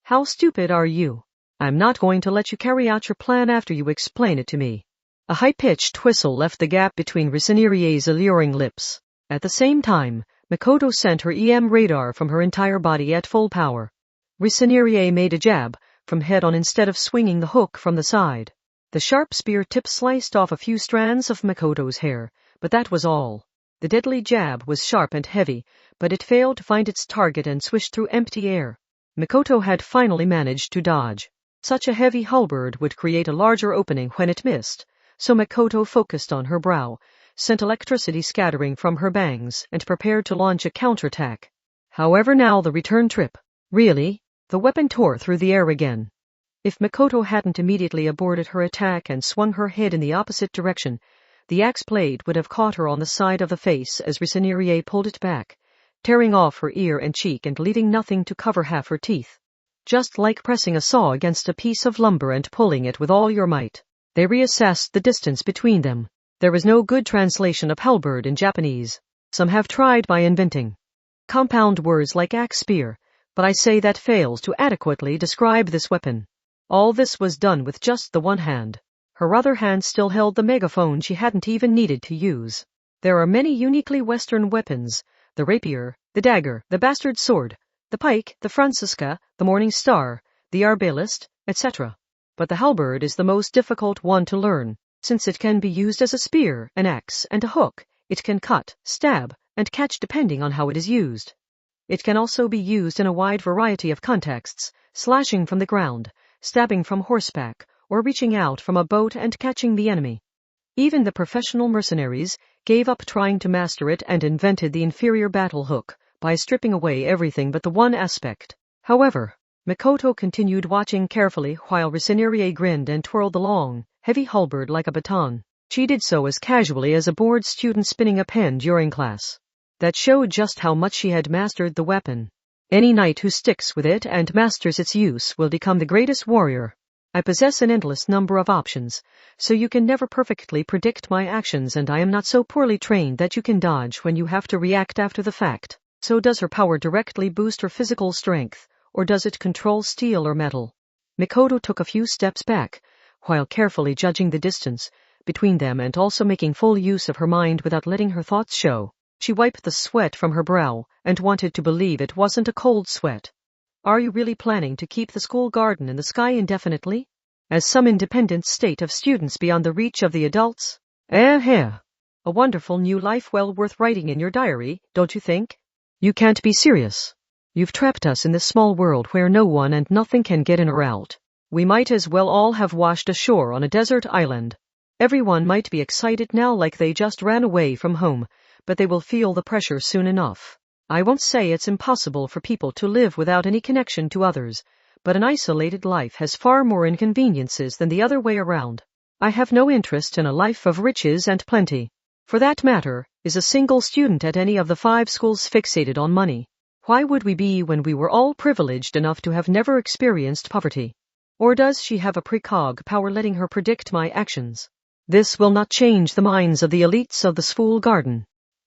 How stupid are you? I'm not going to let you carry out your plan after you explain it to me. A high-pitched whistle left the gap between Risenierie's alluring lips. At the same time, Mikoto sent her EM radar from her entire body at full power. Risenierie made a jab, from head-on instead of swinging the hook from the side. The sharp spear tip sliced off a few strands of Makoto's hair, but that was all. The deadly jab was sharp and heavy, but it failed to find its target and swished through empty air. Makoto had finally managed to dodge. Such a heavy halberd would create a larger opening when it missed, so Makoto focused on her brow, sent electricity scattering from her bangs, and prepared to launch a counterattack. However, now the return trip. Really? The weapon tore through the air again. If Makoto hadn't immediately aborted her attack and swung her head in the opposite direction, the axe blade would have caught her on the side of the face as Risenerie pulled it back, tearing off her ear and cheek and leaving nothing to cover half her teeth. Just like pressing a saw against a piece of lumber and pulling it with all your might. They reassessed the distance between them. There is no good translation of halberd in Japanese. Some have tried by inventing compound words like axe spear, but I say that fails to adequately describe this weapon. All this was done with just the one hand. Her other hand still held the megaphone she hadn't even needed to use. There are many uniquely Western weapons: the rapier, the dagger, the bastard sword, the pike, the Francisca, the morning star, the arbalist, etc. But the halberd is the most difficult one to learn, since it can be used as a spear, an axe, and a hook. It can cut, stab, and catch depending on how it is used. It can also be used in a wide variety of contexts, slashing from the ground, stabbing from horseback, or reaching out from a boat and catching the enemy. Even the professional mercenaries gave up trying to master it and invented the inferior battle hook, by stripping away everything but the one aspect. However, Makoto continued watching carefully while Risenerie grinned and twirled the long, heavy halberd like a baton. She did so as casually as a bored student spinning a pen during class. That showed just how much she had mastered the weapon. Any knight who sticks with it and masters its use will become the greatest warrior. I possess an endless number of options, so you can never perfectly predict my actions, and I am not so poorly trained that you can dodge when you have to react after the fact. So does her power directly boost her physical strength, or does it control steel or metal? Makoto took a few steps back, while carefully judging the distance between them and also making full use of her mind without letting her thoughts show. She wiped the sweat from her brow and wanted to believe it wasn't a cold sweat. Are you really planning to keep the school garden in the sky indefinitely? As some independent state of students beyond the reach of the adults? A wonderful new life well worth writing in your diary, don't you think? You can't be serious. You've trapped us in this small world where no one and nothing can get in or out. We might as well all have washed ashore on a desert island. Everyone might be excited now like they just ran away from home, but they will feel the pressure soon enough. I won't say it's impossible for people to live without any connection to others, but an isolated life has far more inconveniences than the other way around. I have no interest in a life of riches and plenty. For that matter, is a single student at any of the 5 schools fixated on money? Why would we be when we were all privileged enough to have never experienced poverty? Or does she have a precog power letting her predict my actions? This will not change the minds of the elites of the school garden,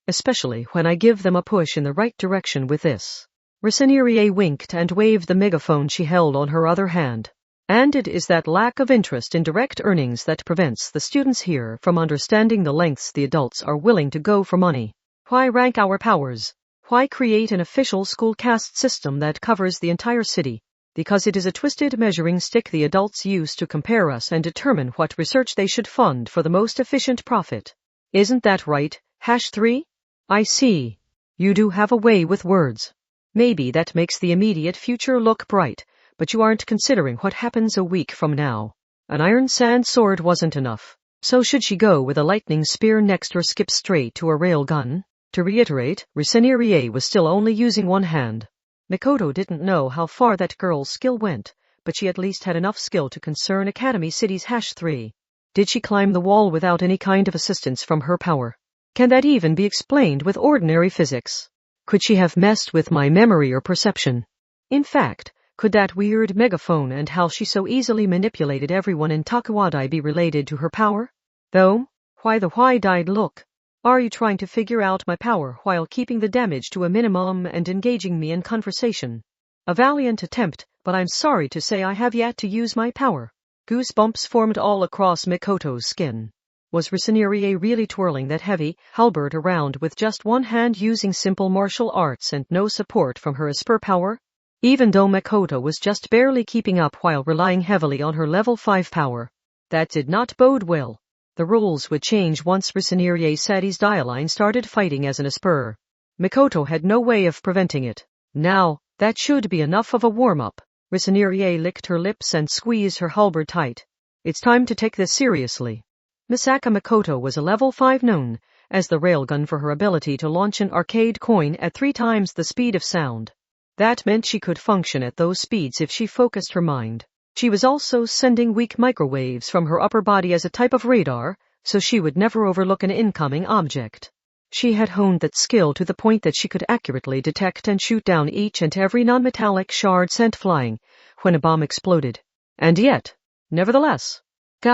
especially when I give them a push in the right direction with this. Risenerie winked and waved the megaphone she held on her other hand. And it is that lack of interest in direct earnings that prevents the students here from understanding the lengths the adults are willing to go for money. Why rank our powers? Why create an official school caste system that covers the entire city? Because it is a twisted measuring stick the adults use to compare us and determine what research they should fund for the most efficient profit. Isn't that right, #3? I see. You do have a way with words. Maybe that makes the immediate future look bright, but you aren't considering what happens a week from now. An iron sand sword wasn't enough. So should she go with a lightning spear next or skip straight to a railgun? To reiterate, Risenerie was still only using one hand. Makoto didn't know how far that girl's skill went, but she at least had enough skill to concern Academy City's #3. Did she climb the wall without any kind of assistance from her power? Can that even be explained with ordinary physics? Could she have messed with my memory or perception? In fact, could that weird megaphone and how she so easily manipulated everyone in Takuwadai be related to her power? Though, why the wide-eyed look? Are you trying to figure out my power while keeping the damage to a minimum and engaging me in conversation? A valiant attempt, but I'm sorry to say I have yet to use my power. Goosebumps formed all across Mikoto's skin. Was Risenerie really twirling that heavy halberd around with just one hand using simple martial arts and no support from her Esper power? Even though Makoto was just barely keeping up while relying heavily on her level 5 power. That did not bode well. The rules would change once Risinire Sadi's Dioline started fighting as an Asper. Mikoto had no way of preventing it. Now, that should be enough of a warm-up. Risinire licked her lips and squeezed her halberd tight. It's time to take this seriously. Misaka Mikoto was a level 5 known as the Railgun for her ability to launch an arcade coin at 3 times the speed of sound. That meant she could function at those speeds if she focused her mind. She was also sending weak microwaves from her upper body as a type of radar, so she would never overlook an incoming object. She had honed that skill to the point that she could accurately detect and shoot down each and every non-metallic shard sent flying when a bomb exploded. And yet, nevertheless, she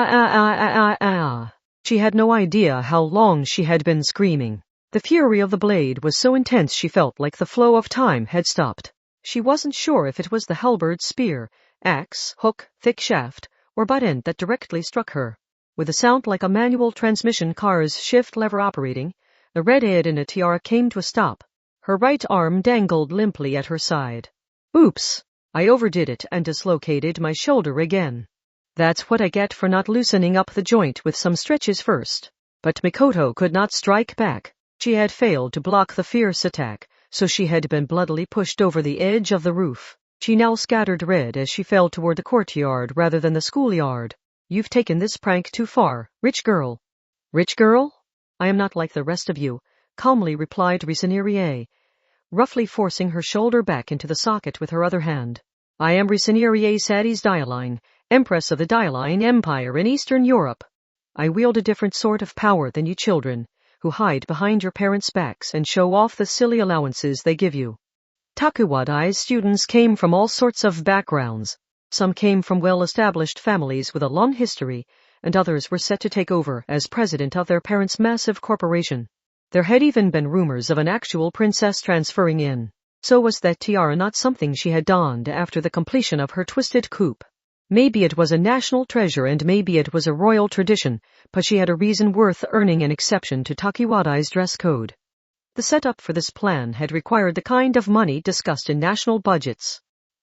had no idea how long she had been screaming. The fury of the blade was so intense she felt like the flow of time had stopped. She wasn't sure if it was the halberd, spear, axe, hook, thick shaft, or butt end that directly struck her. With a sound like a manual transmission car's shift lever operating, the red-head in a tiara came to a stop. Her right arm dangled limply at her side. Oops! I overdid it and dislocated my shoulder again. That's what I get for not loosening up the joint with some stretches first. But Mikoto could not strike back. She had failed to block the fierce attack, so she had been bloodily pushed over the edge of the roof. She now scattered red as she fell toward the courtyard rather than the schoolyard. You've taken this prank too far, rich girl. Rich girl? I am not like the rest of you, calmly replied Risinire, roughly forcing her shoulder back into the socket with her other hand. I am Risinire Sadi's Dioline, Empress of the Dioline Empire in Eastern Europe. I wield a different sort of power than you children, who hide behind your parents' backs and show off the silly allowances they give you. Takuwadai's students came from all sorts of backgrounds. Some came from well-established families with a long history, and others were set to take over as president of their parents' massive corporation. There had even been rumors of an actual princess transferring in. So was that tiara not something she had donned after the completion of her twisted coup? Maybe it was a national treasure and maybe it was a royal tradition, but she had a reason worth earning an exception to Takuwadai's dress code. The setup for this plan had required the kind of money discussed in national budgets.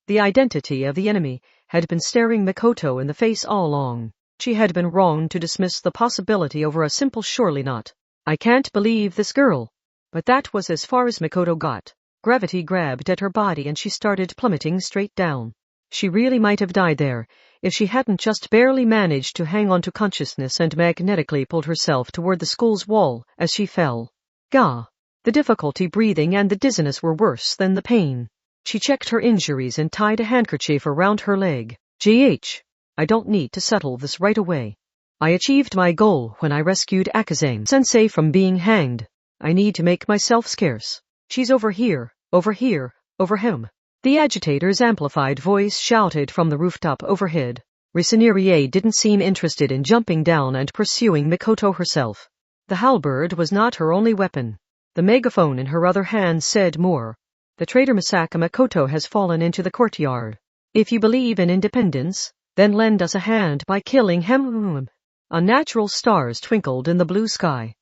The identity of the enemy had been staring Mikoto in the face all along. She had been wrong to dismiss the possibility over a simple surely not. I can't believe this girl. But that was as far as Mikoto got. Gravity grabbed at her body and she started plummeting straight down. She really might have died there, if she hadn't just barely managed to hang on to consciousness and magnetically pulled herself toward the school's wall as she fell. Gah! The difficulty breathing and the dizziness were worse than the pain. She checked her injuries and tied a handkerchief around her leg. I don't need to settle this right away. I achieved my goal when I rescued Akazame-sensei from being hanged. I need to make myself scarce. She's over here, over him. The agitator's amplified voice shouted from the rooftop overhead. Risinire didn't seem interested in jumping down and pursuing Mikoto herself. The halberd was not her only weapon. The megaphone in her other hand said more. The traitor Misaka Mikoto has fallen into the courtyard. If you believe in independence, then lend us a hand by killing him. Unnatural stars twinkled in the blue sky.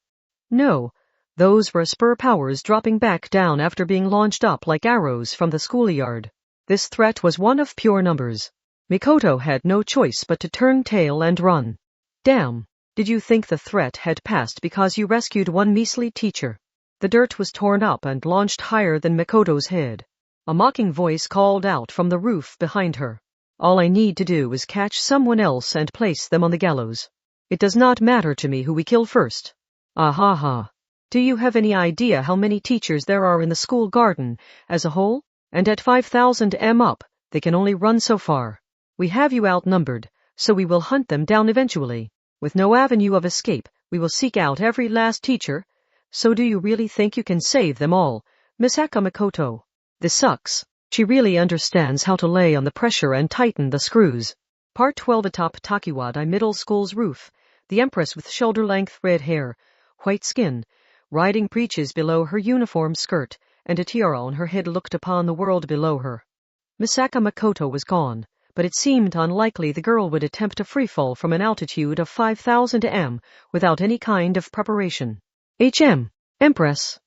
No, those were spur powers dropping back down after being launched up like arrows from the schoolyard. This threat was one of pure numbers. Mikoto had no choice but to turn tail and run. Damn, did you think the threat had passed because you rescued one measly teacher? The dirt was torn up and launched higher than Mikoto's head. A mocking voice called out from the roof behind her. All I need to do is catch someone else and place them on the gallows. It does not matter to me who we kill first. Ahaha. Do you have any idea how many teachers there are in the school garden as a whole? And at 5,000 m up, they can only run so far. We have you outnumbered, so we will hunt them down eventually. With no avenue of escape, we will seek out every last teacher. So do you really think you can save them all, Misaka Mikoto? This sucks. She really understands how to lay on the pressure and tighten the screws. Part 12. Atop Takuwadai Middle School's roof, the Empress with shoulder-length red hair, white skin, riding breeches below her uniform skirt, and a tiara on her head looked upon the world below her. Misaka Mikoto was gone, but it seemed unlikely the girl would attempt a freefall from an altitude of 5,000 m without any kind of preparation. Empress.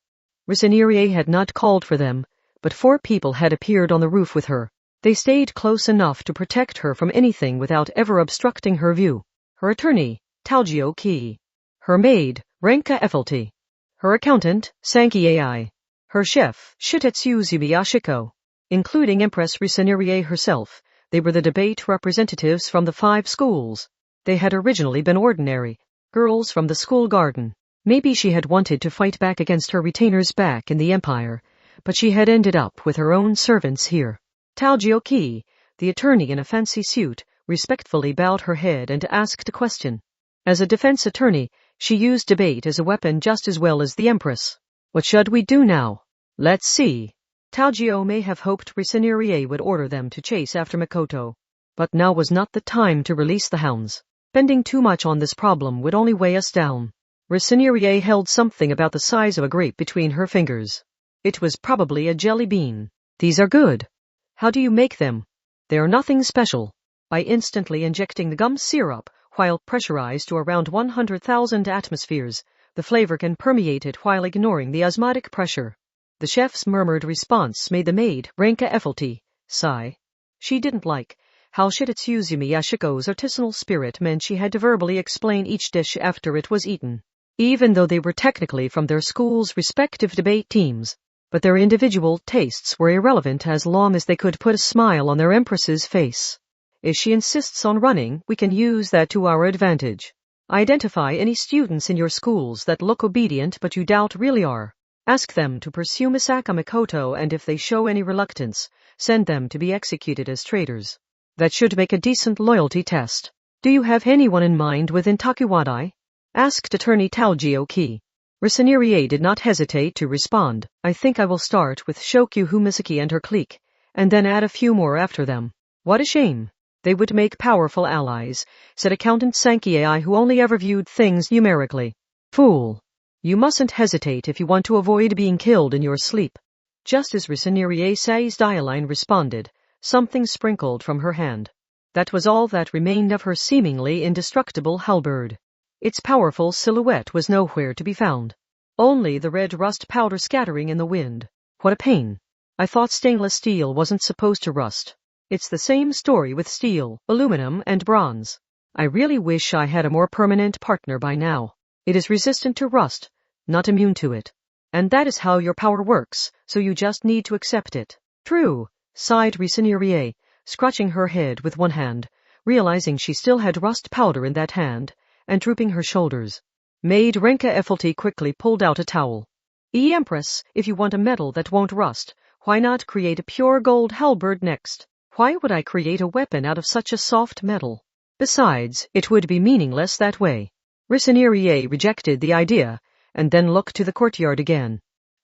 Risinire had not called for them, but 4 people had appeared on the roof with her. They stayed close enough to protect her from anything without ever obstructing her view. Her attorney, Taugio Ki. Her maid, Renka Effelty. Her accountant, Sanki Ai. Her chef, Shitetsuzumi Yashiko. Including Empress Risanerie herself, they were the debate representatives from the 5 schools. They had originally been ordinary girls from the school garden. Maybe she had wanted to fight back against her retainers back in the empire, but she had ended up with her own servants here. Taugio Ki, the attorney in a fancy suit, respectfully bowed her head and asked a question. As a defense attorney, she used debate as a weapon just as well as the Empress. What should we do now? Let's see. Taugio may have hoped Risanerie would order them to chase after Mikoto. But now was not the time to release the hounds. Spending too much on this problem would only weigh us down. Risanerie held something about the size of a grape between her fingers. It was probably a jelly bean. These are good. How do you make them? They are nothing special. By instantly injecting the gum syrup, while pressurized to around 100,000 atmospheres, the flavor can permeate it while ignoring the osmotic pressure. The chef's murmured response made the maid, Renka Effelty, sigh. She didn't like how Shitetsuzumi Yashiko's artisanal spirit meant she had to verbally explain each dish after it was eaten, even though they were technically from their school's respective debate teams. But their individual tastes were irrelevant as long as they could put a smile on their empress's face. If she insists on running, we can use that to our advantage. Identify any students in your schools that look obedient but you doubt really are. Ask them to pursue Misaka Mikoto, and if they show any reluctance, send them to be executed as traitors. That should make a decent loyalty test. Do you have anyone in mind within Takuwadai? Asked attorney Taugio Ki. Risanerie did not hesitate to respond. I think I will start with Shokyu Misaki and her clique, and then add a few more after them. What a shame. They would make powerful allies, said accountant Sanki Ai, who only ever viewed things numerically. Fool. You mustn't hesitate if you want to avoid being killed in your sleep. Just as Risanerie seized Eyeline responded, something sprinkled from her hand. That was all that remained of her seemingly indestructible halberd. Its powerful silhouette was nowhere to be found. Only the red rust powder scattering in the wind. What a pain. I thought stainless steel wasn't supposed to rust. It's the same story with steel, aluminum, and bronze. I really wish I had a more permanent partner by now. It is resistant to rust, not immune to it. And that is how your power works, so you just need to accept it. True, sighed Risanerie, scratching her head with one hand, realizing she still had rust powder in that hand, and drooping her shoulders. Maid Renka Effelty quickly pulled out a towel. Empress, if you want a metal that won't rust, why not create a pure gold halberd next? Why would I create a weapon out of such a soft metal? Besides, it would be meaningless that way. Risanerie rejected the idea, and then looked to the courtyard again.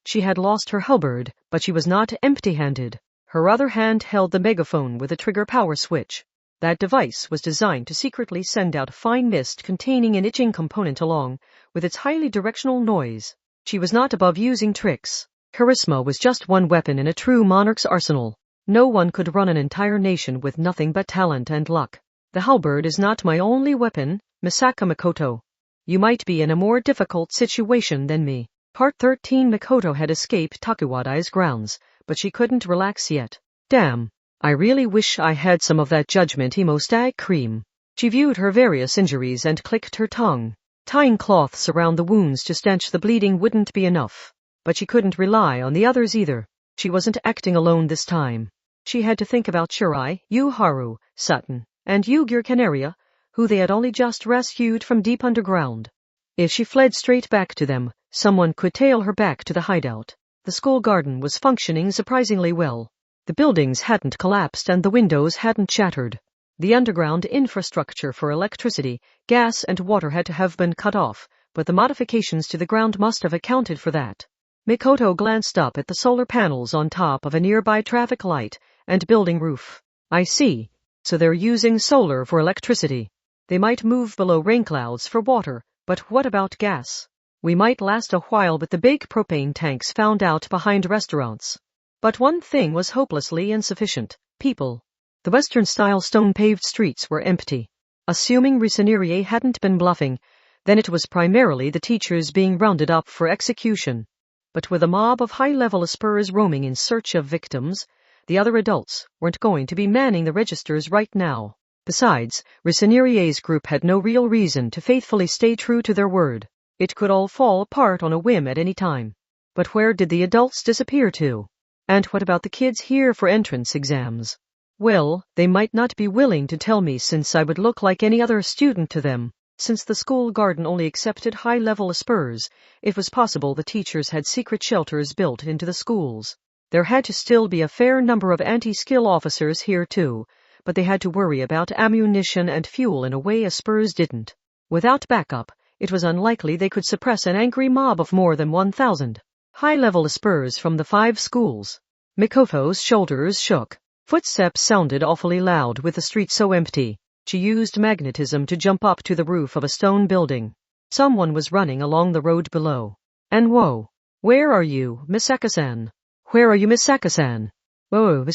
She had lost her halberd, but she was not empty-handed. Her other hand held the megaphone with a trigger power switch. That device was designed to secretly send out a fine mist containing an itching component along with its highly directional noise. She was not above using tricks. Charisma was just one weapon in a true monarch's arsenal. No one could run an entire nation with nothing but talent and luck. The halberd is not my only weapon, Misaka Mikoto. You might be in a more difficult situation than me. Part 13. Mikoto had escaped Takuwadai's grounds, but she couldn't relax yet. Damn. I really wish I had some of that Judgment Hemostag cream. She viewed her various injuries and clicked her tongue. Tying cloths around the wounds to stanch the bleeding wouldn't be enough. But she couldn't rely on the others either. She wasn't acting alone this time. She had to think about Shirai, Yuharu, Sutton, and Yugir Canaria, who they had only just rescued from deep underground. If she fled straight back to them, someone could tail her back to the hideout. The school garden was functioning surprisingly well. The buildings hadn't collapsed and the windows hadn't shattered. The underground infrastructure for electricity, gas, and water had to have been cut off, but the modifications to the ground must have accounted for that. Mikoto glanced up at the solar panels on top of a nearby traffic light and building roof. I see. So they're using solar for electricity. They might move below rain clouds for water, but what about gas? We might last a while with the big propane tanks found out behind restaurants. But one thing was hopelessly insufficient: people. The Western-style stone-paved streets were empty. Assuming Risanerie hadn't been bluffing, then it was primarily the teachers being rounded up for execution. But with a mob of high-level aspirers roaming in search of victims, the other adults weren't going to be manning the registers right now. Besides, Ricinierie's group had no real reason to faithfully stay true to their word. It could all fall apart on a whim at any time. But where did the adults disappear to? And what about the kids here for entrance exams? Well, they might not be willing to tell me since I would look like any other student to them. Since the school garden only accepted high-level aspers, it was possible the teachers had secret shelters built into the schools. There had to still be a fair number of anti-skill officers here too, but they had to worry about ammunition and fuel in a way aspers didn't. Without backup, it was unlikely they could suppress an angry mob of more than 1,000 high-level aspers from the 5 schools. Mikoto's shoulders shook. Footsteps sounded awfully loud with the street so empty. She used magnetism to jump up to the roof of a stone building. Someone was running along the road below. And whoa! Where are you, Misaka-san? Where are you, Misaka-san? Whoa!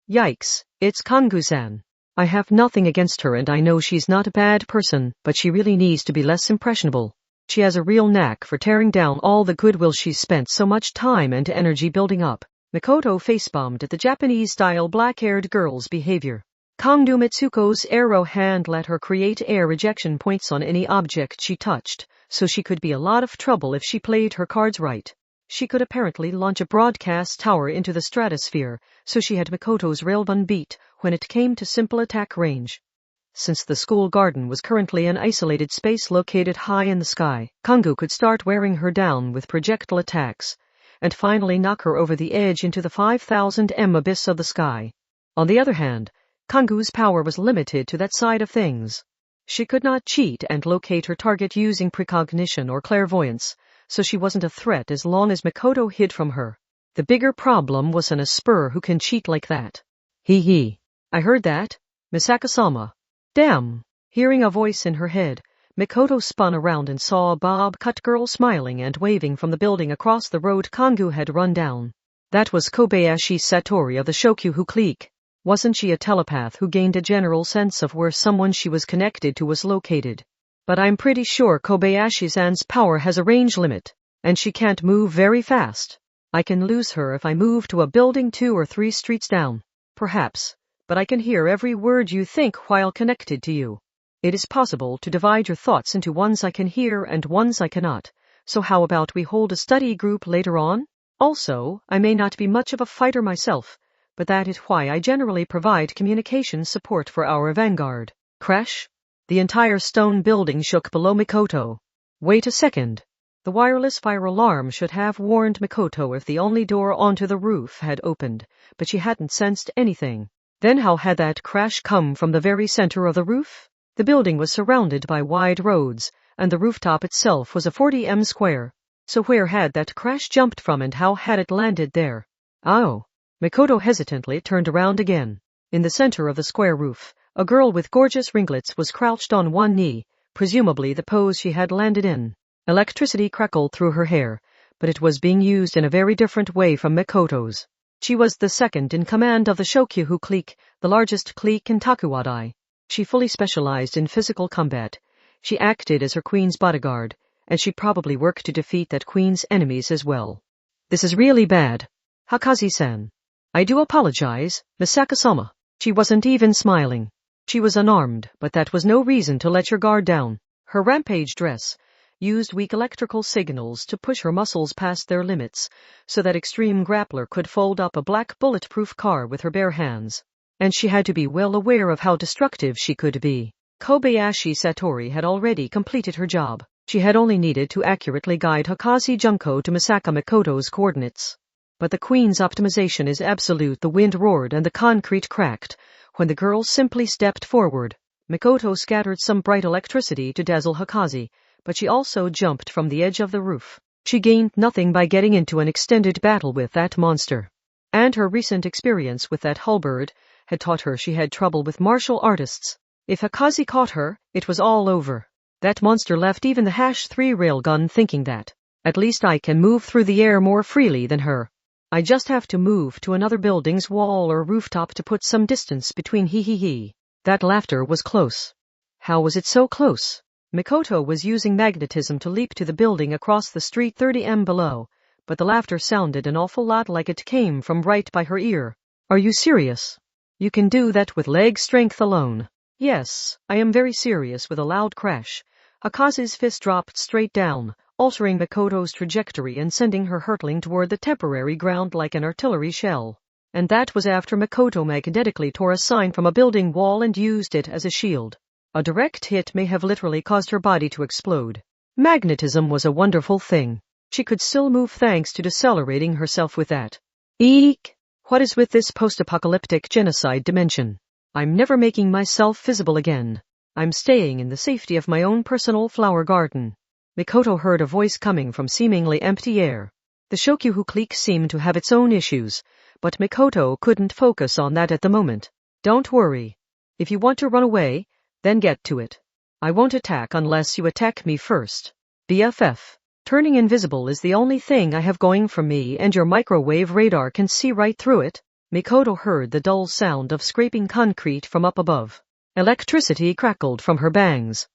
Yikes! It's Kangu-san. I have nothing against her and I know she's not a bad person, but she really needs to be less impressionable. She has a real knack for tearing down all the goodwill she's spent so much time and energy building up. Mikoto facepalmed at the Japanese-style black-haired girl's behavior. Kangdu Mitsuko's arrow hand let her create air rejection points on any object she touched, so she could be a lot of trouble if she played her cards right. She could apparently launch a broadcast tower into the stratosphere, so she had Mikoto's Railgun beat when it came to simple attack range. Since the school garden was currently an isolated space located high in the sky, Kangdu could start wearing her down with projectile attacks, and finally knock her over the edge into the 5,000 m abyss of the sky. On the other hand, Kangu's power was limited to that side of things. She could not cheat and locate her target using precognition or clairvoyance, so she wasn't a threat as long as Mikoto hid from her. The bigger problem was an asper who can cheat like that. Hee hee. I heard that. Misaka-sama. Damn. Hearing a voice in her head, Mikoto spun around and saw a bob-cut girl smiling and waving from the building across the road Kangu had run down. That was Kobayashi Satori of the Shokyuhu clique. Wasn't she a telepath who gained a general sense of where someone she was connected to was located? But I'm pretty sure Kobayashi-san's power has a range limit, and she can't move very fast. I can lose her if I move to a building 2 or 3 streets down. Perhaps, but I can hear every word you think while connected to you. It is possible to divide your thoughts into ones I can hear and ones I cannot, so how about we hold a study group later on? Also, I may not be much of a fighter myself, but that is why I generally provide communication support for our vanguard. Crash? The entire stone building shook below Mikoto. Wait a second. The wireless fire alarm should have warned Mikoto if the only door onto the roof had opened, but she hadn't sensed anything. Then how had that crash come from the very center of the roof? The building was surrounded by wide roads, and the rooftop itself was a 40 m square. So where had that crash jumped from and how had it landed there? Oh. Mikoto hesitantly turned around again. In the center of the square roof, a girl with gorgeous ringlets was crouched on one knee, presumably the pose she had landed in. Electricity crackled through her hair, but it was being used in a very different way from Mikoto's. She was the second in command of the Shokyuhu clique, the largest clique in Takuwadai. She fully specialized in physical combat. She acted as her queen's bodyguard, and she probably worked to defeat that queen's enemies as well. This is really bad. Hakazi-san. I do apologize, Misaka-sama. She wasn't even smiling. She was unarmed, but that was no reason to let your guard down. Her rampage dress used weak electrical signals to push her muscles past their limits, so that extreme grappler could fold up a black bulletproof car with her bare hands. And she had to be well aware of how destructive she could be. Kobayashi Satori had already completed her job. She had only needed to accurately guide Hakazi Junko to Misaka Mikoto's coordinates. But the queen's optimization is absolute. The wind roared and the concrete cracked when the girl simply stepped forward. Mikoto scattered some bright electricity to dazzle Hakazi, but she also jumped from the edge of the roof. She gained nothing by getting into an extended battle with that monster. And her recent experience with that halberd had taught her she had trouble with martial artists. If Hakazi caught her, it was all over. That monster left even the #3 railgun thinking that, at least I can move through the air more freely than her. I just have to move to another building's wall or rooftop to put some distance between he. That laughter was close. How was it so close? Mikoto was using magnetism to leap to the building across the street 30 m below, but the laughter sounded an awful lot like it came from right by her ear. Are you serious? You can do that with leg strength alone. Yes, I am very serious. With a loud crash, Akaze's fist dropped straight down, altering Mikoto's trajectory and sending her hurtling toward the temporary ground like an artillery shell. And that was after Mikoto magnetically tore a sign from a building wall and used it as a shield. A direct hit may have literally caused her body to explode. Magnetism was a wonderful thing. She could still move thanks to decelerating herself with that. Eek! What is with this post-apocalyptic genocide dimension? I'm never making myself visible again. I'm staying in the safety of my own personal flower garden. Mikoto heard a voice coming from seemingly empty air. The Shokyuhu clique seemed to have its own issues, but Mikoto couldn't focus on that at the moment. Don't worry. If you want to run away, then get to it. I won't attack unless you attack me first. BFF. Turning invisible is the only thing I have going for me, and your microwave radar can see right through it. Mikoto heard the dull sound of scraping concrete from up above. Electricity crackled from her bangs.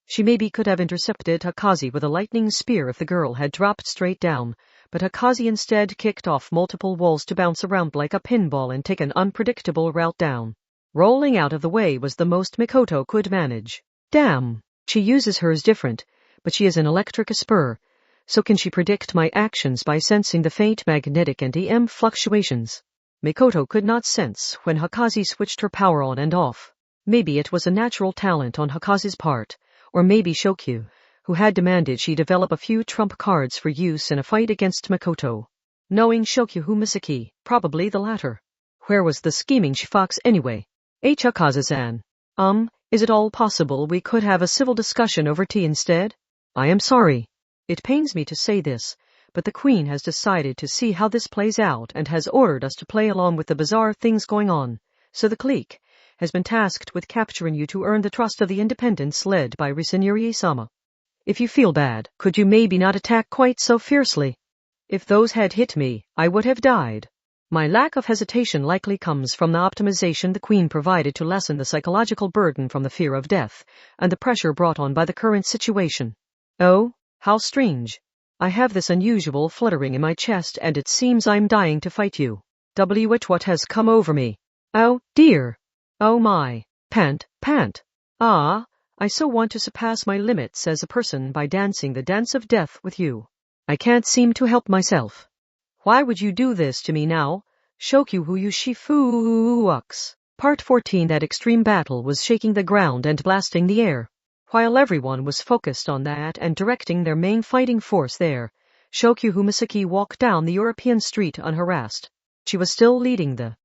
She maybe could have intercepted Akaze with a lightning spear if the girl had dropped straight down, but Akaze instead kicked off multiple walls to bounce around like a pinball and take an unpredictable route down. Rolling out of the way was the most Mikoto could manage. Damn, she uses hers different, but she is an electric spur. So can she predict my actions by sensing the faint magnetic and EM fluctuations? Mikoto could not sense when Akaze switched her power on and off. Maybe it was a natural talent on Hakaze's part, or maybe Shokyu, who had demanded she develop a few trump cards for use in a fight against Mikoto. Knowing Shokyuhu Misaki, probably the latter. Where was the scheming fox anyway? Akaze-san. Is it all possible we could have a civil discussion over tea instead? I am sorry. It pains me to say this, but the Queen has decided to see how this plays out and has ordered us to play along with the bizarre things going on. So the clique has been tasked with capturing you to earn the trust of the independents led by Risenuri-sama. If you feel bad, could you maybe not attack quite so fiercely? If those had hit me, I would have died. My lack of hesitation likely comes from the optimization the Queen provided to lessen the psychological burden from the fear of death and the pressure brought on by the current situation. Oh, how strange. I have this unusual fluttering in my chest and it seems I'm dying to fight you. What has come over me? Oh, dear. Oh my. Pant. Ah, I so want to surpass my limits as a person by dancing the dance of death with you. I can't seem to help myself. Why would you do this to me now? Shokyuhu Yushifuux. Part 14. That extreme battle was shaking the ground and blasting the air. While everyone was focused on that and directing their main fighting force there, Shokyuhu Misaki walked down the European street unharassed. She was still leading the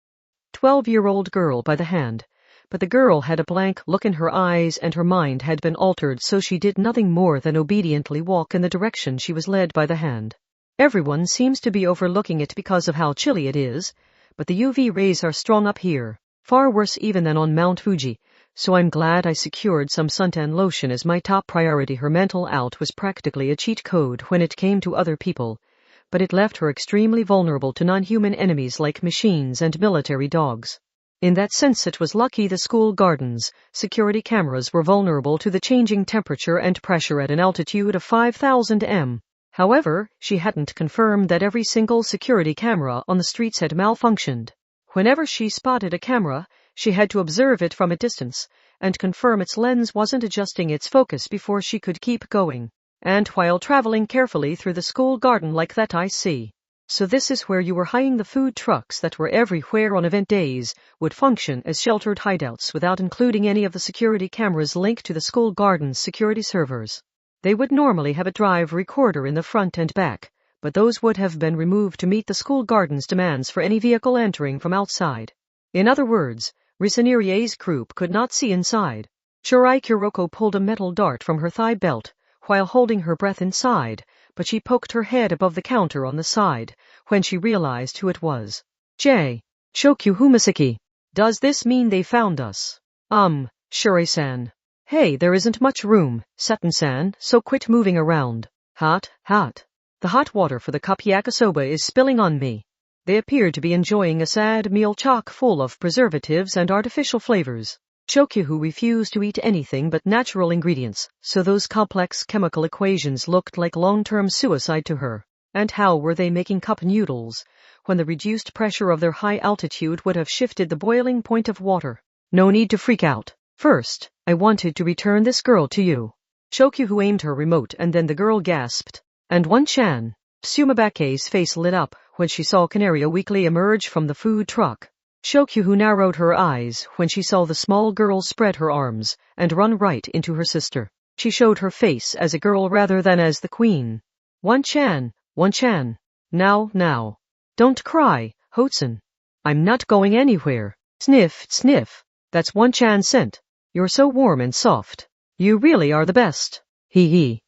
12-year-old girl by the hand, but the girl had a blank look in her eyes and her mind had been altered, so she did nothing more than obediently walk in the direction she was led by the hand. Everyone seems to be overlooking it because of how chilly it is, but the UV rays are strong up here, far worse even than on Mount Fuji, so I'm glad I secured some suntan lotion as my top priority. Her mental out was practically a cheat code when it came to other people, but it left her extremely vulnerable to non-human enemies like machines and military dogs. In that sense it was lucky the school gardens, security cameras were vulnerable to the changing temperature and pressure at an altitude of 5,000 m. However, she hadn't confirmed that every single security camera on the streets had malfunctioned. Whenever she spotted a camera, she had to observe it from a distance and confirm its lens wasn't adjusting its focus before she could keep going. And while traveling carefully through the school garden like that, I see. So this is where you were hiding. The food trucks that were everywhere on event days would function as sheltered hideouts without including any of the security cameras linked to the school garden's security servers. They would normally have a drive recorder in the front and back, but those would have been removed to meet the school garden's demands for any vehicle entering from outside. In other words, Risenuri's group could not see inside. Shirai Kuroko pulled a metal dart from her thigh belt while holding her breath inside, but she poked her head above the counter on the side when she realized who it was. Shokyuhu Misaki. Does this mean they found us? Shirai-san. Hey, there isn't much room, Seton-san, so quit moving around. Hot. The hot water for the cup yakisoba is spilling on me. They appeared to be enjoying a sad meal chock full of preservatives and artificial flavors. Shokyuhu refused to eat anything but natural ingredients, so those complex chemical equations looked like long-term suicide to her. And how were they making cup noodles when the reduced pressure of their high altitude would have shifted the boiling point of water. No need to freak out. First, I wanted to return this girl to you. Shokyu aimed her remote and then the girl gasped. And one-chan. Tsumabake's face lit up when she saw Canaria weakly emerge from the food truck. Shokyu narrowed her eyes when she saw the small girl spread her arms and run right into her sister. She showed her face as a girl rather than as the queen. One-chan. Now. Don't cry, Hotsun. I'm not going anywhere. Sniff, sniff. That's one-chan's scent. You're so warm and soft. You really are the best. Hee hee.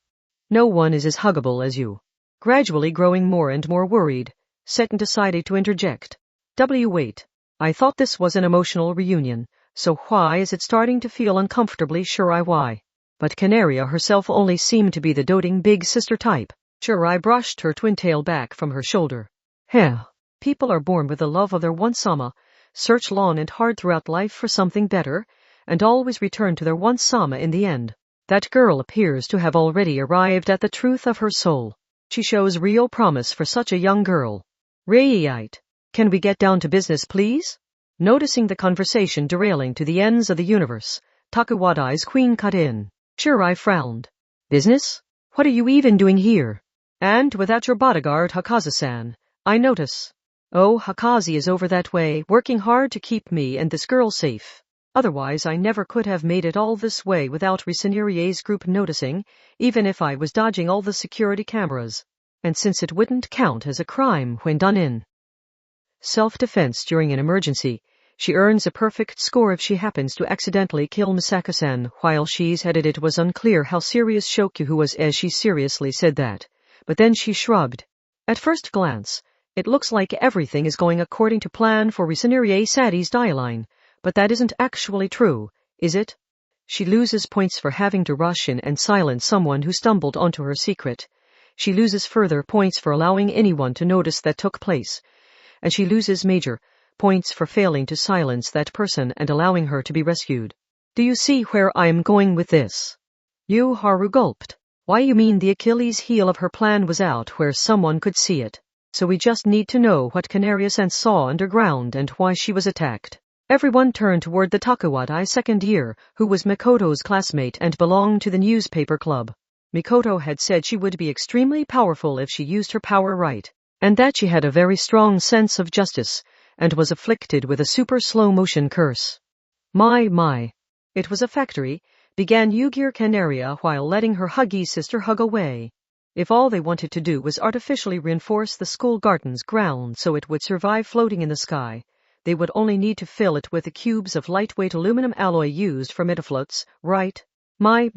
No one is as huggable as you. Gradually growing more and more worried, Seton decided to interject. Wait. I thought this was an emotional reunion, so why is it starting to feel uncomfortably sure why? But Canaria herself only seemed to be the doting big sister type. Sure, brushed her twin tail back from her shoulder. Hell, people are born with the love of their one-sama, search long and hard throughout life for something better, and always return to their one-sama in the end. That girl appears to have already arrived at the truth of her soul. She shows real promise for such a young girl. Right. Can we get down to business, please? Noticing the conversation derailing to the ends of the universe, Takuwadai's queen cut in. Sure, I frowned. Business? What are you even doing here? And without your bodyguard, Hakaze-san, I notice. Oh, Hakaze is over that way, working hard to keep me and this girl safe. Otherwise I never could have made it all this way without Risenirie's group noticing, even if I was dodging all the security cameras. And since it wouldn't count as a crime when done in self-defense during an emergency, she earns a perfect score if she happens to accidentally kill Misaka-san while she's headed. It was unclear how serious Shokyu was as she seriously said that, but then she shrugged. At first glance, it looks like everything is going according to plan for Risenirie Sadi's dialine, but that isn't actually true, is it? She loses points for having to rush in and silence someone who stumbled onto her secret. She loses further points for allowing anyone to notice that took place. And she loses major points for failing to silence that person and allowing her to be rescued. Do you see where I'm going with this? Haru gulped. Why, you mean the Achilles heel of her plan was out where someone could see it. So we just need to know what Canaria-san saw underground and why she was attacked. Everyone turned toward the Takuwadai second year, who was Mikoto's classmate and belonged to the newspaper club. Mikoto had said she would be extremely powerful if she used her power right, and that she had a very strong sense of justice, and was afflicted with a super slow-motion curse. My. It was a factory, began Yugir Canaria while letting her huggy sister hug away. If all they wanted to do was artificially reinforce the school garden's ground so it would survive floating in the sky, they would only need to fill it with the cubes of lightweight aluminum alloy used for metafloats, right? My.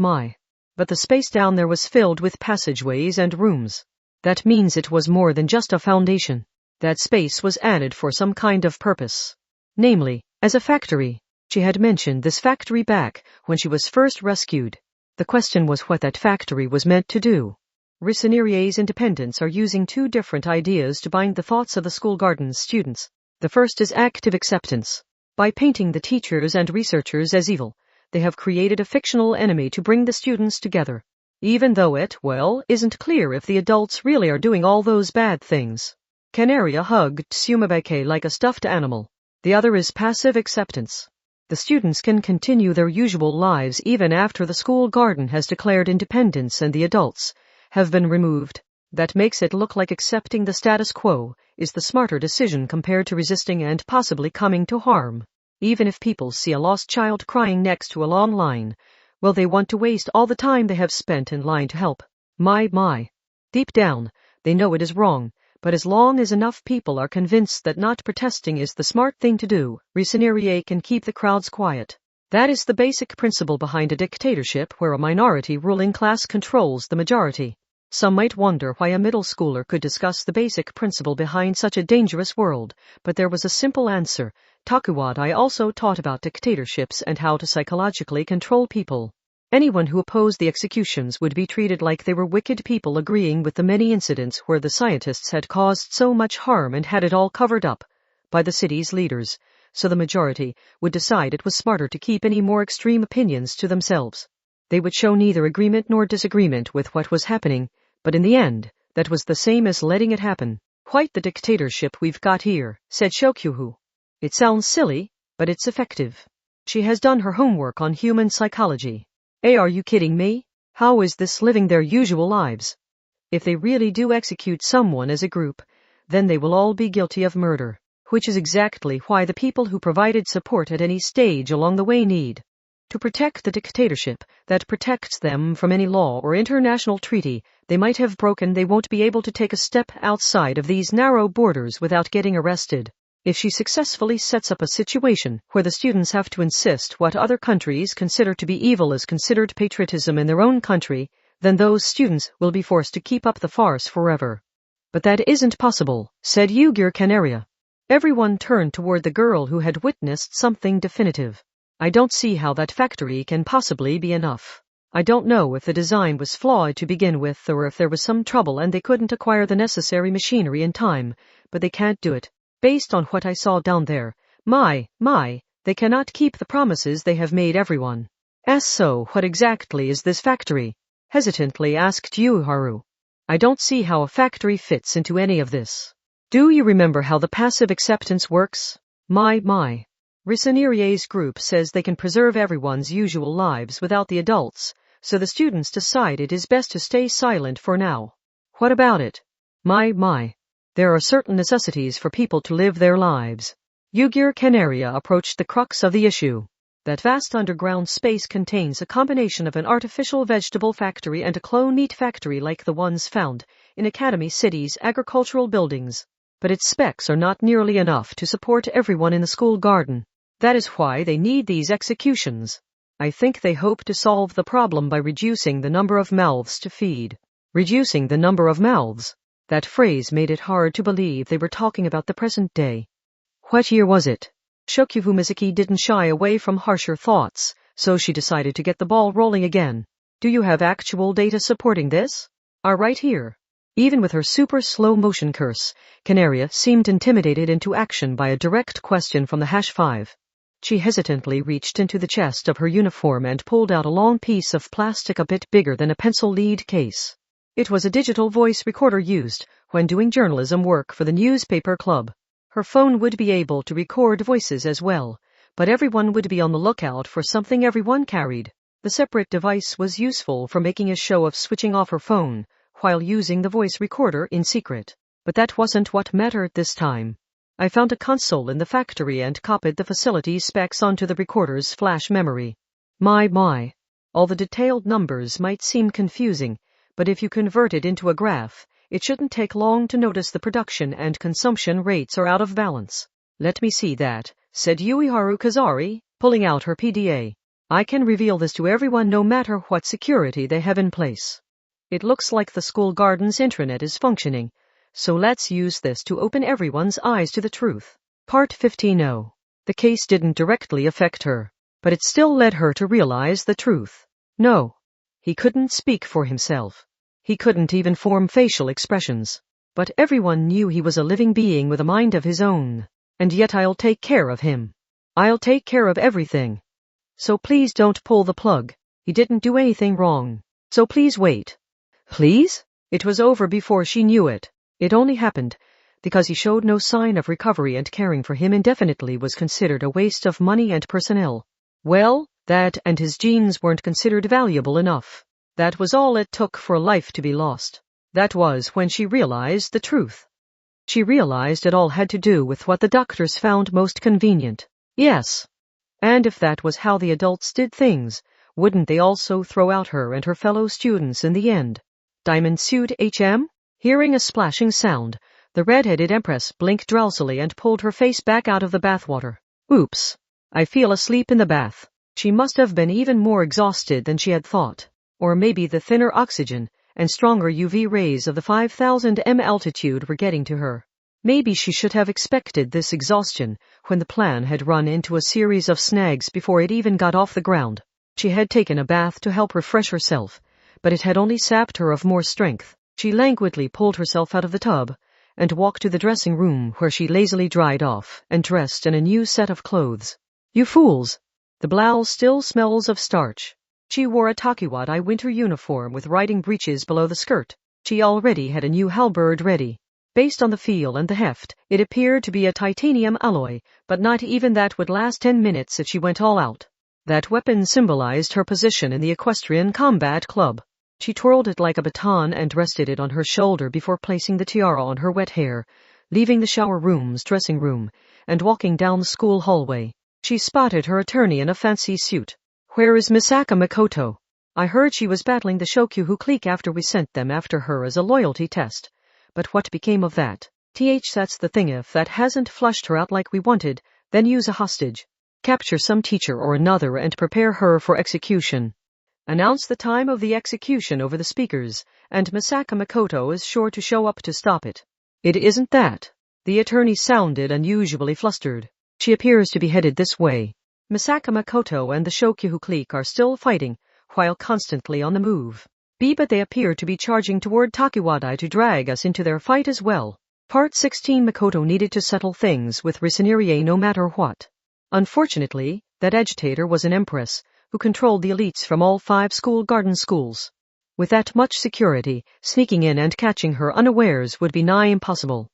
But the space down there was filled with passageways and rooms. That means it was more than just a foundation. That space was added for some kind of purpose. Namely, as a factory. She had mentioned this factory back when she was first rescued. The question was what that factory was meant to do. Risenirie's independents are using two different ideas to bind the thoughts of the school garden's students. The first is active acceptance. By painting the teachers and researchers as evil, they have created a fictional enemy to bring the students together. Even though it, isn't clear if the adults really are doing all those bad things. Canaria hugged Tsumabake like a stuffed animal. The other is passive acceptance. The students can continue their usual lives even after the school garden has declared independence and the adults have been removed. That makes it look like accepting the status quo is the smarter decision compared to resisting and possibly coming to harm. Even if people see a lost child crying next to a long line, will they want to waste all the time they have spent in line to help? My. Deep down, they know it is wrong, but as long as enough people are convinced that not protesting is the smart thing to do, Risenirie can keep the crowds quiet. That is the basic principle behind a dictatorship where a minority ruling class controls the majority. Some might wonder why a middle schooler could discuss the basic principle behind such a dangerous world, but there was a simple answer. Takuwadai also taught about dictatorships and how to psychologically control people. Anyone who opposed the executions would be treated like they were wicked people agreeing with the many incidents where the scientists had caused so much harm and had it all covered up by the city's leaders, so the majority would decide it was smarter to keep any more extreme opinions to themselves. They would show neither agreement nor disagreement with what was happening, but in the end, that was the same as letting it happen. Quite the dictatorship we've got here, said Shokyuhu. It sounds silly, but it's effective. She has done her homework on human psychology. Are you kidding me? How is this living their usual lives? If they really do execute someone as a group, then they will all be guilty of murder, which is exactly why the people who provided support at any stage along the way need to protect the dictatorship that protects them from any law or international treaty they might have broken. They won't be able to take a step outside of these narrow borders without getting arrested. If she successfully sets up a situation where the students have to insist what other countries consider to be evil is considered patriotism in their own country, then those students will be forced to keep up the farce forever. But that isn't possible, said Yugir Canaria. Everyone turned toward the girl who had witnessed something definitive. I don't see how that factory can possibly be enough. I don't know if the design was flawed to begin with or if there was some trouble and they couldn't acquire the necessary machinery in time, but they can't do it. Based on what I saw down there, they cannot keep the promises they have made everyone. So what exactly is this factory? Hesitantly asked Yuharu. I don't see how a factory fits into any of this. Do you remember how the passive acceptance works? Risanirie's group says they can preserve everyone's usual lives without the adults, so the students decide it is best to stay silent for now. What about it? There are certain necessities for people to live their lives. Yugir Canaria approached the crux of the issue. That vast underground space contains a combination of an artificial vegetable factory and a clone meat factory like the ones found in Academy City's agricultural buildings. But its specs are not nearly enough to support everyone in the school garden. That is why they need these executions. I think they hope to solve the problem by reducing the number of mouths to feed. Reducing the number of mouths. That phrase made it hard to believe they were talking about the present day. What year was it? Shokyuhu Mizuki didn't shy away from harsher thoughts, so she decided to get the ball rolling again. Do you have actual data supporting this? Right here. Even with her super slow motion curse, Canaria seemed intimidated into action by a direct question from the #5. She hesitantly reached into the chest of her uniform and pulled out a long piece of plastic a bit bigger than a pencil lead case. It was a digital voice recorder used when doing journalism work for the newspaper club. Her phone would be able to record voices as well, but everyone would be on the lookout for something everyone carried. The separate device was useful for making a show of switching off her phone while using the voice recorder in secret. But that wasn't what mattered this time. I found a console in the factory and copied the facility specs onto the recorder's flash memory. All the detailed numbers might seem confusing, but if you convert it into a graph, it shouldn't take long to notice the production and consumption rates are out of balance. Let me see that, said Yuiharu Kazari, pulling out her PDA. I can reveal this to everyone no matter what security they have in place. It looks like the school garden's intranet is functioning, so let's use this to open everyone's eyes to the truth. Part 15. The case didn't directly affect her, but it still led her to realize the truth. No. He couldn't speak for himself. He couldn't even form facial expressions. But everyone knew he was a living being with a mind of his own. And yet I'll take care of him. I'll take care of everything. So please don't pull the plug. He didn't do anything wrong. So please wait. Please? It was over before she knew it. It only happened because he showed no sign of recovery, and caring for him indefinitely was considered a waste of money and personnel. Well, that and his genes weren't considered valuable enough. That was all it took for a life to be lost. That was when she realized the truth. She realized it all had to do with what the doctors found most convenient. Yes. And if that was how the adults did things, wouldn't they also throw out her and her fellow students in the end? Diamond suit HM? Hearing a splashing sound, the red-headed empress blinked drowsily and pulled her face back out of the bathwater. Oops. I feel asleep in the bath. She must have been even more exhausted than she had thought. Or maybe the thinner oxygen and stronger UV rays of the 5,000 m altitude were getting to her. Maybe she should have expected this exhaustion when the plan had run into a series of snags before it even got off the ground. She had taken a bath to help refresh herself, but it had only sapped her of more strength. She languidly pulled herself out of the tub and walked to the dressing room, where she lazily dried off and dressed in a new set of clothes. You fools! The blouse still smells of starch. She wore a takiwadai winter uniform with riding breeches below the skirt. She already had a new halberd ready. Based on the feel and the heft, it appeared to be a titanium alloy, but not even that would last 10 minutes if she went all out. That weapon symbolized her position in the equestrian combat club. She twirled it like a baton and rested it on her shoulder before placing the tiara on her wet hair, leaving the shower room's dressing room, and walking down the school hallway. She spotted her attorney in a fancy suit. "Where is Misaka Makoto? I heard she was battling the Shokyuhu clique after we sent them after her as a loyalty test. But what became of that? That's the thing. If that hasn't flushed her out like we wanted, then use a hostage. Capture some teacher or another and prepare her for execution. Announce the time of the execution over the speakers, and Misaka Makoto is sure to show up to stop it." "It isn't that." The attorney sounded unusually flustered. "She appears to be headed this way. Misaka Makoto and the Shokyuhu clique are still fighting, while constantly on the move. But they appear to be charging toward Takiwadai to drag us into their fight as well." Part 16. Makoto needed to settle things with Risanerie no matter what. Unfortunately, that agitator was an empress, who controlled the elites from all 5 school garden schools. With that much security, sneaking in and catching her unawares would be nigh impossible.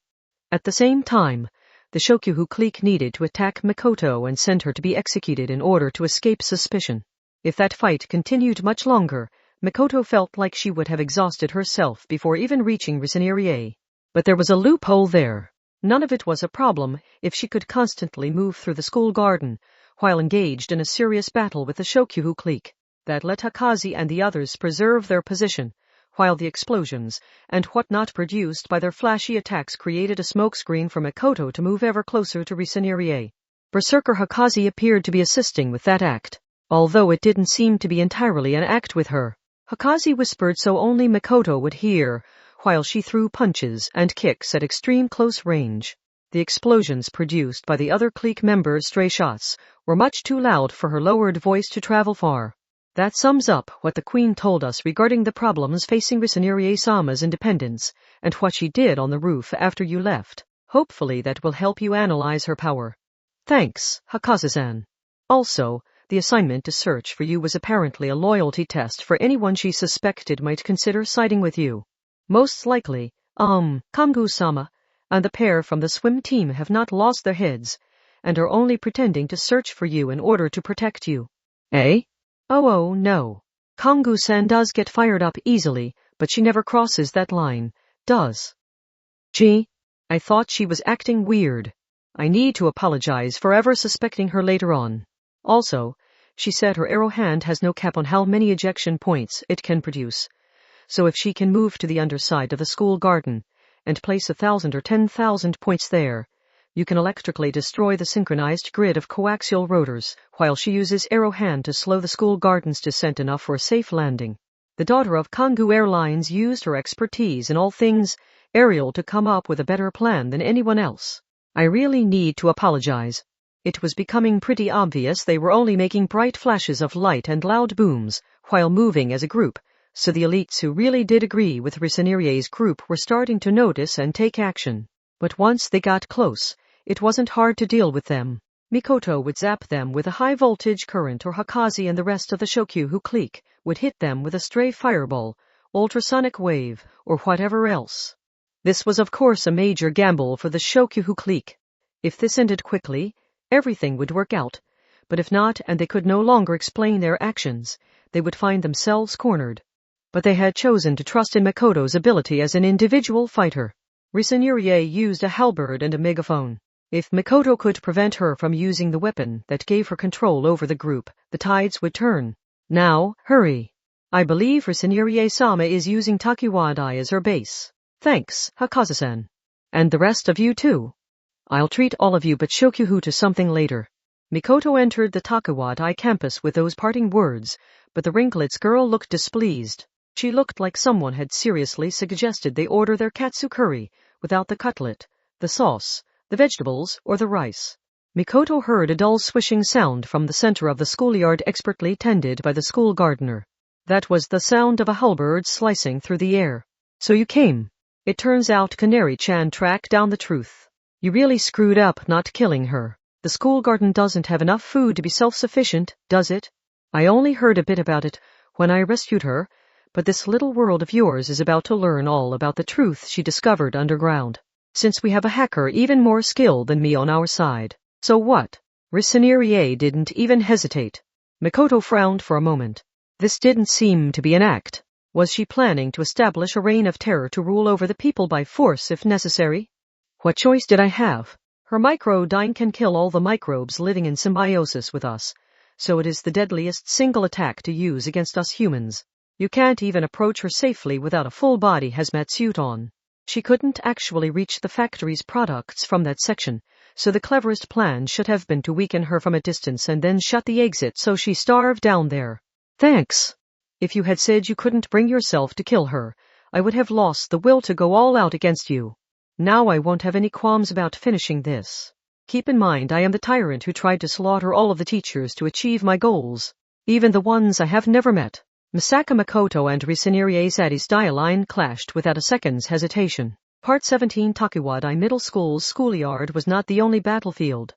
At the same time, the Shokyuhu clique needed to attack Makoto and send her to be executed in order to escape suspicion. If that fight continued much longer, Makoto felt like she would have exhausted herself before even reaching Risanerie. But there was a loophole there. None of it was a problem if she could constantly move through the school garden, while engaged in a serious battle with the Shokyuhu clique. That let Hakazi and the others preserve their position, while the explosions and whatnot produced by their flashy attacks created a smokescreen for Makoto to move ever closer to Risanerie. Berserker Hakazi appeared to be assisting with that act, although it didn't seem to be entirely an act with her. Hakazi whispered so only Makoto would hear, while she threw punches and kicks at extreme close range. The explosions produced by the other clique members' stray shots were much too loud for her lowered voice to travel far. That sums up what the Queen told us regarding the problems facing Risanerie-sama's independence, and what she did on the roof after you left. Hopefully that will help you analyze her power. Thanks, Hakaze-san. Also, the assignment to search for you was apparently a loyalty test for anyone she suspected might consider siding with you. Most likely, Kamgu-sama and the pair from the swim team have not lost their heads, and are only pretending to search for you in order to protect you. Eh? Oh no. Kamgu-san does get fired up easily, but she never crosses that line, does. Gee, I thought she was acting weird. I need to apologize for ever suspecting her later on. Also, she said her arrow hand has no cap on how many ejection points it can produce. So if she can move to the underside of the school garden and place 1,000 or 10,000 points there, you can electrically destroy the synchronized grid of coaxial rotors, while she uses arrow hand to slow the school garden's descent enough for a safe landing. The daughter of Kangoo Airlines used her expertise in all things aerial to come up with a better plan than anyone else. I really need to apologize. It was becoming pretty obvious they were only making bright flashes of light and loud booms while moving as a group, so the elites who really did agree with Risanerie's group were starting to notice and take action. But once they got close, it wasn't hard to deal with them. Mikoto would zap them with a high-voltage current, or Hakazi and the rest of the Shokyuhu clique would hit them with a stray fireball, ultrasonic wave, or whatever else. This was of course a major gamble for the Shokyuhu clique. If this ended quickly, everything would work out, but if not, and they could no longer explain their actions, they would find themselves cornered. But they had chosen to trust in Makoto's ability as an individual fighter. Risanerie used a halberd and a megaphone. If Makoto could prevent her from using the weapon that gave her control over the group, the tides would turn. Now, hurry. I believe Risanerie-sama is using Takiwadai as her base. Thanks, Hakaze-san. And the rest of you too. I'll treat all of you but Shokyuhu to something later. Mikoto entered the Takiwadai campus with those parting words, but the ringlets girl looked displeased. She looked like someone had seriously suggested they order their katsu curry without the cutlet, the sauce, the vegetables, or the rice. Mikoto heard a dull swishing sound from the center of the schoolyard expertly tended by the school gardener. That was the sound of a halberd slicing through the air. So you came. It turns out Canary-chan tracked down the truth. You really screwed up not killing her. The school garden doesn't have enough food to be self-sufficient, does it? I only heard a bit about it when I rescued her, but this little world of yours is about to learn all about the truth she discovered underground. since we have a hacker even more skilled than me on our side. So what? Risenerie didn't even hesitate. Makoto frowned for a moment. This didn't seem to be an act. Was she planning to establish a reign of terror to rule over the people by force if necessary? What choice did I have? Her microdyne can kill all the microbes living in symbiosis with us, so it is the deadliest single attack to use against us humans. You can't even approach her safely without a full-body hazmat suit on. She couldn't actually reach the factory's products from that section, so the cleverest plan should have been to weaken her from a distance and then shut the exit so she starved down there. Thanks. If you had said you couldn't bring yourself to kill her, I would have lost the will to go all out against you. Now I won't have any qualms about finishing this. Keep in mind I am the tyrant who tried to slaughter all of the teachers to achieve my goals, even the ones I have never met. Misaka Makoto and Risenerie Sadi's dialine clashed without a second's hesitation. Part 17 Takiwadai Middle School's schoolyard was not the only battlefield.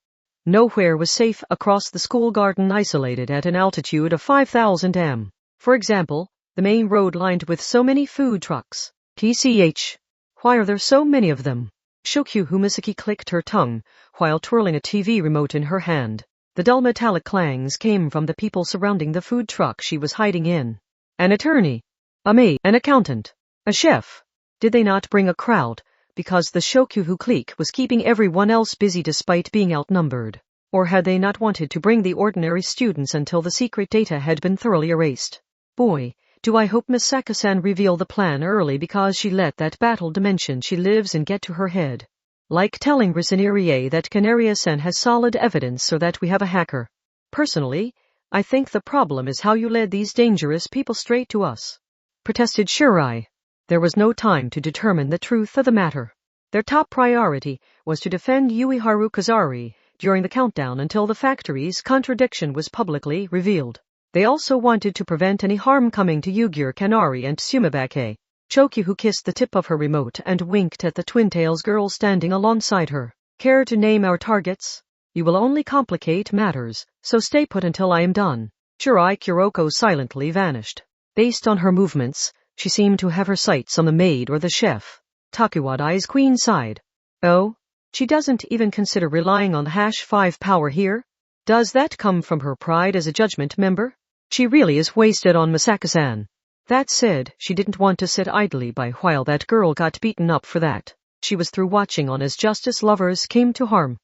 Nowhere was safe across the school garden isolated at an altitude of 5,000 m. For example, the main road lined with so many food trucks. PCH. Why are there so many of them? Shokyu Misaki clicked her tongue, while twirling a TV remote in her hand. The dull metallic clangs came from the people surrounding the food truck she was hiding in. An attorney, a maid, an accountant, a chef. Did they not bring a crowd, because the Shokyu clique was keeping everyone else busy despite being outnumbered? Or had they not wanted to bring the ordinary students until the secret data had been thoroughly erased? Boy, do I hope Misaka-san reveal the plan early because she let that battle dimension she lives in get to her head. Like telling Risenerie that Canaria-san has solid evidence so that we have a hacker. Personally, I think the problem is how you led these dangerous people straight to us. Protested Shirai. There was no time to determine the truth of the matter. Their top priority was to defend Ueharu Kazari during the countdown until the factory's contradiction was publicly revealed. They also wanted to prevent any harm coming to Yugir Kanari and Tsumabake. Chokyu kissed the tip of her remote and winked at the Twin-Tails girl standing alongside her. Care to name our targets? You will only complicate matters, so stay put until I am done. Shirai Kuroko silently vanished. Based on her movements, she seemed to have her sights on the maid or the chef. Takiwadai's queen sighed. Oh? She doesn't even consider relying on the #5 power here? Does that come from her pride as a judgment member? She really is wasted on Misaka-san. That said, she didn't want to sit idly by while that girl got beaten up for that. She was through watching on as justice lovers came to harm.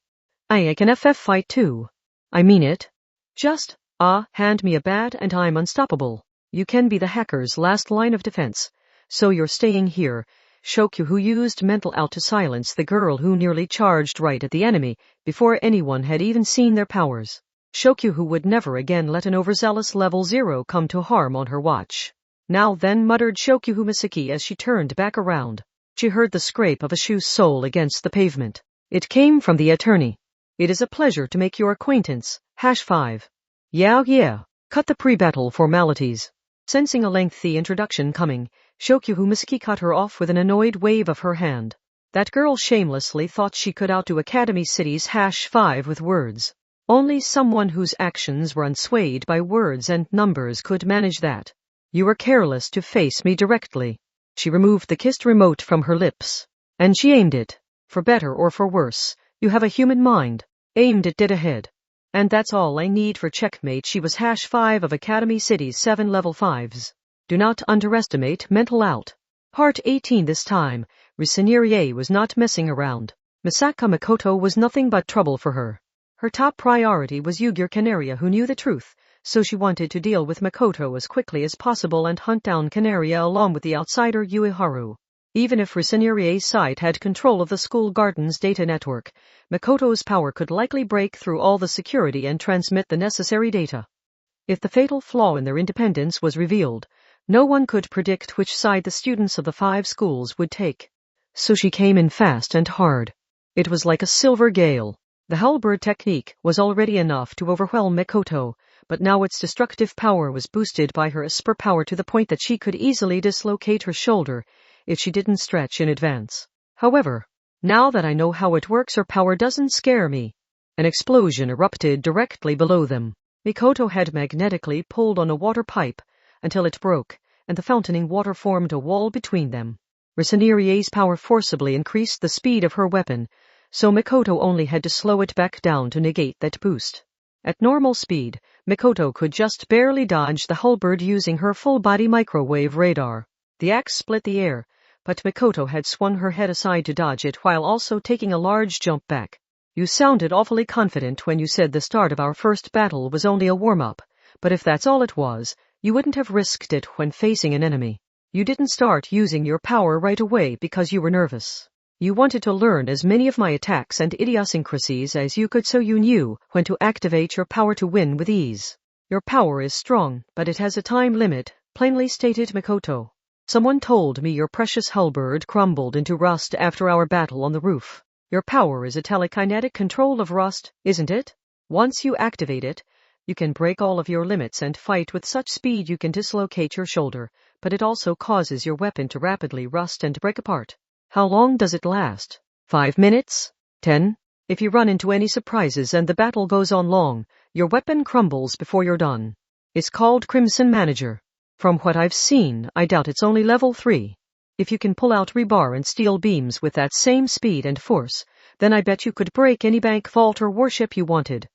I can FF fight too. I mean it. Just, hand me a bat and I'm unstoppable. You can be the hacker's last line of defense. So you're staying here. Shokyu used mental out to silence the girl who nearly charged right at the enemy before anyone had even seen their powers. Shokyu would never again let an overzealous level 0 come to harm on her watch. Now then, muttered Shokyu Misaki as she turned back around. She heard the scrape of a shoe's sole against the pavement. It came from the attorney. It is a pleasure to make your acquaintance, #5. Yeah. Cut the pre-battle formalities. Sensing a lengthy introduction coming, Shokyu Misaki cut her off with an annoyed wave of her hand. That girl shamelessly thought she could outdo Academy City's #5 with words. Only someone whose actions were unswayed by words and numbers could manage that. You were careless to face me directly. She removed the kissed remote from her lips. And she aimed it. For better or for worse, you have a human mind. Aimed it dead ahead. And that's all I need for checkmate. She was #5 of Academy City's 7 level 5s. Do not underestimate mental out. Part 18 this time, Risenerie was not messing around. Misaka Makoto was nothing but trouble for her. Her top priority was Yugir Canaria, who knew the truth, so she wanted to deal with Makoto as quickly as possible and hunt down Canaria along with the outsider Ueharu. Even if Risenerie's site had control of the school garden's data network, Makoto's power could likely break through all the security and transmit the necessary data. If the fatal flaw in their independence was revealed, no one could predict which side the students of the 5 schools would take. So she came in fast and hard. It was like a silver gale. The halberd technique was already enough to overwhelm Makoto, but now its destructive power was boosted by her Esper power to the point that she could easily dislocate her shoulder if she didn't stretch in advance. However, now that I know how it works, her power doesn't scare me. An explosion erupted directly below them. Makoto had magnetically pulled on a water pipe until it broke, and the fountaining water formed a wall between them. Risanirie's power forcibly increased the speed of her weapon, so Mikoto only had to slow it back down to negate that boost. At normal speed, Mikoto could just barely dodge the halberd using her full-body microwave radar. The axe split the air, but Mikoto had swung her head aside to dodge it while also taking a large jump back. You sounded awfully confident when you said the start of our first battle was only a warm-up, but if that's all it was, you wouldn't have risked it when facing an enemy. You didn't start using your power right away because you were nervous. You wanted to learn as many of my attacks and idiosyncrasies as you could so you knew when to activate your power to win with ease. Your power is strong, but it has a time limit, plainly stated Mikoto. Someone told me your precious halberd crumbled into rust after our battle on the roof. Your power is a telekinetic control of rust, isn't it? Once you activate it, you can break all of your limits and fight with such speed you can dislocate your shoulder, but it also causes your weapon to rapidly rust and break apart. How long does it last? 5 minutes? 10? If you run into any surprises and the battle goes on long, your weapon crumbles before you're done. It's called Crimson Manager. From what I've seen, I doubt it's only level 3. If you can pull out rebar and steel beams with that same speed and force, then I bet you could break any bank vault or warship you wanted.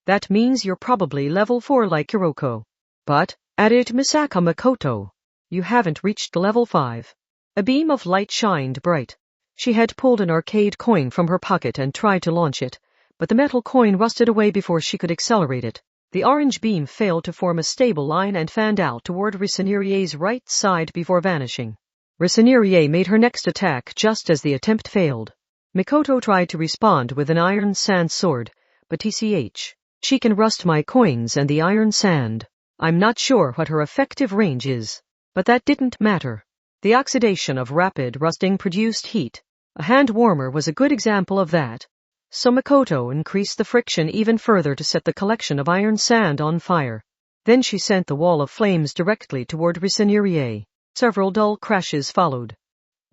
That means you're probably level 4 like Hiroko. But, added Misaka Mikoto, you haven't reached level 5. A beam of light shined bright. She had pulled an arcade coin from her pocket and tried to launch it, but the metal coin rusted away before she could accelerate it. The orange beam failed to form a stable line and fanned out toward Risanirie's right side before vanishing. Risanirie made her next attack just as the attempt failed. Mikoto tried to respond with an iron sand sword, but TCH. She can rust my coins and the iron sand. I'm not sure what her effective range is, but that didn't matter. The oxidation of rapid rusting produced heat. A hand warmer was a good example of that. So Mikoto increased the friction even further to set the collection of iron sand on fire. Then she sent the wall of flames directly toward Risanirie. Several dull crashes followed.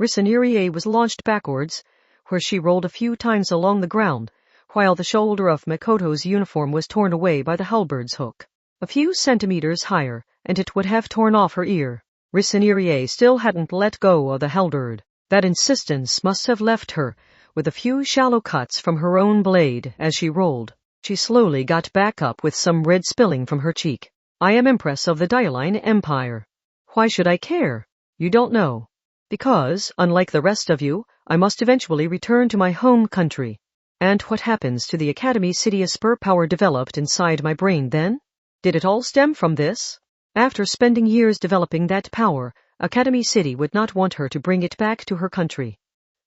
Risanirie was launched backwards, where she rolled a few times along the ground, while the shoulder of Mikoto's uniform was torn away by the halberd's hook. A few centimeters higher, and it would have torn off her ear. Risanirie still hadn't let go of the halberd. That insistence must have left her, with a few shallow cuts from her own blade as she rolled. She slowly got back up with some red spilling from her cheek. I am Empress of the Dialine Empire. Why should I care? You don't know. Because, unlike the rest of you, I must eventually return to my home country. And what happens to the Academy City Esper power developed inside my brain then? Did it all stem from this? After spending years developing that power, Academy City would not want her to bring it back to her country.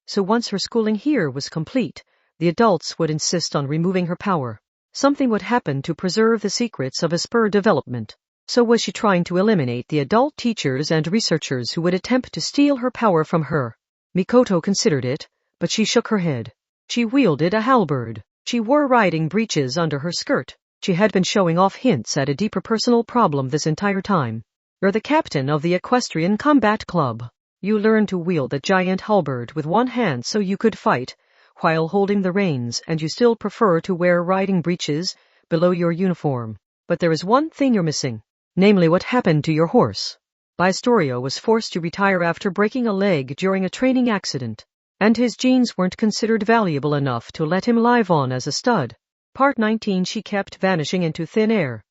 So once her schooling here was complete, the adults would insist on removing her power. Something would happen to preserve the secrets of Esper development. So was she trying to eliminate the adult teachers and researchers who would attempt to steal her power from her? Mikoto considered it, but she shook her head. She wielded a halberd. She wore riding breeches under her skirt. She had been showing off hints at a deeper personal problem this entire time. You're the captain of the Equestrian Combat Club. You learned to wield a giant halberd with one hand so you could fight, while holding the reins, and you still prefer to wear riding breeches below your uniform. But there is one thing you're missing. Namely, what happened to your horse. Baistorio was forced to retire after breaking a leg during a training accident, and his genes weren't considered valuable enough to let him live on as a stud. Part 19. She kept vanishing into thin air.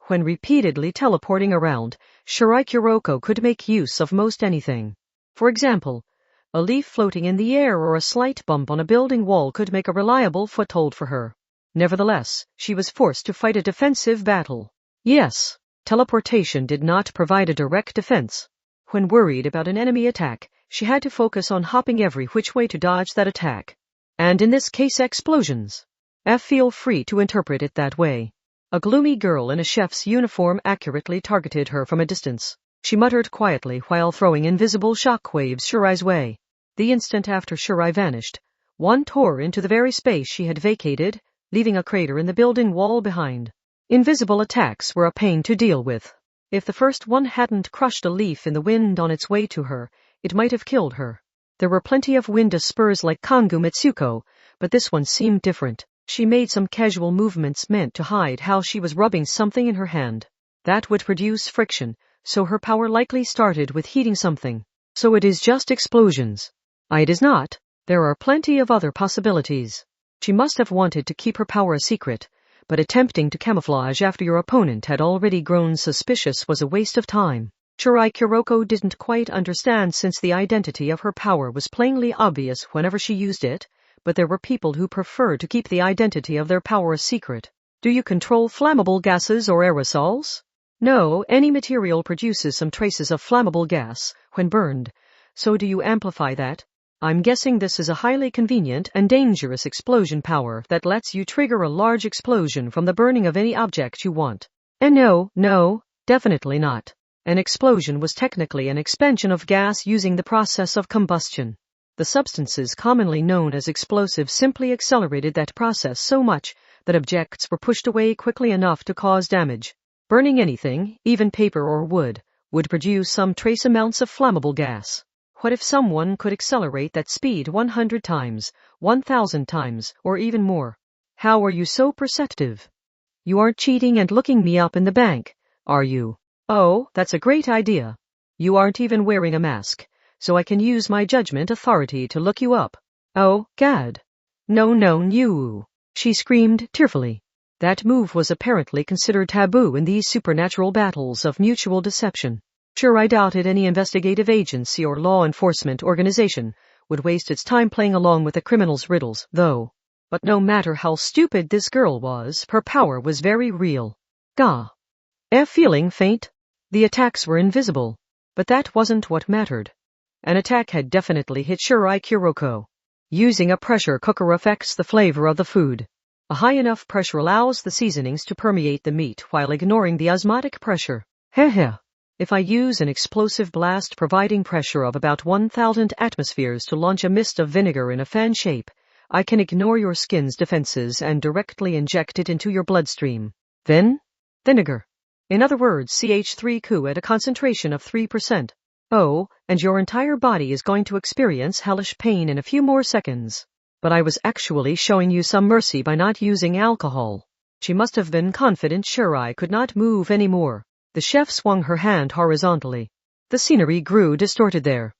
When repeatedly teleporting around, Shirai Kuroko could make use of most anything. For example, a leaf floating in the air or a slight bump on a building wall could make a reliable foothold for her. Nevertheless, she was forced to fight a defensive battle. Yes, teleportation did not provide a direct defense. When worried about an enemy attack, she had to focus on hopping every which way to dodge that attack. And in this case, explosions. Feel free to interpret it that way. A gloomy girl in a chef's uniform accurately targeted her from a distance. She muttered quietly while throwing invisible shockwaves Shirai's way. The instant after Shirai vanished, one tore into the very space she had vacated, leaving a crater in the building wall behind. Invisible attacks were a pain to deal with. If the first one hadn't crushed a leaf in the wind on its way to her, it might have killed her. There were plenty of wind spurs like Kangu Mitsuko, but this one seemed different. She made some casual movements meant to hide how she was rubbing something in her hand. That would produce friction, so her power likely started with heating something. So it is just explosions. It is not. There are plenty of other possibilities. She must have wanted to keep her power a secret, but attempting to camouflage after your opponent had already grown suspicious was a waste of time. Shirai Kuroko didn't quite understand since the identity of her power was plainly obvious whenever she used it, but there were people who preferred to keep the identity of their power a secret. Do you control flammable gases or aerosols? No, any material produces some traces of flammable gas when burned. So do you amplify that? I'm guessing this is a highly convenient and dangerous explosion power that lets you trigger a large explosion from the burning of any object you want. And no, definitely not. An explosion was technically an expansion of gas using the process of combustion. The substances commonly known as explosives simply accelerated that process so much that objects were pushed away quickly enough to cause damage. Burning anything, even paper or wood, would produce some trace amounts of flammable gas. What if someone could accelerate that speed 100 times, 1,000 times, or even more? How are you so perceptive? You aren't cheating and looking me up in the bank, are you? Oh, that's a great idea. You aren't even wearing a mask, so I can use my judgment authority to look you up. Oh, gad. No, you. She screamed tearfully. That move was apparently considered taboo in these supernatural battles of mutual deception. Sure, I doubted any investigative agency or law enforcement organization would waste its time playing along with the criminal's riddles, though. But no matter how stupid this girl was, her power was very real. Gah. Feeling faint? The attacks were invisible, but that wasn't what mattered. An attack had definitely hit Shirai Kuroko. Using a pressure cooker affects the flavor of the food. A high enough pressure allows the seasonings to permeate the meat while ignoring the osmotic pressure. Heh. If I use an explosive blast providing pressure of about 1,000 atmospheres to launch a mist of vinegar in a fan shape, I can ignore your skin's defenses and directly inject it into your bloodstream. Then? Vinegar. In other words, CH3Q at a concentration of 3%. Oh, and your entire body is going to experience hellish pain in a few more seconds. But I was actually showing you some mercy by not using alcohol. She must have been confident Shirai could not move anymore. The chef swung her hand horizontally. The scenery grew distorted there.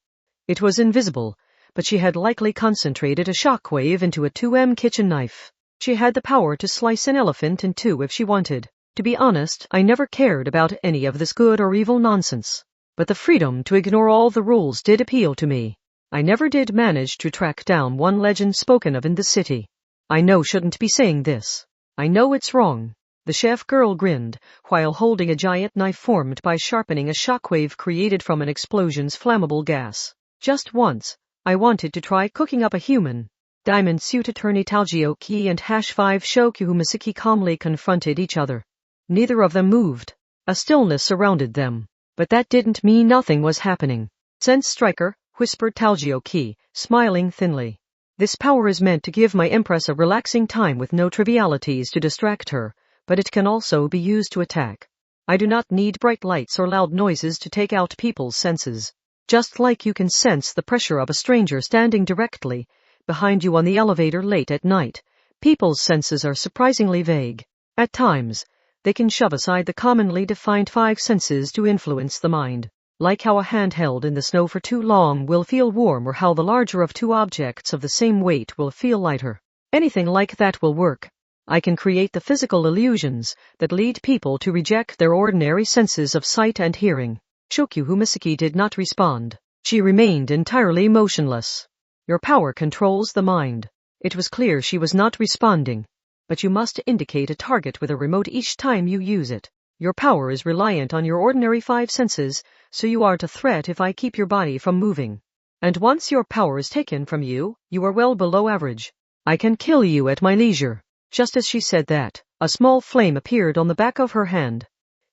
It was invisible, but she had likely concentrated a shockwave into a 2M kitchen knife. She had the power to slice an elephant in two if she wanted. To be honest, I never cared about any of this good or evil nonsense. But the freedom to ignore all the rules did appeal to me. I never did manage to track down one legend spoken of in the city. I know shouldn't be saying this. I know it's wrong. The chef girl grinned, while holding a giant knife formed by sharpening a shockwave created from an explosion's flammable gas. Just once, I wanted to try cooking up a human. Diamond Suit Attorney Taujioki and #5 Shokuhumasaki calmly confronted each other. Neither of them moved. A stillness surrounded them. But that didn't mean nothing was happening. Sense Striker, whispered Taujioki, smiling thinly. This power is meant to give my empress a relaxing time with no trivialities to distract her, but it can also be used to attack. I do not need bright lights or loud noises to take out people's senses. Just like you can sense the pressure of a stranger standing directly behind you on the elevator late at night, people's senses are surprisingly vague. At times, they can shove aside the commonly defined 5 senses to influence the mind. Like how a hand held in the snow for too long will feel warm, or how the larger of 2 objects of the same weight will feel lighter. Anything like that will work. I can create the physical illusions that lead people to reject their ordinary senses of sight and hearing. Shokuhumasaki did not respond. She remained entirely motionless. Your power controls the mind. It was clear she was not responding. But you must indicate a target with a remote each time you use it. Your power is reliant on your ordinary 5 senses, so you aren't a threat if I keep your body from moving. And once your power is taken from you, you are well below average. I can kill you at my leisure. Just as she said that, a small flame appeared on the back of her hand.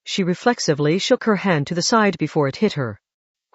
She reflexively shook her hand to the side before it hit her.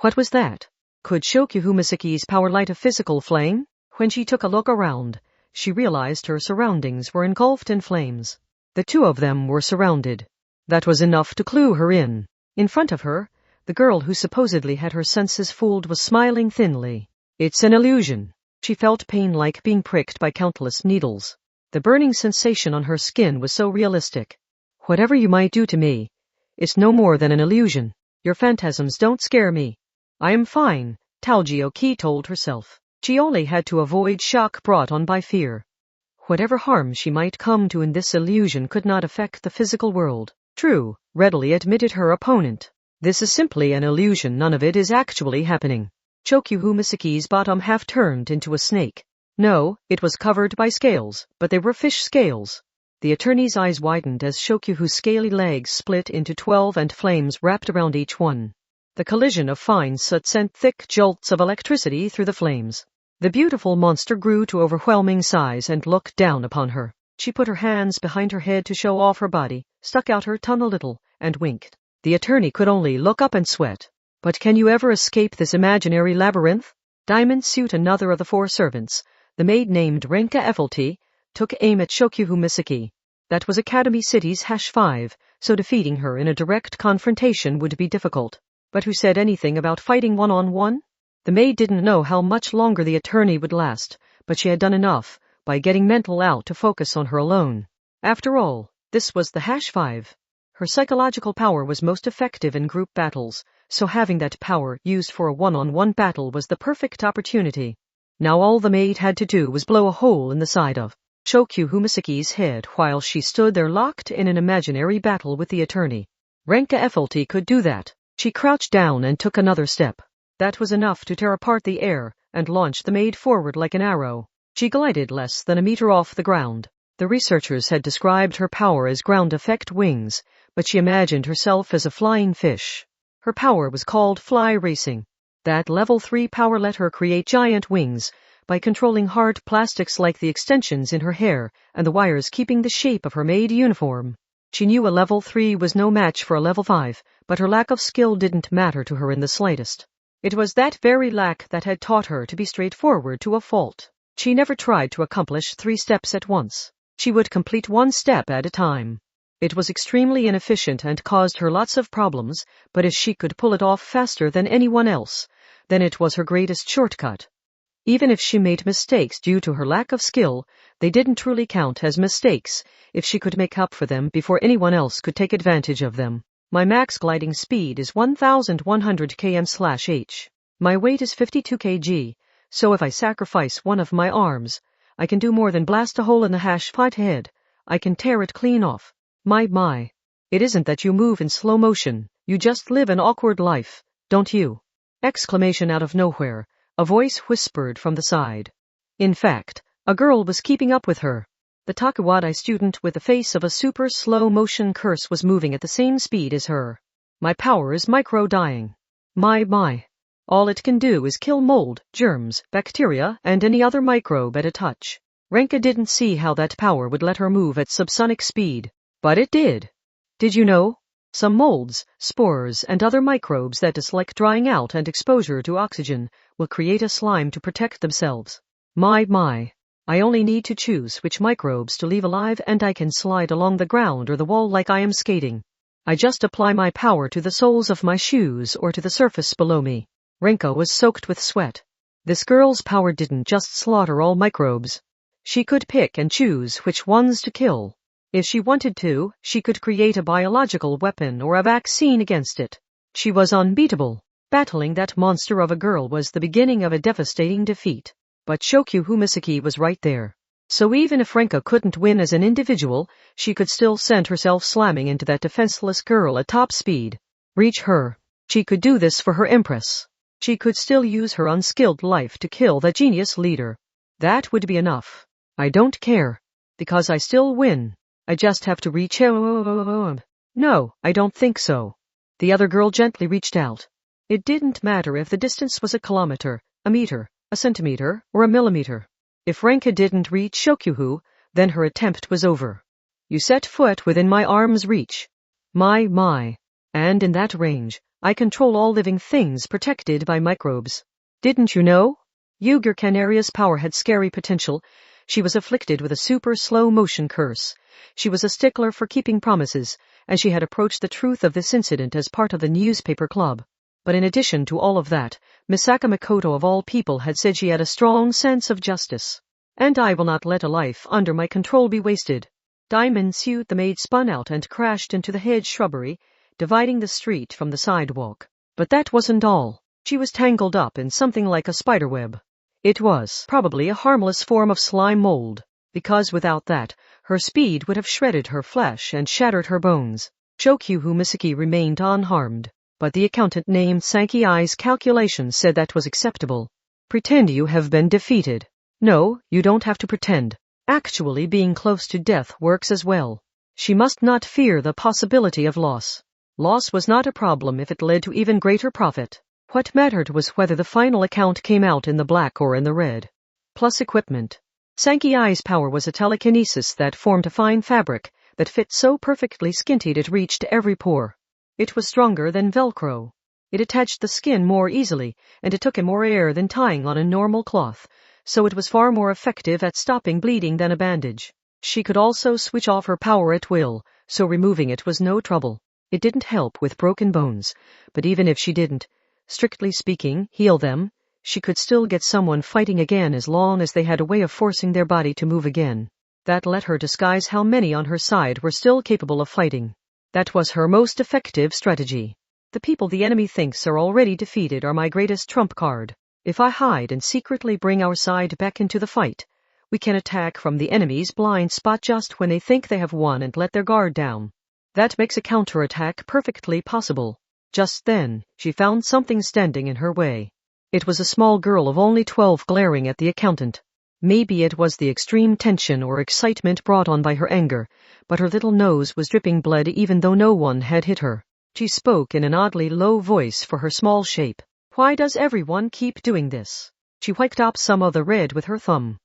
What was that? Could Shokuhumasaki's power light a physical flame? When she took a look around, she realized her surroundings were engulfed in flames. The 2 of them were surrounded. That was enough to clue her in. In front of her, the girl who supposedly had her senses fooled was smiling thinly. It's an illusion. She felt pain like being pricked by countless needles. The burning sensation on her skin was so realistic. Whatever you might do to me, it's no more than an illusion. Your phantasms don't scare me. I am fine, Taujioki told herself. She only had to avoid shock brought on by fear. Whatever harm she might come to in this illusion could not affect the physical world. True, readily admitted her opponent. This is simply an illusion, none of it is actually happening. Chokyu Misaki's bottom half turned into a snake. No, it was covered by scales, but they were fish scales. The attorney's eyes widened as Shokyu's scaly legs split into 12 and flames wrapped around each one. The collision of fine soot sent thick jolts of electricity through the flames. The beautiful monster grew to overwhelming size and looked down upon her. She put her hands behind her head to show off her body, stuck out her tongue a little, and winked. The attorney could only look up and sweat. But can you ever escape this imaginary labyrinth? Diamond Suit, another of the 4 servants, the maid named Renka Effelty, took aim at Shokyu Misaki. That was Academy City's #5, so defeating her in a direct confrontation would be difficult. But who said anything about fighting one-on-one? The maid didn't know how much longer the attorney would last, but she had done enough by getting mental out to focus on her alone. After all, this was the #5. Her psychological power was most effective in group battles, so having that power used for a one-on-one battle was the perfect opportunity. Now all the maid had to do was blow a hole in the side of Shokyu Misaki's head while she stood there locked in an imaginary battle with the attorney. Renka Effelty could do that. She crouched down and took another step. That was enough to tear apart the air and launch the maid forward like an arrow. She glided less than a meter off the ground. The researchers had described her power as ground effect wings, but she imagined herself as a flying fish. Her power was called fly racing. That level 3 power let her create giant wings by controlling hard plastics like the extensions in her hair and the wires keeping the shape of her maid uniform. She knew a level 3 was no match for a level 5, but her lack of skill didn't matter to her in the slightest. It was that very lack that had taught her to be straightforward to a fault. She never tried to accomplish 3 steps at once. She would complete 1 step at a time. It was extremely inefficient and caused her lots of problems, but if she could pull it off faster than anyone else, then it was her greatest shortcut. Even if she made mistakes due to her lack of skill, they didn't truly count as mistakes if she could make up for them before anyone else could take advantage of them. My max gliding speed is 1,100 km/h. My weight is 52 kg, so if I sacrifice one of my arms, I can do more than blast a hole in the #5 head. I can tear it clean off. My. It isn't that you move in slow motion, you just live an awkward life, don't you? Exclamation out of nowhere, a voice whispered from the side. In fact, a girl was keeping up with her. The Takuwadai student with the face of a super slow motion curse was moving at the same speed as her. My power is micro-dying. My. All it can do is kill mold, germs, bacteria, and any other microbe at a touch. Renka didn't see how that power would let her move at subsonic speed. But it did. Did you know? Some molds, spores, and other microbes that dislike drying out and exposure to oxygen will create a slime to protect themselves. My. I only need to choose which microbes to leave alive and I can slide along the ground or the wall like I am skating. I just apply my power to the soles of my shoes or to the surface below me. Renka was soaked with sweat. This girl's power didn't just slaughter all microbes. She could pick and choose which ones to kill. If she wanted to, she could create a biological weapon or a vaccine against it. She was unbeatable. Battling that monster of a girl was the beginning of a devastating defeat. But Shokyu Misaki was right there. So even if Renka couldn't win as an individual, she could still send herself slamming into that defenseless girl at top speed. Reach her. She could do this for her empress. She could still use her unskilled life to kill the genius leader. That would be enough. I don't care. Because I still win. I just have to reach him. No, I don't think so. The other girl gently reached out. It didn't matter if the distance was a kilometer, a meter, a centimeter, or a millimeter. If Renka didn't reach Shokyu, then her attempt was over. You set foot within my arm's reach. My. And in that range, I control all living things protected by microbes. Didn't you know? Yuger Canaria's power had scary potential. She was afflicted with a super slow motion curse. She was a stickler for keeping promises, and she had approached the truth of this incident as part of the newspaper club. But in addition to all of that, Misaka Makoto of all people had said she had a strong sense of justice. And I will not let a life under my control be wasted. Diamond Suit, the maid, spun out and crashed into the hedge shrubbery, dividing the street from the sidewalk. But that wasn't all. She was tangled up in something like a spiderweb. It was probably a harmless form of slime mold, because without that, her speed would have shredded her flesh and shattered her bones. Shokyuhu Misaki remained unharmed, but the accountant named Sankei's calculations said that was acceptable. Pretend you have been defeated. No, you don't have to pretend. Actually, being close to death works as well. She must not fear the possibility of loss. Loss was not a problem if it led to even greater profit. What mattered was whether the final account came out in the black or in the red. Plus equipment. Sankei's power was a telekinesis that formed a fine fabric that fit so perfectly skintied it reached every pore. It was stronger than Velcro. It attached the skin more easily, and it took in more air than tying on a normal cloth, so it was far more effective at stopping bleeding than a bandage. She could also switch off her power at will, so removing it was no trouble. It didn't help with broken bones, but even if she didn't, strictly speaking, heal them, she could still get someone fighting again as long as they had a way of forcing their body to move again. That let her disguise how many on her side were still capable of fighting. That was her most effective strategy. The people the enemy thinks are already defeated are my greatest trump card. If I hide and secretly bring our side back into the fight, we can attack from the enemy's blind spot just when they think they have won and let their guard down. That makes a counterattack perfectly possible. Just then, she found something standing in her way. It was a small girl of only 12 glaring at the accountant. Maybe it was the extreme tension or excitement brought on by her anger, but her little nose was dripping blood even though no one had hit her. She spoke in an oddly low voice for her small shape. Why does everyone keep doing this? She wiped up some of the red with her thumb.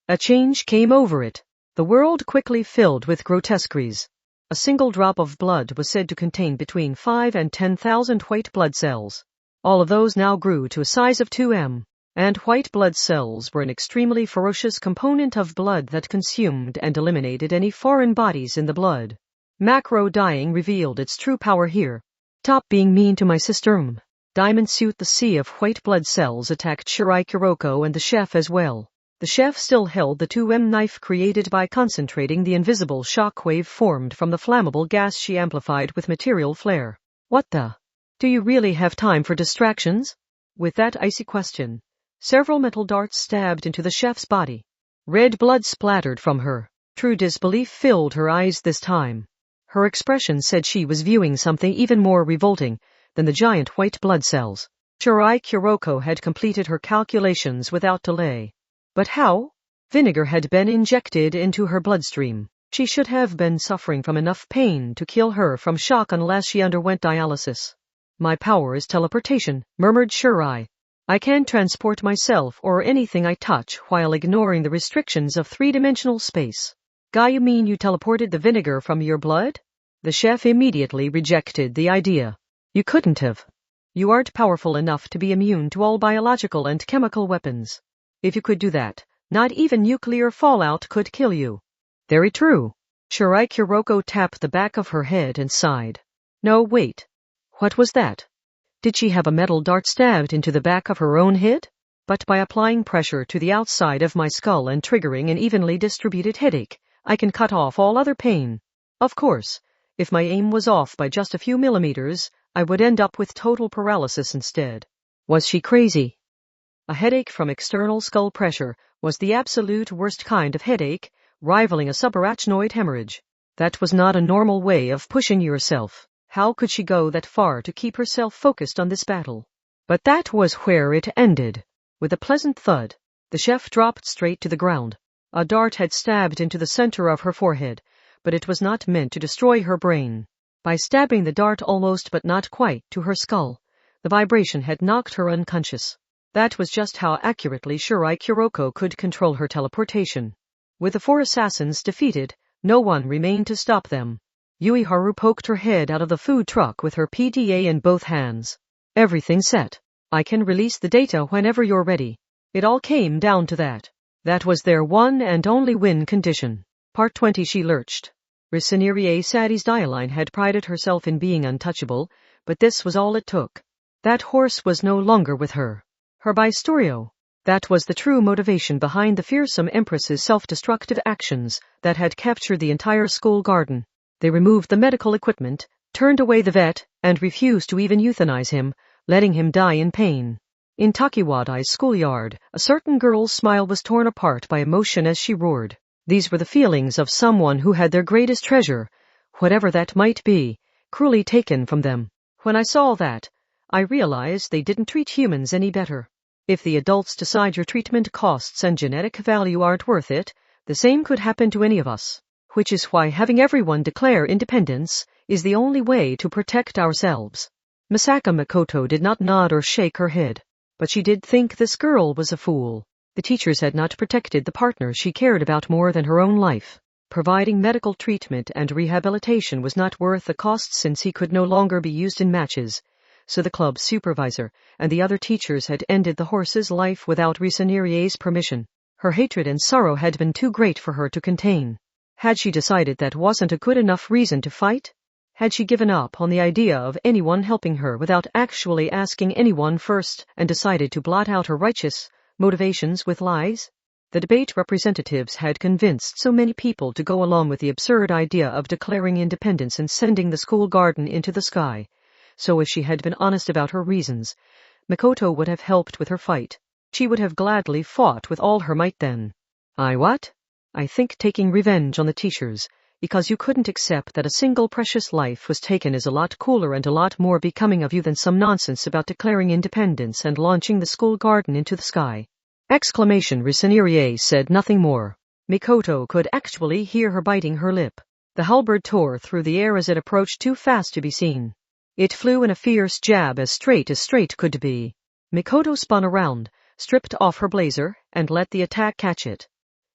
A change came over it. The world quickly filled with grotesqueries. A single drop of blood was said to contain between 5 and 10,000 white blood cells. All of those now grew to a size of 2 m, and white blood cells were an extremely ferocious component of blood that consumed and eliminated any foreign bodies in the blood. Macro dyeing revealed its true power here. Stop being mean to my sister. Diamond Suit. The sea of white blood cells attacked Shirai Kuroko and the chef as well. The chef still held the 2M knife created by concentrating the invisible shockwave formed from the flammable gas she amplified with material flare. What the? Do you really have time for distractions? With that icy question, several metal darts stabbed into the chef's body. Red blood splattered from her. True disbelief filled her eyes this time. Her expression said she was viewing something even more revolting than the giant white blood cells. Shirai Kuroko had completed her calculations without delay. But how? Vinegar had been injected into her bloodstream. She should have been suffering from enough pain to kill her from shock unless she underwent dialysis. My power is teleportation, murmured Shirai. I can transport myself or anything I touch while ignoring the restrictions of three-dimensional space. Guy, you mean you teleported the vinegar from your blood? The chef immediately rejected the idea. You couldn't have. You aren't powerful enough to be immune to all biological and chemical weapons. If you could do that, not even nuclear fallout could kill you. Very true. Shirai Kuroko tapped the back of her head and sighed. No, wait. What was that? Did she have a metal dart stabbed into the back of her own head? But by applying pressure to the outside of my skull and triggering an evenly distributed headache, I can cut off all other pain. Of course, if my aim was off by just a few millimeters, I would end up with total paralysis instead. Was she crazy? A headache from external skull pressure was the absolute worst kind of headache, rivaling a subarachnoid hemorrhage. That was not a normal way of pushing yourself. How could she go that far to keep herself focused on this battle? But that was where it ended. With a pleasant thud, the chef dropped straight to the ground. A dart had stabbed into the center of her forehead, but it was not meant to destroy her brain. By stabbing the dart almost but not quite to her skull, the vibration had knocked her unconscious. That was just how accurately Shirai Kuroko could control her teleportation. With the 4 assassins defeated, no one remained to stop them. Yuiharu poked her head out of the food truck with her PTA in both hands. Everything set. I can release the data whenever you're ready. It all came down to that. That was their one and only win condition. Part 20. She lurched. Ricenerie Sadie's Dioline had prided herself in being untouchable, but this was all it took. That horse was no longer with her. Her Bistorio. That was the true motivation behind the fearsome Empress's self-destructive actions that had captured the entire school garden. They removed the medical equipment, turned away the vet, and refused to even euthanize him, letting him die in pain. In Takiwadai's schoolyard, a certain girl's smile was torn apart by emotion as she roared. These were the feelings of someone who had their greatest treasure, whatever that might be, cruelly taken from them. When I saw that, I realized they didn't treat humans any better. If the adults decide your treatment costs and genetic value aren't worth it, the same could happen to any of us. Which is why having everyone declare independence is the only way to protect ourselves. Misaka Makoto did not nod or shake her head, but she did think this girl was a fool. The teachers had not protected the partner she cared about more than her own life. Providing medical treatment and rehabilitation was not worth the cost since he could no longer be used in matches, so the club's supervisor and the other teachers had ended the horse's life without Risanirie's permission. Her hatred and sorrow had been too great for her to contain. Had she decided that wasn't a good enough reason to fight? Had she given up on the idea of anyone helping her without actually asking anyone first and decided to blot out her righteous motivations with lies? The debate representatives had convinced so many people to go along with the absurd idea of declaring independence and sending the school garden into the sky. So if she had been honest about her reasons, Makoto would have helped with her fight. She would have gladly fought with all her might then. I think taking revenge on the teachers, because you couldn't accept that a single precious life was taken, is a lot cooler and a lot more becoming of you than some nonsense about declaring independence and launching the school garden into the sky. Risanirie said nothing more. Mikoto could actually hear her biting her lip. The halberd tore through the air as it approached too fast to be seen. It flew in a fierce jab as straight could be. Mikoto spun around, stripped off her blazer, and let the attack catch it.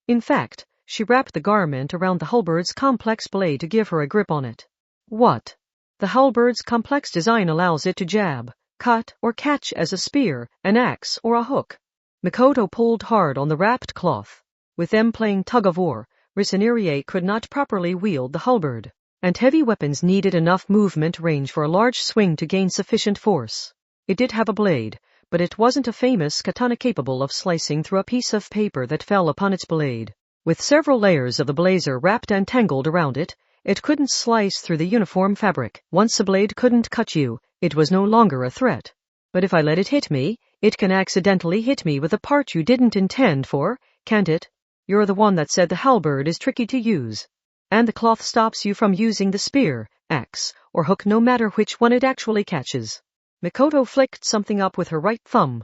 In fact, she wrapped the garment around the halberd's complex blade to give her a grip on it. What? The halberd's complex design allows it to jab, cut, or catch as a spear, an axe, or a hook. Mikoto pulled hard on the wrapped cloth. With them playing tug-of-war, Risanirie could not properly wield the halberd, and heavy weapons needed enough movement range for a large swing to gain sufficient force. It did have a blade, but it wasn't a famous katana capable of slicing through a piece of paper that fell upon its blade. With several layers of the blazer wrapped and tangled around it, it couldn't slice through the uniform fabric. Once a blade couldn't cut you, it was no longer a threat. But if I let it hit me, it can accidentally hit me with a part you didn't intend for, can't it? You're the one that said the halberd is tricky to use. And the cloth stops you from using the spear, axe, or hook no matter which one it actually catches. Mikoto flicked something up with her right thumb.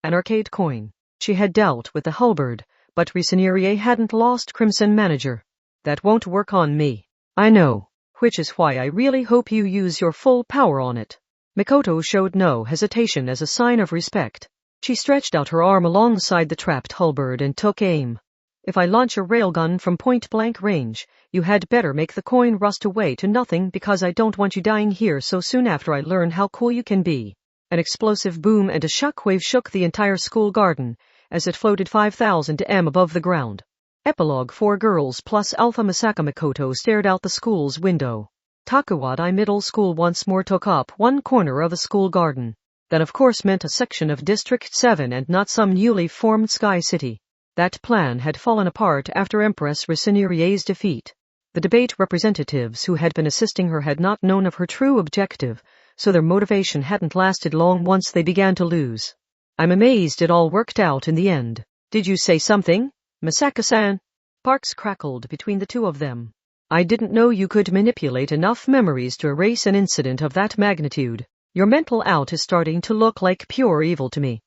An arcade coin. She had dealt with the halberd, but Risanirie hadn't lost Crimson Manager. That won't work on me. I know. Which is why I really hope you use your full power on it. Mikoto showed no hesitation as a sign of respect. She stretched out her arm alongside the trapped halberd and took aim. If I launch a railgun from point-blank range, you had better make the coin rust away to nothing, because I don't want you dying here so soon after I learn how cool you can be. An explosive boom and a shockwave shook the entire school garden, as it floated 5,000 m above the ground. Epilogue 4 girls plus Alpha Misaka Makoto stared out the school's window. Takuwadai Middle School once more took up one corner of the school garden. That of course meant a section of District 7 and not some newly formed Sky City. That plan had fallen apart after Empress Risanirie's defeat. The debate representatives who had been assisting her had not known of her true objective, so their motivation hadn't lasted long once they began to lose. I'm amazed it all worked out in the end. Did you say something, Misaka-san? Sparks crackled between the two of them. I didn't know you could manipulate enough memories to erase an incident of that magnitude. Your mental out is starting to look like pure evil to me.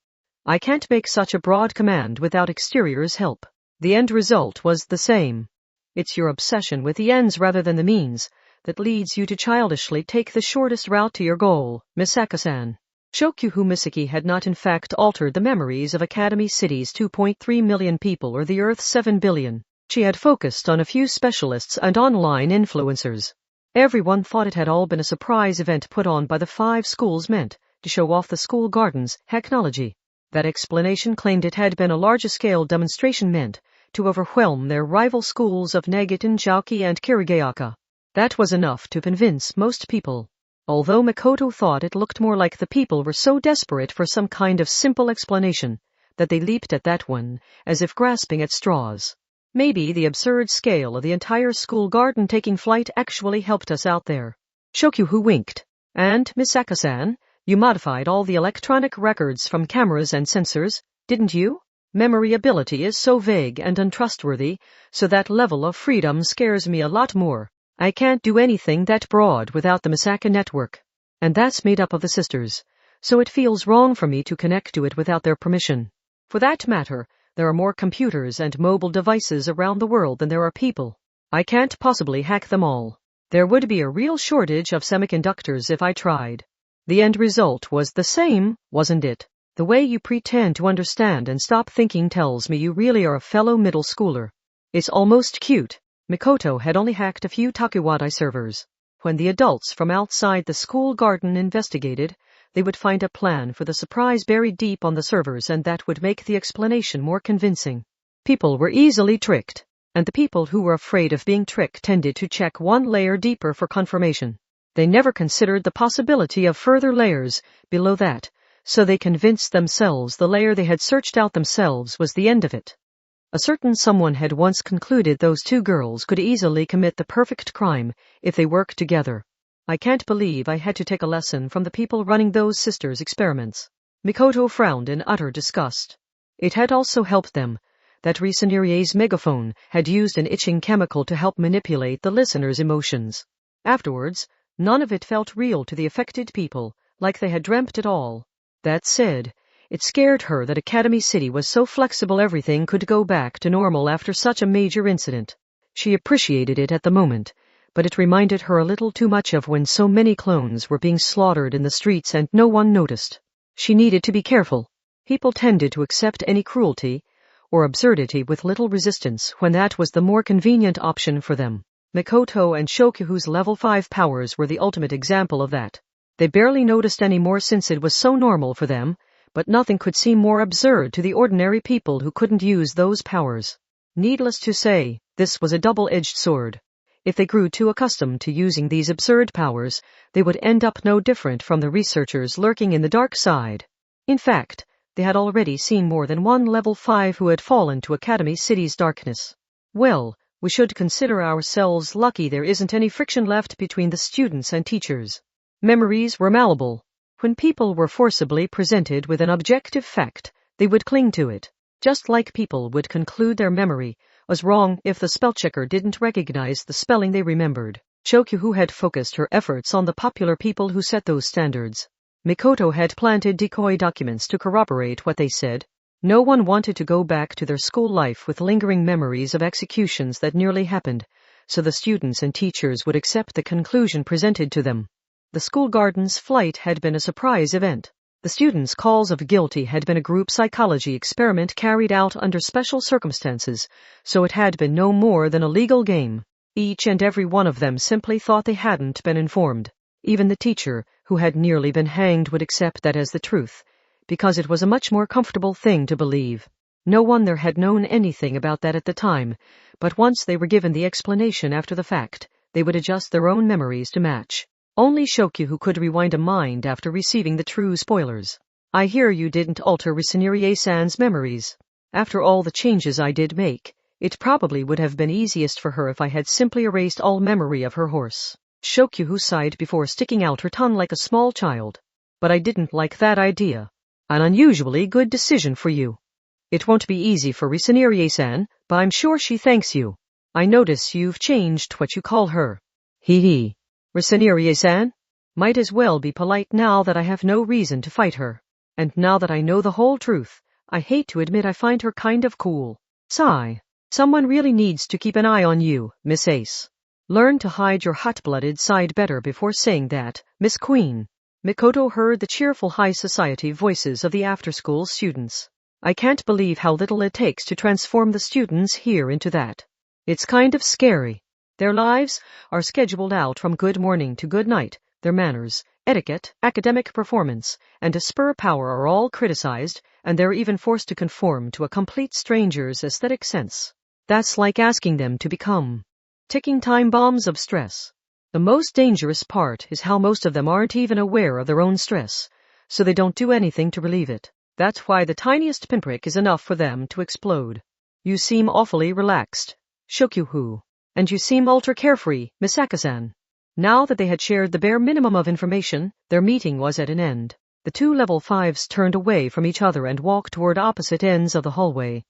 I can't make such a broad command without exterior's help. The end result was the same. It's your obsession with the ends rather than the means that leads you to childishly take the shortest route to your goal, Misaka-san. Shokyuhu Misaki had not in fact altered the memories of Academy City's 2.3 million people or the Earth's 7 billion. She had focused on a few specialists and online influencers. Everyone thought it had all been a surprise event put on by the 5 schools meant to show off the school garden's technology. That explanation claimed it had been a larger-scale demonstration meant to overwhelm their rival schools of Nagatan, Jauki, and Kirigaoka. That was enough to convince most people. Although Makoto thought it looked more like the people were so desperate for some kind of simple explanation that they leaped at that one, as if grasping at straws. Maybe the absurd scale of the entire school garden taking flight actually helped us out there. Shokyuhu winked. And, Misaka-san, You modified all the electronic records from cameras and sensors, didn't you? Memory ability is so vague and untrustworthy, so that level of freedom scares me a lot more. I can't do anything that broad without the Misaka network. And that's made up of the sisters. So it feels wrong for me to connect to it without their permission. For that matter, there are more computers and mobile devices around the world than there are people. I can't possibly hack them all. There would be a real shortage of semiconductors if I tried. The end result was the same, wasn't it? The way you pretend to understand and stop thinking tells me you really are a fellow middle schooler. It's almost cute. Mikoto had only hacked a few Takuwadai servers. When the adults from outside the school garden investigated, they would find a plan for the surprise buried deep on the servers, and that would make the explanation more convincing. People were easily tricked, and the people who were afraid of being tricked tended to check one layer deeper for confirmation. They never considered the possibility of further layers below that, so they convinced themselves the layer they had searched out themselves was the end of it. A certain someone had once concluded those two girls could easily commit the perfect crime if they worked together. I can't believe I had to take a lesson from the people running those sisters' experiments. Mikoto frowned in utter disgust. It had also helped them that Risenirie's megaphone had used an itching chemical to help manipulate the listener's emotions. Afterwards, none of it felt real to the affected people, like they had dreamt it all. That said, it scared her that Academy City was so flexible everything could go back to normal after such a major incident. She appreciated it at the moment, but it reminded her a little too much of when so many clones were being slaughtered in the streets and no one noticed. She needed to be careful. People tended to accept any cruelty or absurdity with little resistance when that was the more convenient option for them. Mikoto and Shokyu's level 5 powers were the ultimate example of that. They barely noticed any more since it was so normal for them, but nothing could seem more absurd to the ordinary people who couldn't use those powers. Needless to say, this was a double-edged sword. If they grew too accustomed to using these absurd powers, they would end up no different from the researchers lurking in the dark side. In fact, they had already seen more than one level 5 who had fallen to Academy City's darkness. Well, we should consider ourselves lucky there isn't any friction left between the students and teachers. Memories were malleable. When people were forcibly presented with an objective fact, they would cling to it, just like people would conclude their memory was wrong if the spellchecker didn't recognize the spelling they remembered. Shokyu had focused her efforts on the popular people who set those standards. Mikoto had planted decoy documents to corroborate what they said. No one wanted to go back to their school life with lingering memories of executions that nearly happened, so the students and teachers would accept the conclusion presented to them. The school garden's flight had been a surprise event. The students' calls of guilty had been a group psychology experiment carried out under special circumstances, so it had been no more than a legal game. Each and every one of them simply thought they hadn't been informed. Even the teacher, who had nearly been hanged, would accept that as the truth, because it was a much more comfortable thing to believe. No one there had known anything about that at the time, but once they were given the explanation after the fact, they would adjust their own memories to match. Only Shokyu could rewind a mind after receiving the true spoilers. I hear you didn't alter Risenierie-san's memories. After all the changes I did make, it probably would have been easiest for her if I had simply erased all memory of her horse. Shokyu sighed before sticking out her tongue like a small child. But I didn't like that idea. An unusually good decision for you. It won't be easy for Risenierie-san, but I'm sure she thanks you. I notice you've changed what you call her. Hee hee. Risenierie-san? Might as well be polite now that I have no reason to fight her. And now that I know the whole truth, I hate to admit I find her kind of cool. Sigh. Someone really needs to keep an eye on you, Miss Ace. Learn to hide your hot-blooded side better before saying that, Miss Queen. Mikoto heard the cheerful high society voices of the after-school students. I can't believe how little it takes to transform the students here into that. It's kind of scary. Their lives are scheduled out from good morning to good night. Their manners, etiquette, academic performance, and a spur power are all criticized, and they're even forced to conform to a complete stranger's aesthetic sense. That's like asking them to become ticking time bombs of stress. The most dangerous part is how most of them aren't even aware of their own stress, so they don't do anything to relieve it. That's why the tiniest pinprick is enough for them to explode. You seem awfully relaxed, Shokyu. And you seem ultra carefree, Misaka-san. Now that they had shared the bare minimum of information, their meeting was at an end. The two level 5s turned away from each other and walked toward opposite ends of the hallway.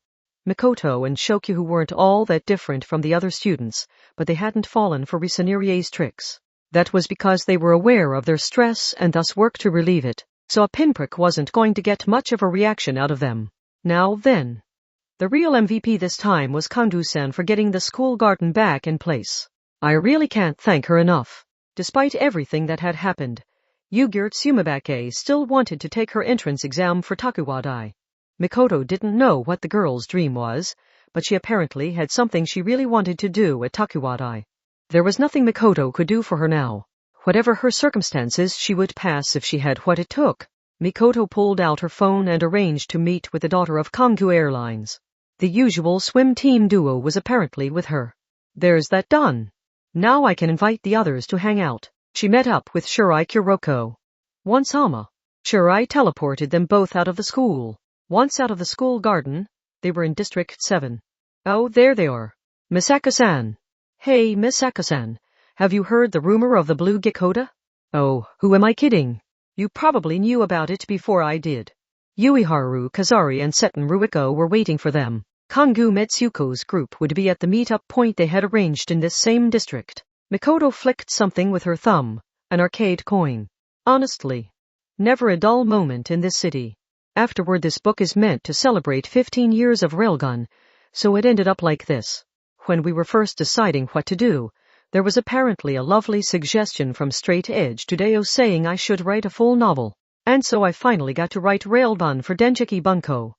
Mikoto and Shokyu weren't all that different from the other students, but they hadn't fallen for Risanirie's tricks. That was because they were aware of their stress and thus worked to relieve it, so a pinprick wasn't going to get much of a reaction out of them. Now then. The real MVP this time was Kangu-san for getting the school garden back in place. I really can't thank her enough. Despite everything that had happened, Yugiri Tsumabake still wanted to take her entrance exam for Takuwadai. Mikoto didn't know what the girl's dream was, but she apparently had something she really wanted to do at Takuwadai. There was nothing Mikoto could do for her now. Whatever her circumstances, she would pass if she had what it took. Mikoto pulled out her phone and arranged to meet with the daughter of Kangoo Airlines. The usual swim team duo was apparently with her. There's that done. Now I can invite the others to hang out. She met up with Shirai Kuroko. Sama. Shirai teleported them both out of the school. Once out of the school garden, they were in District 7. Oh, there they are. Misaka-san. Hey, Misaka-san. Have you heard the rumor of the blue Gekoda? Oh, who am I kidding? You probably knew about it before I did. Ueharu, Kazari, and Seton Ruiko were waiting for them. Kangoo Metsuko's group would be at the meet-up point they had arranged in this same district. Mikoto flicked something with her thumb, an arcade coin. Honestly, never a dull moment in this city. Afterward, this book is meant to celebrate 15 years of Railgun, so it ended up like this. When we were first deciding what to do, there was apparently a lovely suggestion from Straight Edge to Deo saying I should write a full novel, and so I finally got to write Railgun for Denjiki Bunko.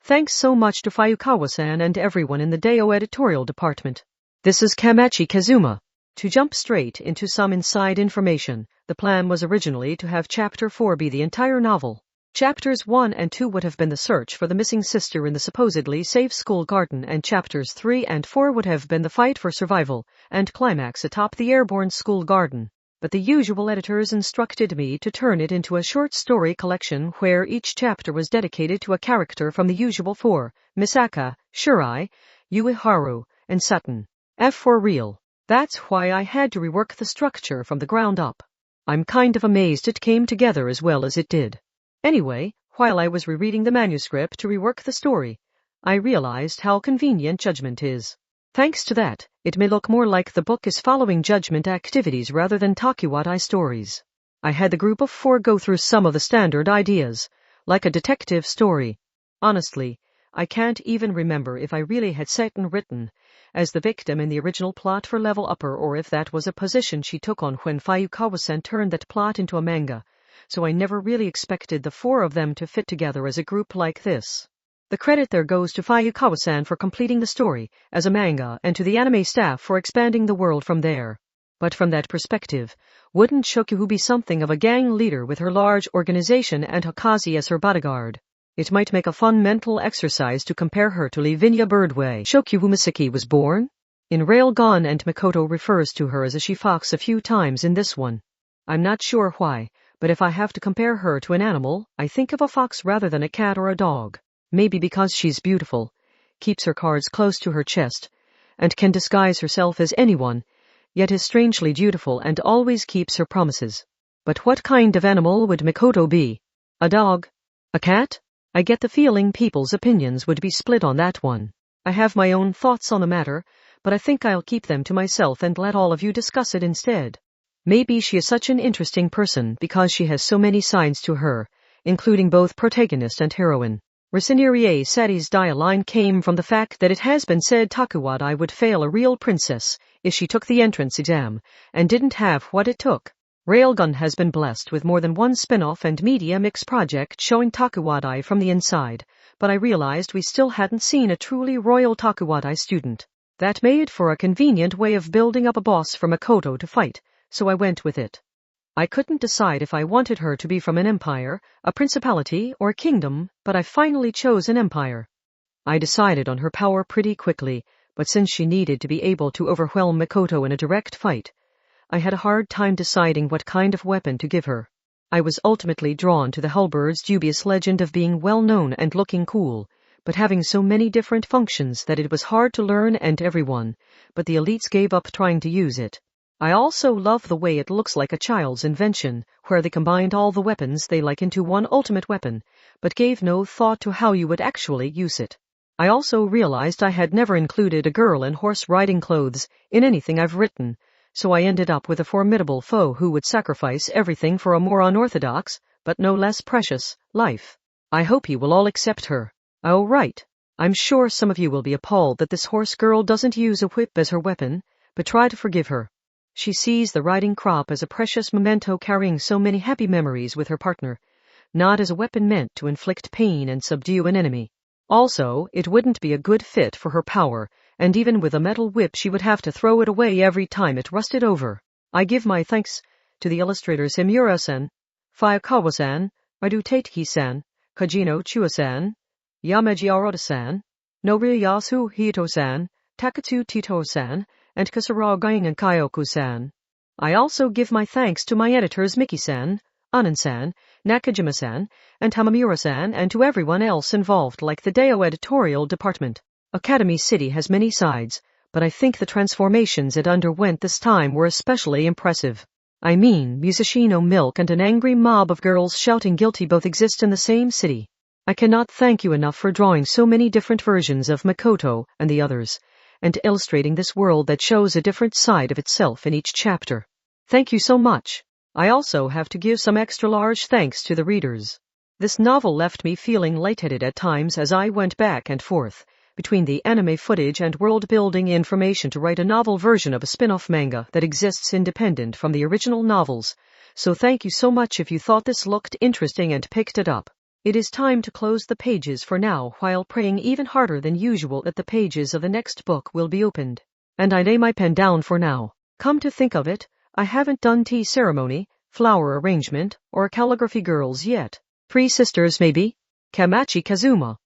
Thanks so much to Fuyukawa-san and everyone in the Deo editorial department. This is Kamachi Kazuma. To jump straight into some inside information, the plan was originally to have Chapter 4 be the entire novel. Chapters 1 and 2 would have been the search for the missing sister in the supposedly safe school garden, and Chapters 3 and 4 would have been the fight for survival and climax atop the airborne school garden. But the usual editors instructed me to turn it into a short story collection where each chapter was dedicated to a character from the usual 4, Misaka, Shirai, Ueharu, and Sutton. F for real. That's why I had to rework the structure from the ground up. I'm kind of amazed it came together as well as it did. Anyway, while I was rereading the manuscript to rework the story, I realized how convenient Judgment is. Thanks to that, it may look more like the book is following Judgment activities rather than Takuwadai stories. I had the group of 4 go through some of the standard ideas, like a detective story. Honestly, I can't even remember if I really had Seton written as the victim in the original plot for Level Upper, or if that was a position she took on when Fuyukawa-san turned that plot into a manga, so I never really expected the 4 of them to fit together as a group like this. The credit there goes to Fuyukawa-san for completing the story as a manga and to the anime staff for expanding the world from there. But from that perspective, wouldn't Shokyu be something of a gang leader with her large organization and Hakazi as her bodyguard? It might make a fun mental exercise to compare her to Lavinia Birdway. Shokyu Misaki was born in Railgun, and Mikoto refers to her as a she-fox a few times in this one. I'm not sure why, but if I have to compare her to an animal, I think of a fox rather than a cat or a dog. Maybe because she's beautiful, keeps her cards close to her chest, and can disguise herself as anyone, yet is strangely dutiful and always keeps her promises. But what kind of animal would Mikoto be? A dog? A cat? I get the feeling people's opinions would be split on that one. I have my own thoughts on the matter, but I think I'll keep them to myself and let all of you discuss it instead. Maybe she is such an interesting person because she has so many sides to her, including both protagonist and heroine. Risaniri Sati's dialogue came from the fact that it has been said Takuwadai would fail a real princess if she took the entrance exam and didn't have what it took. Railgun has been blessed with more than one spin-off and media mix project showing Takuwadai from the inside, but I realized we still hadn't seen a truly royal Takuwadai student. That made for a convenient way of building up a boss for Mikoto to fight, so I went with it. I couldn't decide if I wanted her to be from an empire, a principality, or a kingdom, but I finally chose an empire. I decided on her power pretty quickly, but since she needed to be able to overwhelm Mikoto in a direct fight, I had a hard time deciding what kind of weapon to give her. I was ultimately drawn to the halberd's dubious legend of being well-known and looking cool, but having so many different functions that it was hard to learn and everyone, but the elites gave up trying to use it. I also love the way it looks like a child's invention, where they combined all the weapons they like into one ultimate weapon, but gave no thought to how you would actually use it. I also realized I had never included a girl in horse riding clothes in anything I've written, so I ended up with a formidable foe who would sacrifice everything for a more unorthodox, but no less precious, life. I hope you will all accept her. Oh, right. I'm sure some of you will be appalled that this horse girl doesn't use a whip as her weapon, but try to forgive her. She sees the riding crop as a precious memento carrying so many happy memories with her partner, not as a weapon meant to inflict pain and subdue an enemy. Also, it wouldn't be a good fit for her power, and even with a metal whip she would have to throw it away every time it rusted over. I give my thanks to the illustrators Himura-san, Fuyakawa-san, Maru-Tateki-san, Kajino Chua-san, Yamaji Arata-san, Noriyasu Hito-san, Takatsu Tito-san, and Kasara and Kyoku-san. I also give my thanks to my editors Miki-san, Anan-san, Nakajima-san, and Hamamura-san, and to everyone else involved like the Deo editorial department. Academy City has many sides, but I think the transformations it underwent this time were especially impressive. I mean, Musashino Milk and an angry mob of girls shouting guilty both exist in the same city. I cannot thank you enough for drawing so many different versions of Makoto and the others, and illustrating this world that shows a different side of itself in each chapter. Thank you so much. I also have to give some extra large thanks to the readers. This novel left me feeling lightheaded at times as I went back and forth between the anime footage and world-building information to write a novel version of a spin-off manga that exists independent from the original novels, so thank you so much if you thought this looked interesting and picked it up. It is time to close the pages for now, while praying even harder than usual that the pages of the next book will be opened. And I lay my pen down for now. Come to think of it, I haven't done tea ceremony, flower arrangement, or calligraphy girls yet. 3 sisters maybe? Kamachi Kazuma.